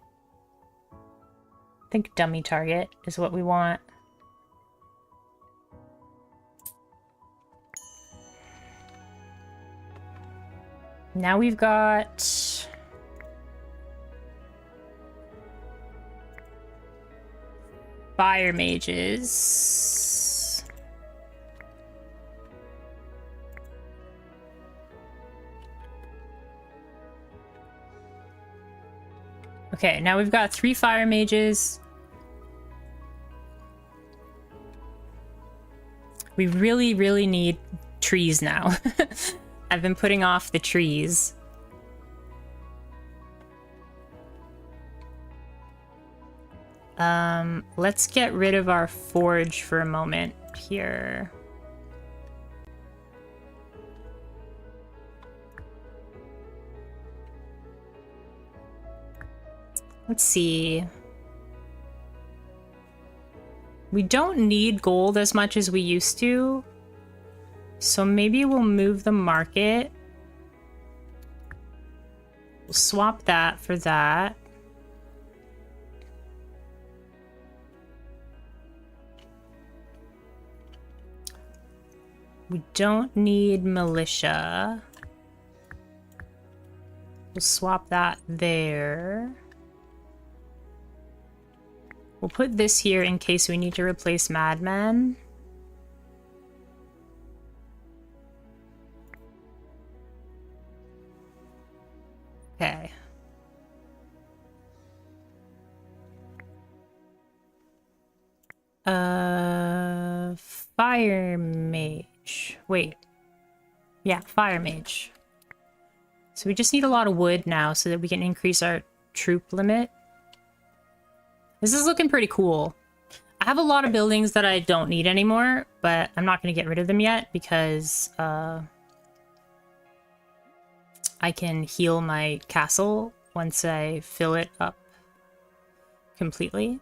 I think dummy target is what we want. Now we've got fire mages. Okay, now we've got 3 fire mages. We really, really need trees now. I've been putting off the trees. Let's get rid of our forge for a moment here. Let's see. We don't need gold as much as we used to. So maybe we'll move the market. We'll swap that for that. We don't need militia. We'll swap that there. We'll put this here in case we need to replace Madmen. Okay. Fire mage. Wait. Yeah, fire mage. So we just need a lot of wood now so that we can increase our troop limit. This is looking pretty cool. I have a lot of buildings that I don't need anymore, but I'm not going to get rid of them yet because I can heal my castle once I fill it up completely.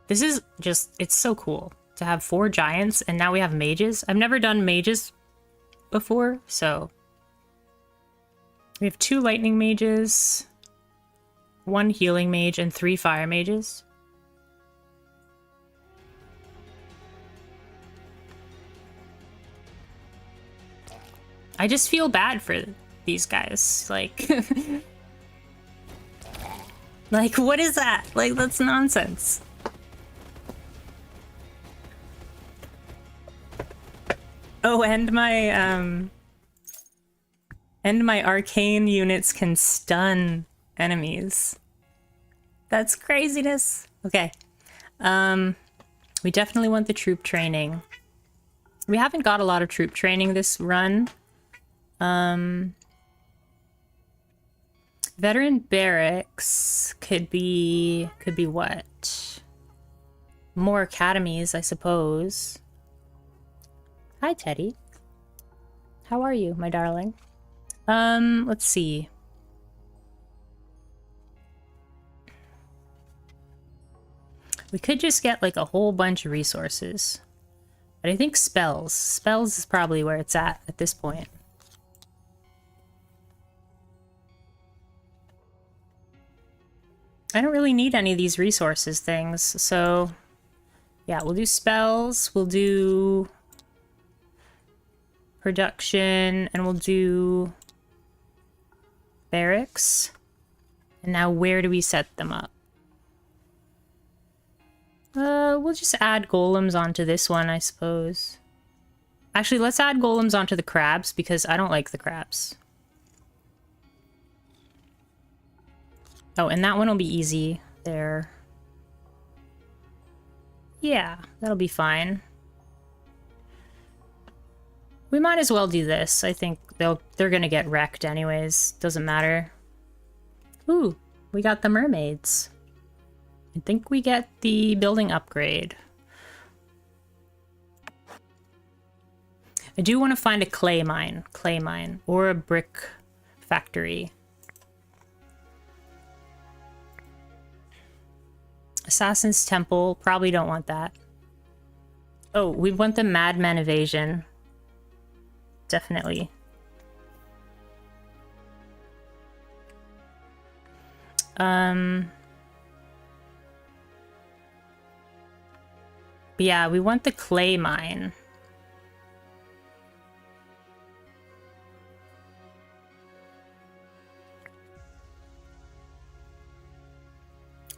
This is just, it's so cool to have 4 giants and now we have mages. I've never done mages before, so we have 2 lightning mages, 1 healing mage, and 3 fire mages. I just feel bad for these guys. Like, like, what is that? Like, that's nonsense. Oh, and my arcane units can stun enemies. That's craziness. Okay. We definitely want the troop training. We haven't got a lot of troop training this run. Veteran barracks could be what? More academies, I suppose. Hi, Teddy. How are you, my darling? Let's see. We could just get like a whole bunch of resources. But I think spells. Spells is probably where it's at this point. I don't really need any of these resources things, so yeah, we'll do spells, we'll do production, and we'll do barracks. And now where do we set them up? We'll just add golems onto this one, I suppose. Actually, let's add golems onto the crabs because I don't like the crabs. Oh, and that one will be easy there. Yeah, that'll be fine. We might as well do this. I think they're gonna get wrecked anyways. Doesn't matter. Ooh, we got the mermaids. I think we get the building upgrade. I do want to find a clay mine, or a brick factory. Assassin's Temple, probably don't want that. Oh, we want the Madman Evasion. Definitely. Yeah, we want the clay mine.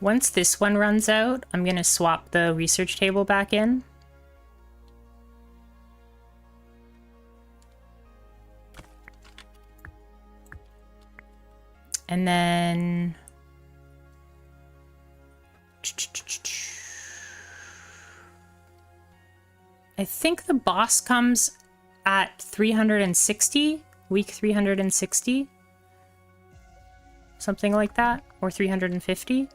Once this one runs out, I'm gonna swap the research table back in. And then I think the boss comes at 360, week 360. Something like that, or 350.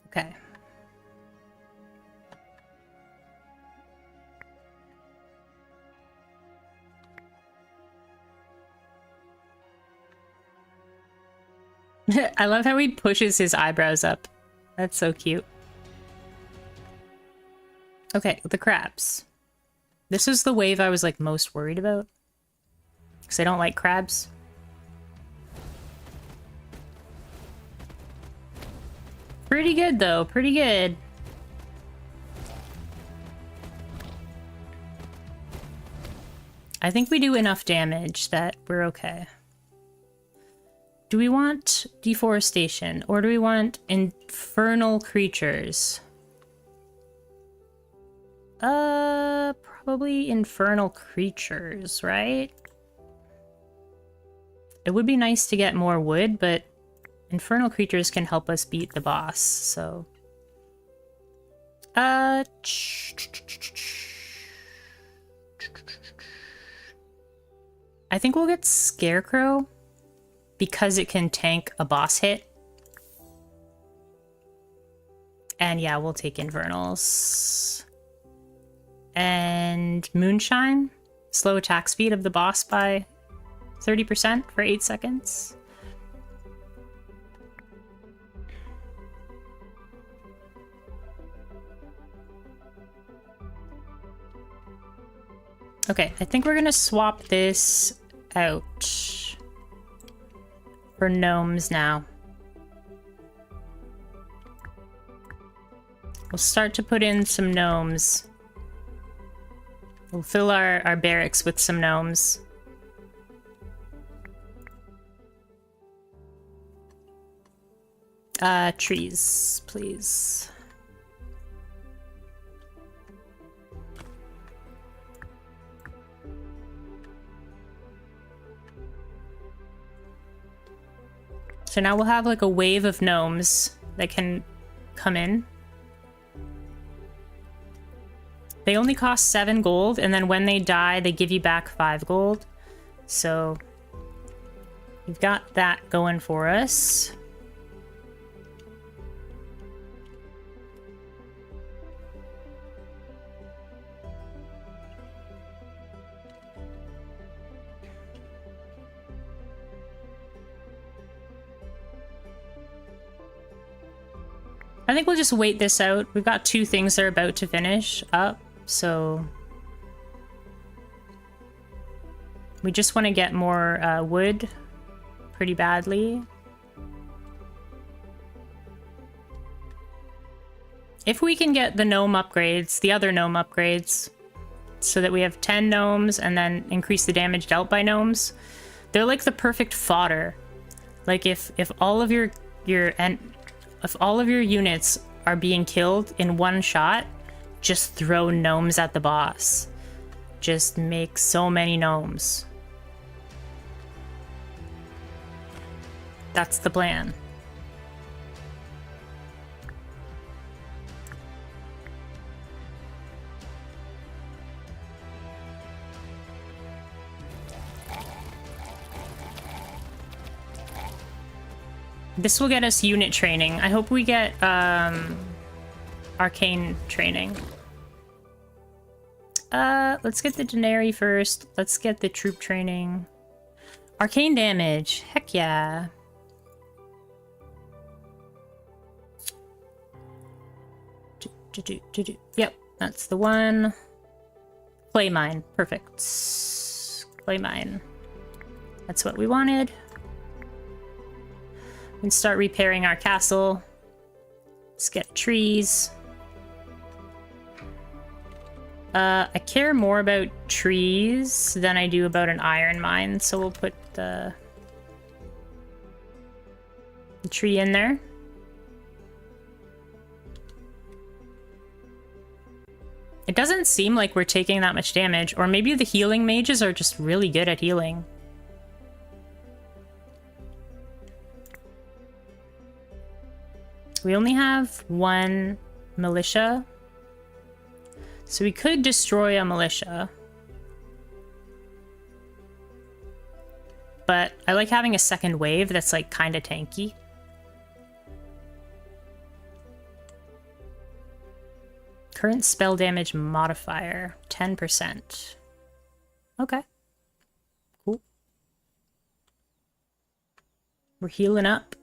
Okay. I love how he pushes his eyebrows up. That's so cute. Okay, the crabs. This is the wave I was like most worried about. Because I don't like crabs. Pretty good though, pretty good. I think we do enough damage that we're okay. Do we want deforestation or do we want infernal creatures? Probably infernal creatures, right? It would be nice to get more wood, but infernal creatures can help us beat the boss, so... I think we'll get Scarecrow because it can tank a boss hit. And yeah, we'll take Infernals. And Moonshine. Slow attack speed of the boss by 30% for 8 seconds. Okay, I think we're gonna swap this out for gnomes now. We'll start to put in some gnomes. We'll fill our barracks with some gnomes. Trees, please. So now we'll have like a wave of gnomes that can come in. They only cost 7 gold, and then when they die, they give you back 5 gold. So we've got that going for us. I think we'll just wait this out. We've got 2 things that are about to finish up, so... we just want to get more wood pretty badly. If we can get the gnome upgrades, the other gnome upgrades, so that we have 10 gnomes and then increase the damage dealt by gnomes, they're like the perfect fodder. Like if all of your if all of your units are being killed in one shot, just throw gnomes at the boss. Just make so many gnomes. That's the plan. This will get us unit training. I hope we get arcane training. Let's get the Denary first. Let's get the troop training. Arcane damage. Heck yeah. Yep, that's the one. Clay mine. Perfect. Clay mine. That's what we wanted. We can start repairing our castle. Let's get trees. I care more about trees than I do about an iron mine, so we'll put the tree in there. It doesn't seem like we're taking that much damage, or maybe the healing mages are just really good at healing. We only have one militia, so we could destroy a militia. But I like having a second wave that's like kind of tanky. Current spell damage modifier, 10%. Okay. Cool. We're healing up.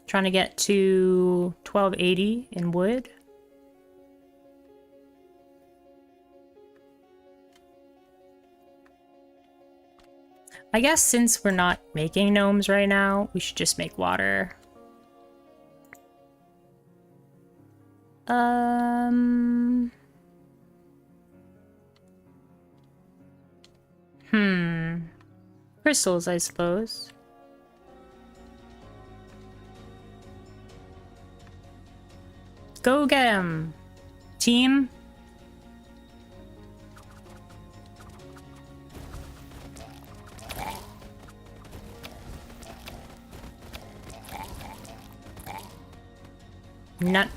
Trying to get to 1280 in wood. I guess since we're not making gnomes right now, we should just make water. Crystals, I suppose. Go get him, team.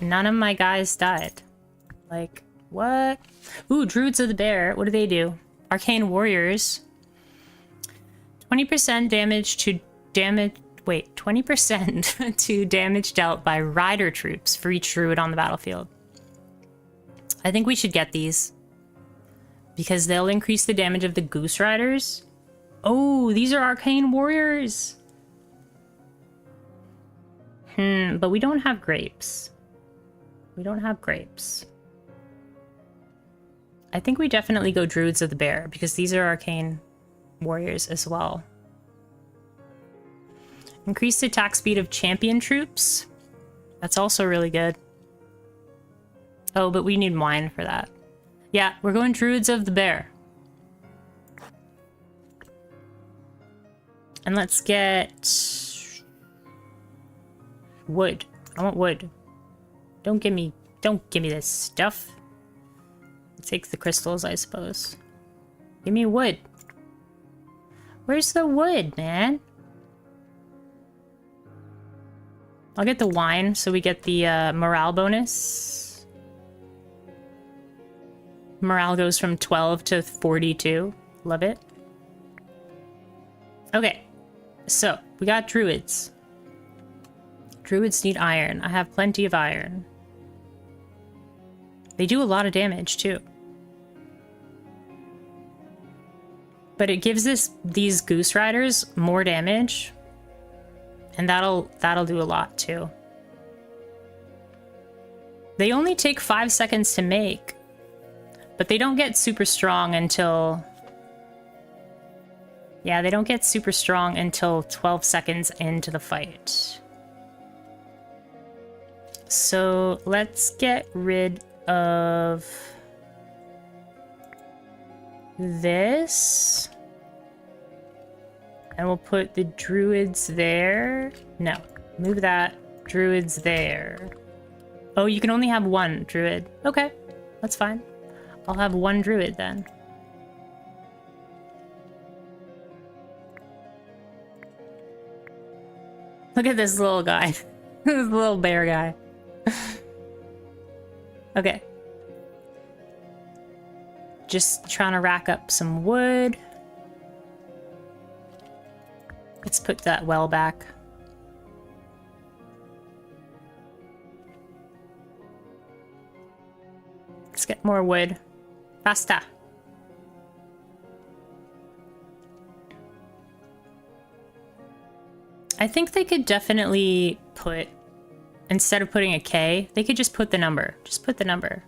None of my guys died. Like, what? Ooh, Druids of the Bear. What do? Arcane Warriors. 20% damage to damage... Wait, 20% to damage dealt by rider troops for each druid on the battlefield. I think we should get these. Because they'll increase the damage of the Goose Riders. Oh, these are Arcane Warriors! But we don't have grapes. We don't have grapes. I think we definitely go Druids of the Bear, because these are Arcane Warriors as well. Increased attack speed of champion troops. That's also really good. Oh, but we need wine for that. Yeah, we're going Druids of the Bear. And let's get... wood. I want wood. Don't give me this stuff. I'll take the crystals, I suppose. Give me wood. Where's the wood, man? I'll get the wine so we get the morale bonus. Morale goes from 12 to 42. Love it. Okay, so we got druids. Druids need iron. I have plenty of iron. They do a lot of damage too. But it gives these Goose Riders more damage. And that'll do a lot too. They only take 5 seconds to make. But they don't get super strong until... Yeah, they don't get super strong until 12 seconds into the fight. So let's get rid of this. And we'll put the druids there. No, move that. Druids there. Oh, you can only have one druid. Okay, that's fine. I'll have one druid then. Look at this little guy. This little bear guy. Okay. Just trying to rack up some wood. Let's put that well back. Let's get more wood. Faster. I think they could definitely put, instead of putting a K, they could just put the number. Just put the number.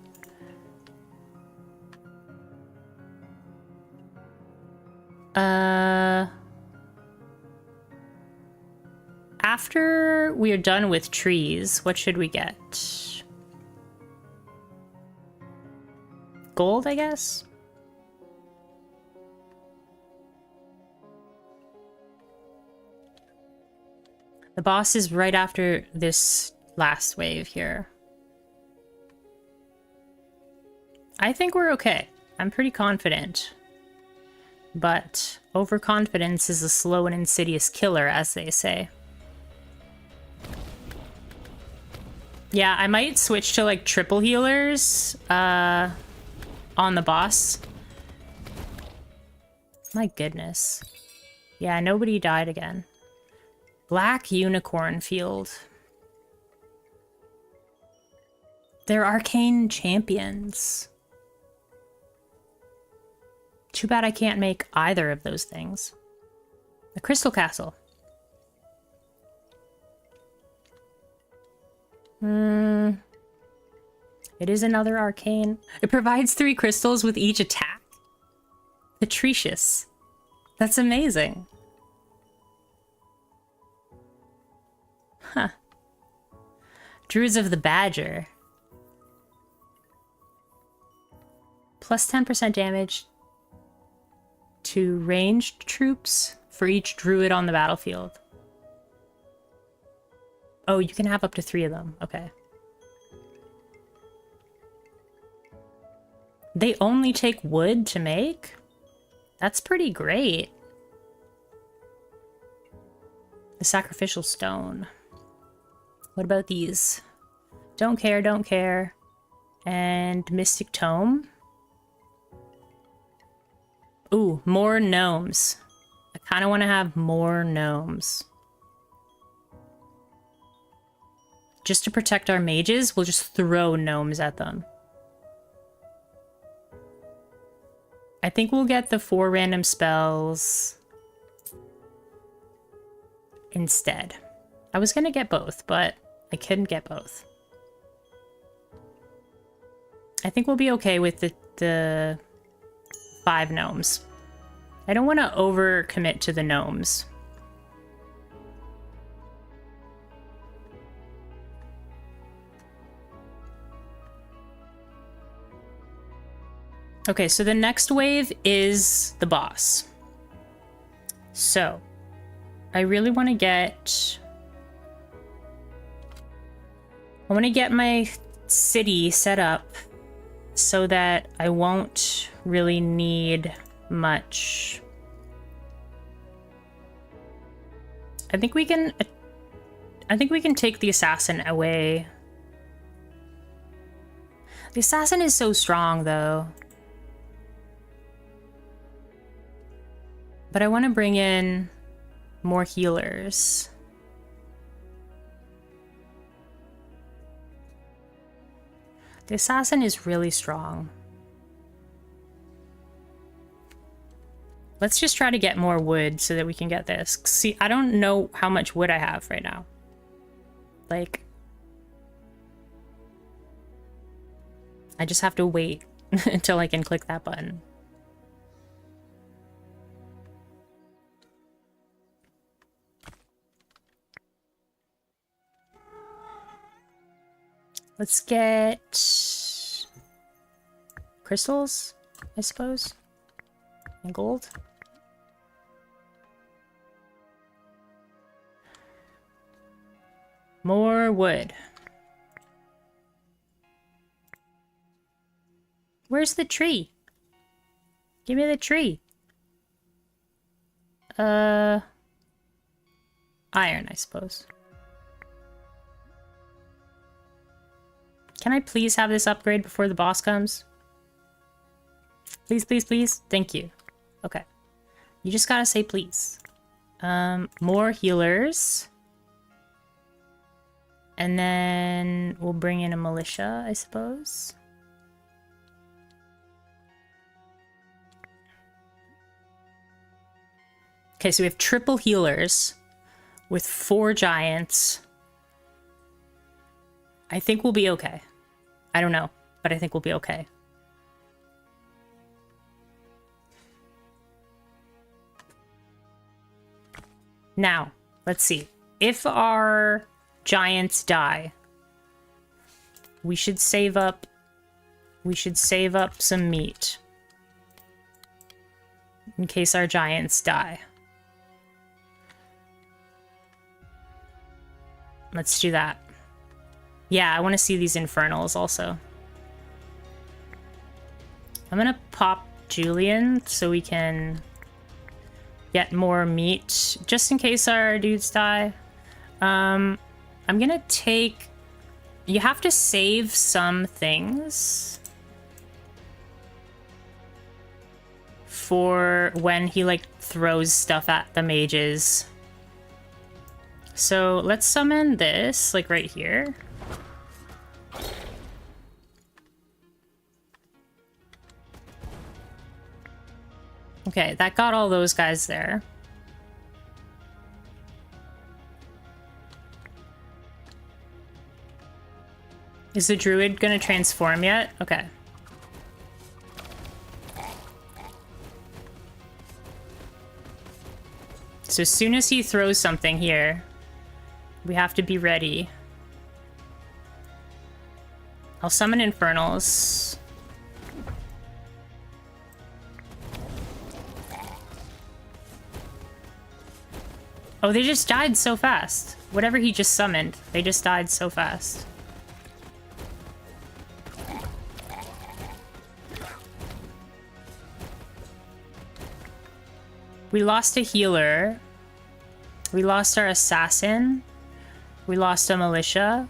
After we are done with trees, what should we get? Gold, I guess? The boss is right after this last wave here. I think we're okay. I'm pretty confident. But overconfidence is a slow and insidious killer, as they say. Yeah, I might switch to like triple healers on the boss. My goodness. Yeah, nobody died again. Black Unicorn Field. They're arcane champions. Too bad I can't make either of those things. The Crystal Castle. It is another arcane. It provides 3 crystals with each attack. Patricious. That's amazing. Huh. Druids of the Badger. Plus 10% damage to ranged troops for each druid on the battlefield. Oh, you can have up to 3 of them. Okay. They only take wood to make? That's pretty great. The Sacrificial Stone. What about these? Don't care, don't care. And Mystic Tome. Ooh, more gnomes. I kind of want to have more gnomes. Just to protect our mages, we'll just throw gnomes at them. I think we'll get the 4 random spells instead. I was gonna get both, but I couldn't get both. I think we'll be okay with the 5 gnomes. I don't want to overcommit to the gnomes. Okay, so the next wave is the boss. So, I really want to get... I want to get my city set up so that I won't really need much. I think we can take the assassin away. The assassin is so strong though. But I want to bring in more healers. The assassin is really strong. Let's just try to get more wood so that we can get this. See, I don't know how much wood I have right now. Like, I just have to wait until I can click that button. Let's get crystals, I suppose, and gold. More wood. Where's the tree? Give me the tree. Iron, I suppose. Can I please have this upgrade before the boss comes? Please, please, please. Thank you. Okay. You just gotta say please. More healers. And then we'll bring in a militia, I suppose. Okay, so we have triple healers with 4 giants. I think we'll be okay. I don't know, but I think we'll be okay. Now, let's see. If our giants die, we should save up some meat in case our giants die. Let's do that. Yeah, I want to see these infernals also. I'm gonna pop Julian so we can get more meat, just in case our dudes die. I'm gonna take... You have to save some things for when he, like, throws stuff at the mages. So let's summon this, like, right here. Okay, that got all those guys there. Is the druid gonna transform yet? Okay. So as soon as he throws something here, we have to be ready. I'll summon Infernals. Oh, they just died so fast. Whatever he just summoned, they just died so fast. We lost a healer. We lost our assassin. We lost a militia.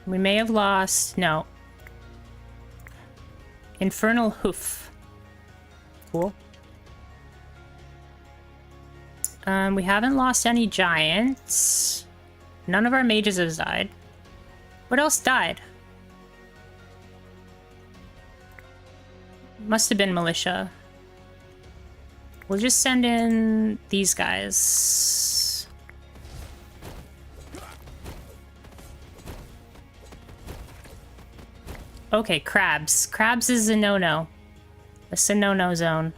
We may have lost... No. Infernal Hoof. Cool. We haven't lost any giants. None of our mages have died. What else died? Must have been militia. We'll just send in these guys. Okay, crabs. Crabs is a no-no. It's a no-no zone.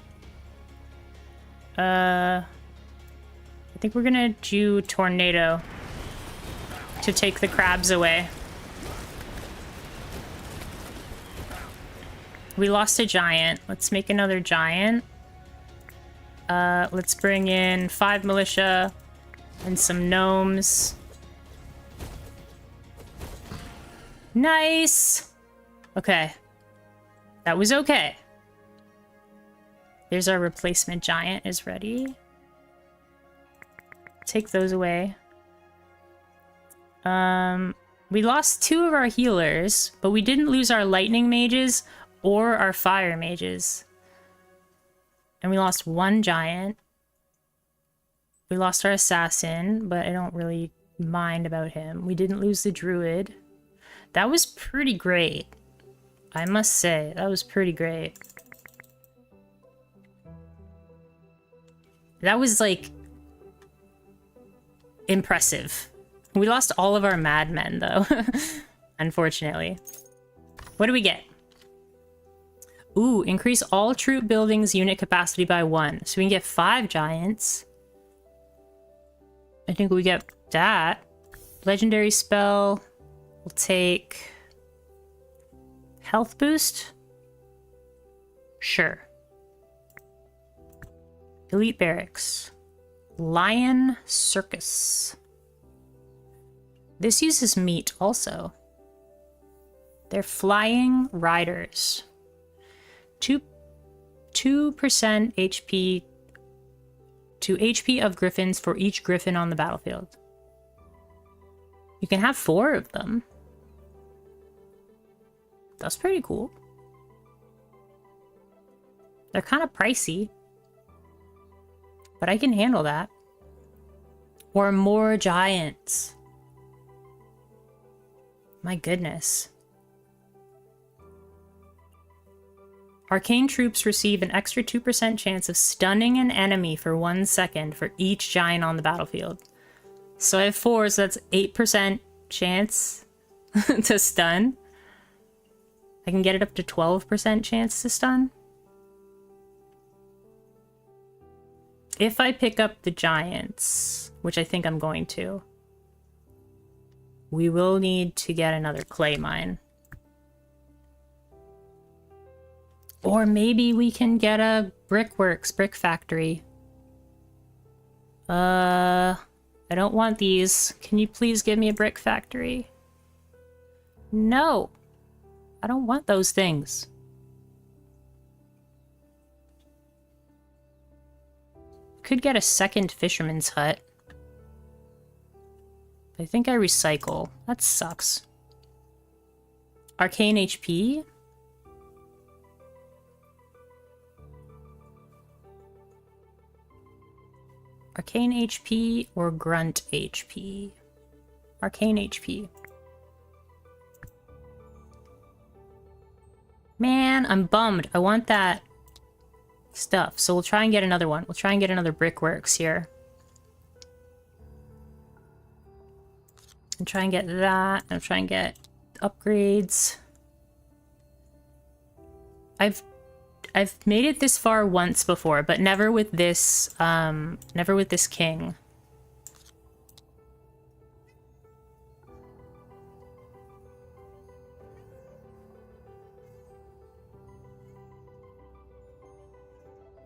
I think we're gonna do Tornado to take the crabs away. We lost a giant. Let's make another giant. Let's bring in 5 militia and some gnomes. Nice! Okay. That was okay. There's our replacement giant is ready. Take those away. We lost 2 of our healers, but we didn't lose our lightning mages or our fire mages. And we lost 1 giant. We lost our assassin, but I don't really mind about him. We didn't lose the druid. That was pretty great. I must say, that was pretty great. That was, like, impressive. We lost all of our madmen, though. Unfortunately. What do we get? Ooh, increase all troop buildings unit capacity by 1. So we can get 5 giants. I think we get that. Legendary spell. We'll take... Health boost? Sure. Elite barracks. Lion Circus. This uses meat also. They're flying riders. 2% HP to HP of griffins for each griffin on the battlefield. You can have 4 of them. That's pretty cool. They're kind of pricey, but I can handle that. Or more giants. My goodness. Arcane troops receive an extra 2% chance of stunning an enemy for 1 second for each giant on the battlefield. So I have 4, so that's 8% chance to stun. I can get it up to 12% chance to stun. If I pick up the giants, which I think I'm going to, we will need to get another clay mine. Or maybe we can get a brickworks, brick factory. I don't want these. Can you please give me a brick factory? No. I don't want those things. Could get a second fisherman's hut. I think I recycle. That sucks. Arcane HP? Arcane HP or Grunt HP? Arcane HP. Man, I'm bummed. I want that stuff. So we'll try and get another one. We'll try and get another Brickworks here. And try and get that. And try and get upgrades. I've made it this far once before, but never with this king.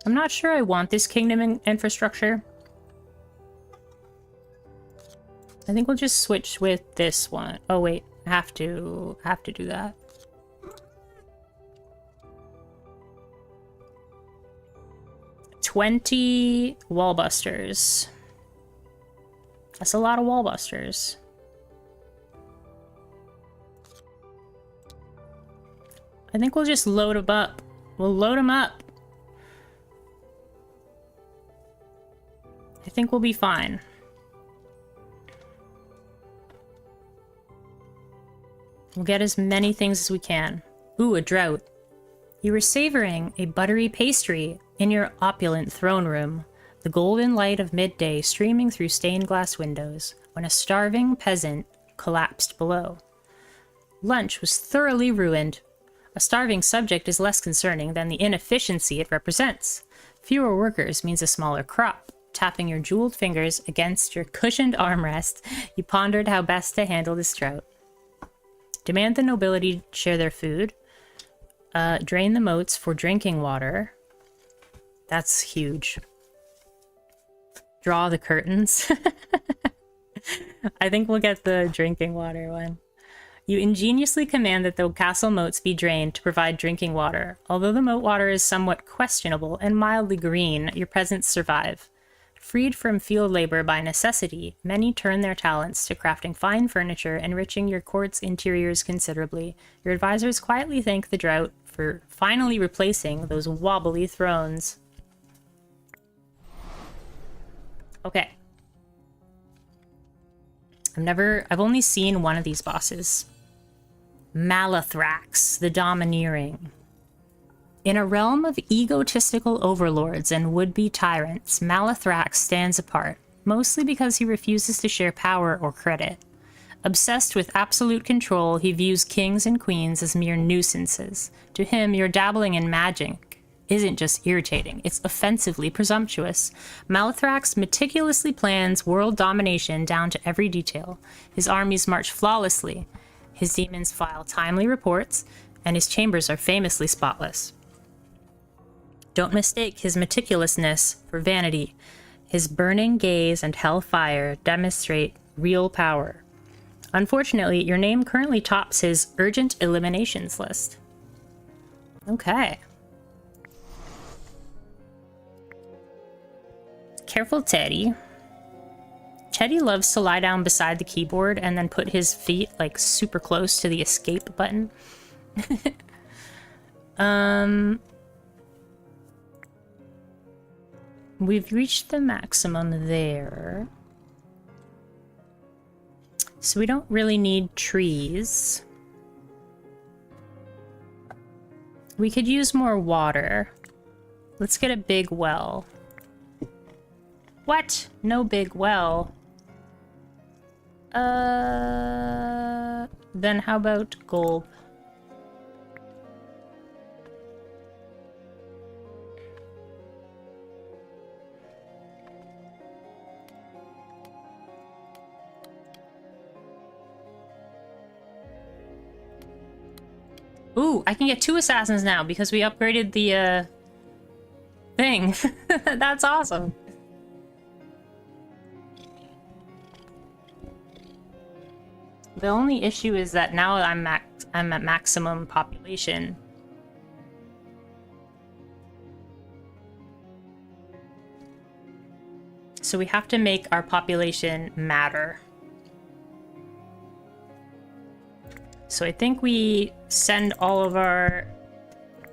I'm not sure I want this kingdom infrastructure. I think we'll just switch with this one. Oh wait, I have to do that. $20 wallbusters. That's a lot of wallbusters. I think we'll just load them up. We'll load them up. I think we'll be fine. We'll get as many things as we can. Ooh, a drought. You were savoring a buttery pastry in your opulent throne room, the golden light of midday streaming through stained glass windows, when a starving peasant collapsed below. Lunch was thoroughly ruined. A starving subject is less concerning than the inefficiency it represents. Fewer workers means a smaller crop. Tapping your jeweled fingers against your cushioned armrest, you pondered how best to handle this drought. Demand the nobility share their food. Drain the moats for drinking water. That's huge. Draw the curtains. I think we'll get the drinking water one. You ingeniously command that the castle moats be drained to provide drinking water. Although the moat water is somewhat questionable and mildly green, your peasants survive. Freed from field labor by necessity, many turn their talents to crafting fine furniture, enriching your court's interiors considerably. Your advisors quietly thank the drought for finally replacing those wobbly thrones. Okay. I've only seen one of these bosses. Malathrax, the Domineering. In a realm of egotistical overlords and would-be tyrants, Malathrax stands apart, mostly because he refuses to share power or credit. Obsessed with absolute control, he views kings and queens as mere nuisances. To him, your dabbling in magic isn't just irritating, it's offensively presumptuous. Malathrax meticulously plans world domination down to every detail. His armies march flawlessly, his demons file timely reports, and his chambers are famously spotless. Don't mistake his meticulousness for vanity. His burning gaze and hellfire demonstrate real power. Unfortunately, your name currently tops his urgent eliminations list. Okay. Careful, Teddy. Teddy loves to lie down beside the keyboard and then put his feet like super close to the escape button. We've reached the maximum there. So we don't really need trees. We could use more water. Let's get a big well. What? No big well. Then how about gold? Ooh, I can get 2 assassins now because we upgraded the, thing. That's awesome. The only issue is that now I'm I'm at maximum population. So we have to make our population matter. So I think we send all of our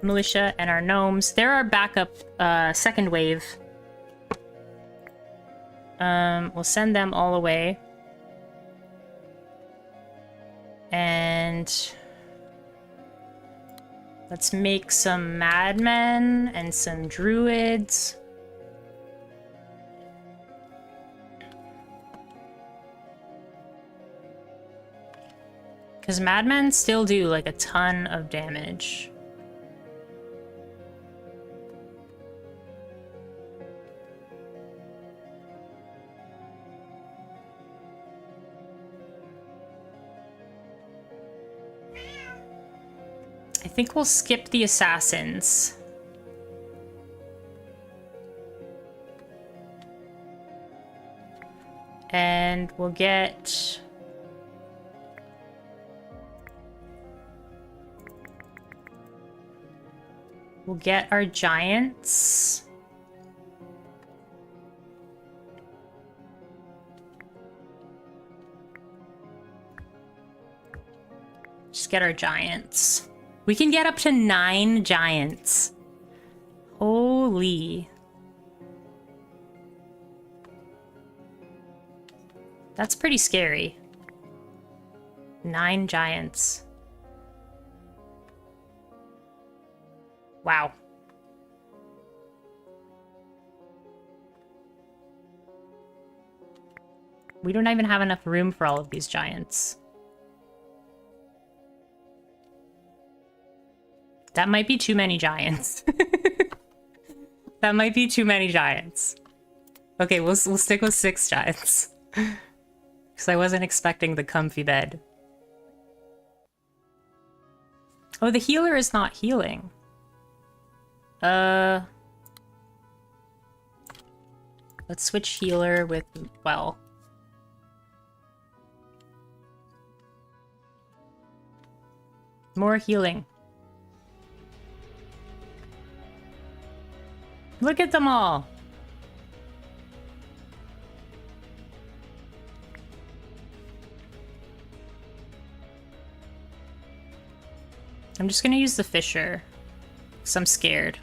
militia and our gnomes. They're our backup second wave. We'll send them all away. And let's make some madmen and some druids. Because madmen still do like a ton of damage. I think we'll skip the assassins. And we'll get... We'll get our giants. Just get our giants. We can get up to 9 giants. Holy. That's pretty scary. 9 giants. Wow. We don't even have enough room for all of these giants. That might be too many giants. That might be too many giants. Okay, we'll stick with 6 giants. Because I wasn't expecting the comfy bed. Oh, the healer is not healing. Let's switch healer with, well... more healing. Look at them all! I'm just gonna use the Fisher, because I'm scared.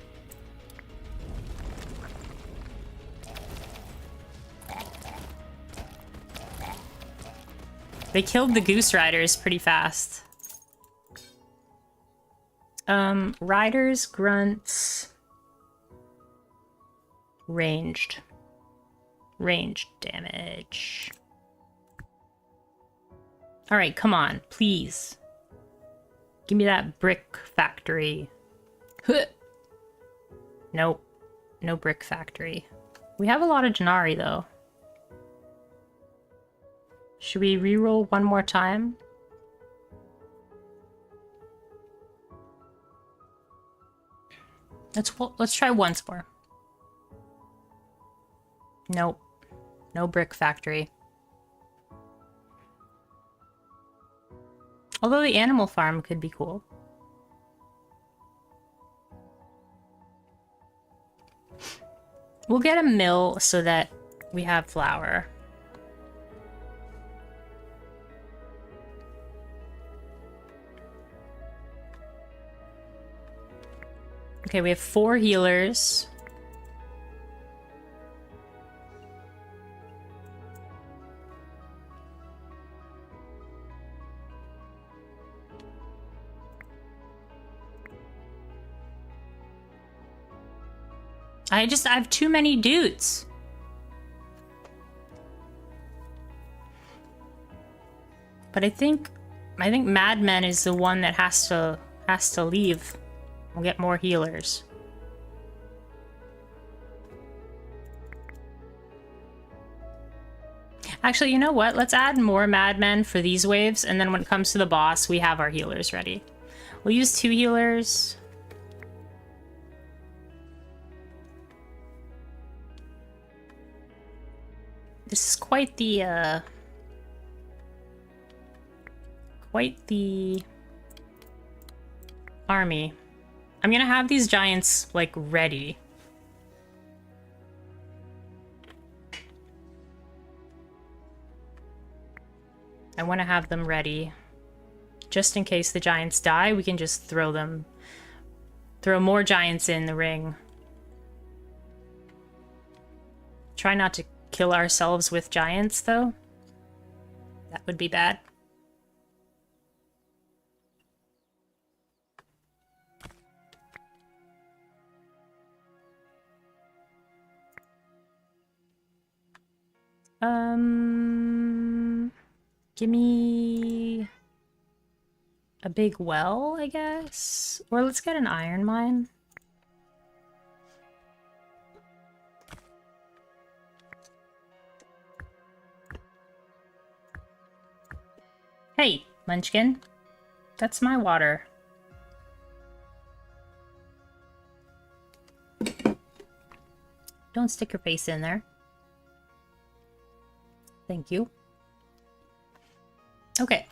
They killed the Goose Riders pretty fast. Riders, grunts... Ranged. Ranged damage. Alright, come on, please. Give me that brick factory. Huh. Nope. No brick factory. We have a lot of Janari, though. Should we reroll one more time? Let's try once more. Nope. No brick factory. Although the animal farm could be cool. We'll get a mill so that we have flour. Okay, we have 4 healers. I have too many dudes. But I think Madmen is the one that has to leave. We'll get more healers. Actually, you know what? Let's add more Madmen for these waves, and then when it comes to the boss, we have our healers ready. We'll use 2 healers. This is quite the army. I'm gonna have these giants, like, ready. I want to have them ready. Just in case the giants die, we can just throw more giants in the ring. Try not to kill ourselves with giants, though. That would be bad. Give me a big well, I guess? Or let's get an iron mine. Hey, Munchkin. That's my water. Don't stick your face in there. Thank you. Okay.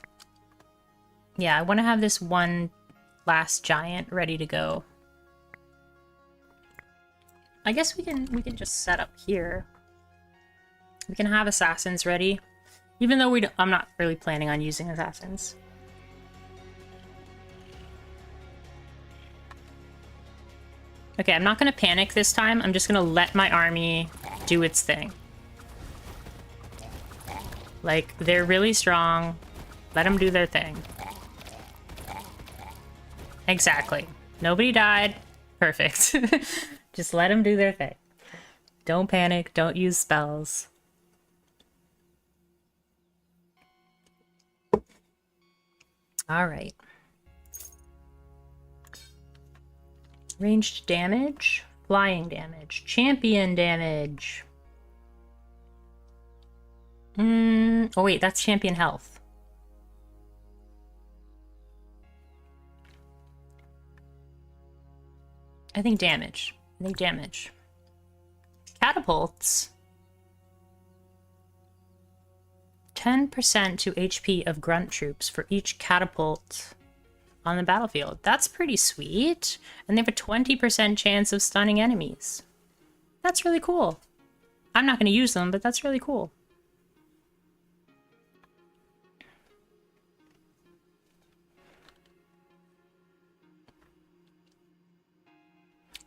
Yeah, I want to have this one last giant ready to go. I guess we can just set up here. We can have assassins ready, even though I'm not really planning on using assassins. Okay, I'm not gonna panic this time. I'm just gonna let my army do its thing. Like, they're really strong. Let them do their thing. Exactly. Nobody died. Perfect. Just let them do their thing. Don't panic. Don't use spells. All right. Ranged damage. Flying damage. Champion damage. Oh wait, that's champion health. I think damage. Catapults. 10% to HP of grunt troops for each catapult on the battlefield. That's pretty sweet. And they have a 20% chance of stunning enemies. That's really cool. I'm not going to use them, but that's really cool.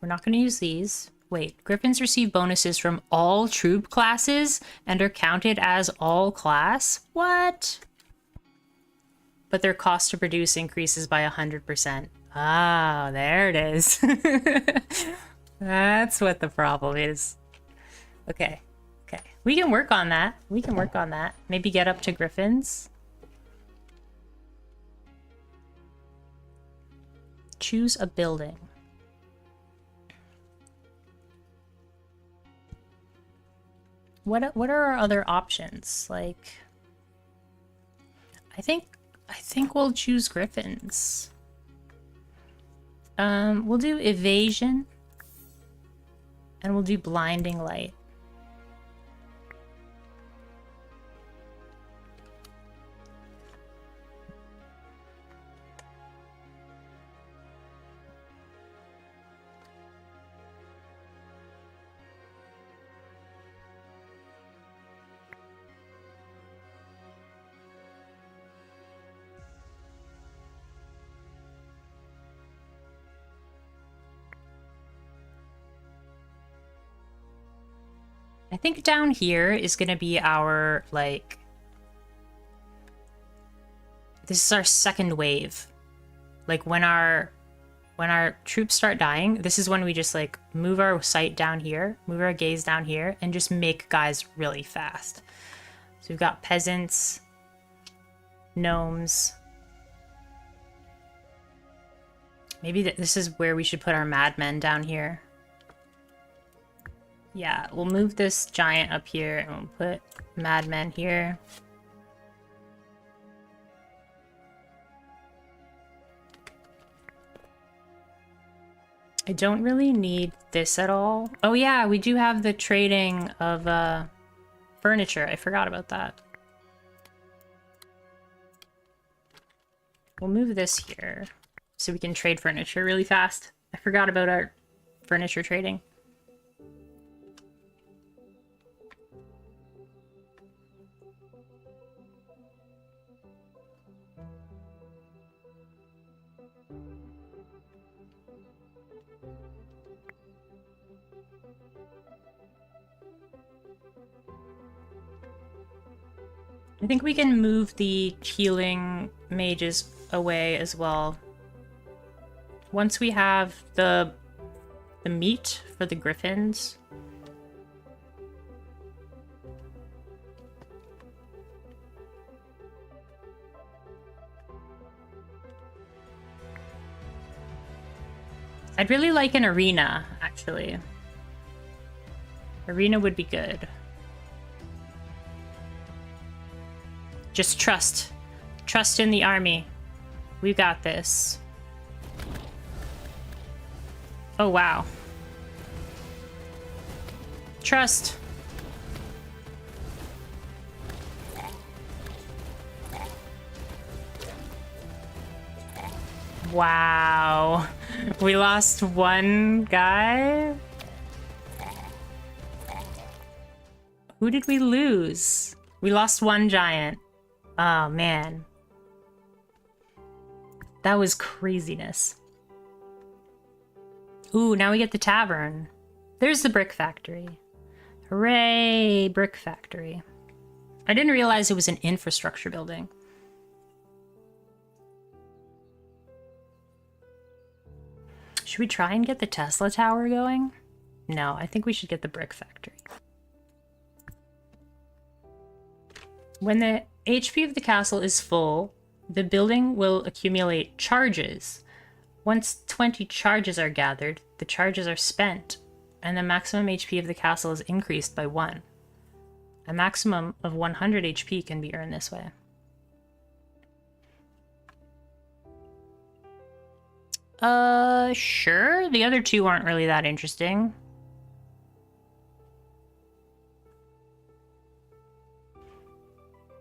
We're not going to use these. Wait, Griffins receive bonuses from all troop classes and are counted as all class? What? But their cost to produce increases by 100%. Ah, there it is. That's what the problem is. Okay. We can work on that. Maybe get up to Griffins. Choose a building. What are our other options? Like, I think we'll choose Griffins. We'll do evasion, and we'll do blinding light. I think down here is going to be our, like... This is our second wave. Like, when our troops start dying, this is when we just, like, move our sight down here, move our gaze down here, and just make guys really fast. So we've got peasants, gnomes. Maybe this is where we should put our madmen down here. Yeah, we'll move this giant up here and we'll put madmen here. I don't really need this at all. Oh yeah, we do have the trading of furniture. I forgot about that. We'll move this here. so we can trade furniture really fast. I forgot about our furniture trading. I think we can move the healing mages away as well. Once we have the meat for the griffins. I'd really like an arena, actually. Arena would be good. Just trust. Trust in the army. We've got this. Oh, wow. Trust. Wow. We lost one guy? Who did we lose? We lost one giant. Oh, man. That was craziness. Ooh, now we get the tavern. There's the brick factory. Hooray, brick factory. I didn't realize it was an infrastructure building. Should we try and get the Tesla tower going? No, I think we should get the brick factory. When the HP of the castle is full, the building will accumulate charges. Once 20 charges are gathered, the charges are spent, and the maximum HP of the castle is increased by 1. A maximum of 100 HP can be earned this way. Sure. The other two aren't really that interesting.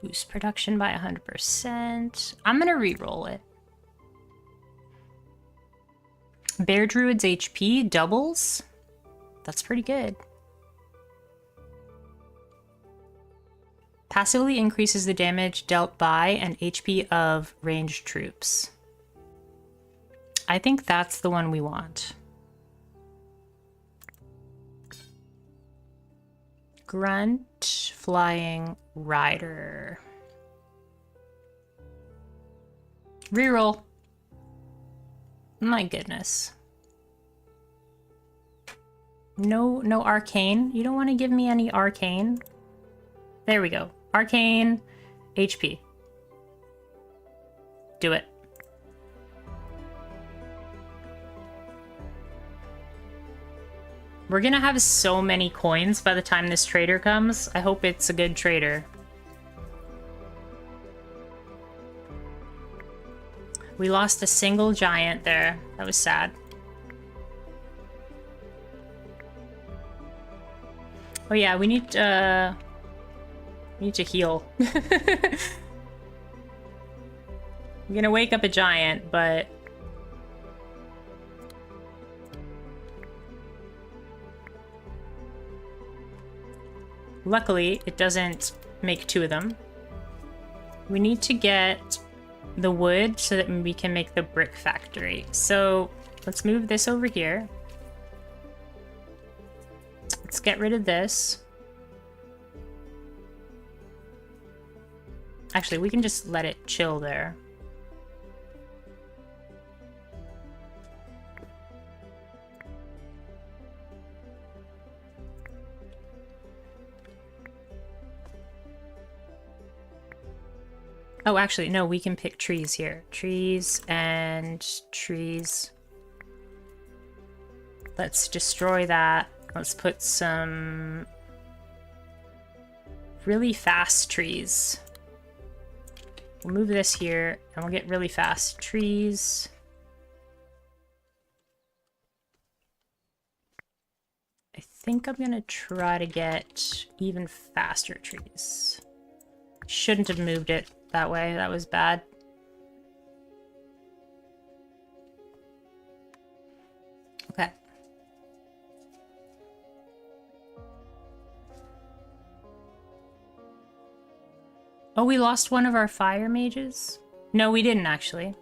Boost production by 100%. I'm gonna re-roll it. Bear Druid's HP doubles. That's pretty good. Passively increases the damage dealt by and HP of ranged troops. I think that's the one we want. Grunt, Flying Rider. Reroll. My goodness. No arcane. You don't want to give me any arcane. There we go. Arcane HP. Do it. We're gonna have so many coins by the time this trader comes. I hope it's a good trader. We lost a single giant there. That was sad. Oh yeah, we need to heal. I'm gonna wake up a giant, but luckily, it doesn't make 2 of them. We need to get the wood so that we can make the brick factory. So let's move this over here. Let's get rid of this. Actually, we can just let it chill there. Oh, actually, no, we can pick trees here. Trees and trees. Let's destroy that. Let's put some really fast trees. We'll move this here, and we'll get really fast trees. I think I'm gonna try to get even faster trees. Shouldn't have moved it that way. That was bad. Oh, we lost one of our fire mages? No, we didn't actually.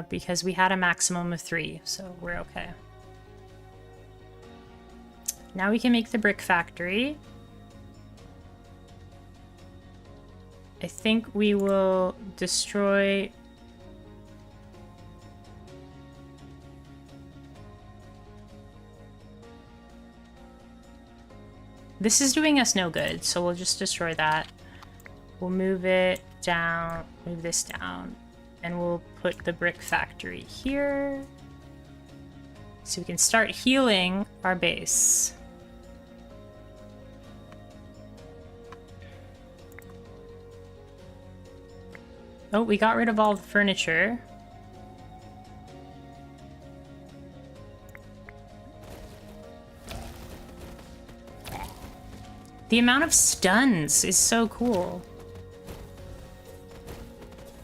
Because we had a maximum of 3, so we're okay. Now we can make the brick factory. I think we will destroy... This is doing us no good, so we'll just destroy that. We'll move it down, move this down, and we'll put the brick factory here. So we can start healing our base. Oh, we got rid of all the furniture. The amount of stuns is so cool.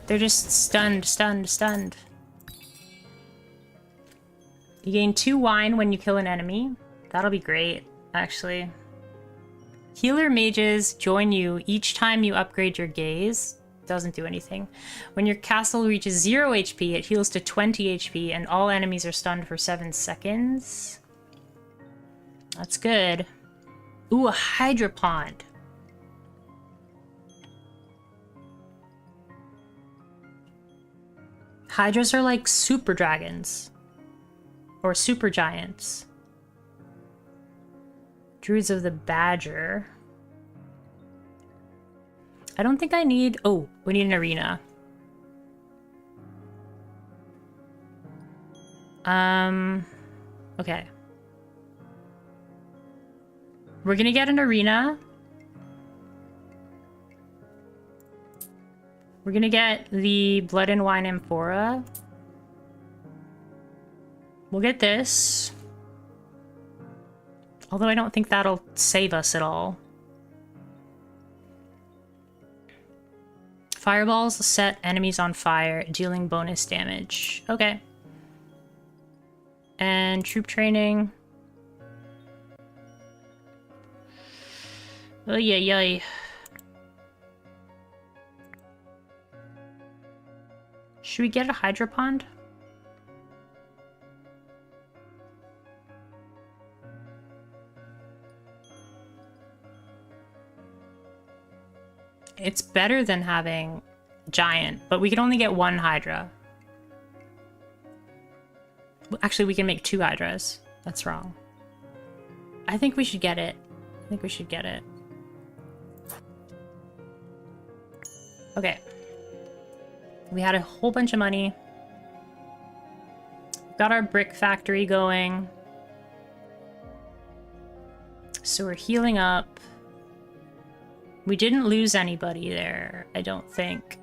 They're just stunned, stunned, stunned. You gain 2 wine when you kill an enemy. That'll be great, actually. Healer mages join you each time you upgrade your gaze. Doesn't do anything. When your castle reaches 0 HP, it heals to 20 HP, and all enemies are stunned for 7 seconds. That's good. Ooh, a Hydra Pond. Hydras are like super dragons. Or super giants. Druids of the Badger. I don't think I need... Oh, we need an arena. Okay. We're gonna get an arena. We're gonna get the Blood and Wine Amphora. We'll get this. Although I don't think that'll save us at all. Fireballs set enemies on fire, dealing bonus damage. Okay. And troop training. Oh, yeah. Should we get a Hydra Pond? It's better than having giant, but we can only get 1 Hydra. Actually, we can make 2 Hydras. That's wrong. I think we should get it. I think we should get it. Okay. We had a whole bunch of money. Got our brick factory going. So we're healing up. We didn't lose anybody there, I don't think.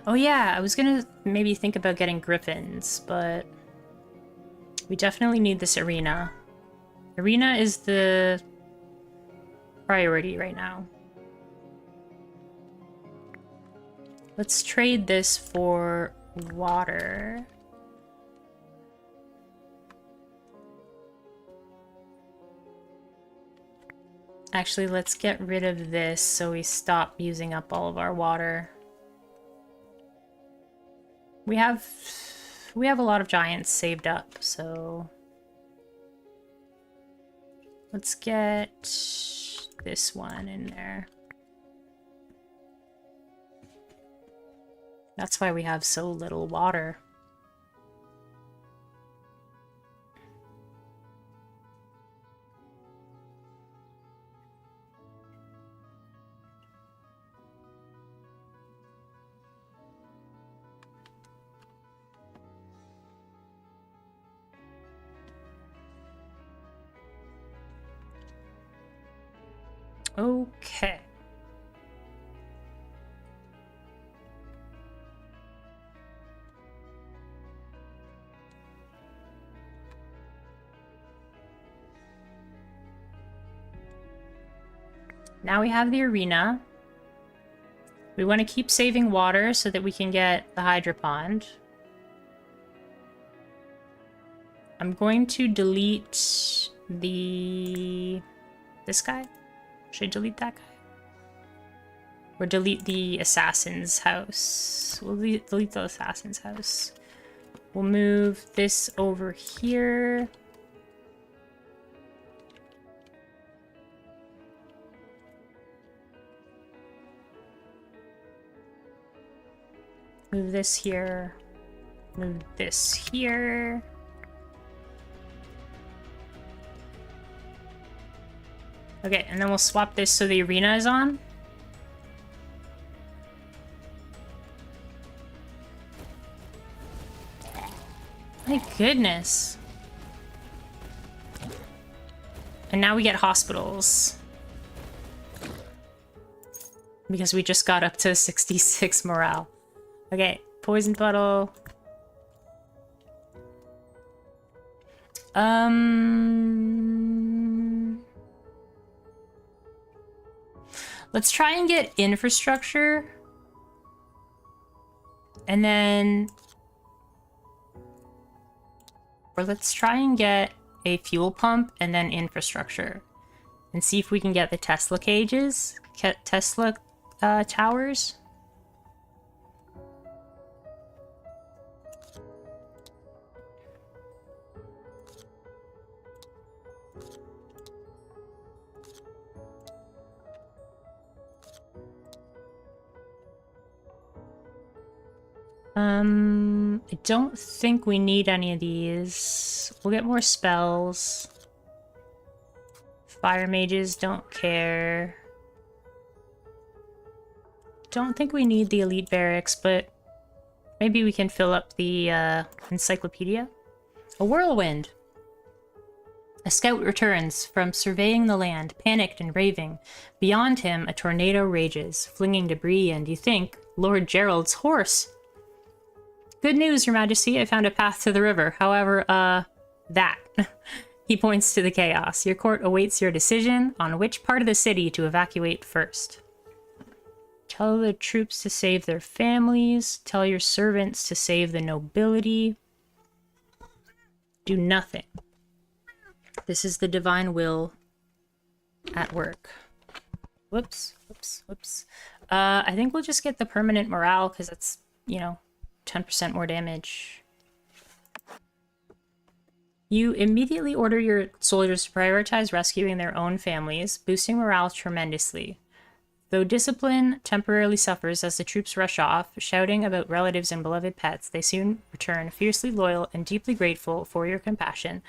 Oh yeah, I was gonna maybe think about getting griffins, but we definitely need this arena. Arena is the priority right now. Let's trade this for water. Actually, let's get rid of this so we stop using up all of our water. We have a lot of giants saved up, so let's get this one in there. That's why we have so little water. Okay. Now we have the arena. We want to keep saving water so that we can get the Hydra Pond. I'm going to delete this guy. Should I delete that guy? Or delete the assassin's house? We'll delete the assassin's house. We'll move this over here. Move this here. Move this here. Okay, and then we'll swap this so the arena is on. My goodness. And now we get hospitals. Because we just got up to 66 morale. Okay, poison puddle. Let's try and get infrastructure. And then... Or let's try and get a fuel pump and then infrastructure. And see if we can get the Tesla cages. Tesla towers. I don't think we need any of these. We'll get more spells. Fire mages don't care. Don't think we need the elite barracks, but maybe we can fill up the encyclopedia. A whirlwind. A scout returns from surveying the land, panicked and raving. Beyond him, a tornado rages, flinging debris and, you think, Lord Gerald's horse. Good news, Your Majesty. I found a path to the river. However, that. He points to the chaos. Your court awaits your decision on which part of the city to evacuate first. Tell the troops to save their families. Tell your servants to save the nobility. Do nothing. This is the divine will at work. Whoops, whoops, whoops. I think we'll just get the permanent morale because it's, you know, 10% more damage. You immediately order your soldiers to prioritize rescuing their own families, boosting morale tremendously. Though discipline temporarily suffers as the troops rush off, shouting about relatives and beloved pets, they soon return fiercely loyal and deeply grateful for your compassion.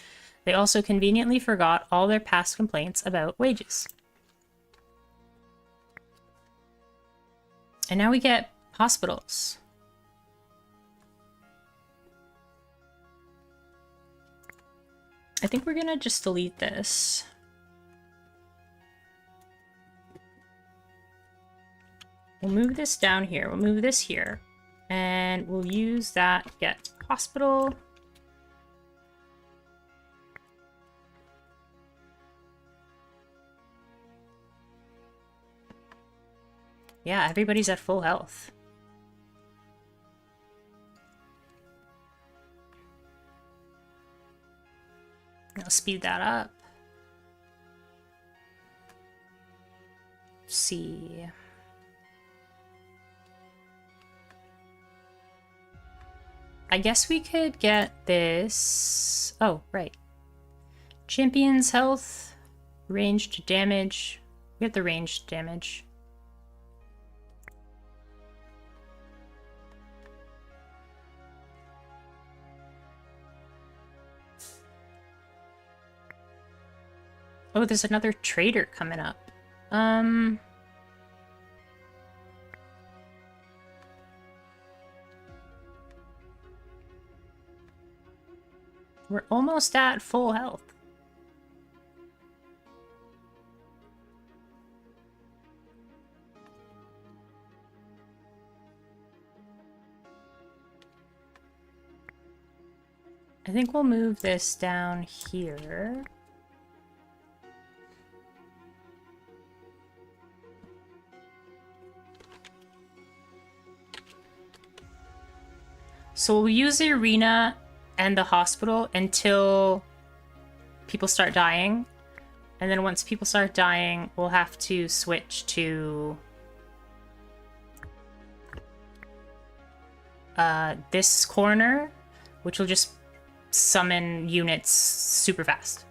They also conveniently forgot all their past complaints about wages. And now we get hospitals. I think we're gonna just delete this. We'll move this down here. We'll move this here. And we'll use that to get hospital. Yeah, everybody's at full health. I'll speed that up. Let's see. I guess we could get this. Oh, right. Champion's health, ranged damage. We get the ranged damage. Oh, there's another trader coming up. We're almost at full health. I think we'll move this down here. So we'll use the arena and the hospital until people start dying. And then once people start dying, we'll have to switch to this corner, which will just summon units super fast.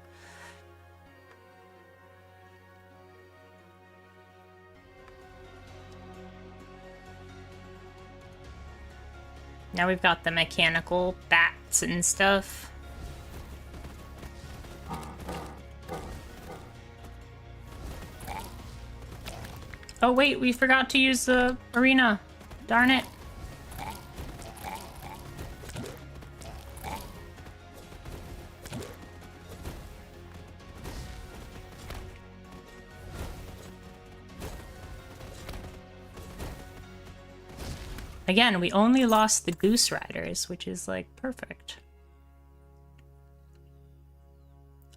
Now we've got the mechanical bats and stuff. Oh wait, we forgot to use the arena. Darn it. Again, we only lost the Goose Riders, which is, like, perfect.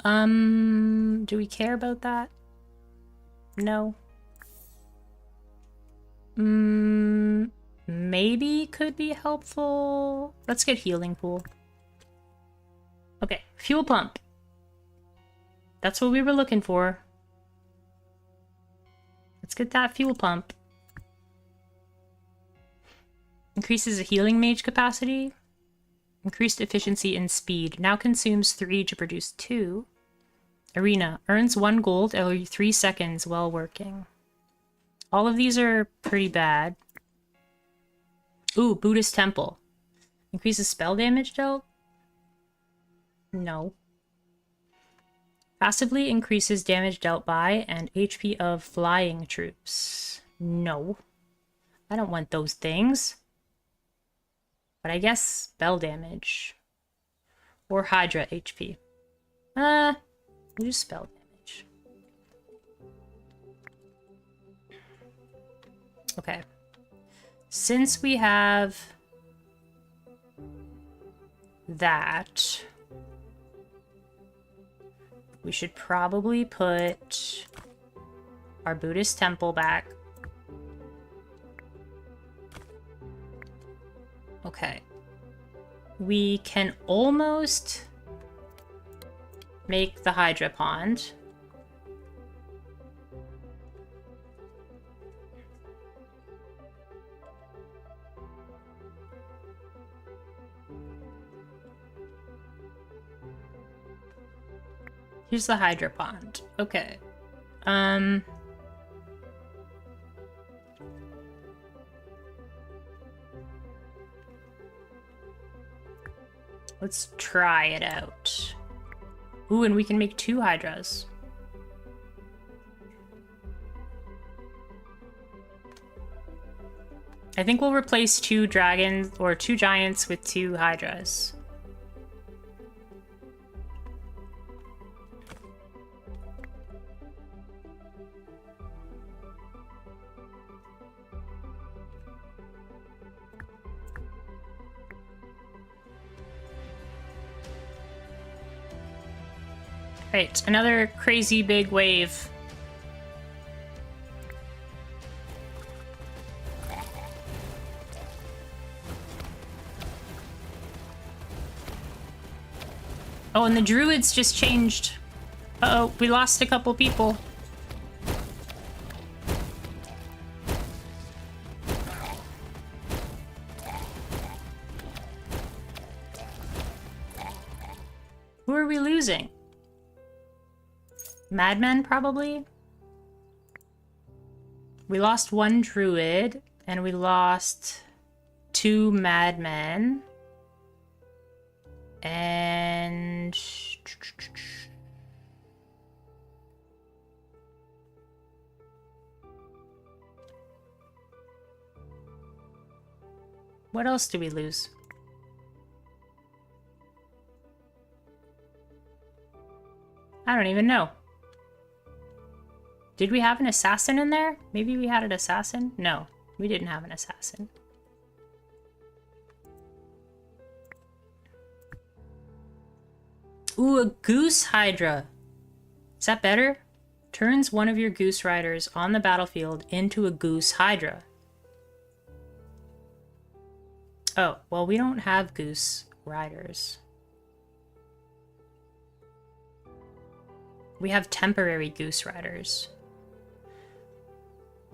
Do we care about that? No. Maybe could be helpful. Let's get healing pool. Okay, fuel pump. That's what we were looking for. Let's get that fuel pump. Increases the healing mage capacity. Increased efficiency and speed. Now consumes 3 to produce 2. Arena. Earns 1 gold every 3 seconds while working. All of these are pretty bad. Ooh, Buddhist Temple. Increases spell damage dealt? No. Passively increases damage dealt by and HP of flying troops. No. I don't want those things. But I guess spell damage. Or Hydra HP. We'll use spell damage. Okay. Since we have that, we should probably put our Buddhist temple back. Okay. We can almost make the Hydra Pond. Here's the Hydra Pond. Okay. Let's try it out. Ooh, and we can make 2 Hydras. I think we'll replace 2 dragons or 2 giants with 2 Hydras. Right, another crazy big wave. Oh, and the druids just changed. Uh-oh, we lost a couple people. Who are we losing? Madmen, probably? We lost 1 druid, and we lost 2 madmen. And... what else do we lose? I don't even know. Did we have an assassin in there? Maybe we had an assassin? No, we didn't have an assassin. Ooh, a Goose Hydra. Is that better? Turns one of your Goose Riders on the battlefield into a Goose Hydra. Oh, well, we don't have Goose Riders. We have temporary Goose Riders.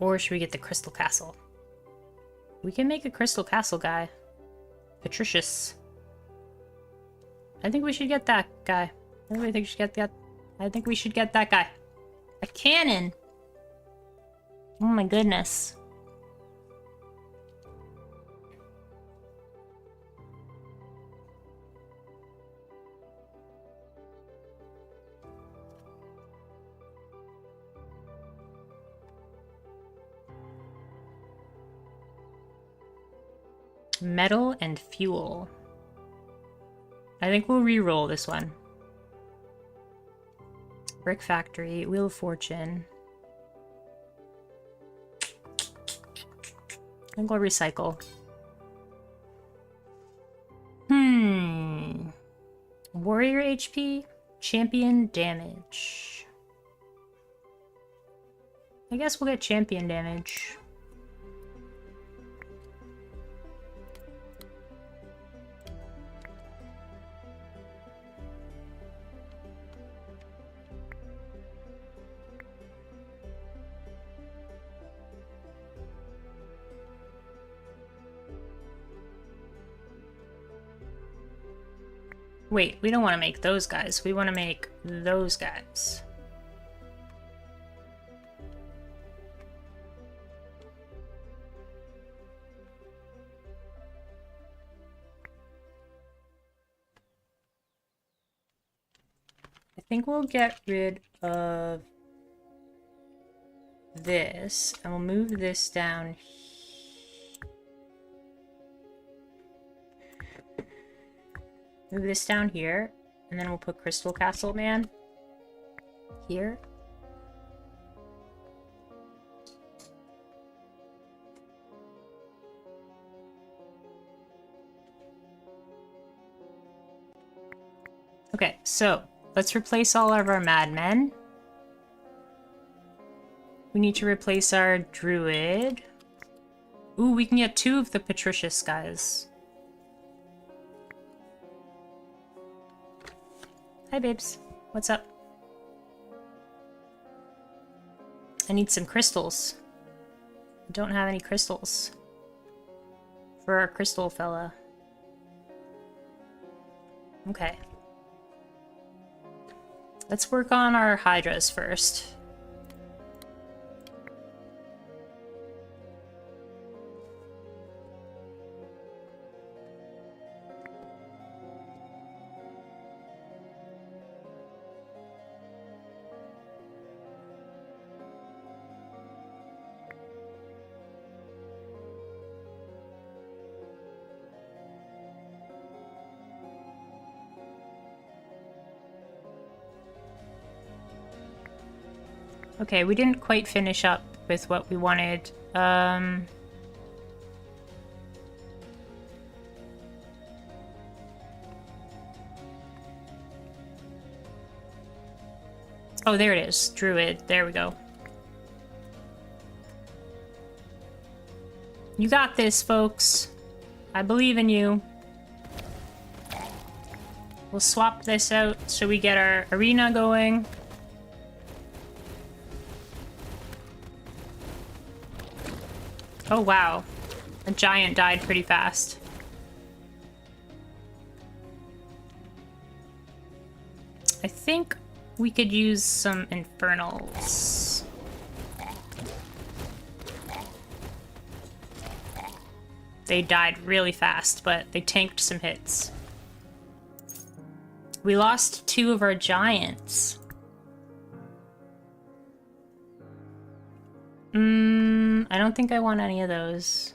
Or should we get the Crystal Castle? We can make a Crystal Castle guy. Patricius. I think we should get that guy. I think we should get that. I think we should get that guy. A cannon! Oh my goodness. Metal and fuel. I think we'll re-roll this one. Brick Factory, Wheel of Fortune. I think we'll recycle. Warrior HP, champion damage. I guess we'll get champion damage. Wait, we don't want to make those guys. We want to make those guys. I think we'll get rid of this, and we'll move this down. Move this down here, and then we'll put Crystal Castle Man here. Okay, so let's replace all of our madmen. We need to replace our druid. Ooh, we can get 2 of the Patricius guys. Hi, babes. What's up? I need some crystals. I don't have any crystals for our crystal fella. Okay. Let's work on our hydras first. Okay, we didn't quite finish up with what we wanted. Oh, there it is. Druid. There we go. You got this, folks. I believe in you. We'll swap this out so we get our arena going. Oh, wow. A giant died pretty fast. I think we could use some infernals. They died really fast, but they tanked some hits. We lost 2 of our giants. I don't think I want any of those.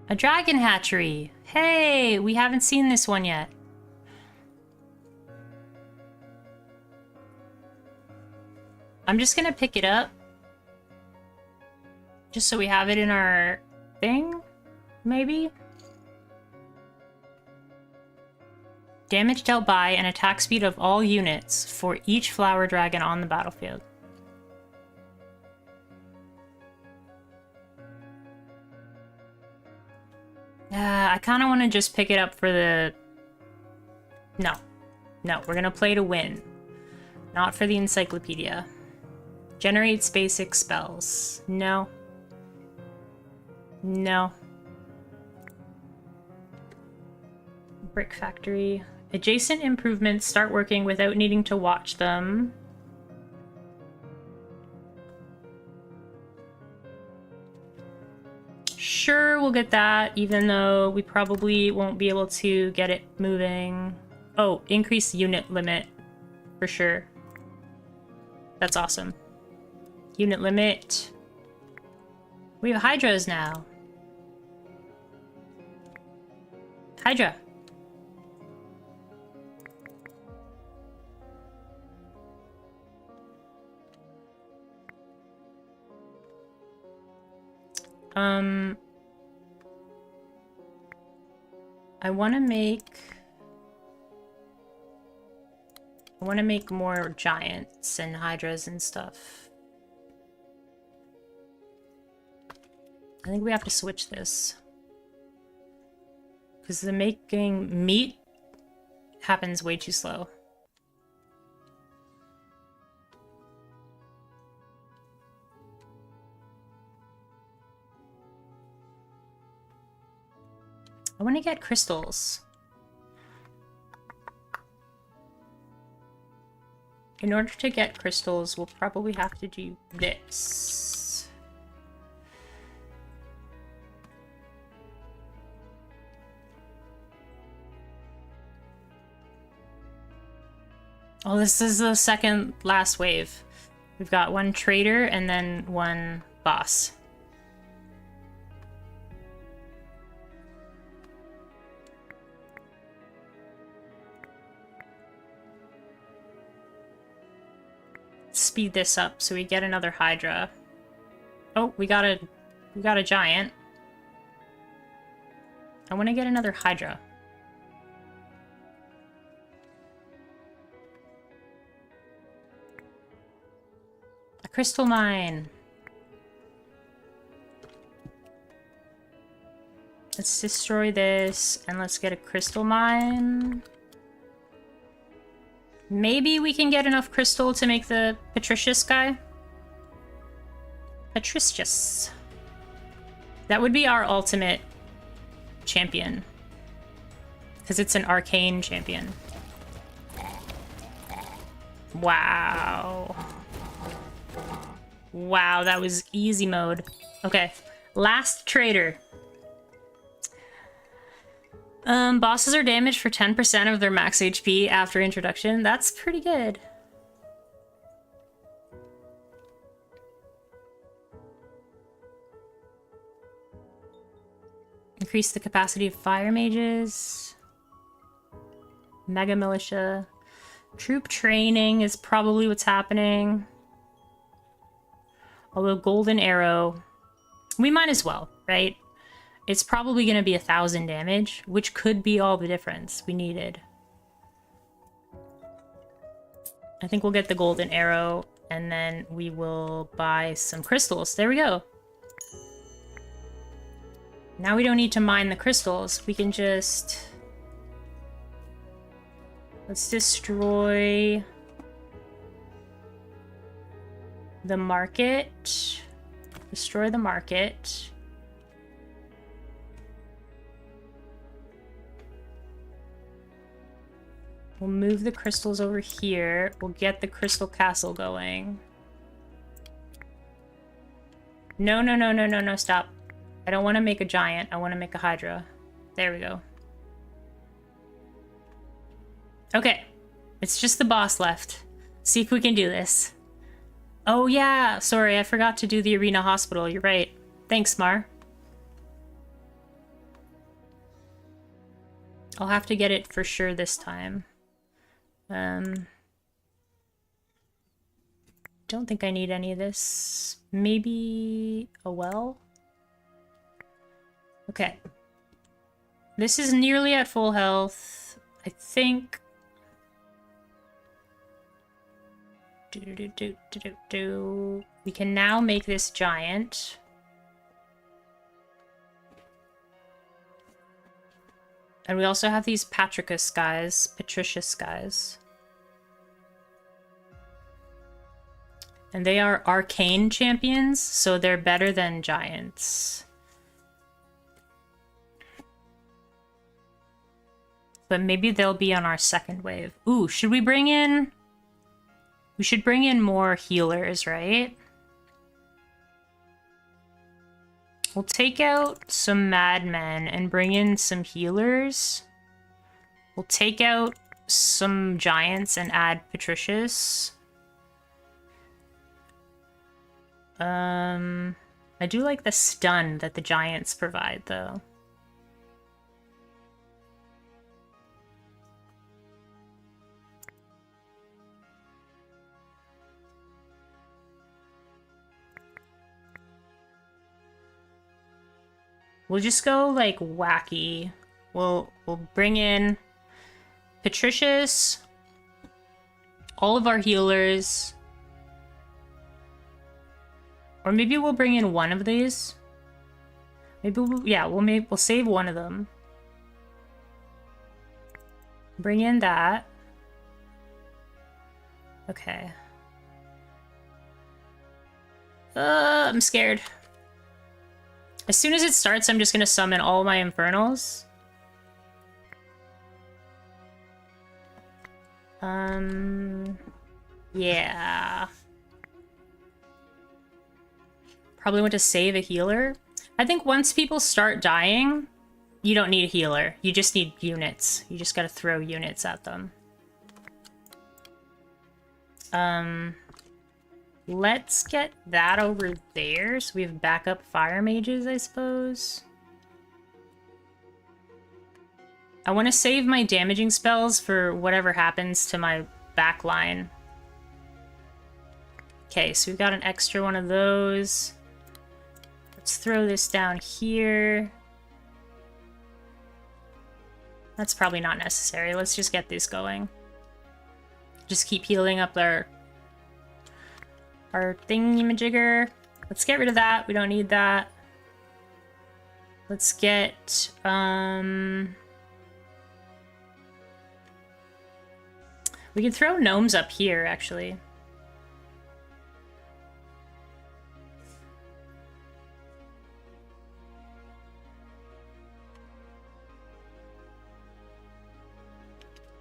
A dragon hatchery! Hey, we haven't seen this one yet. I'm just gonna pick it up. Just so we have it in our thing, maybe? Damage dealt by and attack speed of all units for each flower dragon on the battlefield. I kind of want to just pick it up for the... No. No, we're gonna play to win. Not for the encyclopedia. Generates basic spells. No. No. Brick factory. Adjacent improvements start working without needing to watch them. Sure, we'll get that, even though we probably won't be able to get it moving. Oh, increase unit limit. For sure. That's awesome. Unit limit. We have Hydras now. Hydra. I want to make more giants and hydras and stuff. I think we have to switch this. Because the making meat happens way too slow. I want to get crystals. In order to get crystals, we'll probably have to do this. Oh, this is the second last wave. We've got one trader and then one boss. Speed this up so we get another Hydra. Oh, we got a giant. I want to get another Hydra. A crystal mine. Let's destroy this and let's get a crystal mine. Maybe we can get enough crystal to make the Patricius guy. Patricius. That would be our ultimate champion. Because it's an arcane champion. Wow. Wow, that was easy mode. Okay, last trader. Bosses are damaged for 10% of their max HP after introduction. That's pretty good. Increase the capacity of fire mages. Mega militia. Troop training is probably what's happening. Although golden arrow, we might as well, right? It's probably going to be 1,000 damage, which could be all the difference we needed. I think we'll get the golden arrow, and then we will buy some crystals. There we go. Now we don't need to mine the crystals. We can just... Let's destroy the market. Destroy the market. We'll move the crystals over here. We'll get the crystal castle going. No, no, no, no, no, no, stop. I don't want to make a giant. I want to make a Hydra. There we go. Okay. It's just the boss left. See if we can do this. Oh, yeah. Sorry, I forgot to do the arena hospital. You're right. Thanks, Mar. I'll have to get it for sure this time. Don't think I need any of this. Maybe a well? Okay. This is nearly at full health. I think... We can now make this giant. And we also have these Patricus guys, Patricius guys. And they are arcane champions, so they're better than giants. But maybe they'll be on our second wave. Ooh, should we bring in... We should bring in more healers, right? We'll take out some madmen and bring in some healers. We'll take out some giants and add Patricius. I do like the stun that the giants provide, though. We'll just go, like, wacky. We'll bring in Patricius, all of our healers, or maybe we'll bring in one of these. Maybe we'll save one of them. Bring in that. Okay. I'm scared. As soon as it starts, I'm just gonna summon all my Infernals. Yeah. Probably want to save a healer. I think once people start dying, you don't need a healer. You just need units. You just gotta throw units at them. Let's get that over there, so we have backup fire mages, I suppose. I want to save my damaging spells for whatever happens to my back line. Okay, so we've got an extra one of those. Let's throw this down here. That's probably not necessary. Let's just get this going. Just keep healing up our thingamajigger. Let's get rid of that. We don't need that. Let's get we can throw gnomes up here, actually.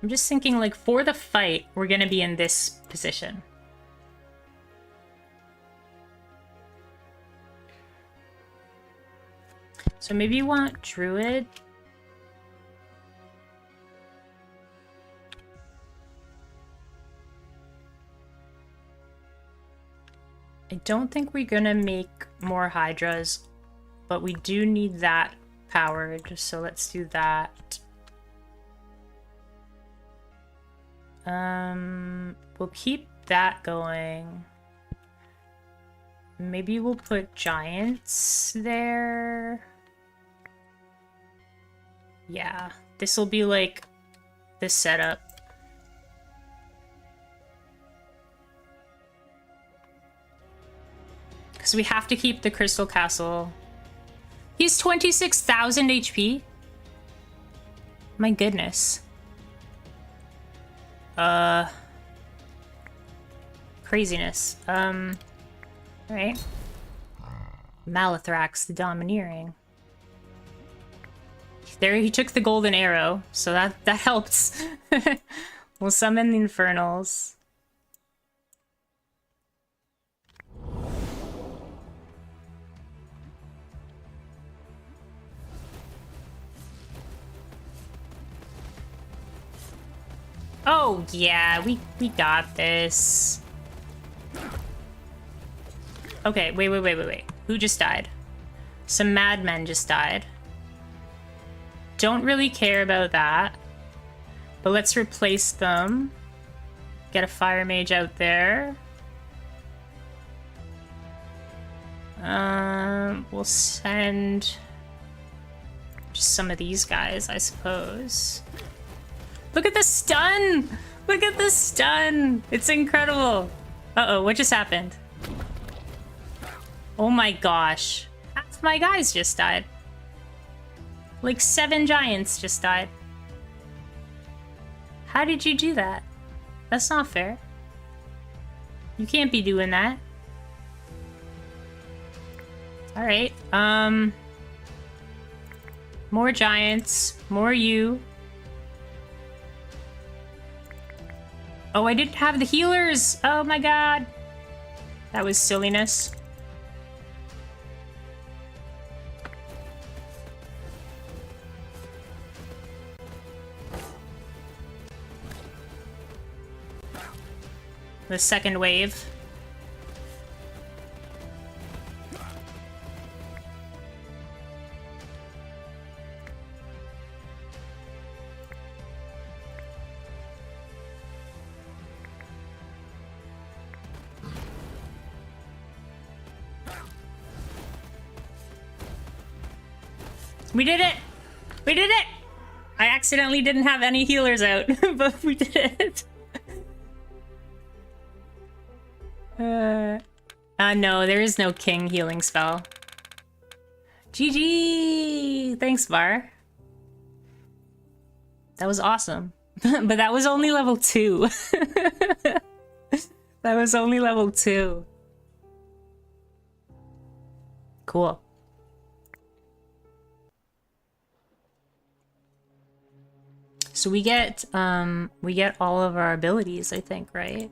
I'm just thinking, like, for the fight, we're gonna be in this position. So maybe you want Druid. I don't think we're gonna make more Hydras, but we do need that powered, so let's do that. We'll keep that going. Maybe we'll put giants there. Yeah, this will be like the setup. Because we have to keep the Crystal Castle. He's 26,000 HP? My goodness. Craziness. Alright. Malithrax the Domineering. There, he took the golden arrow, so that helps. We'll summon the Infernals. Oh yeah, we got this. Okay, wait. Who just died? Some madmen just died. Don't really care about that. But let's replace them. Get a fire mage out there. We'll send just some of these guys, I suppose. Look at the stun! Look at the stun! It's incredible! Uh-oh, what just happened? Oh my gosh. Half my guys just died. Like 7 giants just died. How did you do that? That's not fair. You can't be doing that. Alright, more giants, more you. Oh, I didn't have the healers! Oh my god! That was silliness. The second wave. We did it! We did it! I accidentally didn't have any healers out, but we did it. No, there is no king healing spell. GG! Thanks, Var. That was awesome. But that was only level 2. That was only level 2. Cool. So we get all of our abilities, I think, right?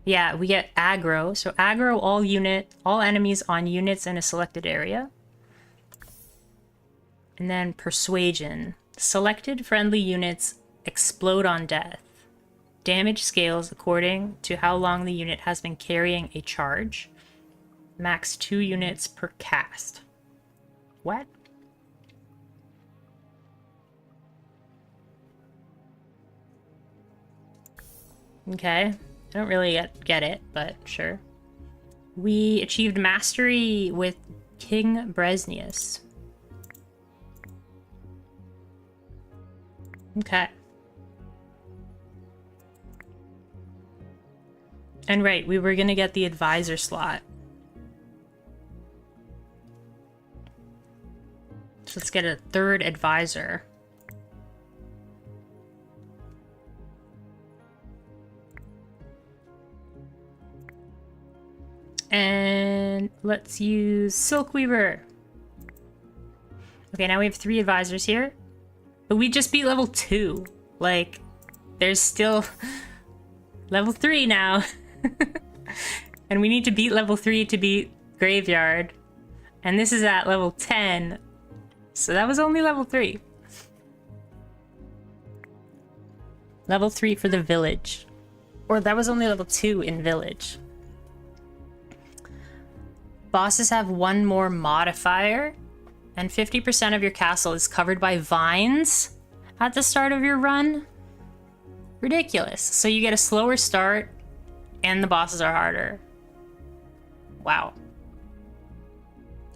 Yeah, we get aggro. So aggro all enemies on units in a selected area. And then persuasion. Selected friendly units explode on death. Damage scales according to how long the unit has been carrying a charge. Max 2 units per cast. What? Okay. I don't really get it, but sure. We achieved mastery with King Bresnius. Okay. And right, we were gonna get the advisor slot. So let's get a third advisor. And let's use Silkweaver. Okay, now we have 3 advisors here. But we just beat level 2. Like, there's still level 3 now. And we need to beat level 3 to beat Graveyard. And this is at level 10. So that was only level 3. Level 3 for the village. Or that was only level 2 in village. Bosses have 1 more modifier, and 50% of your castle is covered by vines at the start of your run. Ridiculous. So you get a slower start, and the bosses are harder. Wow.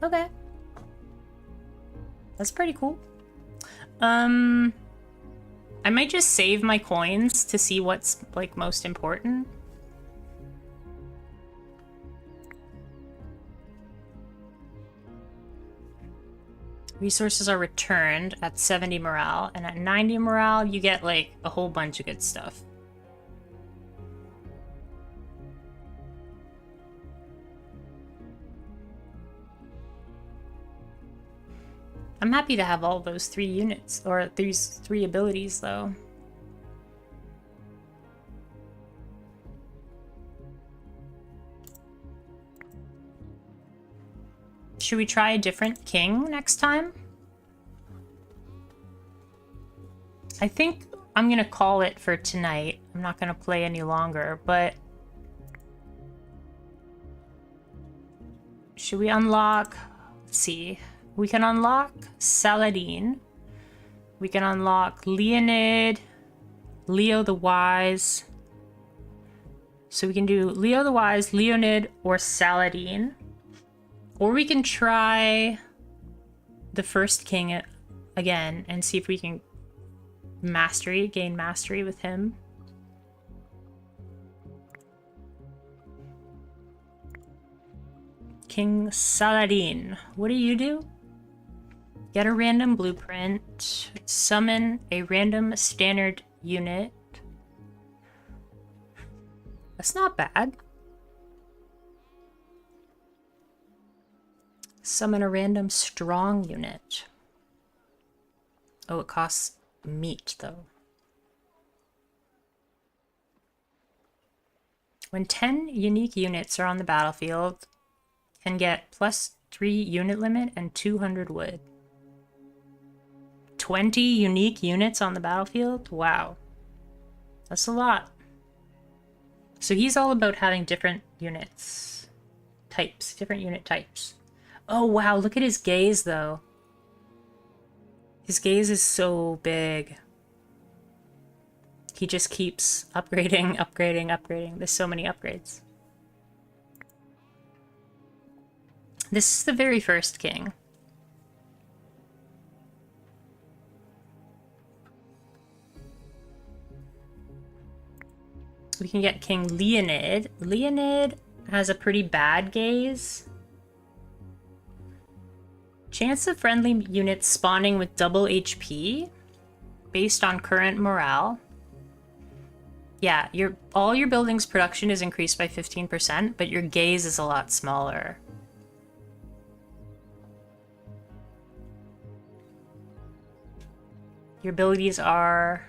Okay. That's pretty cool. I might just save my coins to see what's, like, most important. Resources are returned at 70 morale, and at 90 morale, you get, like, a whole bunch of good stuff. I'm happy to have all those 3 units, or these 3 abilities, though. Should we try a different king next time? I think I'm gonna call it for tonight. I'm not gonna play any longer, but... should we unlock... let's see. We can unlock Saladin. We can unlock Leonid, Leo the Wise. So we can do Leo the Wise, Leonid, or Saladin. Or we can try the first king again and see if we can gain mastery with him. King Saladin. What do you do? Get a random blueprint. Summon a random standard unit. That's not bad. Summon a random strong unit. Oh, it costs meat, though. When 10 unique units are on the battlefield, can get +3 unit limit and 200 wood. 20 unique units on the battlefield? Wow. That's a lot. So he's all about having different units. Types. Different unit types. Oh, wow. Look at his gaze, though. His gaze is so big. He just keeps upgrading, upgrading, upgrading. There's so many upgrades. This is the very first king. We can get King Leonid. Leonid has a pretty bad gaze. Chance of friendly units spawning with double HP based on current morale. Yeah, all your buildings' production is increased by 15%, but your gaze is a lot smaller. Your abilities are...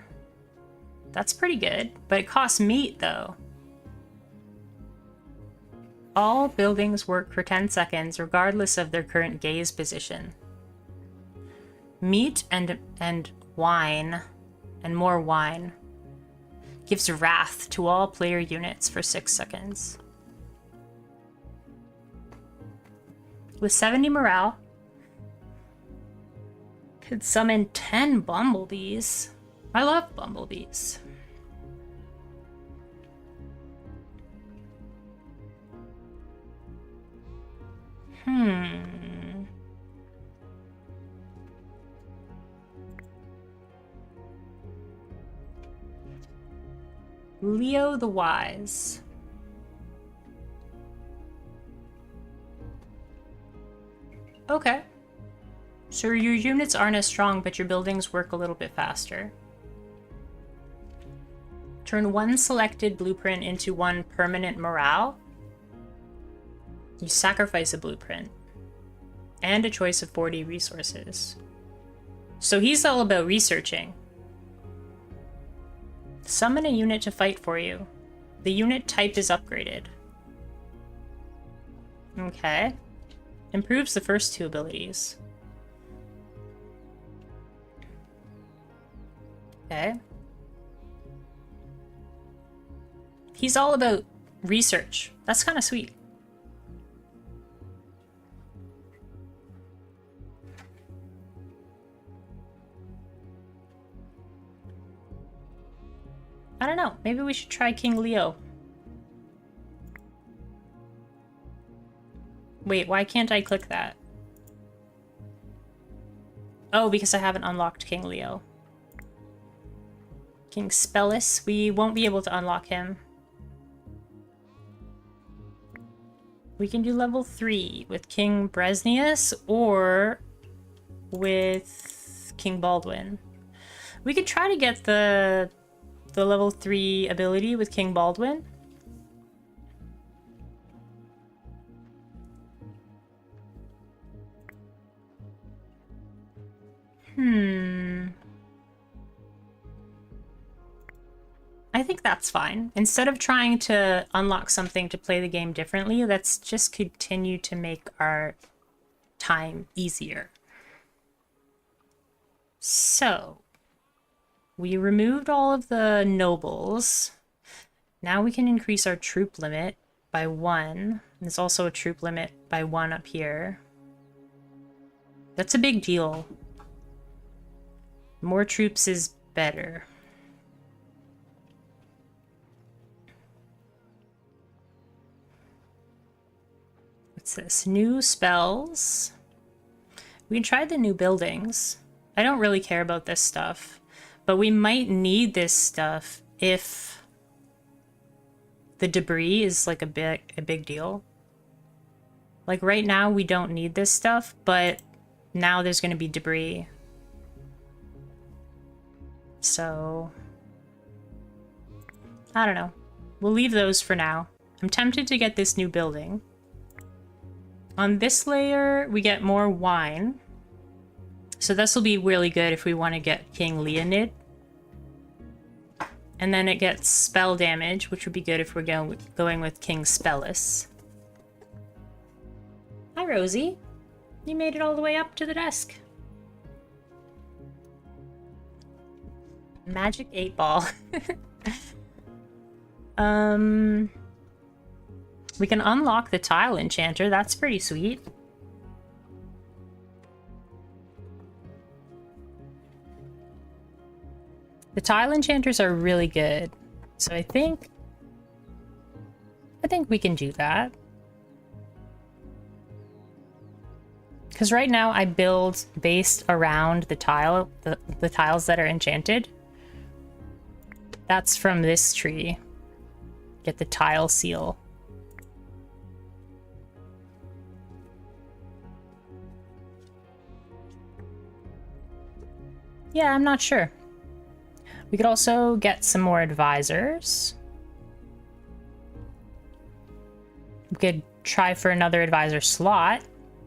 That's pretty good, but it costs meat, though. All buildings work for 10 seconds, regardless of their current gaze position. Meat and wine, and more wine, gives wrath to all player units for 6 seconds. With 70 morale, could summon 10 bumblebees. I love bumblebees. Leo the Wise. Okay. So your units aren't as strong, but your buildings work a little bit faster. Turn one selected blueprint into one permanent morale. You sacrifice a blueprint. And a choice of 40 resources. So he's all about researching. Summon a unit to fight for you. The unit type is upgraded. Okay. Improves the first two abilities. Okay. He's all about research. That's kind of sweet. I don't know. Maybe we should try King Leo. Wait, why can't I click that? Oh, because I haven't unlocked King Leo. King Spellis, we won't be able to unlock him. We can do level 3 with King Bresnius or with King Baldwin. We could try to get the level 3 ability with King Baldwin. I think that's fine. Instead of trying to unlock something to play the game differently, let's just continue to make our time easier. So, we removed all of the nobles. Now we can increase our troop limit by 1. There's also a troop limit by 1 up here. That's a big deal. More troops is better. What's this? New spells. We can try the new buildings. I don't really care about this stuff, but we might need this stuff if the debris is like a big deal. Like right now we don't need this stuff, but now there's going to be debris. So I don't know. We'll leave those for now. I'm tempted to get this new building. On this layer, we get more wine. So this will be really good if we want to get King Leonid. And then it gets spell damage, which would be good if we're going with King Spellus. Hi, Rosie. You made it all the way up to the desk. Magic 8 ball. We can unlock the tile enchanter. That's pretty sweet. The tile enchanters are really good. So I think we can do that. Because right now I build based around the tile, the tiles that are enchanted. That's from this tree. Get the tile seal. Yeah, I'm not sure. We could also get some more advisors. We could try for another advisor slot.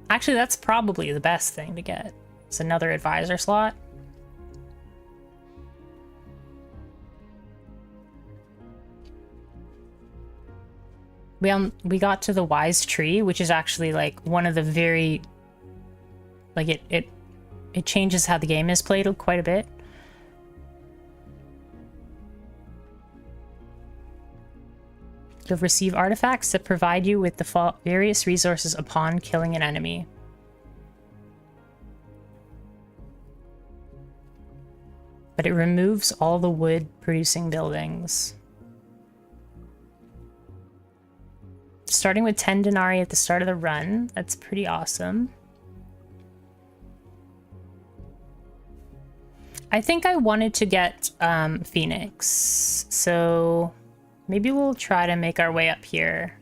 Actually, that's probably the best thing to get. It's another advisor slot. We got to the wise tree, which is actually like one of the very, like it changes how the game is played quite a bit. You'll receive artifacts that provide you with the various resources upon killing an enemy. But it removes all the wood producing buildings. Starting with 10 denarii at the start of the run. That's pretty awesome. I think I wanted to get Phoenix, so maybe we'll try to make our way up here.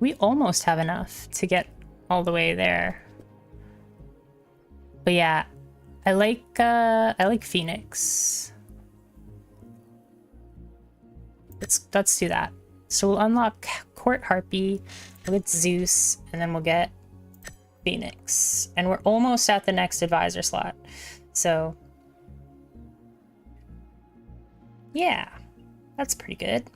We almost have enough to get all the way there. But yeah, I like Phoenix. Let's do that. So we'll unlock Court Harpy, we'll get Zeus, and then we'll get Phoenix. And we're almost at the next advisor slot. So yeah, that's pretty good.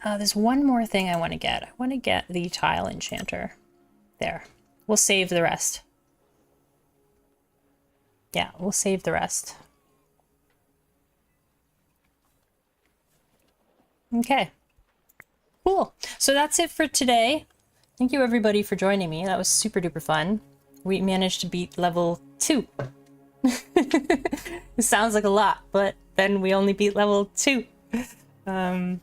There's one more thing I want to get. I want to get the tile enchanter. There. We'll save the rest. Yeah, we'll save the rest. Okay. Cool. So that's it for today. Thank you everybody for joining me. That was super duper fun. We managed to beat level 2. It sounds like a lot, but then we only beat level 2. But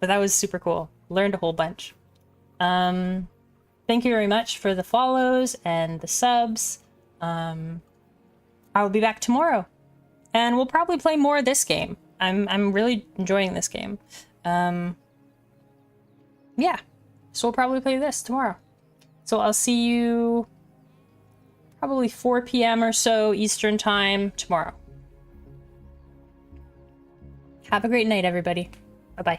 that was super cool. Learned a whole bunch. Thank you very much for the follows and the subs. I will be back tomorrow, and we'll probably play more of this game. I'm really enjoying this game. Yeah, so we'll probably play this tomorrow. So I'll see you probably 4 p.m. or so Eastern time tomorrow. Have a great night, everybody. Bye-bye.